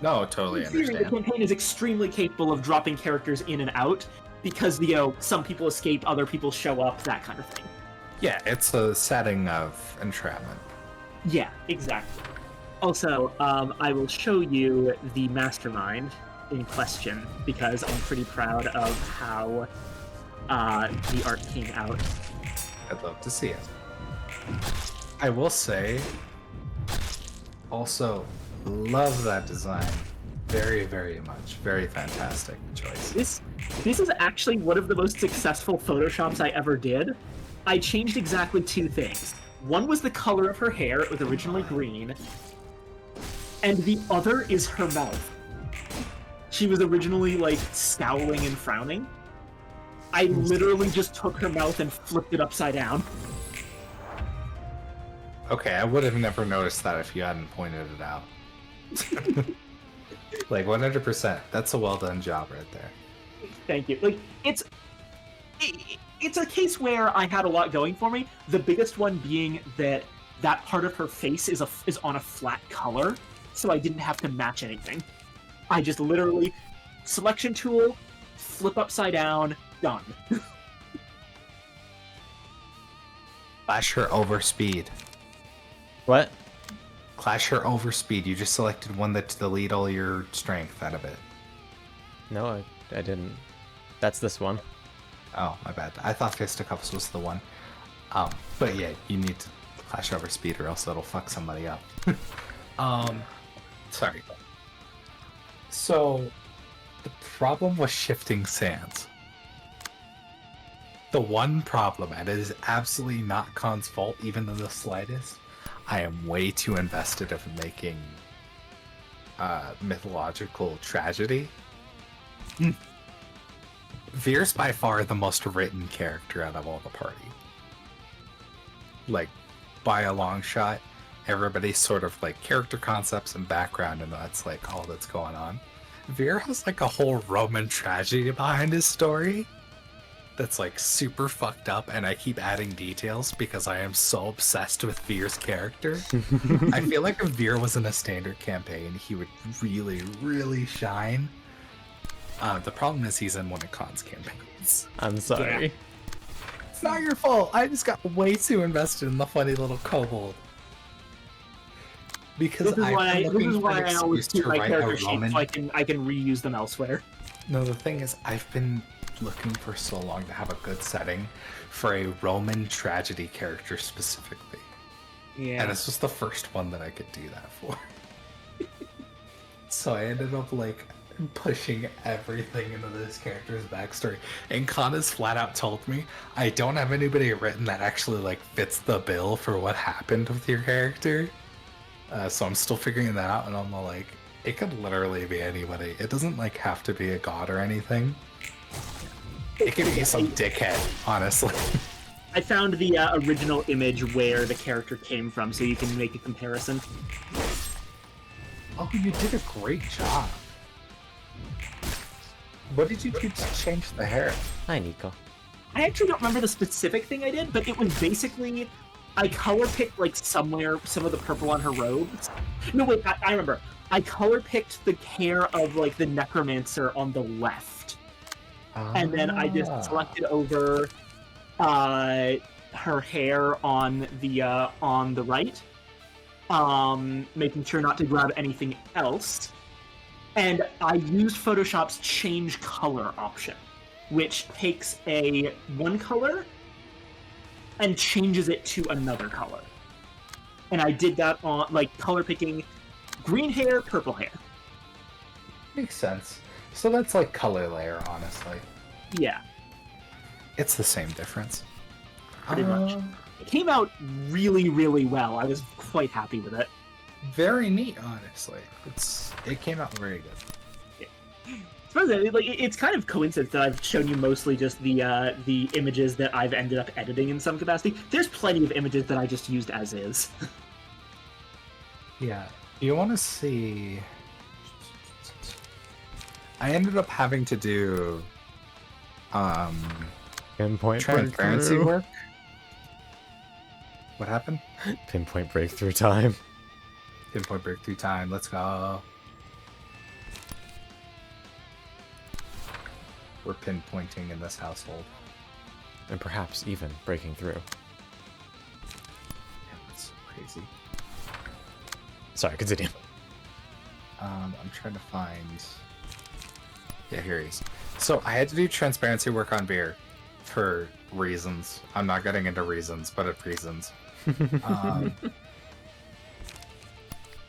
No, totally In theory, understand. the campaign is extremely capable of dropping characters in and out, because, you know, some people escape, other people show up, that kind of thing. Yeah, it's a setting of entrapment. Yeah, exactly. Also, I will show you the mastermind in question, because I'm pretty proud of how the art came out. I'd love to see it. I will say, also, love that design very, very much. Very fantastic choice. This is actually one of the most successful Photoshops I ever did. I changed exactly 2 things. One was the color of her hair, it was originally green, and the other is her mouth. She was originally, like, scowling and frowning. I literally just took her mouth and flipped it upside down. Okay, I would have never noticed that if you hadn't pointed it out. Like, 100%. That's a well done job right there. Thank you. Like, it's a case where I had a lot going for me. The biggest one being that part of her face is on a flat color, so I didn't have to match anything. I just literally selection tool, flip upside down, done. Clash her over speed. What? Clash her over speed. You just selected one that to delete all your strength out of it. No, I didn't. That's this one. Oh, my bad. I thought Fisticuffs was the one. But yeah, you need to flash over speed or else it'll fuck somebody up. Sorry. So, the problem was shifting sands. The one problem, and it is absolutely not Khan's fault, even in the slightest, I am way too invested in making mythological tragedy. Veer's by far the most written character out of all the party. Like, by a long shot, everybody's sort of like character concepts and background, and that's like all that's going on. Veer has like a whole Roman tragedy behind his story that's like super fucked up, and I keep adding details because I am so obsessed with Veer's character. I feel like if Veer was in a standard campaign, he would really, really shine. The problem is he's in one of Khan's campaigns. I'm sorry. Yeah. It's not your fault. I just got way too invested in the funny little kobold. Because this is why I always keep my character sheets Roman... so I can reuse them elsewhere. No, the thing is, I've been looking for so long to have a good setting for a Roman tragedy character specifically. Yeah. And this was the first one that I could do that for. So I ended up like pushing everything into this character's backstory. And Khan has flat out told me I don't have anybody written that actually like fits the bill for what happened with your character. So I'm still figuring that out, and I'm like, it could literally be anybody. It doesn't like have to be a god or anything. It could be some dickhead, honestly. I found the original image where the character came from, so you can make a comparison. Oh, you did a great job. What did you do to change the hair? Hi, Nico. I actually don't remember the specific thing I did, but it was basically I color picked like somewhere some of the purple on her robes. No, wait, I remember. I color picked the hair of like the necromancer on the left, and then I just selected over her hair on the right, making sure not to grab anything else. And I used Photoshop's change color option, which takes one color and changes it to another color. And I did that on like color picking green hair, purple hair. Makes sense. So that's like color layer, honestly. Yeah. It's the same difference. Pretty much. It came out really, really well. I was quite happy with it. Very neat, honestly. It came out very good. It's kind of coincidence that I've shown you mostly just the images that I've ended up editing in some capacity. There's plenty of images that I just used as is. Yeah. You want to see... I ended up having to do pinpoint transparency breakthrough. work. What happened? Pinpoint breakthrough time. Pinpoint breakthrough time. Let's go. We're pinpointing in this household. And perhaps even breaking through. Yeah, that's so crazy. Sorry, continue. I'm trying to find... Yeah, here he is. So I had to do transparency work on beer for reasons. I'm not getting into reasons, but it's reasons.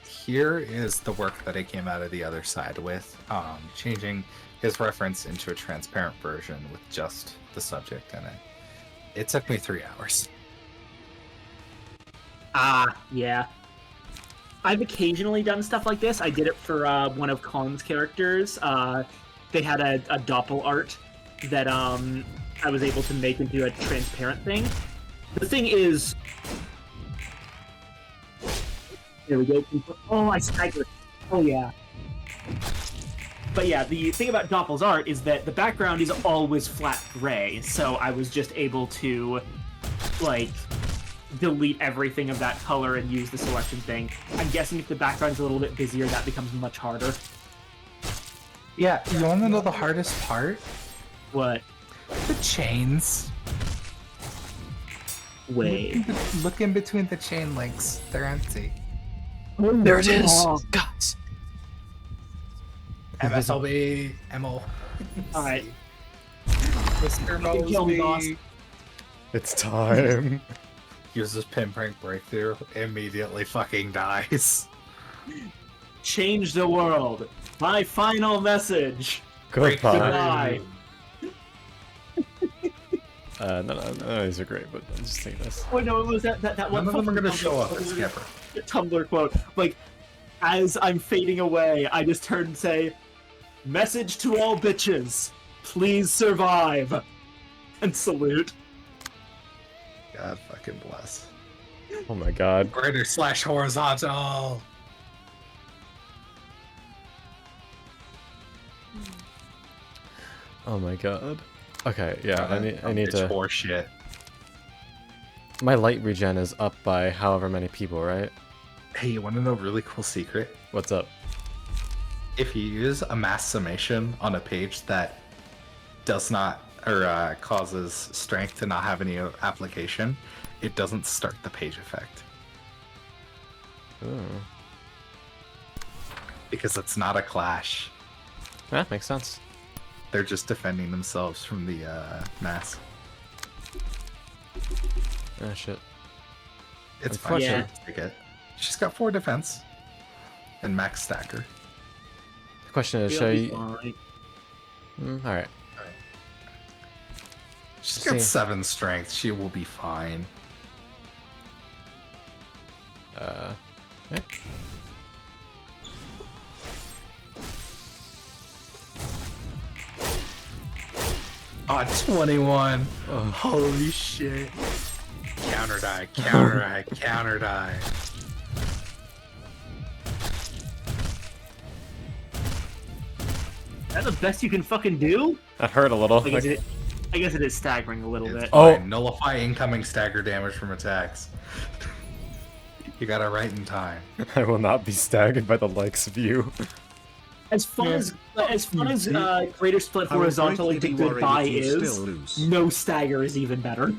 Here is the work that I came out of the other side with, changing his reference into a transparent version with just the subject in it. It took me 3 hours. Yeah. I've occasionally done stuff like this. I did it for one of Khan's characters. They had a doppel art that I was able to make into a transparent thing. The thing is... There we go. Oh, I staggered. Oh, yeah. But yeah, the thing about Doppel's art is that the background is always flat gray, so I was just able to, like, delete everything of that color and use the selection thing. I'm guessing if the background's a little bit busier, that becomes much harder. Yeah, you want to know the hardest part? What? The chains. Wait. Look in between the chain links. They're empty. There it is! Oh. Guys! MSLB. MO. Alright. Mr. You can kill me, boss. Mosby. It's time. Uses pinprick breakthrough, immediately fucking dies. Change the world. My final message. Goodbye. Goodbye. No, these are great, but I'll just take this. Oh no, it was that one. None of them are gonna show up Tumblr- as Skipper. Tumblr quote. Like, as I'm fading away, I just turn and say, "Message to all bitches, please survive," and salute. God fucking bless. Oh my god. Greater / horizontal. Oh my god. Okay, yeah, I need to. Horse shit. My light regen is up by however many people, right? Hey, you want to know a really cool secret? What's up? If you use a mass summation on a page that does not or causes strength to not have any application, it doesn't start the page effect. Ooh. Because it's not a clash. Yeah, makes sense. They're just defending themselves from the mass. Oh shit. It's fine. Yeah. Take it. She's got 4 defense and max stacker. The question is, should I... Alright. She's got 7 strength. She will be fine. Okay. Oh, 21. Oh. Holy shit. Counter die, counter die, counter die. Is that the best you can fucking do? That hurt a little. I guess it is staggering a little bit. Oh. Fine. Nullify incoming stagger damage from attacks. You got it right in time. I will not be staggered by the likes of you. As far as Greater Split horizontally to goodbye is, no stagger is even better.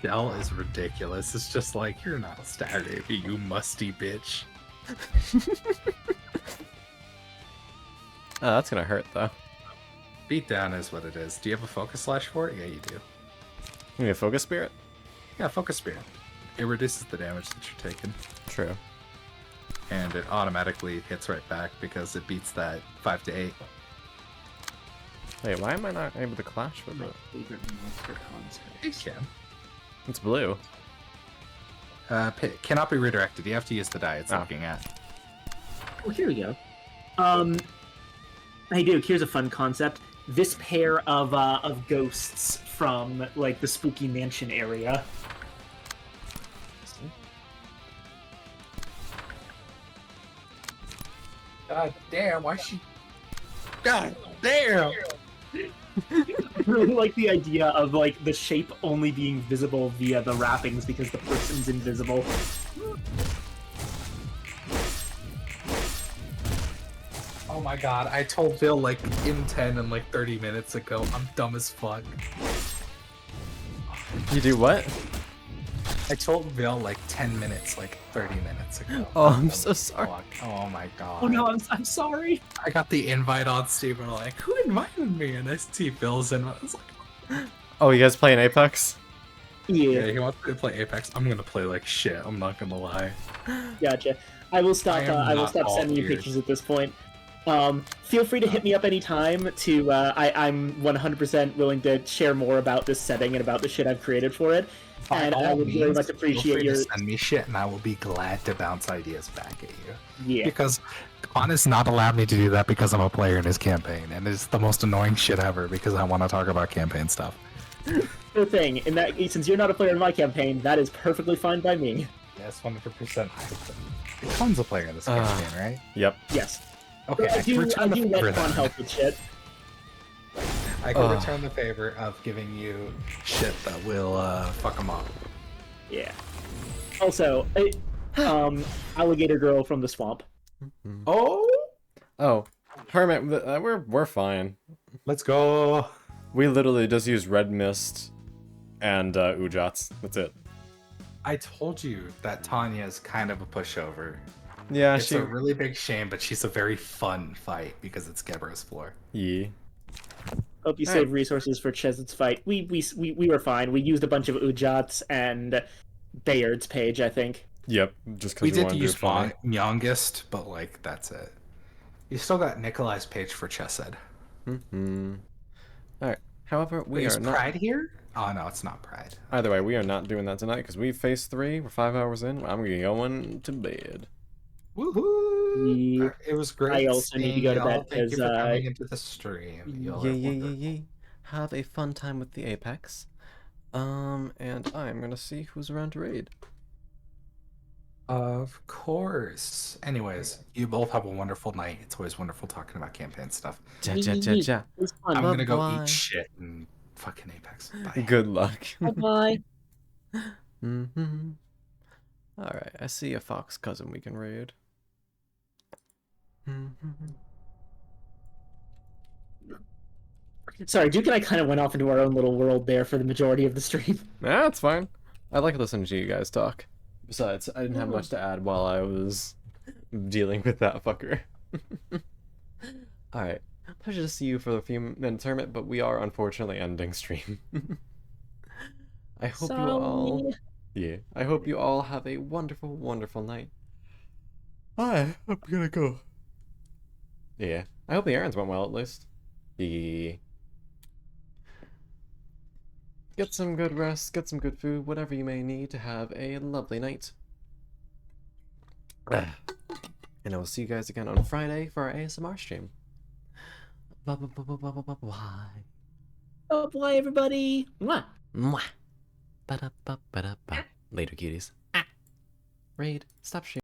Shell is ridiculous. It's just like, you're not a stagger, you musty bitch. Oh, that's gonna hurt though. Beatdown is what it is. Do you have a focus slash for it? Yeah, you do. You need a focus spirit? Yeah, focus spirit. It reduces the damage that you're taking. True. And it automatically hits right back because it beats that 5 to 8. Wait, why am I not able to clash with it? You can. It's blue. Cannot be redirected. You have to use the die it's looking at. Well, here we go. Hey Duke, here's a fun concept. This pair of ghosts from like the spooky mansion area. God damn, why she... God damn! I really like the idea of like the shape only being visible via the wrappings because the person's invisible. Oh my god, I told Bill like in 10 and like 30 minutes ago, I'm dumb as fuck. You do what? I told Bill like 10 minutes, like 30 minutes ago. Oh, I'm so sorry. Fuck. Oh my god. Oh no, I'm sorry. I got the invite on Steam and I'm like, who invited me? And I see Bill's invite. I was like, Oh, you guys playing Apex? yeah, he wants me to play Apex. I'm gonna play like shit, I'm not gonna lie. Gotcha. I will stop. I will not stop all sending you ears. pictures at this point. Feel free to hit me up anytime. To I'm 100% willing to share more about this setting and about the shit I've created for it. And I would very much appreciate your. Send me shit, and I will be glad to bounce ideas back at you. Yeah. Because Quan has not allowed me to do that because I'm a player in his campaign, and it's the most annoying shit ever because I want to talk about campaign stuff. Sure thing. In that, since you're not a player in my campaign, that is perfectly fine by me. Yes, 100%. Quan's a player in this campaign, right? Yep. Yes. Okay, I do return the let favor Quan then. help with shit. I can return the favor of giving you shit that will fuck them up. Yeah. Also, alligator girl from the swamp. Oh, Hermit, we're fine. let's go. We literally just use red mist and Ujats. That's it. I told you that Tanya is kind of a pushover. Yeah, It's a really big shame, but she's a very fun fight because it's Gebra's floor. Yeah. Hope you All save right. resources for Cheset's fight. We were fine. We used a bunch of Ujats and Bayard's page, I think. Yep, just because We we did want to do use funny. Myongist, but like that's it. You still got Nikolai's page for Chesed. Mm-hmm. All right. However, we Is are not. Pride here? Oh no, it's not Pride. Either way, we are not doing that tonight because we phase 3. We're 5 hours in. I'm going to bed. Woohoo! It was great I also need to seeing go to y'all. bed Thank you because for coming into the stream. Y'all Yay, are yay, yay, wonderful. yay. Have a fun time with the Apex. And I'm gonna see who's around to raid. Of course. Anyways, you both have a wonderful night. It's always wonderful talking about campaign stuff. Ja, ja, ja, ja. It was fun. I'm gonna go Bye-bye. eat shit and fucking Apex. Bye. Good luck. Bye. Mm-hmm. Alright, I see a fox cousin we can raid. Mm-hmm. Sorry, Duke and I kind of went off into our own little world there for the majority of the stream. Yeah, it's fine. I like listening to you guys talk. Besides, I didn't have much to add while I was dealing with that fucker. Alright, pleasure to see you for a few minutes, Hermit, but we are unfortunately ending stream. I hope you all... Yeah, I hope you all have a wonderful, wonderful night. I'm gonna go. Yeah, I hope the errands went well at least. Yeah. Get some good rest, get some good food, whatever you may need to have a lovely night. And I will see you guys again on Friday for our ASMR stream. Bye. Oh boy, everybody. Mwah. Mwah. Ba-da-ba-ba-da-ba. Later, cuties. Raid. Stop streaming.